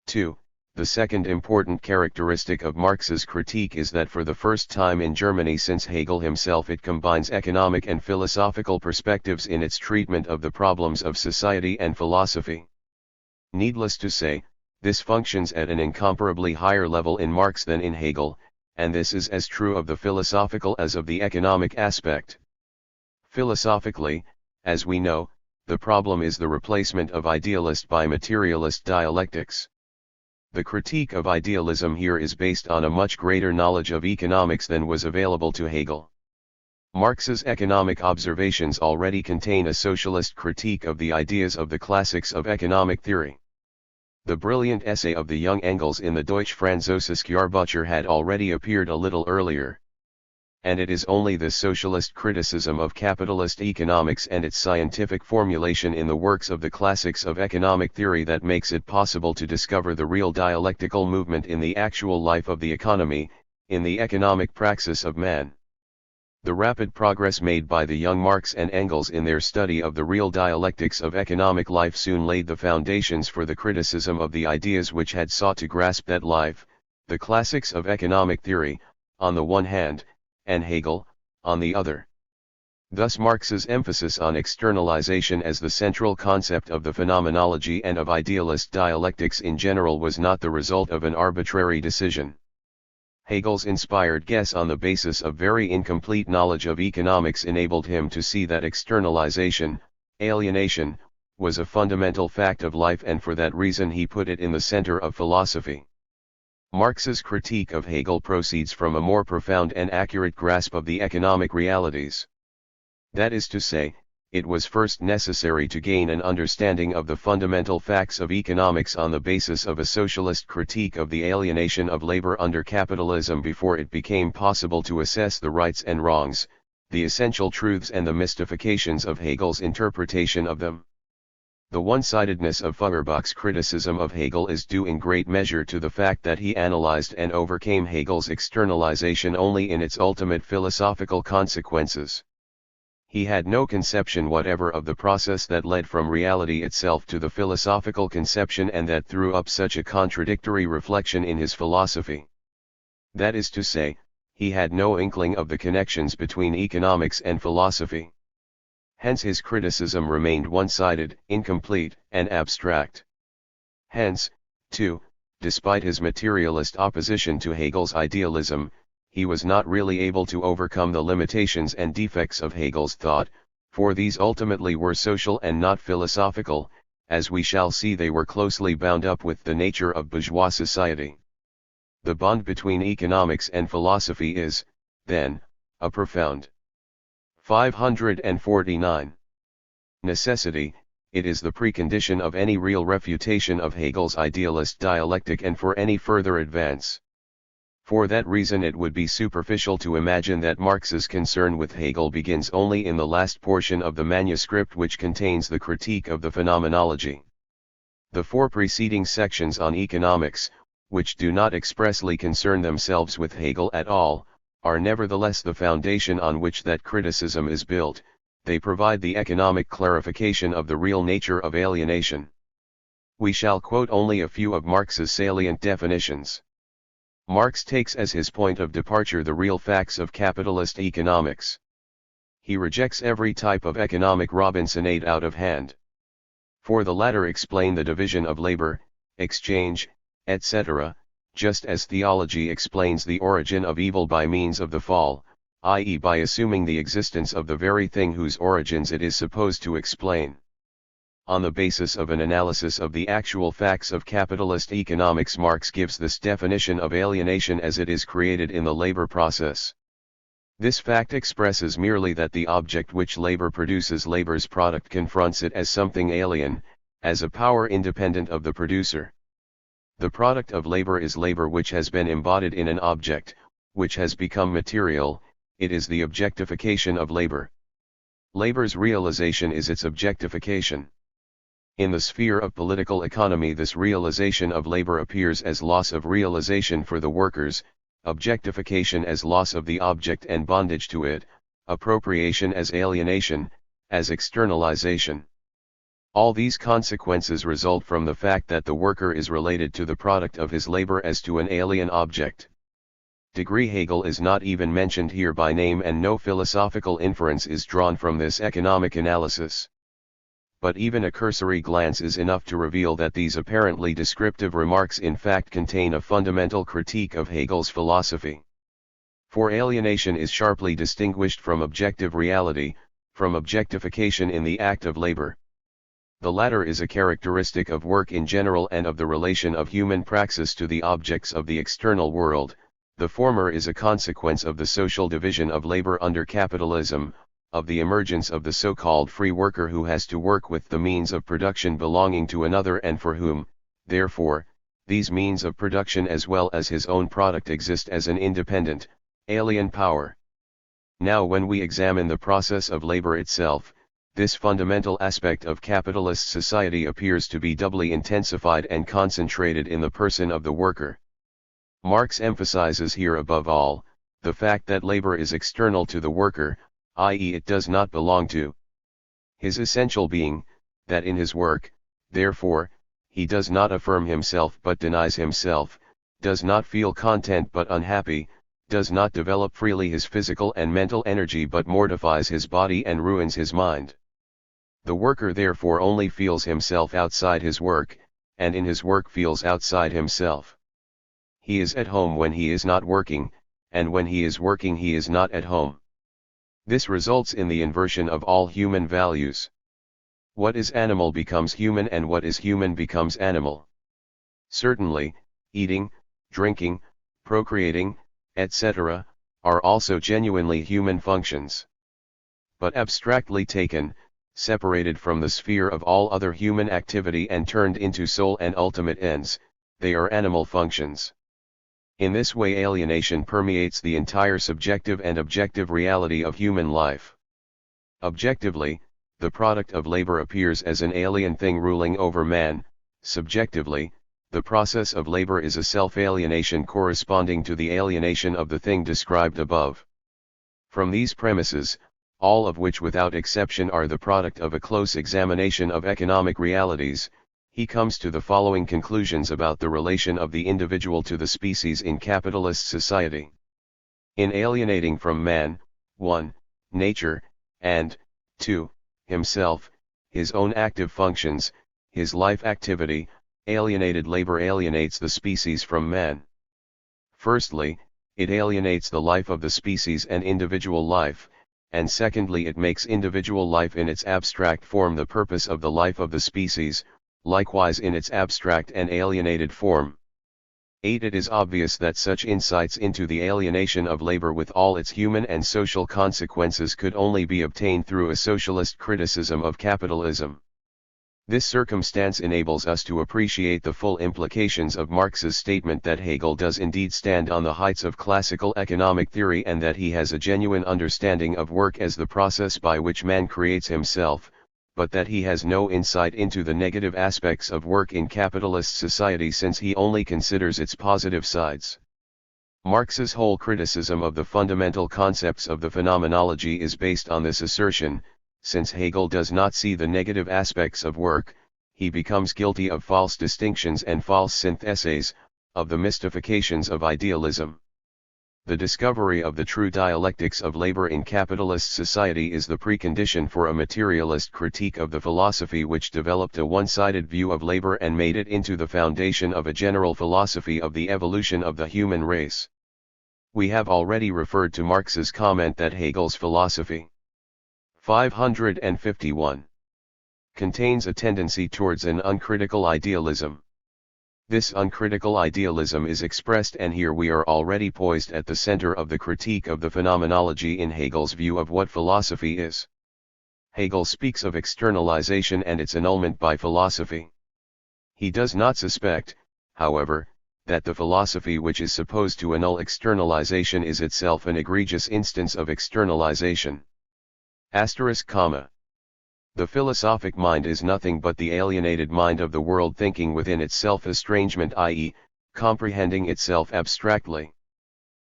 2. The second important characteristic of Marx's critique is that for the first time in Germany since Hegel himself it combines economic and philosophical perspectives in its treatment of the problems of society and philosophy. Needless to say, this functions at an incomparably higher level in Marx than in Hegel, and this is as true of the philosophical as of the economic aspect. Philosophically, as we know, the problem is the replacement of idealist by materialist dialectics. The critique of idealism here is based on a much greater knowledge of economics than was available to Hegel. Marx's economic observations already contain a socialist critique of the ideas of the classics of economic theory. The brilliant essay of the young Engels in the Deutsche Französische Jahrbucher had already appeared a little earlier. And it is only the socialist criticism of capitalist economics and its scientific formulation in the works of the classics of economic theory that makes it possible to discover the real dialectical movement in the actual life of the economy, in the economic praxis of man. The rapid progress made by the young Marx and Engels in their study of the real dialectics of economic life soon laid the foundations for the criticism of the ideas which had sought to grasp that life, the classics of economic theory, on the one hand, and Hegel, on the other. Thus Marx's emphasis on externalization as the central concept of the phenomenology and of idealist dialectics in general was not the result of an arbitrary decision. Hegel's inspired guess on the basis of very incomplete knowledge of economics enabled him to see that externalization, alienation, was a fundamental fact of life, and for that reason he put it in the center of philosophy. Marx's critique of Hegel proceeds from a more profound and accurate grasp of the economic realities. That is to say, it was first necessary to gain an understanding of the fundamental facts of economics on the basis of a socialist critique of the alienation of labor under capitalism before it became possible to assess the rights and wrongs, the essential truths and the mystifications of Hegel's interpretation of them. The one-sidedness of Feuerbach's criticism of Hegel is due in great measure to the fact that he analyzed and overcame Hegel's externalization only in its ultimate philosophical consequences. He had no conception whatever of the process that led from reality itself to the philosophical conception and that threw up such a contradictory reflection in his philosophy. That is to say, he had no inkling of the connections between economics and philosophy. Hence his criticism remained one-sided, incomplete, and abstract. Hence, too, despite his materialist opposition to Hegel's idealism, he was not really able to overcome the limitations and defects of Hegel's thought, for these ultimately were social and not philosophical. As we shall see, they were closely bound up with the nature of bourgeois society. The bond between economics and philosophy is, then, a profound 549. Necessity. It is the precondition of any real refutation of Hegel's idealist dialectic and for any further advance. For that reason it would be superficial to imagine that Marx's concern with Hegel begins only in the last portion of the manuscript which contains the critique of the phenomenology. The four preceding sections on economics, which do not expressly concern themselves with Hegel at all, are nevertheless the foundation on which that criticism is built. They provide the economic clarification of the real nature of alienation. We shall quote only a few of Marx's salient definitions. Marx takes as his point of departure the real facts of capitalist economics. He rejects every type of economic Robinsonade out of hand. For the latter explain the division of labor, exchange, etc., just as theology explains the origin of evil by means of the fall, i.e. by assuming the existence of the very thing whose origins it is supposed to explain. On the basis of an analysis of the actual facts of capitalist economics, Marx gives this definition of alienation as it is created in the labor process. This fact expresses merely that the object which labor produces, labor's product, confronts it as something alien, as a power independent of the producer. The product of labor is labor which has been embodied in an object, which has become material. It is the objectification of labor. Labor's realization is its objectification. In the sphere of political economy, this realization of labor appears as loss of realization for the workers, objectification as loss of the object and bondage to it, appropriation as alienation, as externalization. All these consequences result from the fact that the worker is related to the product of his labor as to an alien object. Hegel is not even mentioned here by name, and no philosophical inference is drawn from this economic analysis. But even a cursory glance is enough to reveal that these apparently descriptive remarks in fact contain a fundamental critique of Hegel's philosophy. For alienation is sharply distinguished from objective reality, from objectification in the act of labor. The latter is a characteristic of work in general and of the relation of human praxis to the objects of the external world. The former is a consequence of the social division of labor under capitalism, of the emergence of the so-called free worker who has to work with the means of production belonging to another and for whom, therefore, these means of production as well as his own product exist as an independent, alien power. Now when we examine the process of labor itself, this fundamental aspect of capitalist society appears to be doubly intensified and concentrated in the person of the worker. Marx emphasizes here above all, the fact that labor is external to the worker, i.e. it does not belong to his essential being, that in his work, therefore, he does not affirm himself but denies himself, does not feel content but unhappy, does not develop freely his physical and mental energy but mortifies his body and ruins his mind. The worker therefore only feels himself outside his work, and in his work feels outside himself. He is at home when he is not working, and when he is working he is not at home. This results in the inversion of all human values. What is animal becomes human, and what is human becomes animal. Certainly, eating, drinking, procreating, etc., are also genuinely human functions. But abstractly taken, separated from the sphere of all other human activity and turned into sole and ultimate ends, they are animal functions. In this way alienation permeates the entire subjective and objective reality of human life. Objectively, the product of labor appears as an alien thing ruling over man. Subjectively, the process of labor is a self-alienation corresponding to the alienation of the thing described above. From these premises, all of which without exception are the product of a close examination of economic realities, he comes to the following conclusions about the relation of the individual to the species in capitalist society. In alienating from man, 1. Nature, and 2. Himself, his own active functions, his life activity, alienated labor alienates the species from man. Firstly, it alienates the life of the species and individual life, and secondly it makes individual life in its abstract form the purpose of the life of the species, likewise in its abstract and alienated form. 8. It is obvious that such insights into the alienation of labor with all its human and social consequences could only be obtained through a socialist criticism of capitalism. This circumstance enables us to appreciate the full implications of Marx's statement that Hegel does indeed stand on the heights of classical economic theory and that he has a genuine understanding of work as the process by which man creates himself, but that he has no insight into the negative aspects of work in capitalist society since he only considers its positive sides. Marx's whole criticism of the fundamental concepts of the phenomenology is based on this assertion. Since Hegel does not see the negative aspects of work, he becomes guilty of false distinctions and false syntheses, of the mystifications of idealism. The discovery of the true dialectics of labor in capitalist society is the precondition for a materialist critique of the philosophy which developed a one-sided view of labor and made it into the foundation of a general philosophy of the evolution of the human race. We have already referred to Marx's comment that Hegel's philosophy 551 contains a tendency towards an uncritical idealism. This uncritical idealism is expressed, and here we are already poised at the center of the critique of the phenomenology in Hegel's view of what philosophy is. Hegel speaks of externalization and its annulment by philosophy. He does not suspect, however, that the philosophy which is supposed to annul externalization is itself an egregious instance of externalization. The philosophic mind is nothing but the alienated mind of the world thinking within itself estrangement, i.e., comprehending itself abstractly.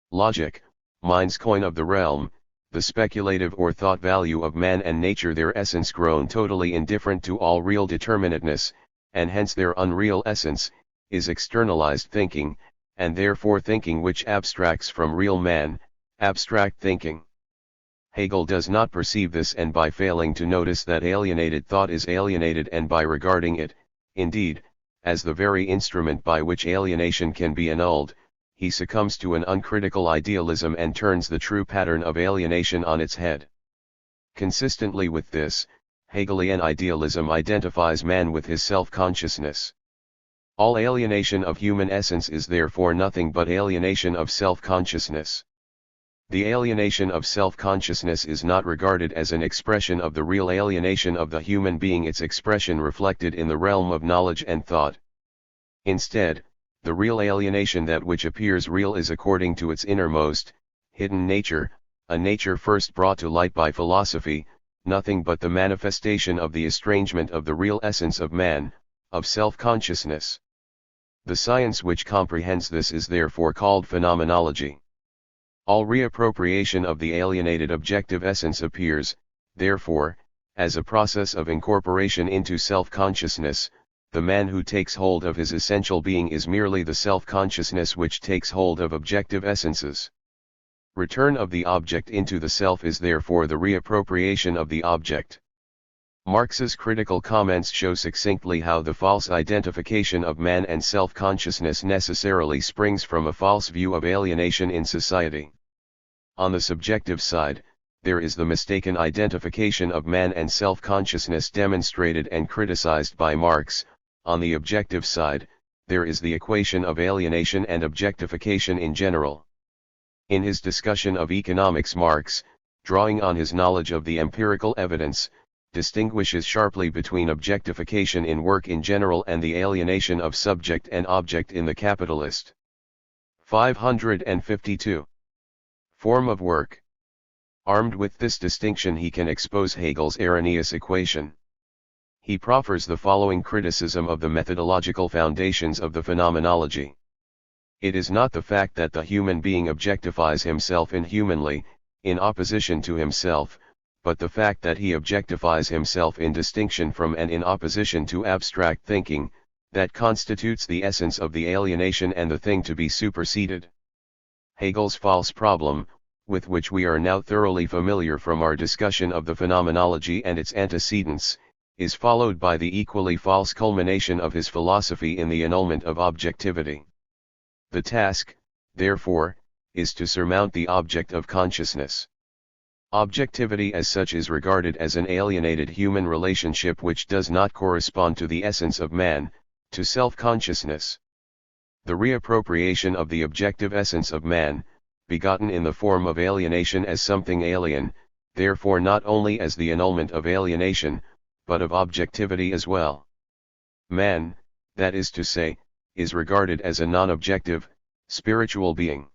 Logic, mind's coin of the realm, the speculative or thought value of man and nature, their essence grown totally indifferent to all real determinateness, and hence their unreal essence, is externalized thinking, and therefore thinking which abstracts from real man, abstract thinking. Hegel does not perceive this, and by failing to notice that alienated thought is alienated, and by regarding it, indeed, as the very instrument by which alienation can be annulled, he succumbs to an uncritical idealism and turns the true pattern of alienation on its head. Consistently with this, Hegelian idealism identifies man with his self-consciousness. All alienation of human essence is therefore nothing but alienation of self-consciousness. The alienation of self-consciousness is not regarded as an expression of the real alienation of the human being, its expression reflected in the realm of knowledge and thought. Instead, the real alienation, that which appears real, is according to its innermost, hidden nature, a nature first brought to light by philosophy, nothing but the manifestation of the estrangement of the real essence of man, of self-consciousness. The science which comprehends this is therefore called phenomenology. All reappropriation of the alienated objective essence appears, therefore, as a process of incorporation into self-consciousness. The man who takes hold of his essential being is merely the self-consciousness which takes hold of objective essences. Return of the object into the self is therefore the reappropriation of the object. Marx's critical comments show succinctly how the false identification of man and self-consciousness necessarily springs from a false view of alienation in society. On the subjective side, there is the mistaken identification of man and self-consciousness demonstrated and criticized by Marx. On the objective side, there is the equation of alienation and objectification in general. In his discussion of economics, Marx, drawing on his knowledge of the empirical evidence, distinguishes sharply between objectification in work in general and the alienation of subject and object in the capitalist. 552. Form of work. Armed with this distinction, he can expose Hegel's erroneous equation. He proffers the following criticism of the methodological foundations of the phenomenology. It is not the fact that the human being objectifies himself inhumanly, in opposition to himself, but the fact that he objectifies himself in distinction from and in opposition to abstract thinking, that constitutes the essence of the alienation and the thing to be superseded. Hegel's false problem, with which we are now thoroughly familiar from our discussion of the phenomenology and its antecedents, is followed by the equally false culmination of his philosophy in the annulment of objectivity. The task, therefore, is to surmount the object of consciousness. Objectivity as such is regarded as an alienated human relationship which does not correspond to the essence of man, to self-consciousness. The reappropriation of the objective essence of man, begotten in the form of alienation as something alien, therefore not only as the annulment of alienation, but of objectivity as well. Man, that is to say, is regarded as a non-objective, spiritual being.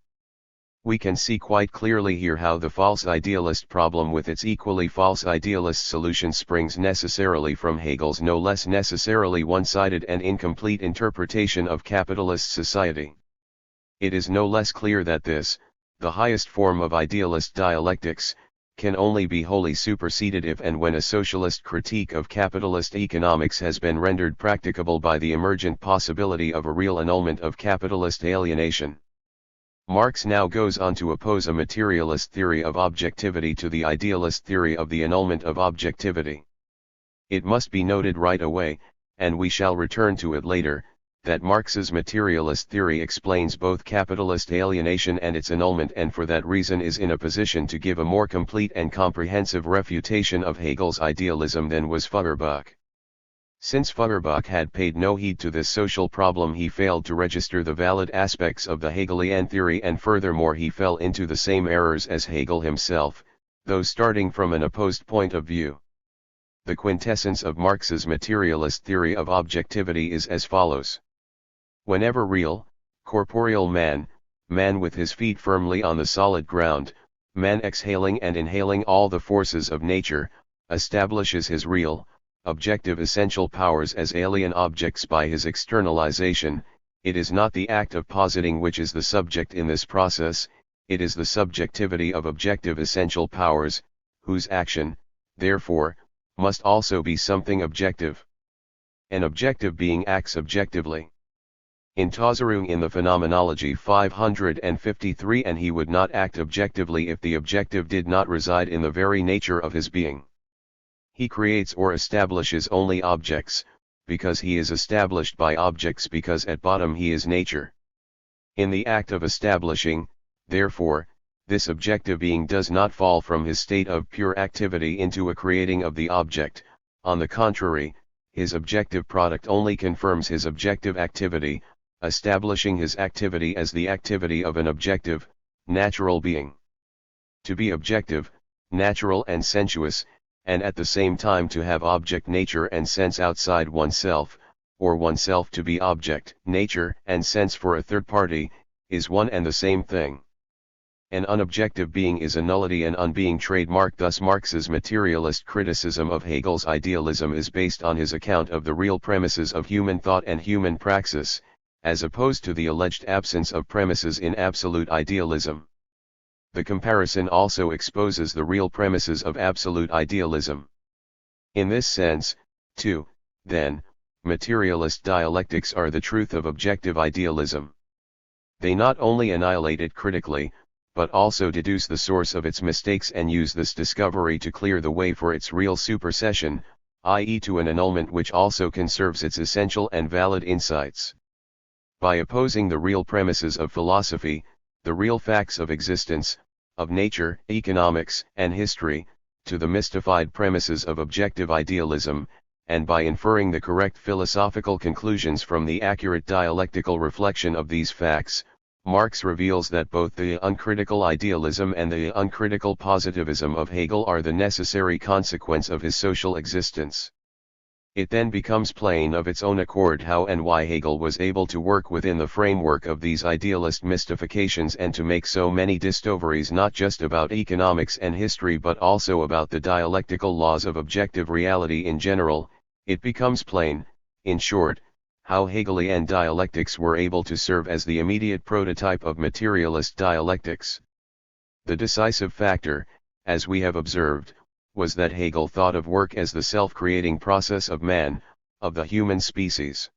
We can see quite clearly here how the false idealist problem with its equally false idealist solution springs necessarily from Hegel's no less necessarily one-sided and incomplete interpretation of capitalist society. It is no less clear that this, the highest form of idealist dialectics, can only be wholly superseded if and when a socialist critique of capitalist economics has been rendered practicable by the emergent possibility of a real annulment of capitalist alienation. Marx now goes on to oppose a materialist theory of objectivity to the idealist theory of the annulment of objectivity. It must be noted right away, and we shall return to it later, that Marx's materialist theory explains both capitalist alienation and its annulment, and for that reason is in a position to give a more complete and comprehensive refutation of Hegel's idealism than was Feuerbach. Since Feuerbach had paid no heed to this social problem, he failed to register the valid aspects of the Hegelian theory, and furthermore he fell into the same errors as Hegel himself, though starting from an opposed point of view. The quintessence of Marx's materialist theory of objectivity is as follows. Whenever real, corporeal man with his feet firmly on the solid ground, man exhaling and inhaling all the forces of nature, establishes his real, objective essential powers as alien objects by his externalization, it is not the act of positing which is the subject in this process, it is the subjectivity of objective essential powers, whose action, therefore, must also be something objective. An objective being acts objectively. In Tauserung in the Phenomenology 553, and he would not act objectively if the objective did not reside in the very nature of his being. He creates or establishes only objects, because he is established by objects, because at bottom he is nature. In the act of establishing, therefore, this objective being does not fall from his state of pure activity into a creating of the object, on the contrary, his objective product only confirms his objective activity, establishing his activity as the activity of an objective, natural being. To be objective, natural and sensuous, and at the same time to have object nature and sense outside oneself, or oneself to be object, nature and sense for a third party, is one and the same thing. An unobjective being is a nullity and unbeing trademark. Thus Marx's materialist criticism of Hegel's idealism is based on his account of the real premises of human thought and human praxis, as opposed to the alleged absence of premises in absolute idealism. The comparison also exposes the real premises of absolute idealism. In this sense, too, then, materialist dialectics are the truth of objective idealism. They not only annihilate it critically, but also deduce the source of its mistakes and use this discovery to clear the way for its real supersession, i.e. to an annulment which also conserves its essential and valid insights. By opposing the real premises of philosophy, the real facts of existence, of nature, economics, and history, to the mystified premises of objective idealism, and by inferring the correct philosophical conclusions from the accurate dialectical reflection of these facts, Marx reveals that both the uncritical idealism and the uncritical positivism of Hegel are the necessary consequence of his social existence. It then becomes plain of its own accord how and why Hegel was able to work within the framework of these idealist mystifications and to make so many discoveries not just about economics and history but also about the dialectical laws of objective reality in general. It becomes plain, in short, how Hegelian dialectics were able to serve as the immediate prototype of materialist dialectics. The decisive factor, as we have observed, was that Hegel thought of work as the self-creating process of man, of the human species.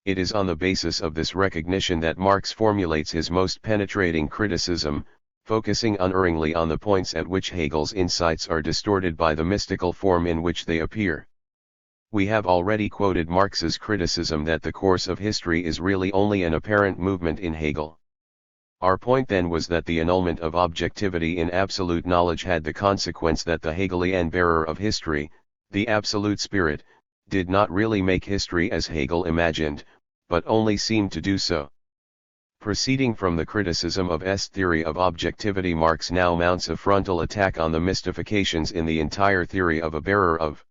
It is on the basis of this recognition that Marx formulates his most penetrating criticism, focusing unerringly on the points at which Hegel's insights are distorted by the mystical form in which they appear. We have already quoted Marx's criticism that the course of history is really only an apparent movement in Hegel. Our point then was that the annulment of objectivity in absolute knowledge had the consequence that the Hegelian bearer of history, the absolute spirit, did not really make history as Hegel imagined, but only seemed to do so. Proceeding from the criticism of S theory of objectivity, Marx now mounts a frontal attack on the mystifications in the entire theory of a bearer of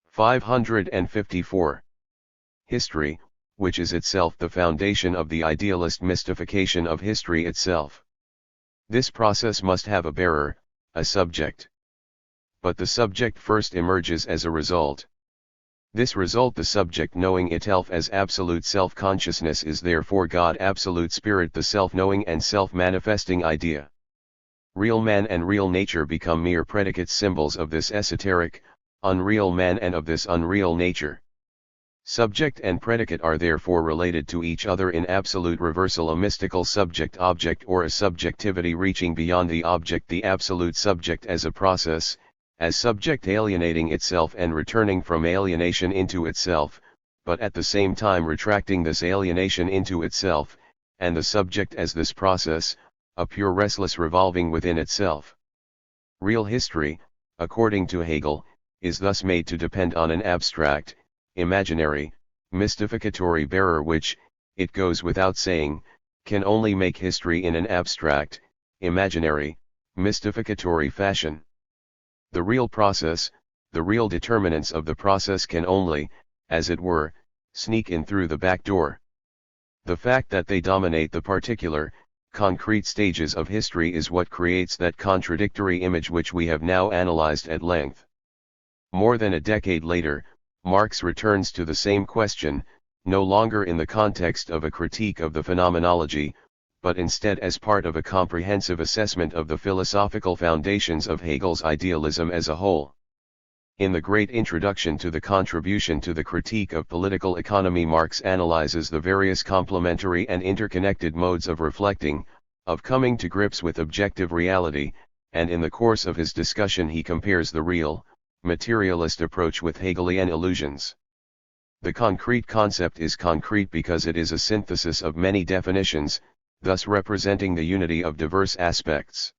554. History, which is itself the foundation of the idealist mystification of history itself. This process must have a bearer, a subject. But the subject first emerges as a result. This result, the subject knowing itself as absolute self-consciousness, is therefore God absolute spirit, the self-knowing and self-manifesting idea. Real man and real nature become mere predicate symbols of this esoteric, unreal man and of this unreal nature. Subject and predicate are therefore related to each other in absolute reversal, a mystical subject-object or a subjectivity reaching beyond the object, the absolute subject as a process, as subject alienating itself and returning from alienation into itself, but at the same time retracting this alienation into itself, and the subject as this process, a pure restless revolving within itself. Real history, according to Hegel, is thus made to depend on an abstract, imaginary, mystificatory bearer which, it goes without saying, can only make history in an abstract, imaginary, mystificatory fashion. The real process, the real determinants of the process can only, as it were, sneak in through the back door. The fact that they dominate the particular, concrete stages of history is what creates that contradictory image which we have now analyzed at length. More than a decade later, Marx returns to the same question, no longer in the context of a critique of the phenomenology, but instead as part of a comprehensive assessment of the philosophical foundations of Hegel's idealism as a whole. In the great introduction to the contribution to the critique of political economy, Marx analyzes the various complementary and interconnected modes of reflecting, of coming to grips with objective reality, and in the course of his discussion he compares the real, materialist approach with Hegelian illusions. The concrete concept is concrete because it is a synthesis of many definitions, thus representing the unity of diverse aspects.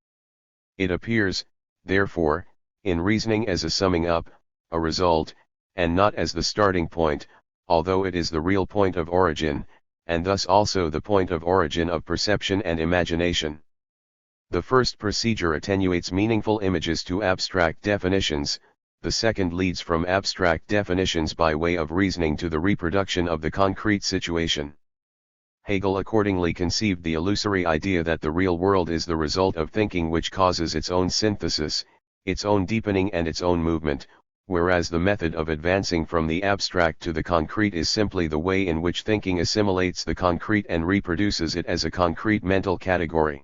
It appears, therefore, in reasoning as a summing up, a result, and not as the starting point, although it is the real point of origin, and thus also the point of origin of perception and imagination. The first procedure attenuates meaningful images to abstract definitions, the second leads from abstract definitions by way of reasoning to the reproduction of the concrete situation. Hegel accordingly conceived the illusory idea that the real world is the result of thinking which causes its own synthesis, its own deepening and its own movement, whereas the method of advancing from the abstract to the concrete is simply the way in which thinking assimilates the concrete and reproduces it as a concrete mental category.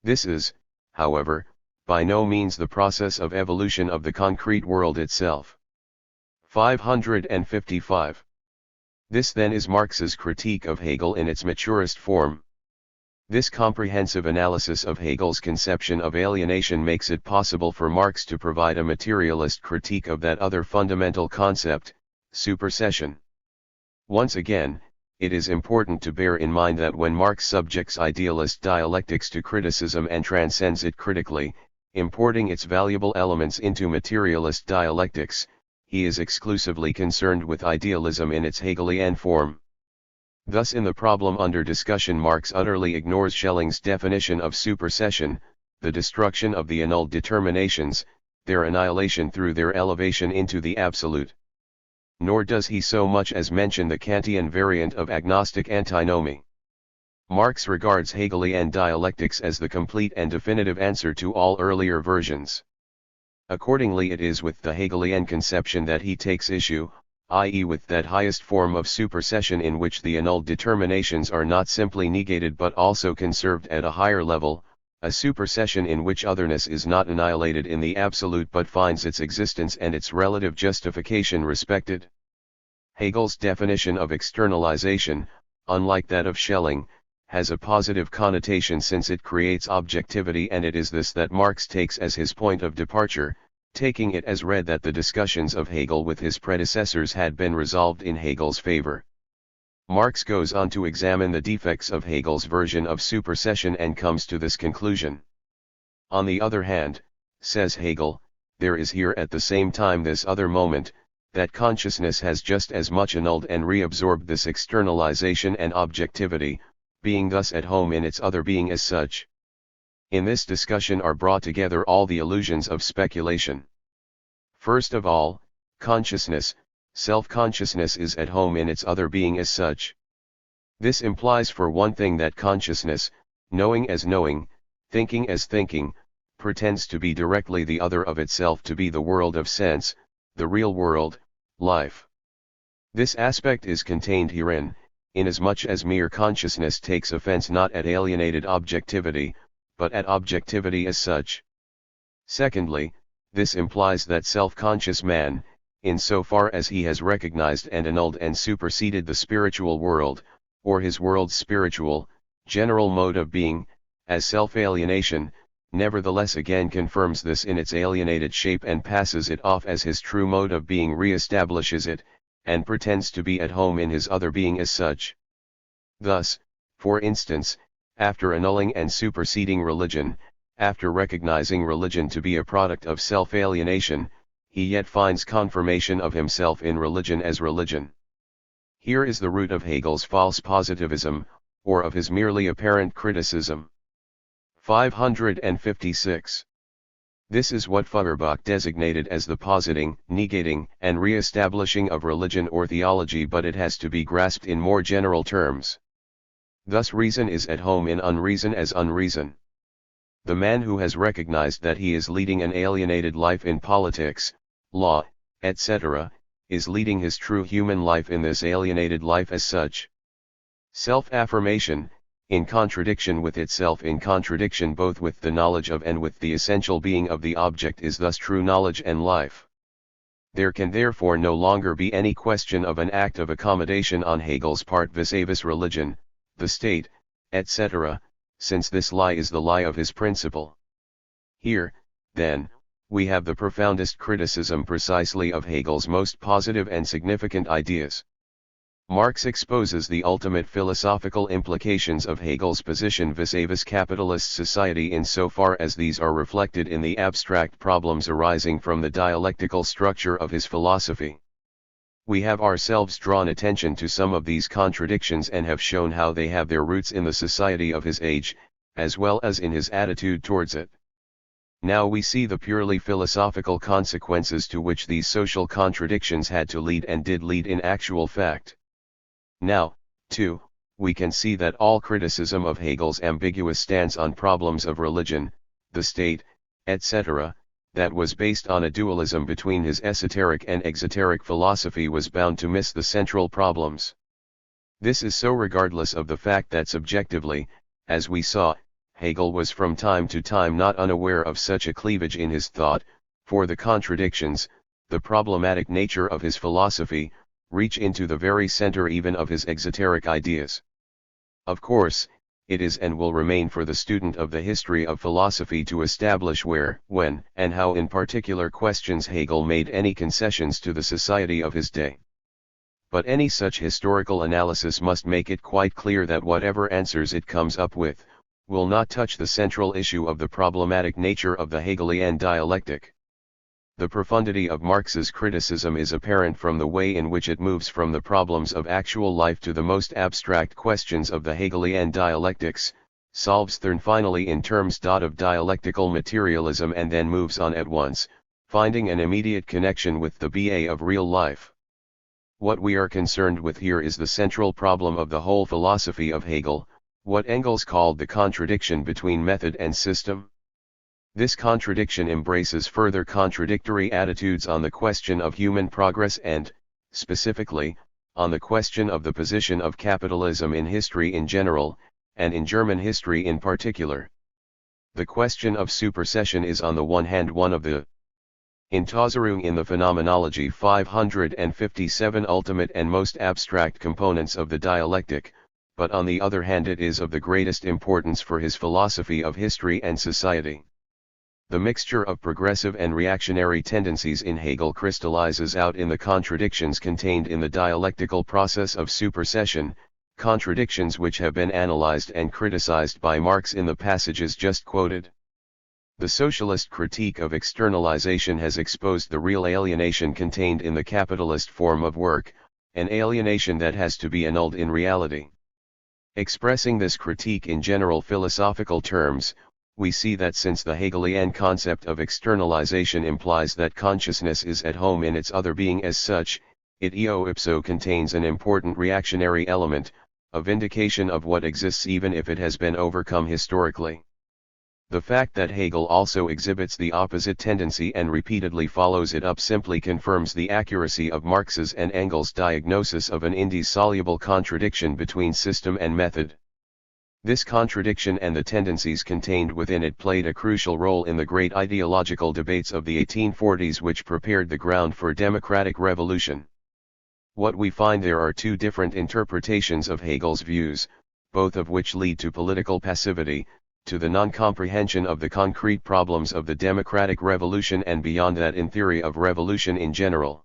This is, however, by no means the process of evolution of the concrete world itself. 555. This then is Marx's critique of Hegel in its maturest form. This comprehensive analysis of Hegel's conception of alienation makes it possible for Marx to provide a materialist critique of that other fundamental concept, supersession. Once again, it is important to bear in mind that when Marx subjects idealist dialectics to criticism and transcends it critically, importing its valuable elements into materialist dialectics, he is exclusively concerned with idealism in its Hegelian form. Thus in the problem under discussion Marx utterly ignores Schelling's definition of supersession, the destruction of the annulled determinations, their annihilation through their elevation into the absolute. Nor does he so much as mention the Kantian variant of agnostic antinomy. Marx regards Hegelian dialectics as the complete and definitive answer to all earlier versions. Accordingly it is with the Hegelian conception that he takes issue, i.e. with that highest form of supersession in which the annulled determinations are not simply negated but also conserved at a higher level, a supersession in which otherness is not annihilated in the absolute but finds its existence and its relative justification respected. Hegel's definition of externalization, unlike that of Schelling, has a positive connotation since it creates objectivity, and it is this that Marx takes as his point of departure, taking it as read that the discussions of Hegel with his predecessors had been resolved in Hegel's favor. Marx goes on to examine the defects of Hegel's version of supersession and comes to this conclusion. On the other hand, says Hegel, there is here at the same time this other moment, that consciousness has just as much annulled and reabsorbed this externalization and objectivity, being thus at home in its other being as such. In this discussion are brought together all the illusions of speculation. First of all, consciousness, self-consciousness is at home in its other being as such. This implies for one thing that consciousness, knowing as knowing, thinking as thinking, pretends to be directly the other of itself, to be the world of sense, the real world, life. This aspect is contained herein, inasmuch as mere consciousness takes offense not at alienated objectivity, but at objectivity as such. Secondly, this implies that self-conscious man, insofar as he has recognized and annulled and superseded the spiritual world, or his world's spiritual, general mode of being, as self-alienation, nevertheless again confirms this in its alienated shape and passes it off as his true mode of being, re-establishes it, and pretends to be at home in his other being as such. Thus, for instance, after annulling and superseding religion, after recognizing religion to be a product of self-alienation, he yet finds confirmation of himself in religion as religion. Here is the root of Hegel's false positivism, or of his merely apparent criticism. 556. This is what Feuerbach designated as the positing, negating, and re-establishing of religion or theology, but it has to be grasped in more general terms. Thus reason is at home in unreason as unreason. The man who has recognized that he is leading an alienated life in politics, law, etc., is leading his true human life in this alienated life as such. Self-affirmation, in contradiction with itself, in contradiction both with the knowledge of and with the essential being of the object, is thus true knowledge and life. There can therefore no longer be any question of an act of accommodation on Hegel's part vis-a-vis religion, the state, etc., since this lie is the lie of his principle. Here, then, we have the profoundest criticism precisely of Hegel's most positive and significant ideas. Marx exposes the ultimate philosophical implications of Hegel's position vis-a-vis capitalist society insofar as these are reflected in the abstract problems arising from the dialectical structure of his philosophy. We have ourselves drawn attention to some of these contradictions and have shown how they have their roots in the society of his age, as well as in his attitude towards it. Now we see the purely philosophical consequences to which these social contradictions had to lead and did lead in actual fact. Now, too, we can see that all criticism of Hegel's ambiguous stance on problems of religion, the state, etc., that was based on a dualism between his esoteric and exoteric philosophy was bound to miss the central problems. This is so regardless of the fact that subjectively, as we saw, Hegel was from time to time not unaware of such a cleavage in his thought, for the contradictions, the problematic nature of his philosophy, reach into the very center even of his exoteric ideas. Of course, it is and will remain for the student of the history of philosophy to establish where, when, and how in particular questions Hegel made any concessions to the society of his day. But any such historical analysis must make it quite clear that whatever answers it comes up with, will not touch the central issue of the problematic nature of the Hegelian dialectic. The profundity of Marx's criticism is apparent from the way in which it moves from the problems of actual life to the most abstract questions of the Hegelian dialectics, solves them finally in terms of dialectical materialism, and then moves on at once, finding an immediate connection with the BA of real life. What we are concerned with here is the central problem of the whole philosophy of Hegel, what Engels called the contradiction between method and system. This contradiction embraces further contradictory attitudes on the question of human progress and, specifically, on the question of the position of capitalism in history in general, and in German history in particular. The question of supersession is on the one hand one of the Untersuchung in the Phenomenology 557 ultimate and most abstract components of the dialectic, but on the other hand it is of the greatest importance for his philosophy of history and society. The mixture of progressive and reactionary tendencies in Hegel crystallizes out in the contradictions contained in the dialectical process of supersession, contradictions which have been analyzed and criticized by Marx in the passages just quoted. The socialist critique of externalization has exposed the real alienation contained in the capitalist form of work, an alienation that has to be annulled in reality. Expressing this critique in general philosophical terms, we see that since the Hegelian concept of externalization implies that consciousness is at home in its other being as such, it eo ipso contains an important reactionary element, a vindication of what exists even if it has been overcome historically. The fact that Hegel also exhibits the opposite tendency and repeatedly follows it up simply confirms the accuracy of Marx's and Engels' diagnosis of an indissoluble contradiction between system and method. This contradiction and the tendencies contained within it played a crucial role in the great ideological debates of the 1840s, which prepared the ground for democratic revolution. What we find there are two different interpretations of Hegel's views, both of which lead to political passivity, to the non-comprehension of the concrete problems of the democratic revolution and beyond that in theory of revolution in general.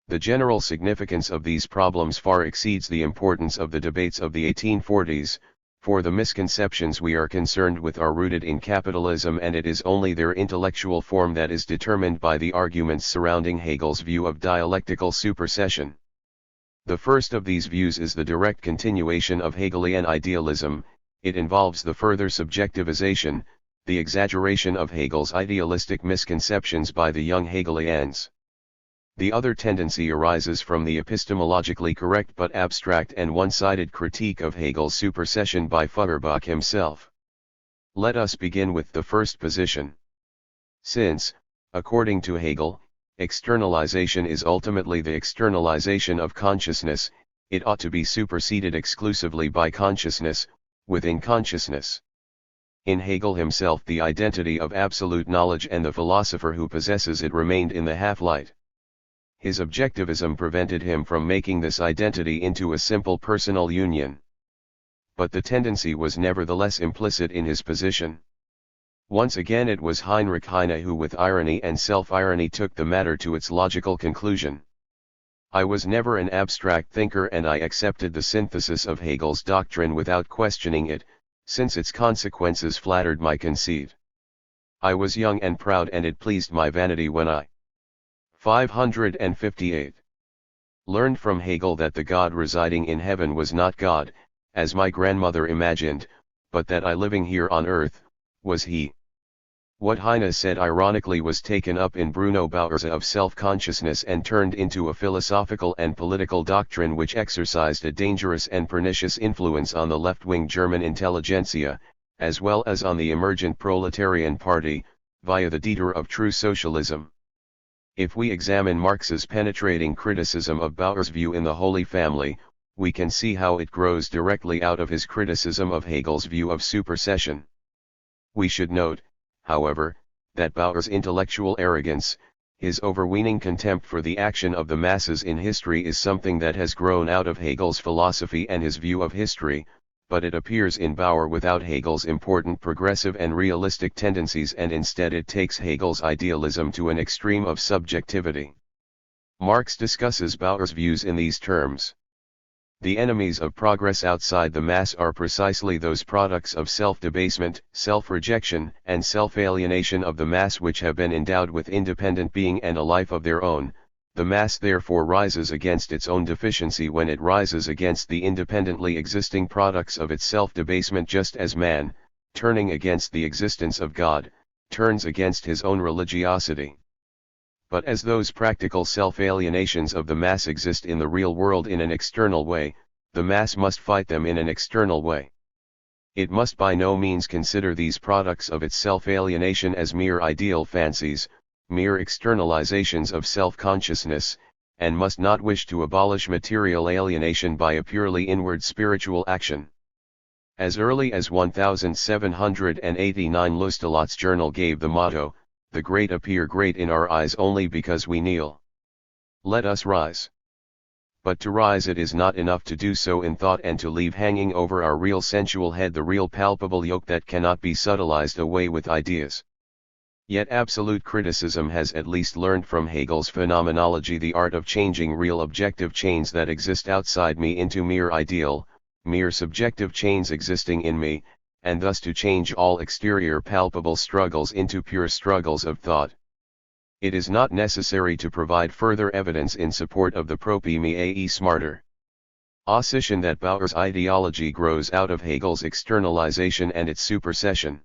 The general significance of these problems far exceeds the importance of the debates of the 1840s, for the misconceptions we are concerned with are rooted in capitalism, and it is only their intellectual form that is determined by the arguments surrounding Hegel's view of dialectical supersession. The first of these views is the direct continuation of Hegelian idealism. It involves the further subjectivization, the exaggeration of Hegel's idealistic misconceptions by the young Hegelians. The other tendency arises from the epistemologically correct but abstract and one-sided critique of Hegel's supersession by Feuerbach himself. Let us begin with the first position. Since, according to Hegel, externalization is ultimately the externalization of consciousness, it ought to be superseded exclusively by consciousness, within consciousness. In Hegel himself, the identity of absolute knowledge and the philosopher who possesses it remained in the half-light. His objectivism prevented him from making this identity into a simple personal union. But the tendency was nevertheless implicit in his position. Once again it was Heinrich Heine who with irony and self-irony took the matter to its logical conclusion. I was never an abstract thinker, and I accepted the synthesis of Hegel's doctrine without questioning it, since its consequences flattered my conceit. I was young and proud, and it pleased my vanity when I 558. Learned from Hegel that the God residing in heaven was not God, as my grandmother imagined, but that I living here on earth, was He. What Heine said ironically was taken up in Bruno Bauer's of self-consciousness and turned into a philosophical and political doctrine which exercised a dangerous and pernicious influence on the left-wing German intelligentsia, as well as on the emergent proletarian party, via the Dieter of true socialism. If we examine Marx's penetrating criticism of Bauer's view in the Holy Family, we can see how it grows directly out of his criticism of Hegel's view of supersession. We should note, however, that Bauer's intellectual arrogance, his overweening contempt for the action of the masses in history, is something that has grown out of Hegel's philosophy and his view of history, but it appears in Bauer without Hegel's important progressive and realistic tendencies, and instead it takes Hegel's idealism to an extreme of subjectivity. Marx discusses Bauer's views in these terms. The enemies of progress outside the mass are precisely those products of self-debasement, self-rejection, and self-alienation of the mass which have been endowed with independent being and a life of their own. The mass therefore rises against its own deficiency when it rises against the independently existing products of its self-debasement, just as man, turning against the existence of God, turns against his own religiosity. But as those practical self-alienations of the mass exist in the real world in an external way, the mass must fight them in an external way. It must by no means consider these products of its self-alienation as mere ideal fancies, mere externalizations of self-consciousness, and must not wish to abolish material alienation by a purely inward spiritual action. As early as 1789 Lustelot's journal gave the motto, "The great appear great in our eyes only because we kneel. Let us rise." But to rise it is not enough to do so in thought and to leave hanging over our real sensual head the real palpable yoke that cannot be subtilized away with ideas. Yet absolute criticism has at least learned from Hegel's phenomenology the art of changing real objective chains that exist outside me into mere ideal, mere subjective chains existing in me, and thus to change all exterior palpable struggles into pure struggles of thought. It is not necessary to provide further evidence in support of the propime smarter assertion that Bauer's ideology grows out of Hegel's externalization and its supersession,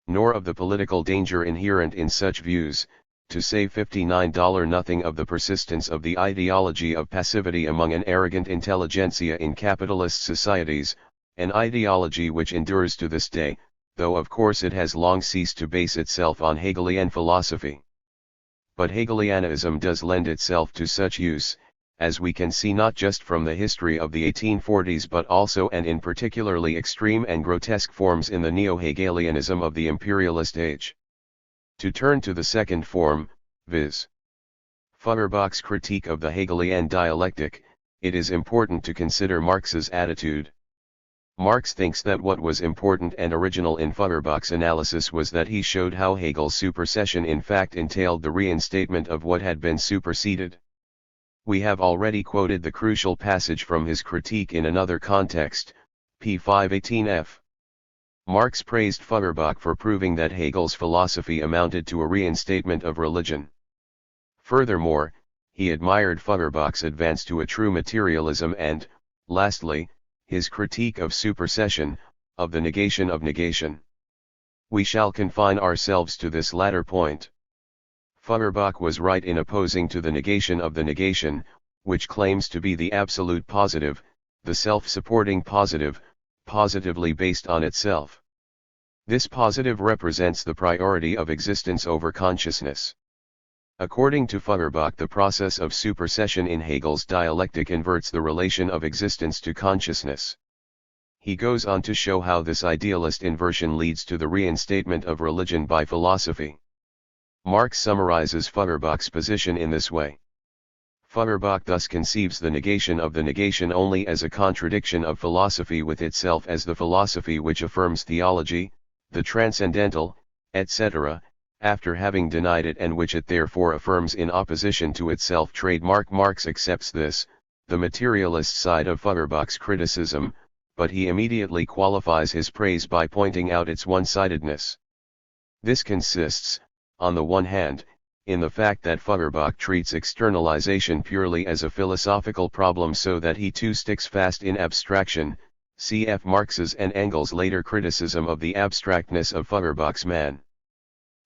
nor of the political danger inherent in such views, to say $59 nothing of the persistence of the ideology of passivity among an arrogant intelligentsia in capitalist societies, an ideology which endures to this day, though of course it has long ceased to base itself on Hegelian philosophy. But Hegelianism does lend itself to such use, as we can see not just from the history of the 1840s but also and in particularly extreme and grotesque forms in the neo-Hegelianism of the imperialist age. To turn to the second form, viz. Feuerbach's critique of the Hegelian dialectic, it is important to consider Marx's attitude. Marx thinks that what was important and original in Feuerbach's analysis was that he showed how Hegel's supersession in fact entailed the reinstatement of what had been superseded. We have already quoted the crucial passage from his critique in another context, p. 518f. Marx praised Feuerbach for proving that Hegel's philosophy amounted to a reinstatement of religion. Furthermore, he admired Feuerbach's advance to a true materialism and, lastly, his critique of supersession, of the negation of negation. We shall confine ourselves to this latter point. Feuerbach was right in opposing to the negation of the negation, which claims to be the absolute positive, the self-supporting positive, positively based on itself. This positive represents the priority of existence over consciousness. According to Feuerbach, the process of supersession in Hegel's dialectic inverts the relation of existence to consciousness. He goes on to show how this idealist inversion leads to the reinstatement of religion by philosophy. Marx summarizes Feuerbach's position in this way. Feuerbach thus conceives the negation of the negation only as a contradiction of philosophy with itself as the philosophy which affirms theology, the transcendental, etc., after having denied it, and which it therefore affirms in opposition to itself. Trademark. Marx accepts this, the materialist side of Feuerbach's criticism, but he immediately qualifies his praise by pointing out its one-sidedness. This consists, on the one hand, in the fact that Feuerbach treats externalization purely as a philosophical problem, so that he too sticks fast in abstraction, cf. Marx's and Engels' later criticism of the abstractness of Feuerbach's man.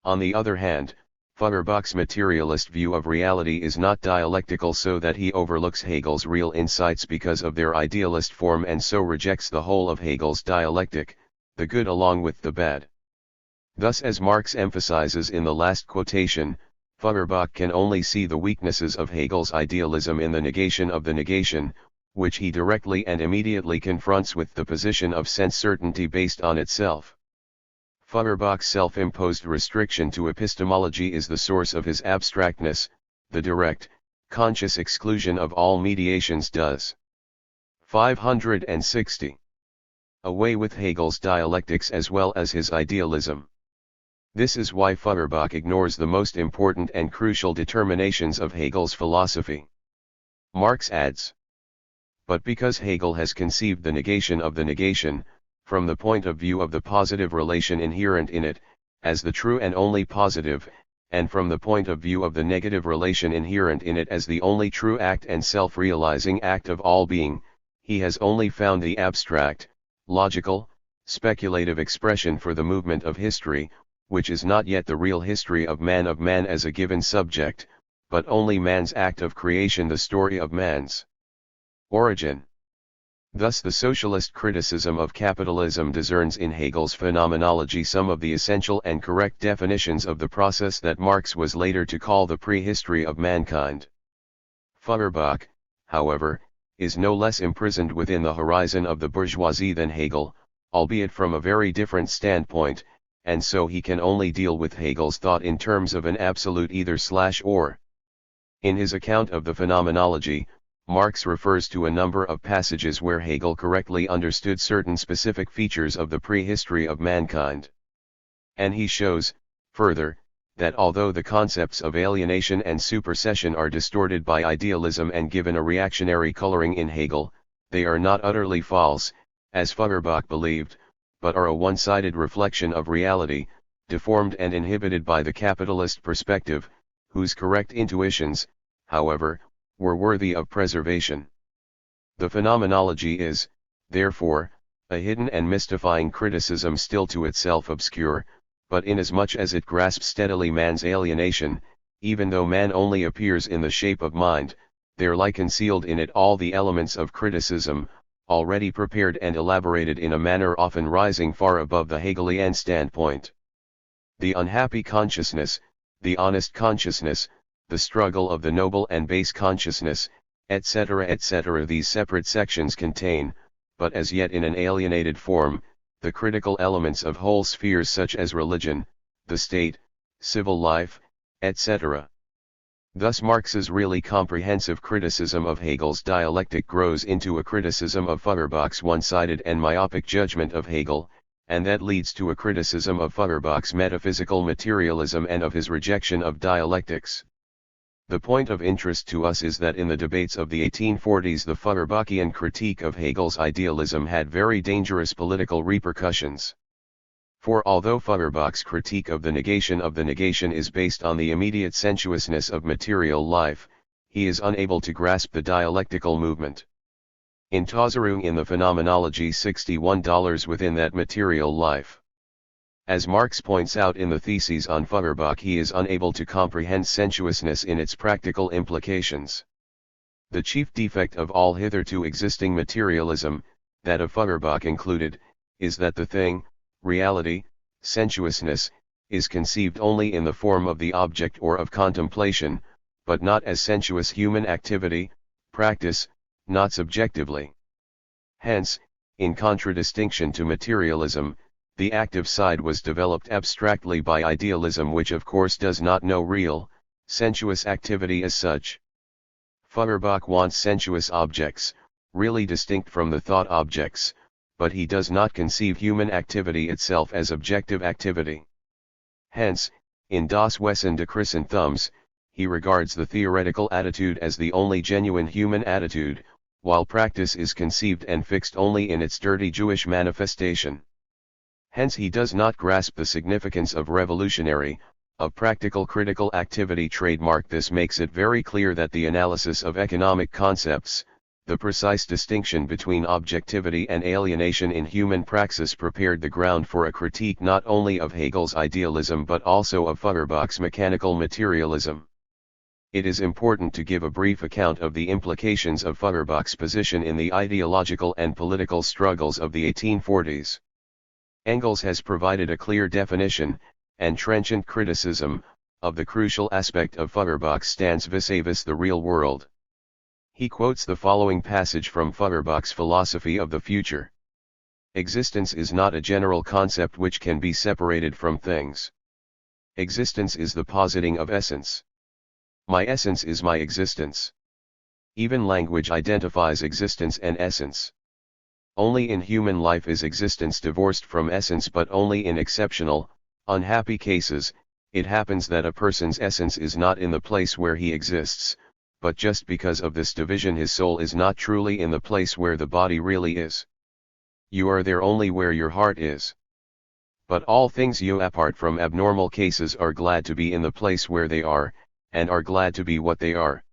On the other hand, Feuerbach's materialist view of reality is not dialectical, so that he overlooks Hegel's real insights because of their idealist form, and so rejects the whole of Hegel's dialectic, the good along with the bad. Thus, as Marx emphasizes in the last quotation, Feuerbach can only see the weaknesses of Hegel's idealism in the negation of the negation, which he directly and immediately confronts with the position of sense certainty based on itself. Feuerbach's self-imposed restriction to epistemology is the source of his abstractness, the direct, conscious exclusion of all mediations does. 560. Away with Hegel's dialectics as well as his idealism. This is why Feuerbach ignores the most important and crucial determinations of Hegel's philosophy. Marx adds, but because Hegel has conceived the negation of the negation, from the point of view of the positive relation inherent in it, as the true and only positive, and from the point of view of the negative relation inherent in it as the only true act and self-realizing act of all being, he has only found the abstract, logical, speculative expression for the movement of history, which is not yet the real history of man as a given subject, but only man's act of creation, the story of man's origin. Thus the socialist criticism of capitalism discerns in Hegel's phenomenology some of the essential and correct definitions of the process that Marx was later to call the prehistory of mankind. Feuerbach, however, is no less imprisoned within the horizon of the bourgeoisie than Hegel, albeit from a very different standpoint, and so he can only deal with Hegel's thought in terms of an absolute either/or. In his account of the phenomenology, Marx refers to a number of passages where Hegel correctly understood certain specific features of the prehistory of mankind. And he shows, further, that although the concepts of alienation and supersession are distorted by idealism and given a reactionary coloring in Hegel, they are not utterly false, as Feuerbach believed, but are a one-sided reflection of reality, deformed and inhibited by the capitalist perspective, whose correct intuitions, however, were worthy of preservation. The phenomenology is, therefore, a hidden and mystifying criticism still to itself obscure, but inasmuch as it grasps steadily man's alienation, even though man only appears in the shape of mind, there lie concealed in it all the elements of criticism, already prepared and elaborated in a manner often rising far above the Hegelian standpoint. The unhappy consciousness, the honest consciousness, the struggle of the noble and base consciousness, etc. etc. These separate sections contain, but as yet in an alienated form, the critical elements of whole spheres such as religion, the state, civil life, etc. Thus Marx's really comprehensive criticism of Hegel's dialectic grows into a criticism of Feuerbach's one-sided and myopic judgment of Hegel, and that leads to a criticism of Feuerbach's metaphysical materialism and of his rejection of dialectics. The point of interest to us is that in the debates of the 1840s the Feuerbachian critique of Hegel's idealism had very dangerous political repercussions. For although Feuerbach's critique of the negation is based on the immediate sensuousness of material life, he is unable to grasp the dialectical movement. In Tauserung in the Phenomenology $61 within that material life. As Marx points out in the theses on Feuerbach, he is unable to comprehend sensuousness in its practical implications. The chief defect of all hitherto existing materialism, that of Feuerbach included, is that the thing, reality, sensuousness, is conceived only in the form of the object or of contemplation, but not as sensuous human activity, practice, not subjectively. Hence, in contradistinction to materialism, the active side was developed abstractly by idealism, which of course does not know real, sensuous activity as such. Feuerbach wants sensuous objects, really distinct from the thought objects, but he does not conceive human activity itself as objective activity. Hence, in Das Wesen des Christentums, he regards the theoretical attitude as the only genuine human attitude, while practice is conceived and fixed only in its dirty Jewish manifestation. Hence he does not grasp the significance of revolutionary, of practical critical activity trademark. This makes it very clear that the analysis of economic concepts, the precise distinction between objectivity and alienation in human praxis, prepared the ground for a critique not only of Hegel's idealism but also of Feuerbach's mechanical materialism. It is important to give a brief account of the implications of Feuerbach's position in the ideological and political struggles of the 1840s. Engels has provided a clear definition, and trenchant criticism, of the crucial aspect of Feuerbach's stance vis-à-vis the real world. He quotes the following passage from Feuerbach's philosophy of the future. Existence is not a general concept which can be separated from things. Existence is the positing of essence. My essence is my existence. Even language identifies existence and essence. Only in human life is existence divorced from essence, but only in exceptional, unhappy cases, it happens that a person's essence is not in the place where he exists, but just because of this division his soul is not truly in the place where the body really is. You are there only where your heart is. But all things you apart from abnormal cases are glad to be in the place where they are, and are glad to be what they are.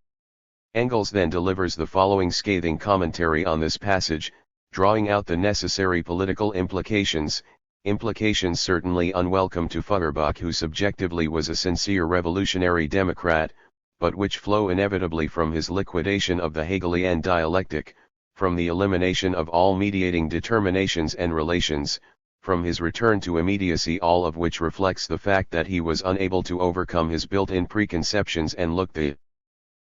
Engels then delivers the following scathing commentary on this passage, drawing out the necessary political implications, implications certainly unwelcome to Feuerbach, who subjectively was a sincere revolutionary democrat, but which flow inevitably from his liquidation of the Hegelian dialectic, from the elimination of all mediating determinations and relations, from his return to immediacy, all of which reflects the fact that he was unable to overcome his built-in preconceptions and look the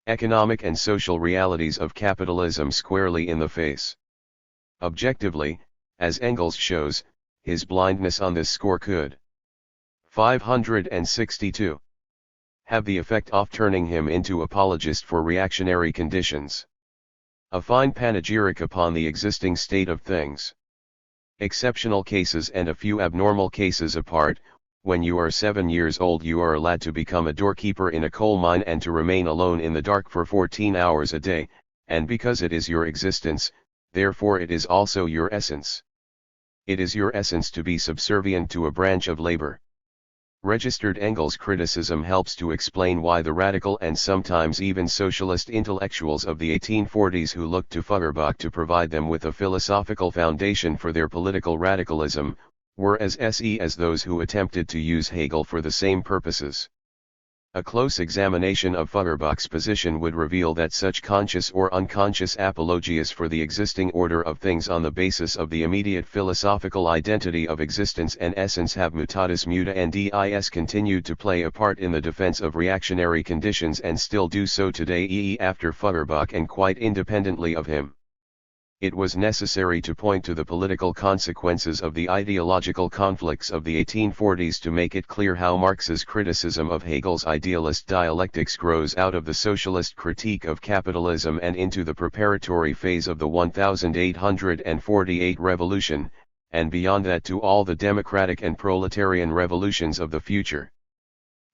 economic and social realities of capitalism squarely in the face. Objectively, as Engels shows, his blindness on this score could 562 have the effect of turning him into apologist for reactionary conditions. A fine panegyric upon the existing state of things. Exceptional cases and a few abnormal cases apart, when you are 7 years old you are allowed to become a doorkeeper in a coal mine and to remain alone in the dark for 14 hours a day, and because it is your existence, therefore it is also your essence. It is your essence to be subservient to a branch of labor. Registered Engels' criticism helps to explain why the radical and sometimes even socialist intellectuals of the 1840s who looked to Feuerbach to provide them with a philosophical foundation for their political radicalism, were as se as those who attempted to use Hegel for the same purposes. A close examination of Feuerbach's position would reveal that such conscious or unconscious apologias for the existing order of things on the basis of the immediate philosophical identity of existence and essence have mutatis mutandis continued to play a part in the defense of reactionary conditions and still do so today after Feuerbach and quite independently of him. It was necessary to point to the political consequences of the ideological conflicts of the 1840s to make it clear how Marx's criticism of Hegel's idealist dialectics grows out of the socialist critique of capitalism and into the preparatory phase of the 1848 revolution, and beyond that to all the democratic and proletarian revolutions of the future.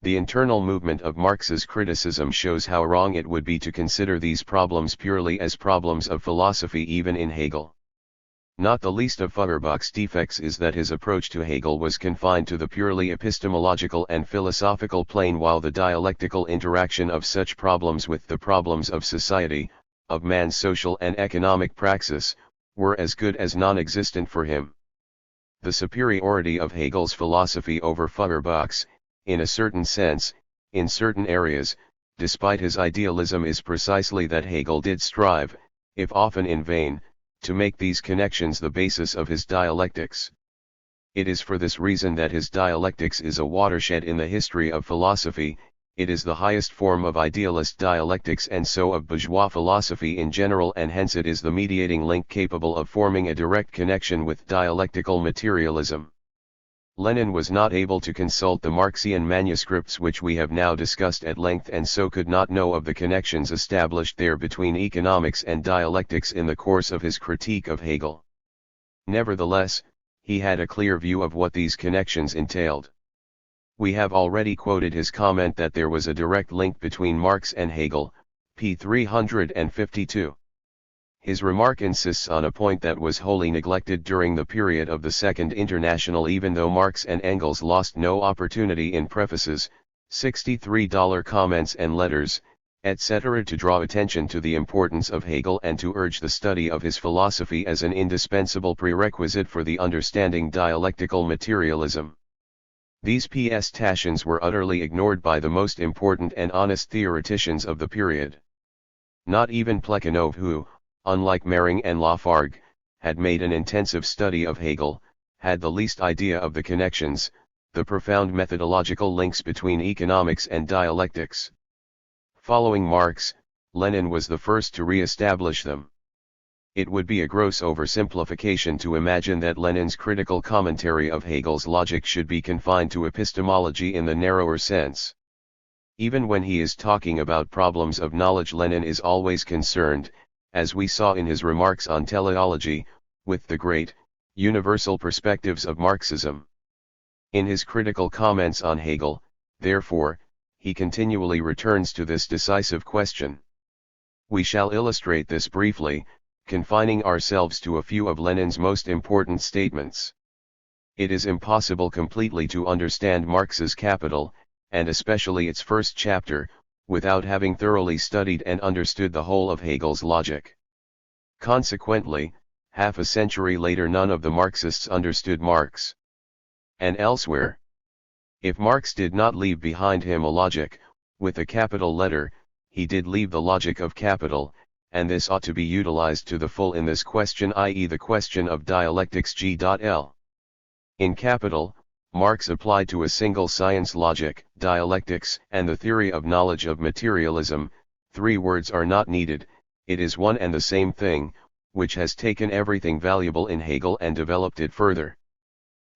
The internal movement of Marx's criticism shows how wrong it would be to consider these problems purely as problems of philosophy even in Hegel. Not the least of Feuerbach's defects is that his approach to Hegel was confined to the purely epistemological and philosophical plane, while the dialectical interaction of such problems with the problems of society, of man's social and economic praxis, were as good as non-existent for him. The superiority of Hegel's philosophy over Feuerbach's, in a certain sense, in certain areas, despite his idealism, is precisely that Hegel did strive, if often in vain, to make these connections the basis of his dialectics. It is for this reason that his dialectics is a watershed in the history of philosophy. It is the highest form of idealist dialectics and so of bourgeois philosophy in general, and hence it is the mediating link capable of forming a direct connection with dialectical materialism. Lenin was not able to consult the Marxian manuscripts which we have now discussed at length, and so could not know of the connections established there between economics and dialectics in the course of his critique of Hegel. Nevertheless, he had a clear view of what these connections entailed. We have already quoted his comment that there was a direct link between Marx and Hegel, p. 352. His remark insists on a point that was wholly neglected during the period of the Second International, even though Marx and Engels lost no opportunity in prefaces, $63 comments and letters, etc. to draw attention to the importance of Hegel and to urge the study of his philosophy as an indispensable prerequisite for the understanding dialectical materialism. These pièces were utterly ignored by the most important and honest theoreticians of the period. Not even Plekhanov, who, unlike Mering and Lafargue, had made an intensive study of Hegel, had the least idea of the connections, the profound methodological links between economics and dialectics. Following Marx, Lenin was the first to re-establish them. It would be a gross oversimplification to imagine that Lenin's critical commentary of Hegel's logic should be confined to epistemology in the narrower sense. Even when he is talking about problems of knowledge, Lenin is always concerned, as we saw in his remarks on teleology, with the great, universal perspectives of Marxism. In his critical comments on Hegel, therefore, he continually returns to this decisive question. We shall illustrate this briefly, confining ourselves to a few of Lenin's most important statements. It is impossible completely to understand Marx's Capital, and especially its first chapter, without having thoroughly studied and understood the whole of Hegel's logic. Consequently, half a century later none of the Marxists understood Marx. And elsewhere, if Marx did not leave behind him a logic, with a capital letter, he did leave the logic of capital, and this ought to be utilized to the full in this question, i.e. the question of dialectics G.L. In Capital, Marx applied to a single science logic, dialectics, and the theory of knowledge of materialism. 3 words are not needed, it is one and the same thing, which has taken everything valuable in Hegel and developed it further.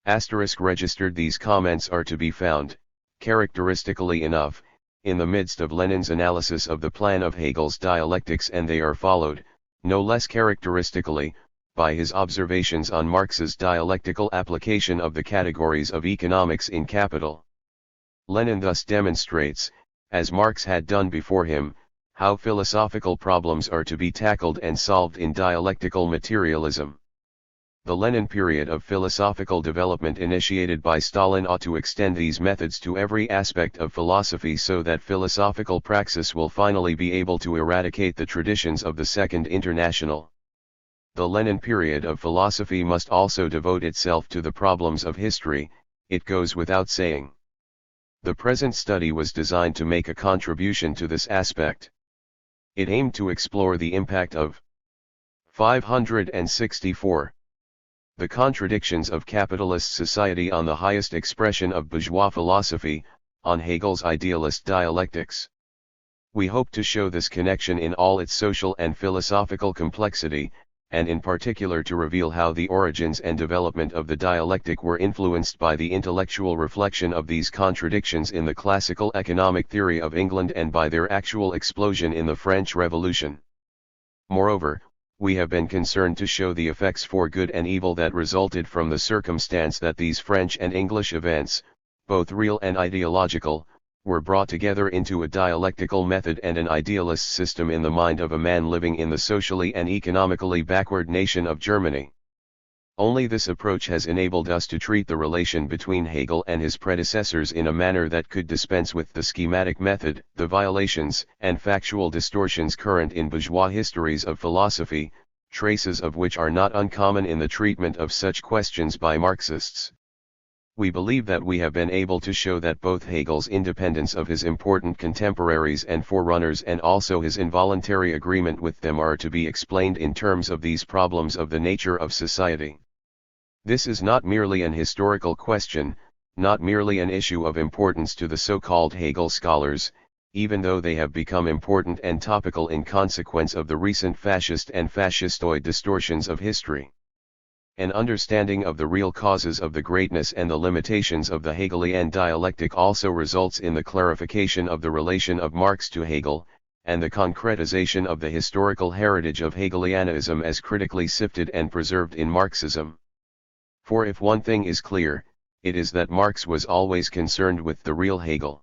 Registered. These comments are to be found, characteristically enough, in the midst of Lenin's analysis of the plan of Hegel's dialectics, and they are followed, no less characteristically, by his observations on Marx's dialectical application of the categories of economics in Capital. Lenin thus demonstrates, as Marx had done before him, how philosophical problems are to be tackled and solved in dialectical materialism. The Lenin period of philosophical development initiated by Stalin ought to extend these methods to every aspect of philosophy, so that philosophical praxis will finally be able to eradicate the traditions of the Second International. The Lenin period of philosophy must also devote itself to the problems of history, it goes without saying. The present study was designed to make a contribution to this aspect. It aimed to explore the impact of 564. The contradictions of capitalist society on the highest expression of bourgeois philosophy, on Hegel's idealist dialectics. We hope to show this connection in all its social and philosophical complexity, and in particular to reveal how the origins and development of the dialectic were influenced by the intellectual reflection of these contradictions in the classical economic theory of England and by their actual explosion in the French Revolution. Moreover, we have been concerned to show the effects for good and evil that resulted from the circumstance that these French and English events, both real and ideological, were brought together into a dialectical method and an idealist system in the mind of a man living in the socially and economically backward nation of Germany. Only this approach has enabled us to treat the relation between Hegel and his predecessors in a manner that could dispense with the schematic method, the violations and factual distortions current in bourgeois histories of philosophy, traces of which are not uncommon in the treatment of such questions by Marxists. We believe that we have been able to show that both Hegel's independence of his important contemporaries and forerunners and also his involuntary agreement with them are to be explained in terms of these problems of the nature of society. This is not merely an historical question, not merely an issue of importance to the so-called Hegel scholars, even though they have become important and topical in consequence of the recent fascist and fascistoid distortions of history. An understanding of the real causes of the greatness and the limitations of the Hegelian dialectic also results in the clarification of the relation of Marx to Hegel, and the concretization of the historical heritage of Hegelianism as critically sifted and preserved in Marxism. For if one thing is clear, it is that Marx was always concerned with the real Hegel.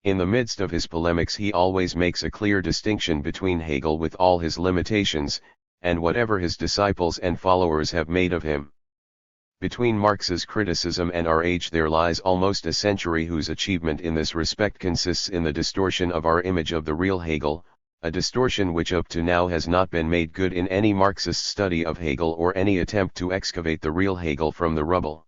In the midst of his polemics he always makes a clear distinction between Hegel with all his limitations, and whatever his disciples and followers have made of him. Between Marx's criticism and our age there lies almost a century whose achievement in this respect consists in the distortion of our image of the real Hegel, a distortion which up to now has not been made good in any Marxist study of Hegel or any attempt to excavate the real Hegel from the rubble.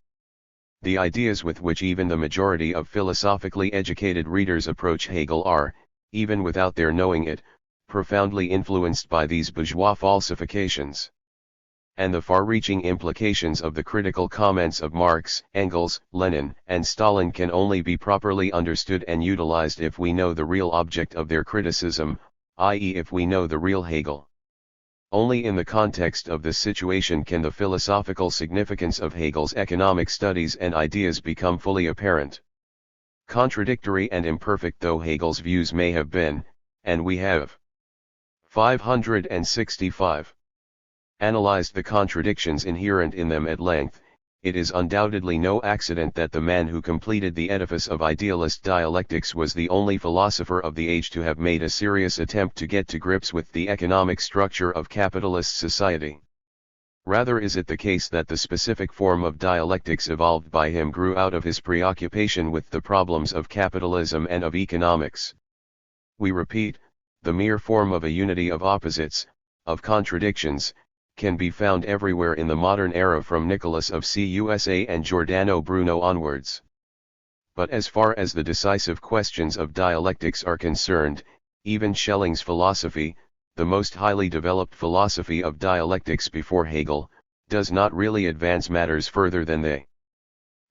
The ideas with which even the majority of philosophically educated readers approach Hegel are, even without their knowing it, profoundly influenced by these bourgeois falsifications. And the far-reaching implications of the critical comments of Marx, Engels, Lenin, and Stalin can only be properly understood and utilized if we know the real object of their criticism, i.e. if we know the real Hegel. Only in the context of this situation can the philosophical significance of Hegel's economic studies and ideas become fully apparent. Contradictory and imperfect though Hegel's views may have been, and we have 565. Analyzed the contradictions inherent in them at length, it is undoubtedly no accident that the man who completed the edifice of idealist dialectics was the only philosopher of the age to have made a serious attempt to get to grips with the economic structure of capitalist society. Rather is it the case that the specific form of dialectics evolved by him grew out of his preoccupation with the problems of capitalism and of economics. We repeat, the mere form of a unity of opposites, of contradictions, can be found everywhere in the modern era from Nicholas of Cusa and Giordano Bruno onwards. But as far as the decisive questions of dialectics are concerned, even Schelling's philosophy, the most highly developed philosophy of dialectics before Hegel, does not really advance matters further than they.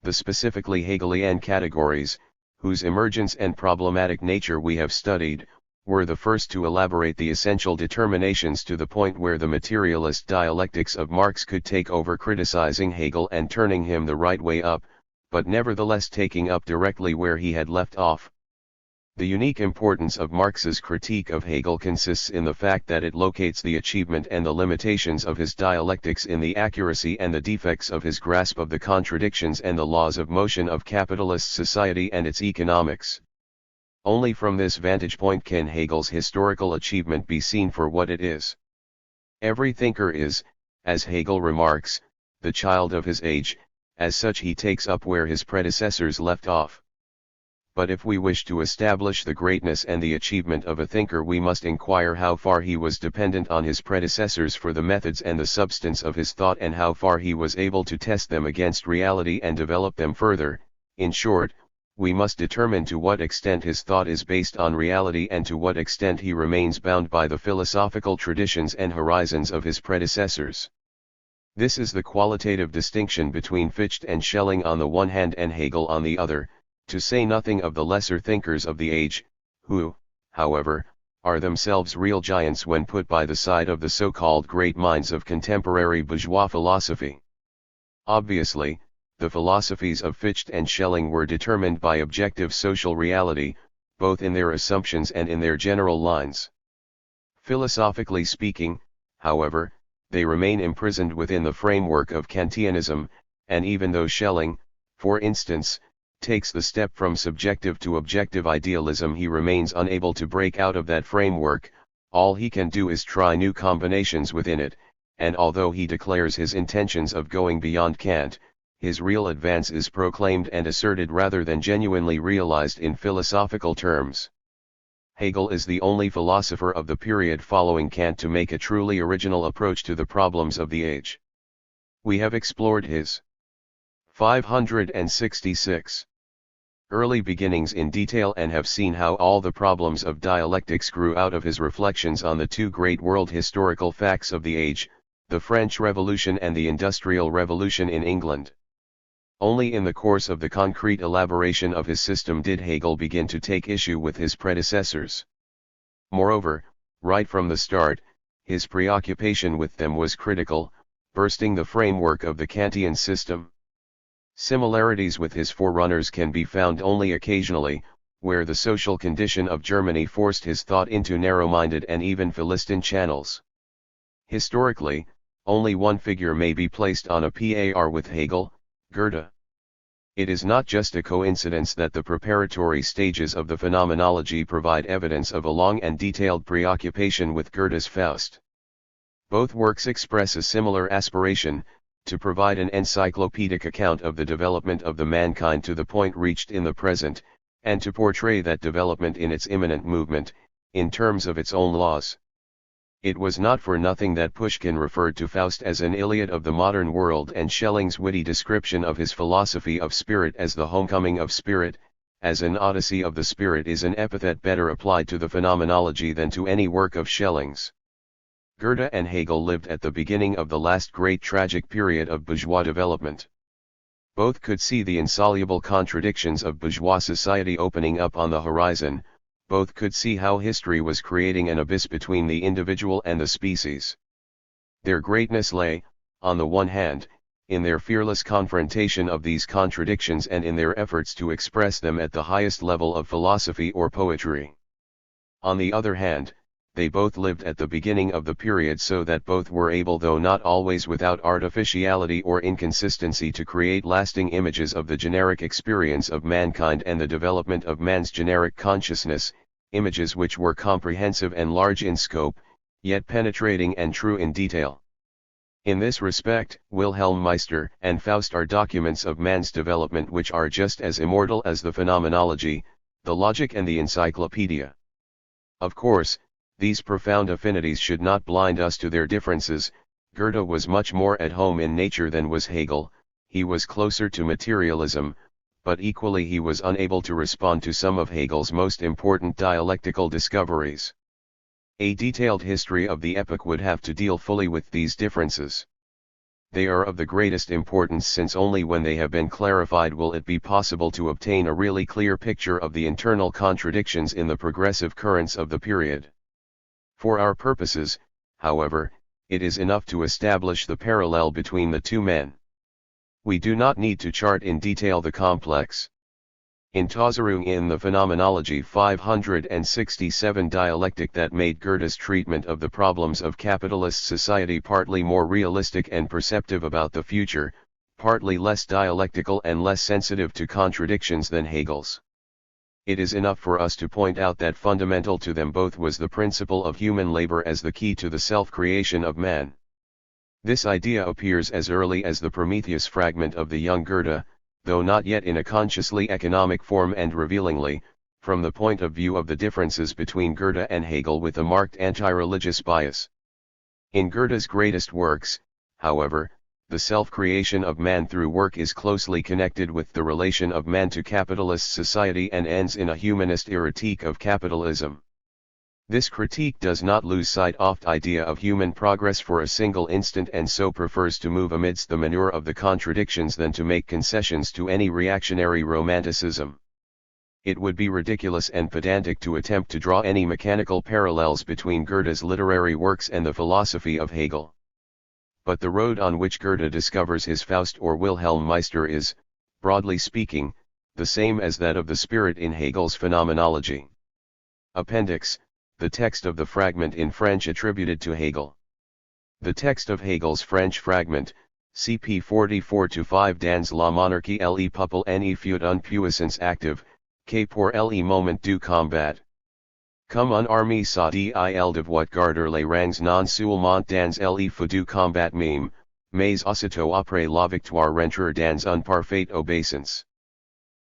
The specifically Hegelian categories, whose emergence and problematic nature we have studied, were the first to elaborate the essential determinations to the point where the materialist dialectics of Marx could take over criticizing Hegel and turning him the right way up, but nevertheless taking up directly where he had left off. The unique importance of Marx's critique of Hegel consists in the fact that it locates the achievement and the limitations of his dialectics in the accuracy and the defects of his grasp of the contradictions and the laws of motion of capitalist society and its economics. Only from this vantage point can Hegel's historical achievement be seen for what it is. Every thinker is, as Hegel remarks, the child of his age, as such he takes up where his predecessors left off. But if we wish to establish the greatness and the achievement of a thinker we must inquire how far he was dependent on his predecessors for the methods and the substance of his thought and how far he was able to test them against reality and develop them further, in short, we must determine to what extent his thought is based on reality and to what extent he remains bound by the philosophical traditions and horizons of his predecessors. This is the qualitative distinction between Fichte and Schelling on the one hand and Hegel on the other, to say nothing of the lesser thinkers of the age, who, however, are themselves real giants when put by the side of the so-called great minds of contemporary bourgeois philosophy. Obviously, the philosophies of Fichte and Schelling were determined by objective social reality, both in their assumptions and in their general lines. Philosophically speaking, however, they remain imprisoned within the framework of Kantianism, and even though Schelling, for instance, takes the step from subjective to objective idealism, he remains unable to break out of that framework. All he can do is try new combinations within it, and although he declares his intentions of going beyond Kant, his real advance is proclaimed and asserted rather than genuinely realized in philosophical terms. Hegel is the only philosopher of the period following Kant to make a truly original approach to the problems of the age. We have explored his 566 early beginnings in detail and have seen how all the problems of dialectics grew out of his reflections on the two great world historical facts of the age, the French Revolution and the Industrial Revolution in England. Only in the course of the concrete elaboration of his system did Hegel begin to take issue with his predecessors. Moreover, right from the start, his preoccupation with them was critical, bursting the framework of the Kantian system. Similarities with his forerunners can be found only occasionally, where the social condition of Germany forced his thought into narrow-minded and even Philistine channels. Historically, only one figure may be placed on a par with Hegel, Goethe. It is not just a coincidence that the preparatory stages of the Phenomenology provide evidence of a long and detailed preoccupation with Goethe's Faust. Both works express a similar aspiration, to provide an encyclopedic account of the development of the mankind to the point reached in the present, and to portray that development in its imminent movement, in terms of its own laws. It was not for nothing that Pushkin referred to Faust as an Iliad of the modern world and Schelling's witty description of his philosophy of spirit as the homecoming of spirit, as an Odyssey of the spirit is an epithet better applied to the Phenomenology than to any work of Schelling's. Goethe and Hegel lived at the beginning of the last great tragic period of bourgeois development. Both could see the insoluble contradictions of bourgeois society opening up on the horizon. Both could see how history was creating an abyss between the individual and the species. Their greatness lay, on the one hand, in their fearless confrontation of these contradictions and in their efforts to express them at the highest level of philosophy or poetry. On the other hand, they both lived at the beginning of the period so that both were able, though not always without artificiality or inconsistency, to create lasting images of the generic experience of mankind and the development of man's generic consciousness, images which were comprehensive and large in scope, yet penetrating and true in detail. In this respect, Wilhelm Meister and Faust are documents of man's development which are just as immortal as the Phenomenology, the Logic and the Encyclopedia. Of course, these profound affinities should not blind us to their differences. Goethe was much more at home in nature than was Hegel, he was closer to materialism, but equally he was unable to respond to some of Hegel's most important dialectical discoveries. A detailed history of the epoch would have to deal fully with these differences. They are of the greatest importance, since only when they have been clarified will it be possible to obtain a really clear picture of the internal contradictions in the progressive currents of the period. For our purposes, however, it is enough to establish the parallel between the two men. We do not need to chart in detail the complex Untersuchung in the Phenomenology 567 dialectic that made Goethe's treatment of the problems of capitalist society partly more realistic and perceptive about the future, partly less dialectical and less sensitive to contradictions than Hegel's. It is enough for us to point out that fundamental to them both was the principle of human labor as the key to the self-creation of man. This idea appears as early as the Prometheus fragment of the young Goethe, though not yet in a consciously economic form, and revealingly, from the point of view of the differences between Goethe and Hegel, with a marked anti-religious bias. In Goethe's greatest works, however, the self-creation of man through work is closely connected with the relation of man to capitalist society and ends in a humanist critique of capitalism. This critique does not lose sight of the idea of human progress for a single instant and so prefers to move amidst the manure of the contradictions than to make concessions to any reactionary romanticism. It would be ridiculous and pedantic to attempt to draw any mechanical parallels between Goethe's literary works and the philosophy of Hegel. But the road on which Goethe discovers his Faust or Wilhelm Meister is, broadly speaking, the same as that of the spirit in Hegel's phenomenology. Appendix: the text of the fragment in French attributed to Hegel. The text of Hegel's French fragment, cp 44-5 dans la monarchie le peuple ne fut une puissance active, que pour le moment du combat. Comme une armée sa dit il devoir garder les rangs non seulement dans le feu du combat même, mais aussitôt après la victoire rentrer dans une parfaite obéissance.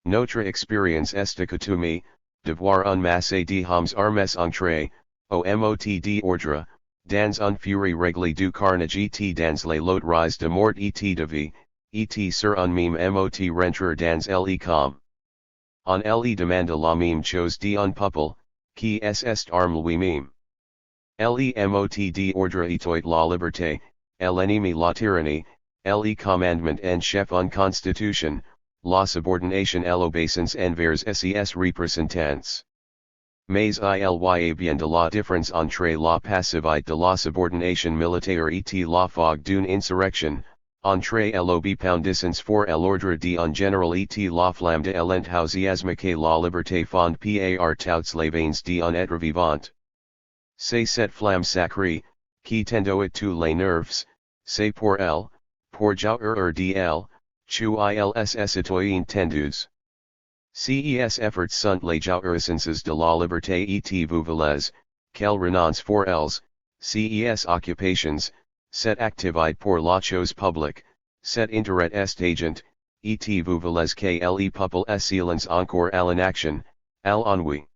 Notre expérience est accoutumée, de voir un masse de hommes armés entrer, au mot d'ordre, dans une furie réglée du carnage et dans les loteries de mort et de vie, et sur un même mot rentrer dans le com. On le demande la même chose d'un peuple, qui est arme lui-même. Le mot d'ordre étoit la liberté, l'ennemi la tyrannie, le commandement en chef en constitution, la subordination et l'obéissance envers ses représentants. Mais il y a bien de la différence entre la passivité de la subordination militaire et la fougue d'une insurrection, entre l'obéissance for l'ordre d'un général et la flamme de l'enthousiasme que la liberté fond par toutes les veines d'un être vivant. C'est cette flamme sacrée, qui tendoit tous les nerfs, c'est pour jouir d'elle, chu ils citoyens tendus. Ces efforts sont les jouissances de la liberté et vous voulez, qu'elle renonce for elles, ces occupations, cette activité pour la chose publique, cet intérêt est agent, et vous voulez que le peuple excellence encore à l'inaction, à l'ennui.